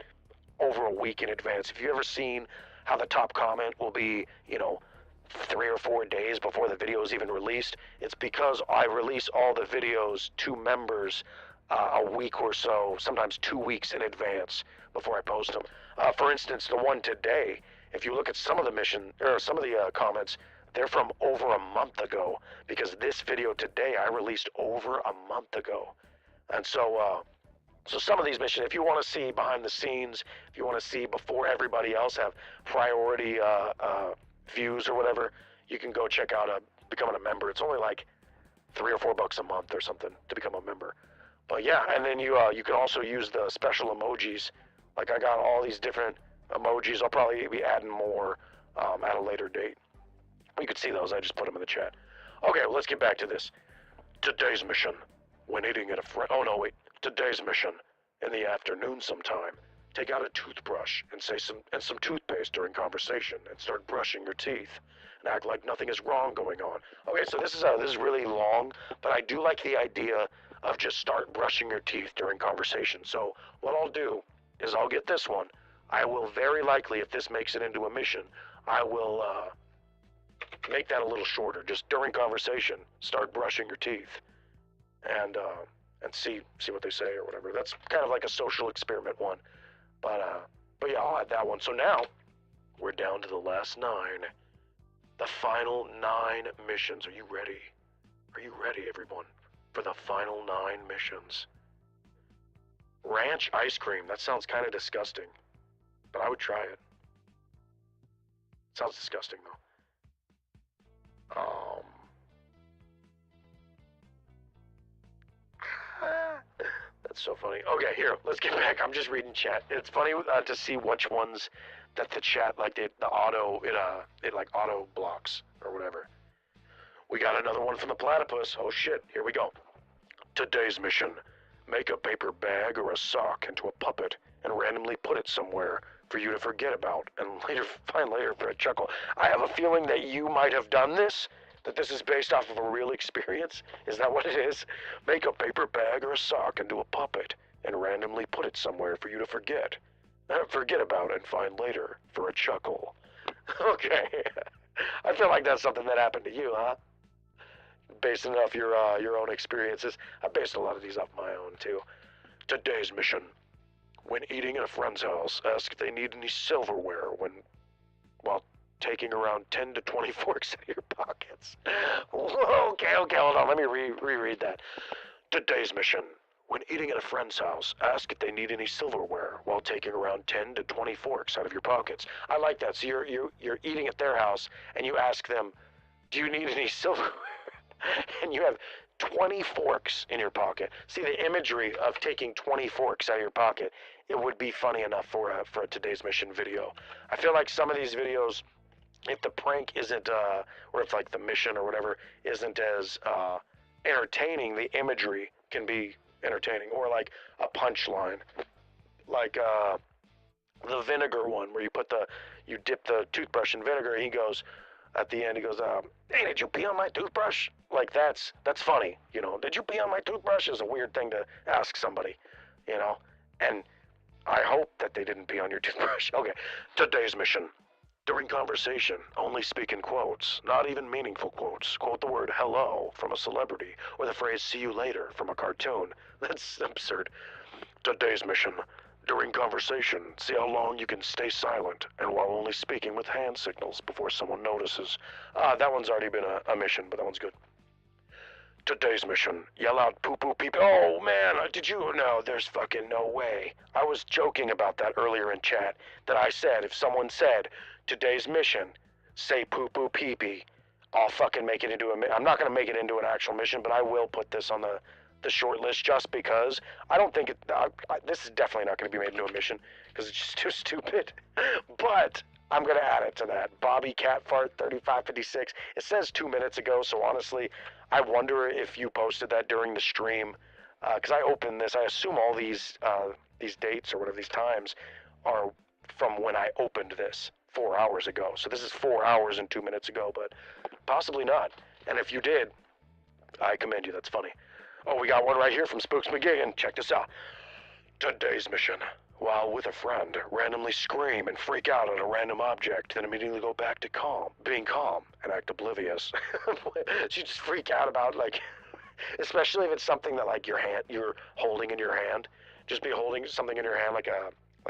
over a week in advance. If you've ever seen how the top comment will be, 3 or 4 days before the video is even released, it's because I release all the videos to members a week or so, sometimes 2 weeks in advance before I post them. For instance, the one today, if you look at some of the comments, they're from over a month ago, because this video today I released over a month ago. And so some of these missions, if you want to see behind the scenes, if you want to see before everybody else have priority views or whatever, you can go check out becoming a member. It's only like $3 or $4 a month or something to become a member. But yeah, and then you can also use the special emojis. Like I got all these different emojis. I'll probably be adding more at a later date. You can see those. I just put them in the chat. Okay, well, let's get back to this. Today's mission. When eating at a Today's mission. In the afternoon sometime, take out a toothbrush and some toothpaste during conversation and start brushing your teeth and act like nothing is wrong going on. Okay, so this is really long, but I do like the idea of just start brushing your teeth during conversation. So what I'll do is I'll get this one. I will very likely, if this makes it into a mission, I will make that a little shorter. Just during conversation, start brushing your teeth. And see what they say or whatever. That's kind of like a social experiment one. But yeah, I'll add that one. So now, we're down to the last 9. The final 9 missions. Are you ready? Are you ready, everyone, for the final 9 missions? Ranch ice cream. That sounds kind of disgusting, but I would try it. Sounds disgusting, though. That's so funny. Okay, here, let's get back. I'm just reading chat. It's funny to see which ones that the chat, like it like auto blocks or whatever. We got another one from the platypus. Oh shit, here we go. Today's mission. Make a paper bag or a sock into a puppet and randomly put it somewhere for you to forget about and find later for a chuckle. I have a feeling that you might have done this, that this is based off of a real experience. Is that what it is? Make a paper bag or a sock into a puppet and randomly put it somewhere for you to forget about and find later for a chuckle. Okay. I feel like that's something that happened to you, huh? Basing off your own experiences. I based a lot of these off my own, too. Today's mission. When eating at a friend's house, ask if they need any silverware while taking around 10 to 20 forks out of your pockets. Okay, hold on. Let me reread that. Today's mission. When eating at a friend's house, ask if they need any silverware while taking around 10 to 20 forks out of your pockets. I like that. So you're eating at their house, and you ask them, do you need any silverware? And you have 20 forks in your pocket. See, the imagery of taking 20 forks out of your pocket, it would be funny enough for a Today's Mission video. I feel like some of these videos, if the prank isn't, or if like the mission or whatever isn't as entertaining, the imagery can be entertaining. Or like a punchline, like the vinegar one where you dip the toothbrush in vinegar. He goes, at the end, he goes, hey, did you pee on my toothbrush? Like that's funny, Did you pee on my toothbrush is a weird thing to ask somebody, And I hope that they didn't pee on your toothbrush. Okay, today's mission. During conversation, only speak in quotes, not even meaningful quotes. Quote the word hello from a celebrity, or the phrase see you later from a cartoon. That's absurd. Today's mission. During conversation, see how long you can stay silent and while only speaking with hand signals before someone notices. That one's already been a mission, but that one's good. Today's mission, yell out poo poo pee pee. Oh man, did you? No, there's fucking no way. I was joking about that earlier in chat, that I said if someone said, today's mission, say poo poo pee pee, I'll fucking make it into I'm not gonna make it into an actual mission, but I will put this on the short list just because I don't think this is definitely not gonna be made into a mission, because it's just too stupid. But I'm gonna add it to that. Bobby Catfart 3556. It says 2 minutes ago, so honestly, I wonder if you posted that during the stream, because I opened this. I assume all these dates or whatever, these times, are from when I opened this 4 hours ago. So this is 4 hours and 2 minutes ago, but possibly not. And if you did, I commend you. That's funny. Oh, we got one right here from Spooks McGigan. Check this out. Today's mission, while with a friend, randomly scream and freak out at a random object, then immediately go back to being calm and act oblivious. So you just freak out about, like, especially if it's something that, like, you're holding in your hand. Just be holding something in your hand, like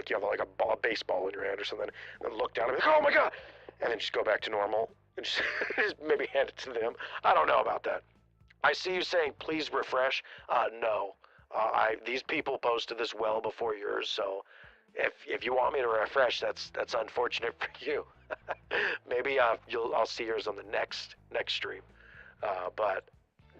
you have like a baseball in your hand or something, and then look down and be like, oh my god, and then just go back to normal and just maybe hand it to them. I don't know about that. I see you saying please refresh. No. These people posted this well before yours, so if you want me to refresh, that's unfortunate for you. Maybe I'll see yours on the next stream. But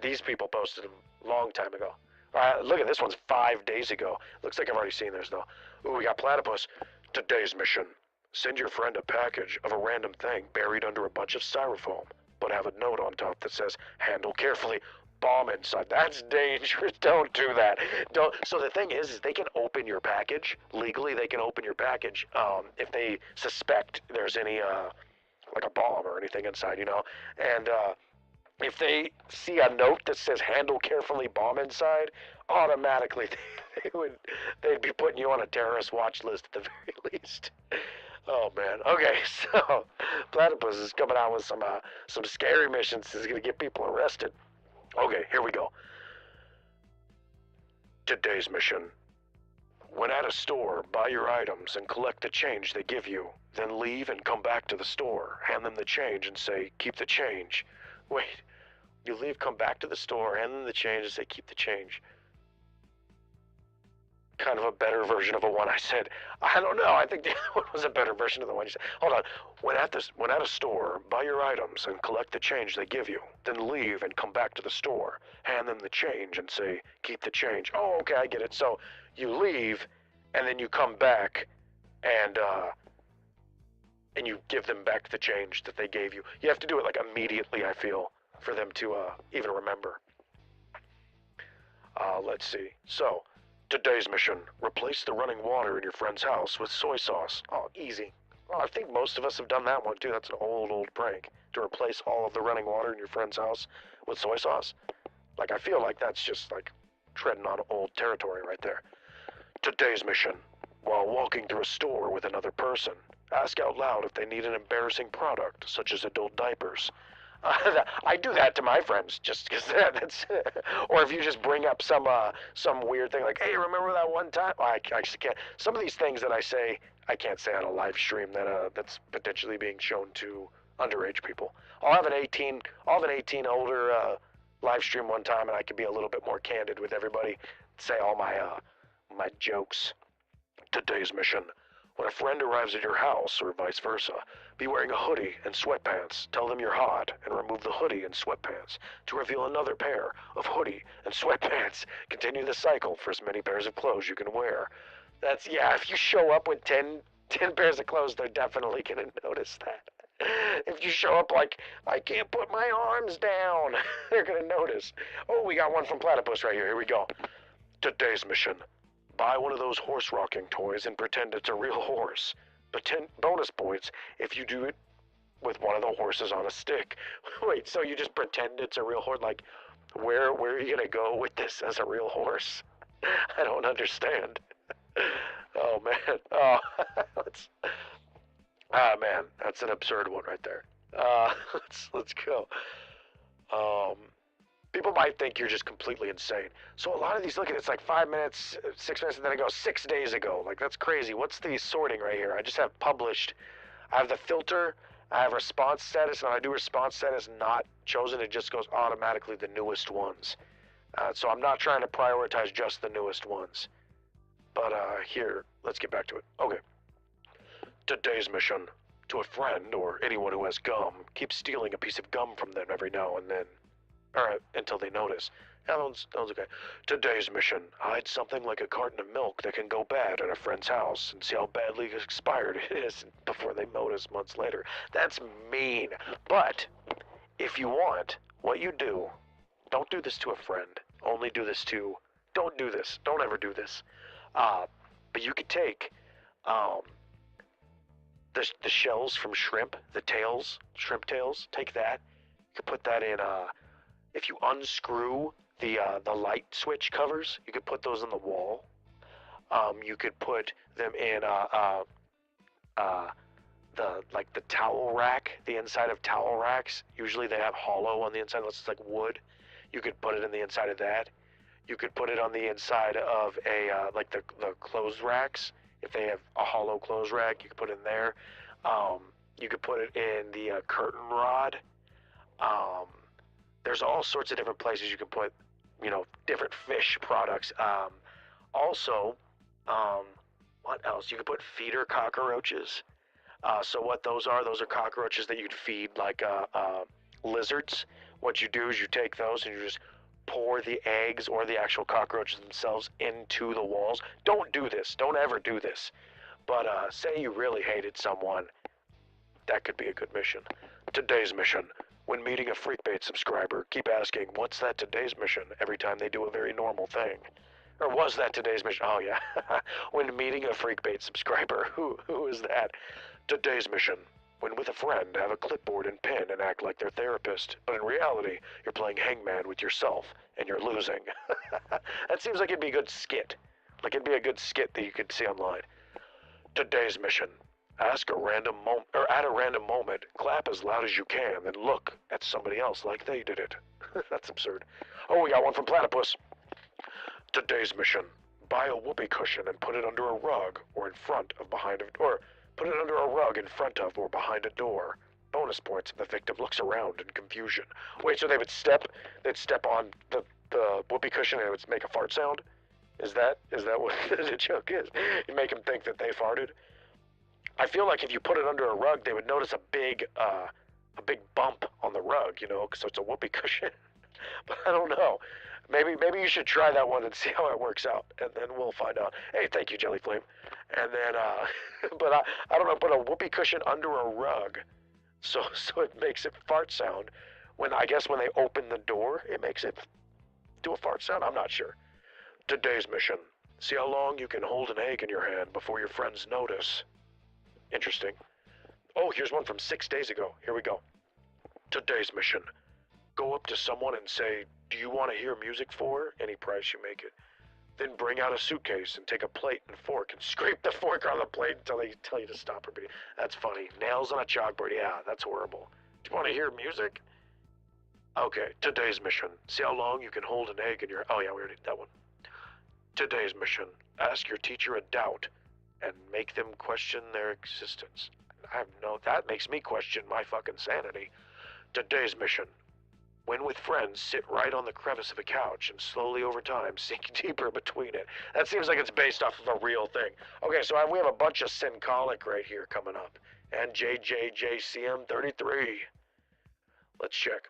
these people posted them a long time ago. All right, look at this one's 5 days ago. Looks like I've already seen theirs though. Ooh, we got Platypus. Today's mission, send your friend a package of a random thing buried under a bunch of styrofoam, but have a note on top that says, handle carefully, bomb inside. That's dangerous. Don't do that. Don't. So the thing is they can open your package. Legally, they can open your package if they suspect there's any, like a bomb or anything inside, you know? And if they see a note that says handle carefully, bomb inside, automatically they'd be putting you on a terrorist watch list at the very least. Oh man. Okay, so Platypus is coming out with some scary missions. This is gonna get people arrested. Okay, here we go. Today's mission. When at a store, buy your items and collect the change they give you. Then leave and come back to the store. Hand them the change and say, keep the change. Wait, you leave, come back to the store, hand them the change and say, keep the change. Kind of a better version of the one I said. I don't know. I think the other one was a better version of the one you said. Hold on. When at a store, buy your items and collect the change they give you. Then leave and come back to the store. Hand them the change and say, keep the change. Oh, okay, I get it. So you leave, and then you come back, and you give them back the change that they gave you. You have to do it like immediately, I feel, for them to even remember. Let's see. So, today's mission, replace the running water in your friend's house with soy sauce. Oh, easy. Well, I think most of us have done that one too. That's an old prank, to replace all of the running water in your friend's house with soy sauce. Like, I feel like that's just like treading on old territory right there. Today's mission, while walking through a store with another person, ask out loud if they need an embarrassing product, such as adult diapers. I do that to my friends, just because that's. Or if you just bring up some weird thing like, "Hey, remember that one time?" I just can't. Some of these things that I say, I can't say on a live stream that's potentially being shown to underage people. I'll have an 18 older live stream one time, and I can be a little bit more candid with everybody. Say all my jokes. Today's mission. When a friend arrives at your house, or vice versa, be wearing a hoodie and sweatpants. Tell them you're hot, and remove the hoodie and sweatpants to reveal another pair of hoodie and sweatpants. Continue the cycle for as many pairs of clothes you can wear. That's, yeah, if you show up with 10 pairs of clothes, they're definitely going to notice that. If you show up like, I can't put my arms down, they're going to notice. Oh, we got one from Platypus right here. Here we go. Today's mission. Buy one of those horse rocking toys and pretend it's a real horse. Bonus points if you do it with one of the horses on a stick. Wait, so you just pretend it's a real horse? Like, where are you gonna go with this as a real horse? I don't understand. Oh man. Oh, man, that's an absurd one right there. Let's go. People might think you're just completely insane. So a lot of these, look at it, it's like 5 minutes, 6 minutes, and then I go 6 days ago. Like, that's crazy. What's the sorting right here? I just have published. I have the filter, I have response status, and when I do response status not chosen, it just goes automatically the newest ones. So I'm not trying to prioritize just the newest ones. But here, let's get back to it. Okay. Today's mission. To a friend or anyone who has gum, keep stealing a piece of gum from them every now and then. Alright, until they notice. Yeah, that one's okay. Today's mission. Hide something like a carton of milk that can go bad at a friend's house and see how badly expired it is before they notice months later. That's mean. But, if you want, what you do, don't do this to a friend. Only do this to... Don't do this. Don't ever do this. But you could take, the shells from shrimp, the tails, shrimp tails, take that. You could put that in, if you unscrew the light switch covers, you could put those on the wall. You could put them in, the towel rack, the inside of towel racks. Usually they have hollow on the inside, unless it's like wood. You could put it in the inside of that. You could put it on the inside of like the clothes racks. If they have a hollow clothes rack, you could put it in there. You could put it in the curtain rod. There's all sorts of different places you can put, different fish products. Also, what else? You could put feeder cockroaches. So what those are cockroaches that you'd feed like lizards. What you do is you take those and you just pour the eggs or the actual cockroaches themselves into the walls. Don't do this. Don't ever do this. But say you really hated someone. That could be a good mission. Today's mission. When meeting a FreakBait subscriber, keep asking, what's that today's mission every time they do a very normal thing? Or was that today's mission? Oh, yeah. When meeting a FreakBait subscriber, who is that? Today's mission. When with a friend, have a clipboard and pen and act like their therapist. But in reality, you're playing hangman with yourself, and you're losing. That seems like it'd be a good skit. Like it'd be a good skit that you could see online. Today's mission. Ask a random at a random moment, clap as loud as you can, then look at somebody else like they did it. That's absurd. Oh, we got one from Platypus. Today's mission. Buy a whoopee cushion and put it under a rug or in front of behind a or put it under a rug in front of or behind a door. Bonus points if the victim looks around in confusion. Wait, so they'd step on the whoopee cushion and it would make a fart sound? Is that what the joke is? You make them think that they farted? I feel like if you put it under a rug, they would notice a big bump on the rug, so it's a whoopee cushion. But I don't know. Maybe you should try that one and see how it works out, and then we'll find out. Hey, thank you, Jellyflame. And then, but I don't know, put a whoopee cushion under a rug, so it makes it fart sound. I guess when they open the door, it makes it do a fart sound. I'm not sure. Today's mission. See how long you can hold an egg in your hand before your friends notice. Interesting. Oh, here's one from 6 days ago. Here we go. Today's mission. Go up to someone and say, do you want to hear music for any price you make it? Then bring out a suitcase and take a plate and fork and scrape the fork on the plate until they tell you to stop repeating. That's funny. Nails on a chalkboard. Yeah, that's horrible. Do you want to hear music? Okay, today's mission. See how long you can hold an egg in your... Oh, yeah, we already did that one. Today's mission. Ask your teacher a doubt and make them question their existence. That makes me question my fucking sanity. Today's mission. When with friends, sit right on the crevice of a couch and slowly over time sink deeper between it. That seems like it's based off of a real thing. Okay, so we have a bunch of Syncolic right here coming up. And JJJCM33. Let's check.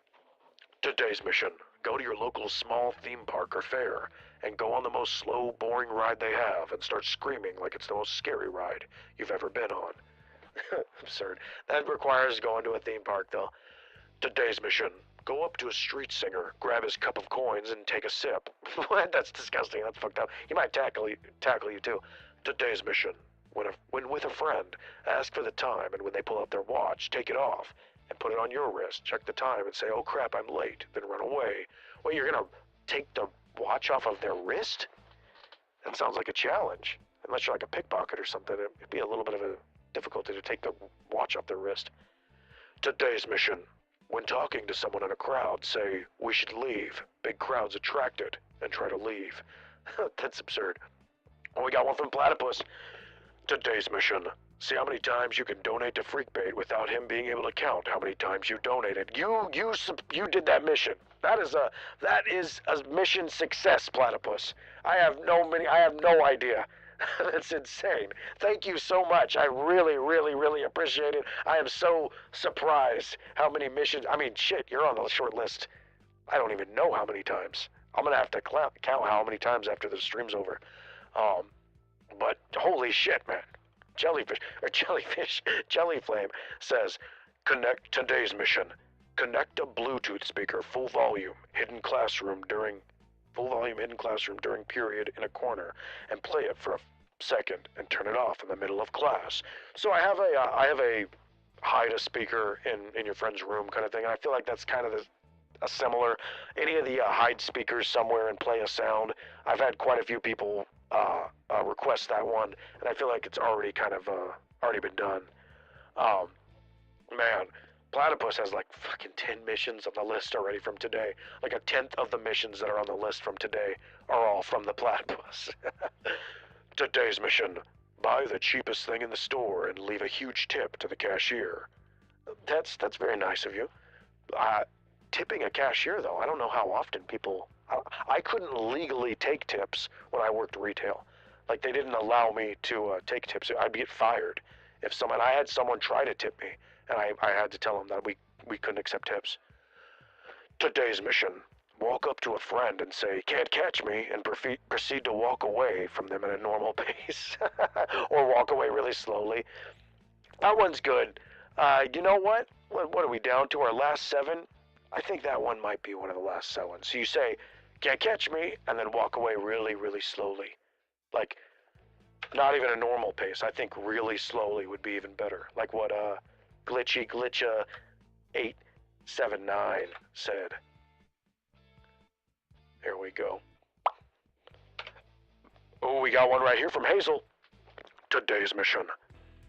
Today's mission. Go to your local small theme park or fair and go on the most slow, boring ride they have and start screaming like it's the most scary ride you've ever been on. Absurd. That requires going to a theme park, though. Today's mission. Go up to a street singer, grab his cup of coins, and take a sip. What? That's disgusting. That's fucked up. He might tackle you too. Today's mission. When with a friend, ask for the time, and when they pull out their watch, take it off and put it on your wrist. Check the time and say, oh crap, I'm late. Then run away. Well, you're gonna take the watch off of their wrist? That sounds like a challenge. Unless you're like a pickpocket or something, it'd be a little bit of a difficulty to take the watch off their wrist. Today's mission. When talking to someone in a crowd, say, "We should leave." Big crowds attracted, and try to leave. That's absurd. Well, we got one from Platypus. Today's mission. See how many times you can donate to Freakbait without him being able to count how many times you donated. You did that mission. That is a mission success, Platypus. I have no idea. That's insane. Thank you so much. I really, really, really appreciate it. I am so surprised how many missions. I mean, shit, you're on the short list. I don't even know how many times. I'm gonna have to count how many times after the stream's over. But holy shit, man. Jellyflame says, connect today's mission. Connect a Bluetooth speaker, full volume, hidden classroom during period in a corner, and play it for a second and turn it off in the middle of class. So I have a hide a speaker in your friend's room kind of thing, and I feel like that's kind of a similar. Any of the hide speakers somewhere and play a sound. I've had quite a few people request that one, and I feel like it's already kind of already been done. Man, Platypus has like fucking 10 missions on the list already from today. Like a tenth of the missions that are on the list from today are all from the Platypus. Today's mission. Buy the cheapest thing in the store and leave a huge tip to the cashier. That's very nice of you. Tipping a cashier, though, I don't know how often people... I couldn't legally take tips when I worked retail. Like, they didn't allow me to take tips. I'd get fired. I had someone try to tip me, and I had to tell them that we couldn't accept tips. Today's mission. Walk up to a friend and say, "Can't catch me," and proceed to walk away from them at a normal pace. Or walk away really slowly. That one's good. You know what? What are we down to? Our last 7? I think that one might be one of the last 7. So you say, "Can't catch me," and then walk away really, really slowly. Like, not even a normal pace. I think really slowly would be even better. Like what Glitcha 879 said. Here we go. Oh, we got one right here from Hazel. Today's mission.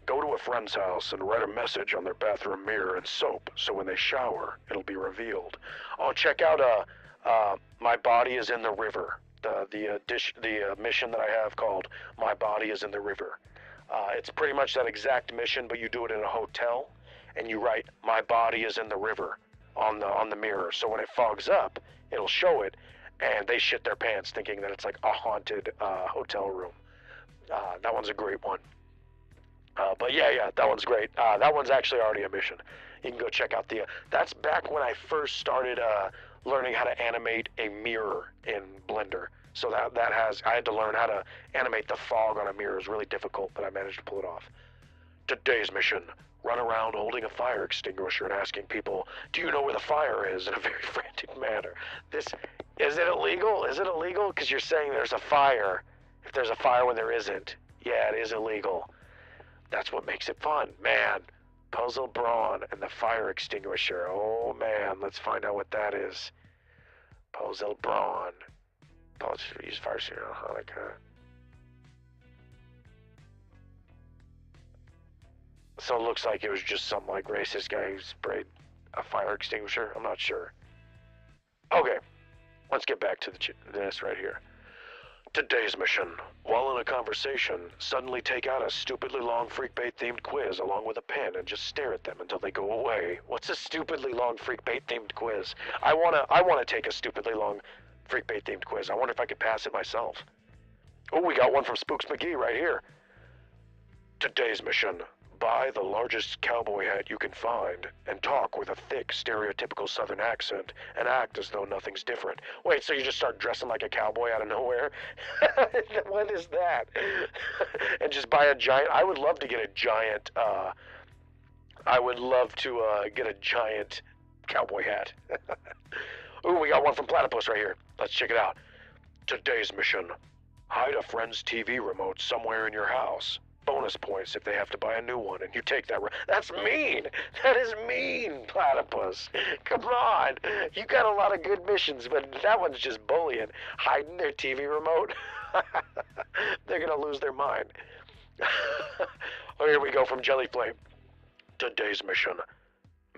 Go to a friend's house and write a message on their bathroom mirror in soap, so when they shower, it'll be revealed. Oh, check out My Body is in the River. The mission that I have called My Body is in the River. It's pretty much that exact mission, but you do it in a hotel, and you write "My body is in the river" on the mirror. So when it fogs up, it'll show it, and they shit their pants thinking that it's like a haunted hotel room. That one's a great one. But yeah, that one's great. That one's actually already a mission. You can go check out that's back when I first started learning how to animate a mirror in Blender. So I had to learn how to animate the fog on a mirror. It was really difficult, but I managed to pull it off. Today's mission. Run around holding a fire extinguisher and asking people, "Do you know where the fire is?" in a very frantic manner. Is it illegal? Is it illegal? Because you're saying there's a fire. If there's a fire when there isn't, yeah, it is illegal. That's what makes it fun, man. Puzzle Brawn and the fire extinguisher. Oh man, let's find out what that is. Puzzle Brawn. Use fire extinguisher. So it looks like it was just some like racist guy who sprayed a fire extinguisher. I'm not sure. Okay, let's get back to this right here. Today's mission. While in a conversation, suddenly take out a stupidly long Freakbait themed quiz along with a pen and just stare at them until they go away. What's a stupidly long Freakbait themed quiz? I wanna take a stupidly long Freakbait themed quiz. I wonder if I could pass it myself. Oh, we got one from Spooks McGee right here. Today's mission. Buy the largest cowboy hat you can find and talk with a thick, stereotypical southern accent and act as though nothing's different. Wait, so you just start dressing like a cowboy out of nowhere? What is that? And just buy a giant... I would love to get a giant... get a giant cowboy hat. Ooh, we got one from Platypus right here. Let's check it out. Today's mission. Hide a friend's TV remote somewhere in your house. Bonus points if they have to buy a new one, and you take that. That's mean. That is mean, Platypus. Come on. You got a lot of good missions, but that one's just bullying. Hiding their TV remote. They're gonna lose their mind. Oh, here we go from Jellyflame. Today's mission.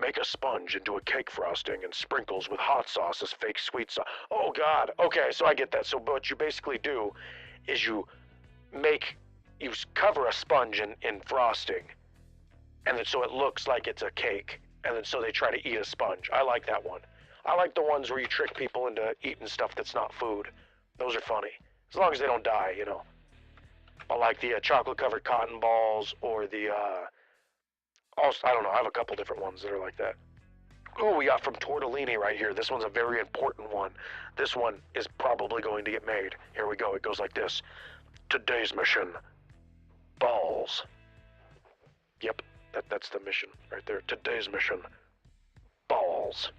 Make a sponge into a cake frosting and sprinkles with hot sauce as fake sweet sauce. Oh God. Okay, so I get that. So what you basically do is you cover a sponge in frosting, and then so it looks like it's a cake, and then so they try to eat a sponge. I like that one. I like the ones where you trick people into eating stuff that's not food. Those are funny, as long as they don't die, you know. I like the chocolate-covered cotton balls, or the also, I don't know. I have a couple different ones that are like that. Oh, we got from tortellini right here. This one's a very important one. This one is probably going to get made. Here we go. It goes like this. Today's mission: balls. Yep, that's the mission right there. Today's mission: balls.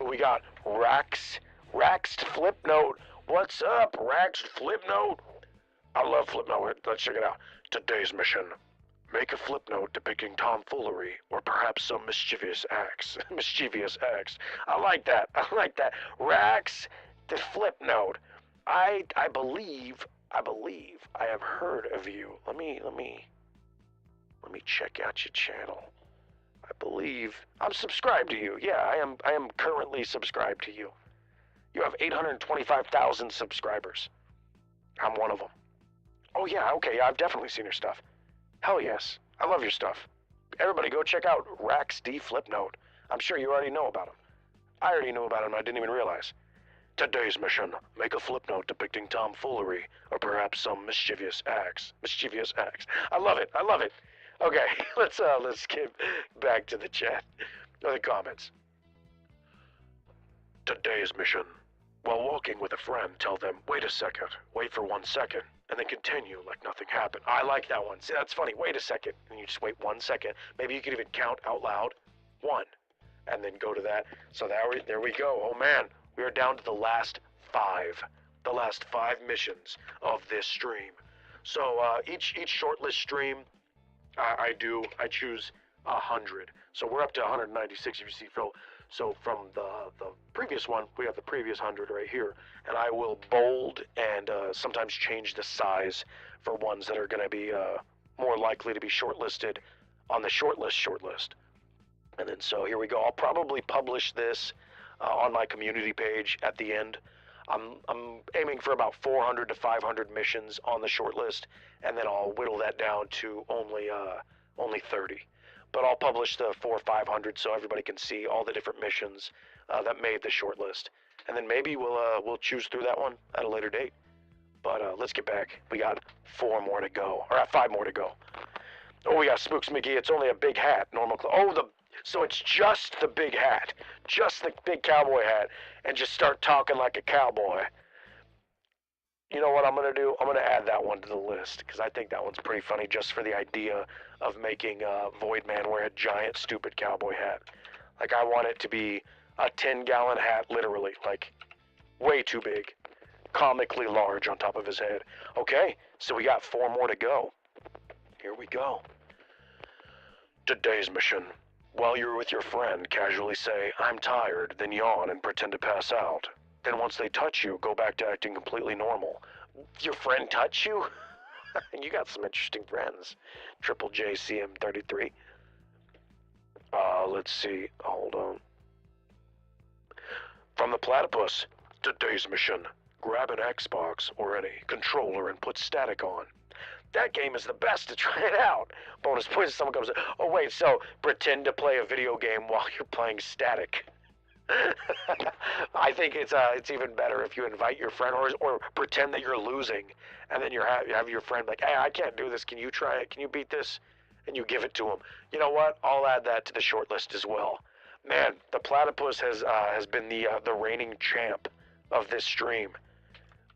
We got Raxed Flipnote. What's up, Raxed Flipnote? I love Flipnote. Let's check it out. Today's mission: make a Flipnote depicting tomfoolery or perhaps some mischievous acts. Mischievous acts. I like that. I like that. Rax the Flipnote. I believe I have heard of you. Let me check out your channel. I believe I'm subscribed to you. Yeah, I am currently subscribed to you. You have 825,000 subscribers. I'm one of them. Oh yeah, okay, I've definitely seen your stuff. Hell yes, I love your stuff. Everybody go check out Rax D Flipnote. I'm sure you already know about him. I already knew about him, I didn't even realize. Today's mission: make a Flipnote depicting tomfoolery or perhaps some mischievous acts. Mischievous acts. I love it. I love it. Okay, let's get back to the chat or the comments. Today's mission: while walking with a friend, tell them, wait a second, wait for 1 second, and then continue like nothing happened. I like that one. See, that's funny. Wait a second, and you just wait 1 second. Maybe you could even count out loud, 1, and then go to that. So there we go. Oh man, we are down to the last 5. The last 5 missions of this stream. So each shortlist stream, I choose 100. So we're up to 196 if you see Phil. So from the previous one, we have the previous 100 right here, and I will bold and sometimes change the size for ones that are going to be more likely to be shortlisted on the shortlist. And then so here we go. I'll probably publish this on my community page at the end. I'm aiming for about 400 to 500 missions on the shortlist, and then I'll whittle that down to only 30. But I'll publish the 400 or 500 so everybody can see all the different missions that made the shortlist, and then maybe we'll choose through that one at a later date. But let's get back. We got 4 more to go, or 5 more to go. Oh, we got Spooks McGee. It's only a big hat, normal clothes. Oh, so it's just the big hat, just the big cowboy hat, and just start talking like a cowboy. You know what I'm gonna do? I'm gonna add that one to the list because I think that one's pretty funny, just for the idea of making Void Man wear a giant, stupid cowboy hat. Like, I want it to be a 10-gallon hat, literally, like way too big, comically large on top of his head. Okay, so we got 4 more to go. Here we go. Today's mission: while you're with your friend, casually say, I'm tired, then yawn and pretend to pass out. Then once they touch you, go back to acting completely normal. Your friend touch you? You got some interesting friends. Triple JCM33. Let's see. Hold on. From the Platypus: today's mission: grab an Xbox or any controller and put static on. That game is the best to try it out. Bonus points if someone comes in. Oh wait, so pretend to play a video game while you're playing static. I think it's even better if you invite your friend or pretend that you're losing, and then you have your friend like, hey, I can't do this. Can you try it? Can you beat this? And you give it to him. You know what? I'll add that to the short list as well. Man, the Platypus has been the reigning champ of this stream.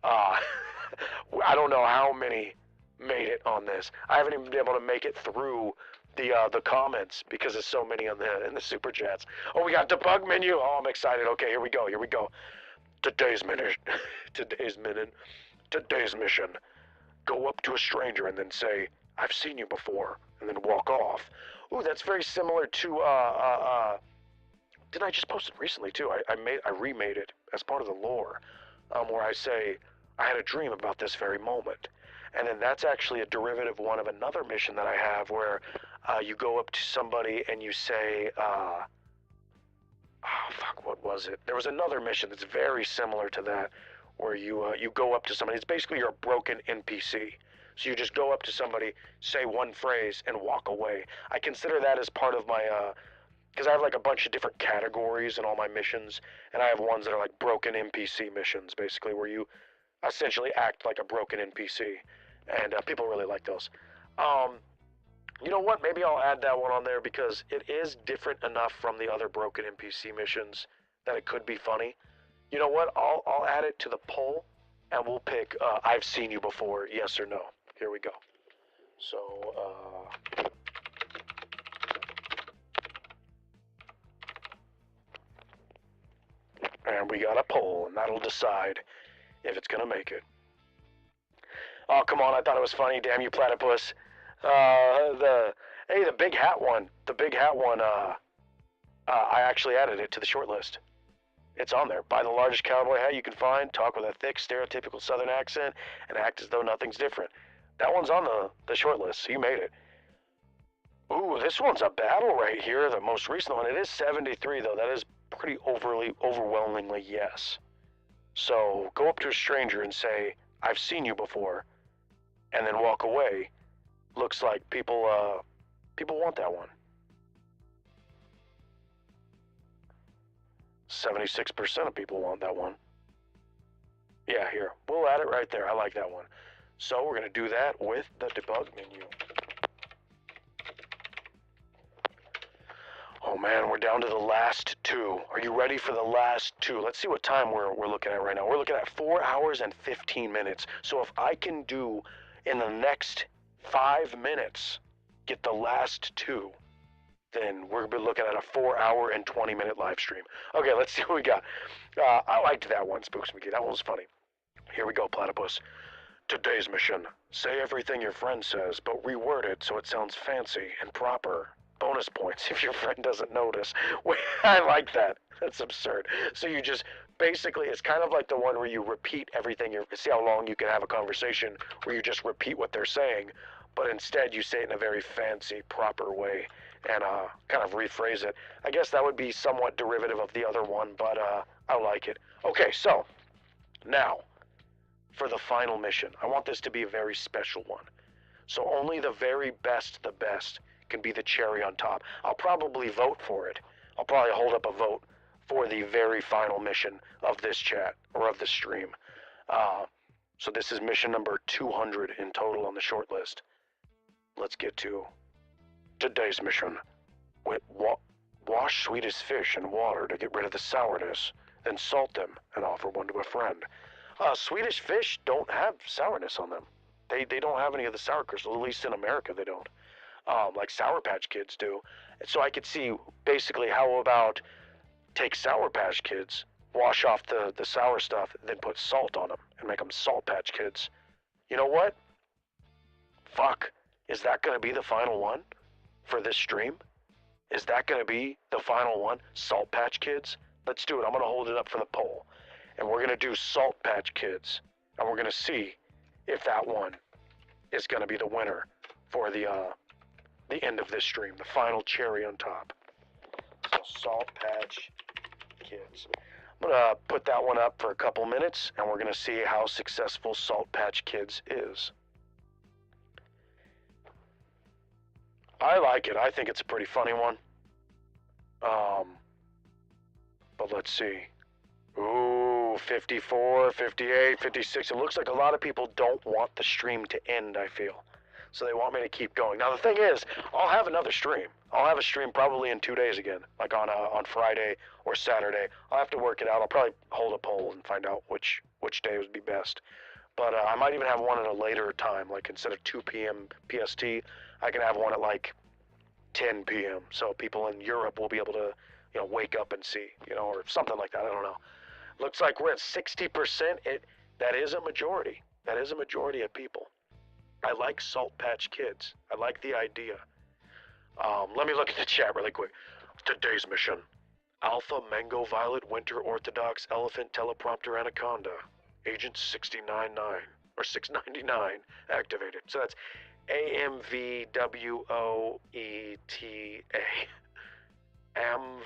I don't know how many made it on this. I haven't even been able to make it through the comments because there's so many in the super chats. Oh, we got debug menu. Oh, I'm excited. Okay, here we go. Today's mission: go up to a stranger and then say, I've seen you before, and then walk off. Ooh, that's very similar to didn't I just post it recently too? I remade it as part of the lore, where I say I had a dream about this very moment. And then that's actually a derivative one of another mission that I have where You go up to somebody and you say, oh fuck, what was it? There was another mission that's very similar to that, where you go up to somebody. It's basically you're a broken NPC. So you just go up to somebody, say one phrase, and walk away. I consider that as part of my, because I have like a bunch of different categories in all my missions, and I have ones that are like broken NPC missions, basically, where you essentially act like a broken NPC, and people really like those. You know what? Maybe I'll add that one on there because it is different enough from the other broken NPC missions that it could be funny. You know what? I'll add it to the poll, and we'll pick I've seen you before, yes or no. Here we go. So, and we got a poll, and that'll decide if it's gonna make it. Oh, come on, I thought it was funny, damn you platypus. The big hat one, I actually added it to the short list. It's on there. Buy the largest cowboy hat you can find, talk with a thick, stereotypical southern accent, and act as though nothing's different. That one's on the short list, so you made it. Ooh, this one's a battle right here, the most recent one. It is 73, though. That is pretty overwhelmingly yes. So go up to a stranger and say, I've seen you before, and then walk away. Looks like people want that one. 76% of people want that one. Yeah, here. We'll add it right there. I like that one. So we're going to do that with the debug menu. Oh man, we're down to the last two. Are you ready for the last two? Let's see what time we're looking at right now. We're looking at 4 hours and 15 minutes. So if I can do in the next 5 minutes, get the last two, then we're gonna be looking at a 4 hour and 20 minute live stream. Okay, let's see what we got. I liked that one, Spooks McGee. That one was funny. Here we go, Platypus. Today's mission. Say everything your friend says, but reword it so it sounds fancy and proper. Bonus points if your friend doesn't notice. I like that. That's absurd. So you just, basically, it's kind of like the one where you repeat everything. See how long you can have a conversation where you just repeat what they're saying, but instead you say it in a very fancy, proper way and kind of rephrase it. I guess that would be somewhat derivative of the other one, but I like it. Okay, so now for the final mission. I want this to be a very special one. So only the very best, the best, can be the cherry on top. I'll probably vote for it. I'll probably hold up a vote for the very final mission of this chat, or of this stream. So this is mission number 200 in total on the short list. Let's get to today's mission. Wash sweetest fish in water to get rid of the sourness, then salt them and offer one to a friend. Swedish fish don't have sourness on them. They don't have any of the sour crystals, at least in America they don't. Like Sour Patch Kids do. And so I could see basically how about take Sour Patch Kids, wash off the sour stuff, then put salt on them and make them Salt Patch Kids. You know what? Fuck. Is that going to be the final one for this stream? Is that going to be the final one? Salt Patch Kids? Let's do it. I'm going to hold it up for the poll. And we're going to do Salt Patch Kids. And we're going to see if that one is going to be the winner for the end of this stream. The final cherry on top. So Salt Patch Kids. I'm going to put that one up for a couple minutes. And we're going to see how successful Salt Patch Kids is. I like it. I think it's a pretty funny one. But let's see. Ooh, 54, 58, 56. It looks like a lot of people don't want the stream to end, I feel. So they want me to keep going. Now, the thing is, I'll have another stream. I'll have a stream probably in 2 days again, like on Friday or Saturday. I'll have to work it out. I'll probably hold a poll and find out which day would be best. But I might even have one at a later time, like instead of 2 p.m. PST, I can have one at like 10 p.m. So people in Europe will be able to, wake up and see, or something like that. I don't know. Looks like we're at 60%. That is a majority. That is a majority of people. I like Salt Patch Kids. I like the idea. Let me look at the chat really quick. Today's mission. Alpha Mango Violet Winter Orthodox Elephant Teleprompter Anaconda. Agent 699 or 699 activated. So that's AMVWOETA. Amvoita.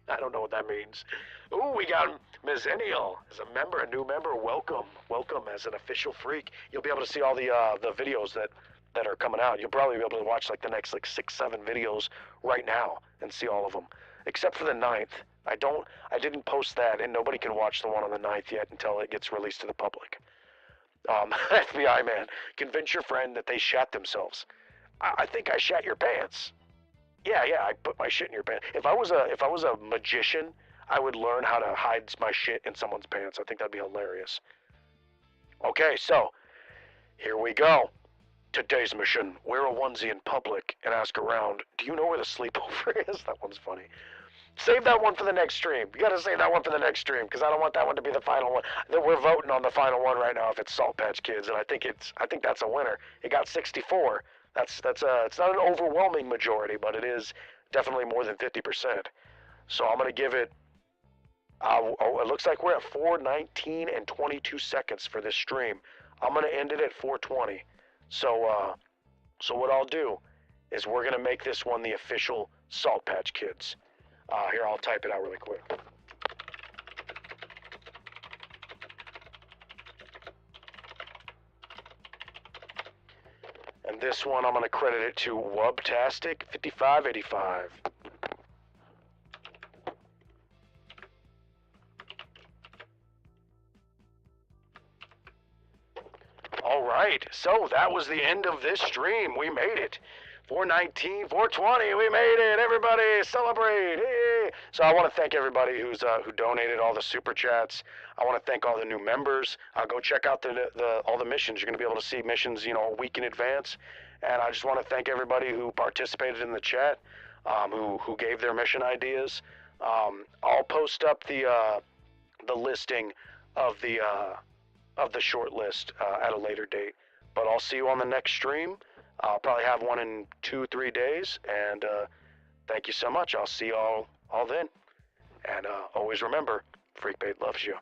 I don't know what that means. Ooh, we got Millennial as a member, a new member. Welcome, welcome as an official freak. You'll be able to see all the videos that are coming out. You'll probably be able to watch like the next like 6-7 videos right now and see all of them, except for the 9th. I didn't post that, and nobody can watch the one on the 9th yet until it gets released to the public. FBI man, convince your friend that they shat themselves. I think I shat your pants. Yeah, I put my shit in your pants. If I was a magician, I would learn how to hide my shit in someone's pants. I think that'd be hilarious. Okay, so here we go. Today's mission: wear a onesie in public and ask around, do you know where the sleepover is? That one's funny. Save that one for the next stream. You gotta save that one for the next stream, because I don't want that one to be the final one. We're voting on the final one right now if it's Salt Patch Kids, and I think that's a winner. It got 64. It's not an overwhelming majority, but it is definitely more than 50%. So I'm gonna give it. It looks like we're at 4:19 and 22 seconds for this stream. I'm gonna end it at 4:20. So what I'll do is we're gonna make this one the official Salt Patch Kids. Here, I'll type it out really quick. And this one, I'm going to credit it to Wubtastic5585. All right, so that was the end of this stream. We made it. 419, 420, we made it. Everybody celebrate. Hey. So I want to thank everybody who donated all the super chats. I want to thank all the new members. Go check out all the missions. You're going to be able to see missions, a week in advance. And I just want to thank everybody who participated in the chat, who gave their mission ideas. I'll post up the listing of the short list at a later date. But I'll see you on the next stream. I'll probably have one in 2-3 days, and thank you so much. I'll see you all then. And always remember, Freakbait loves you.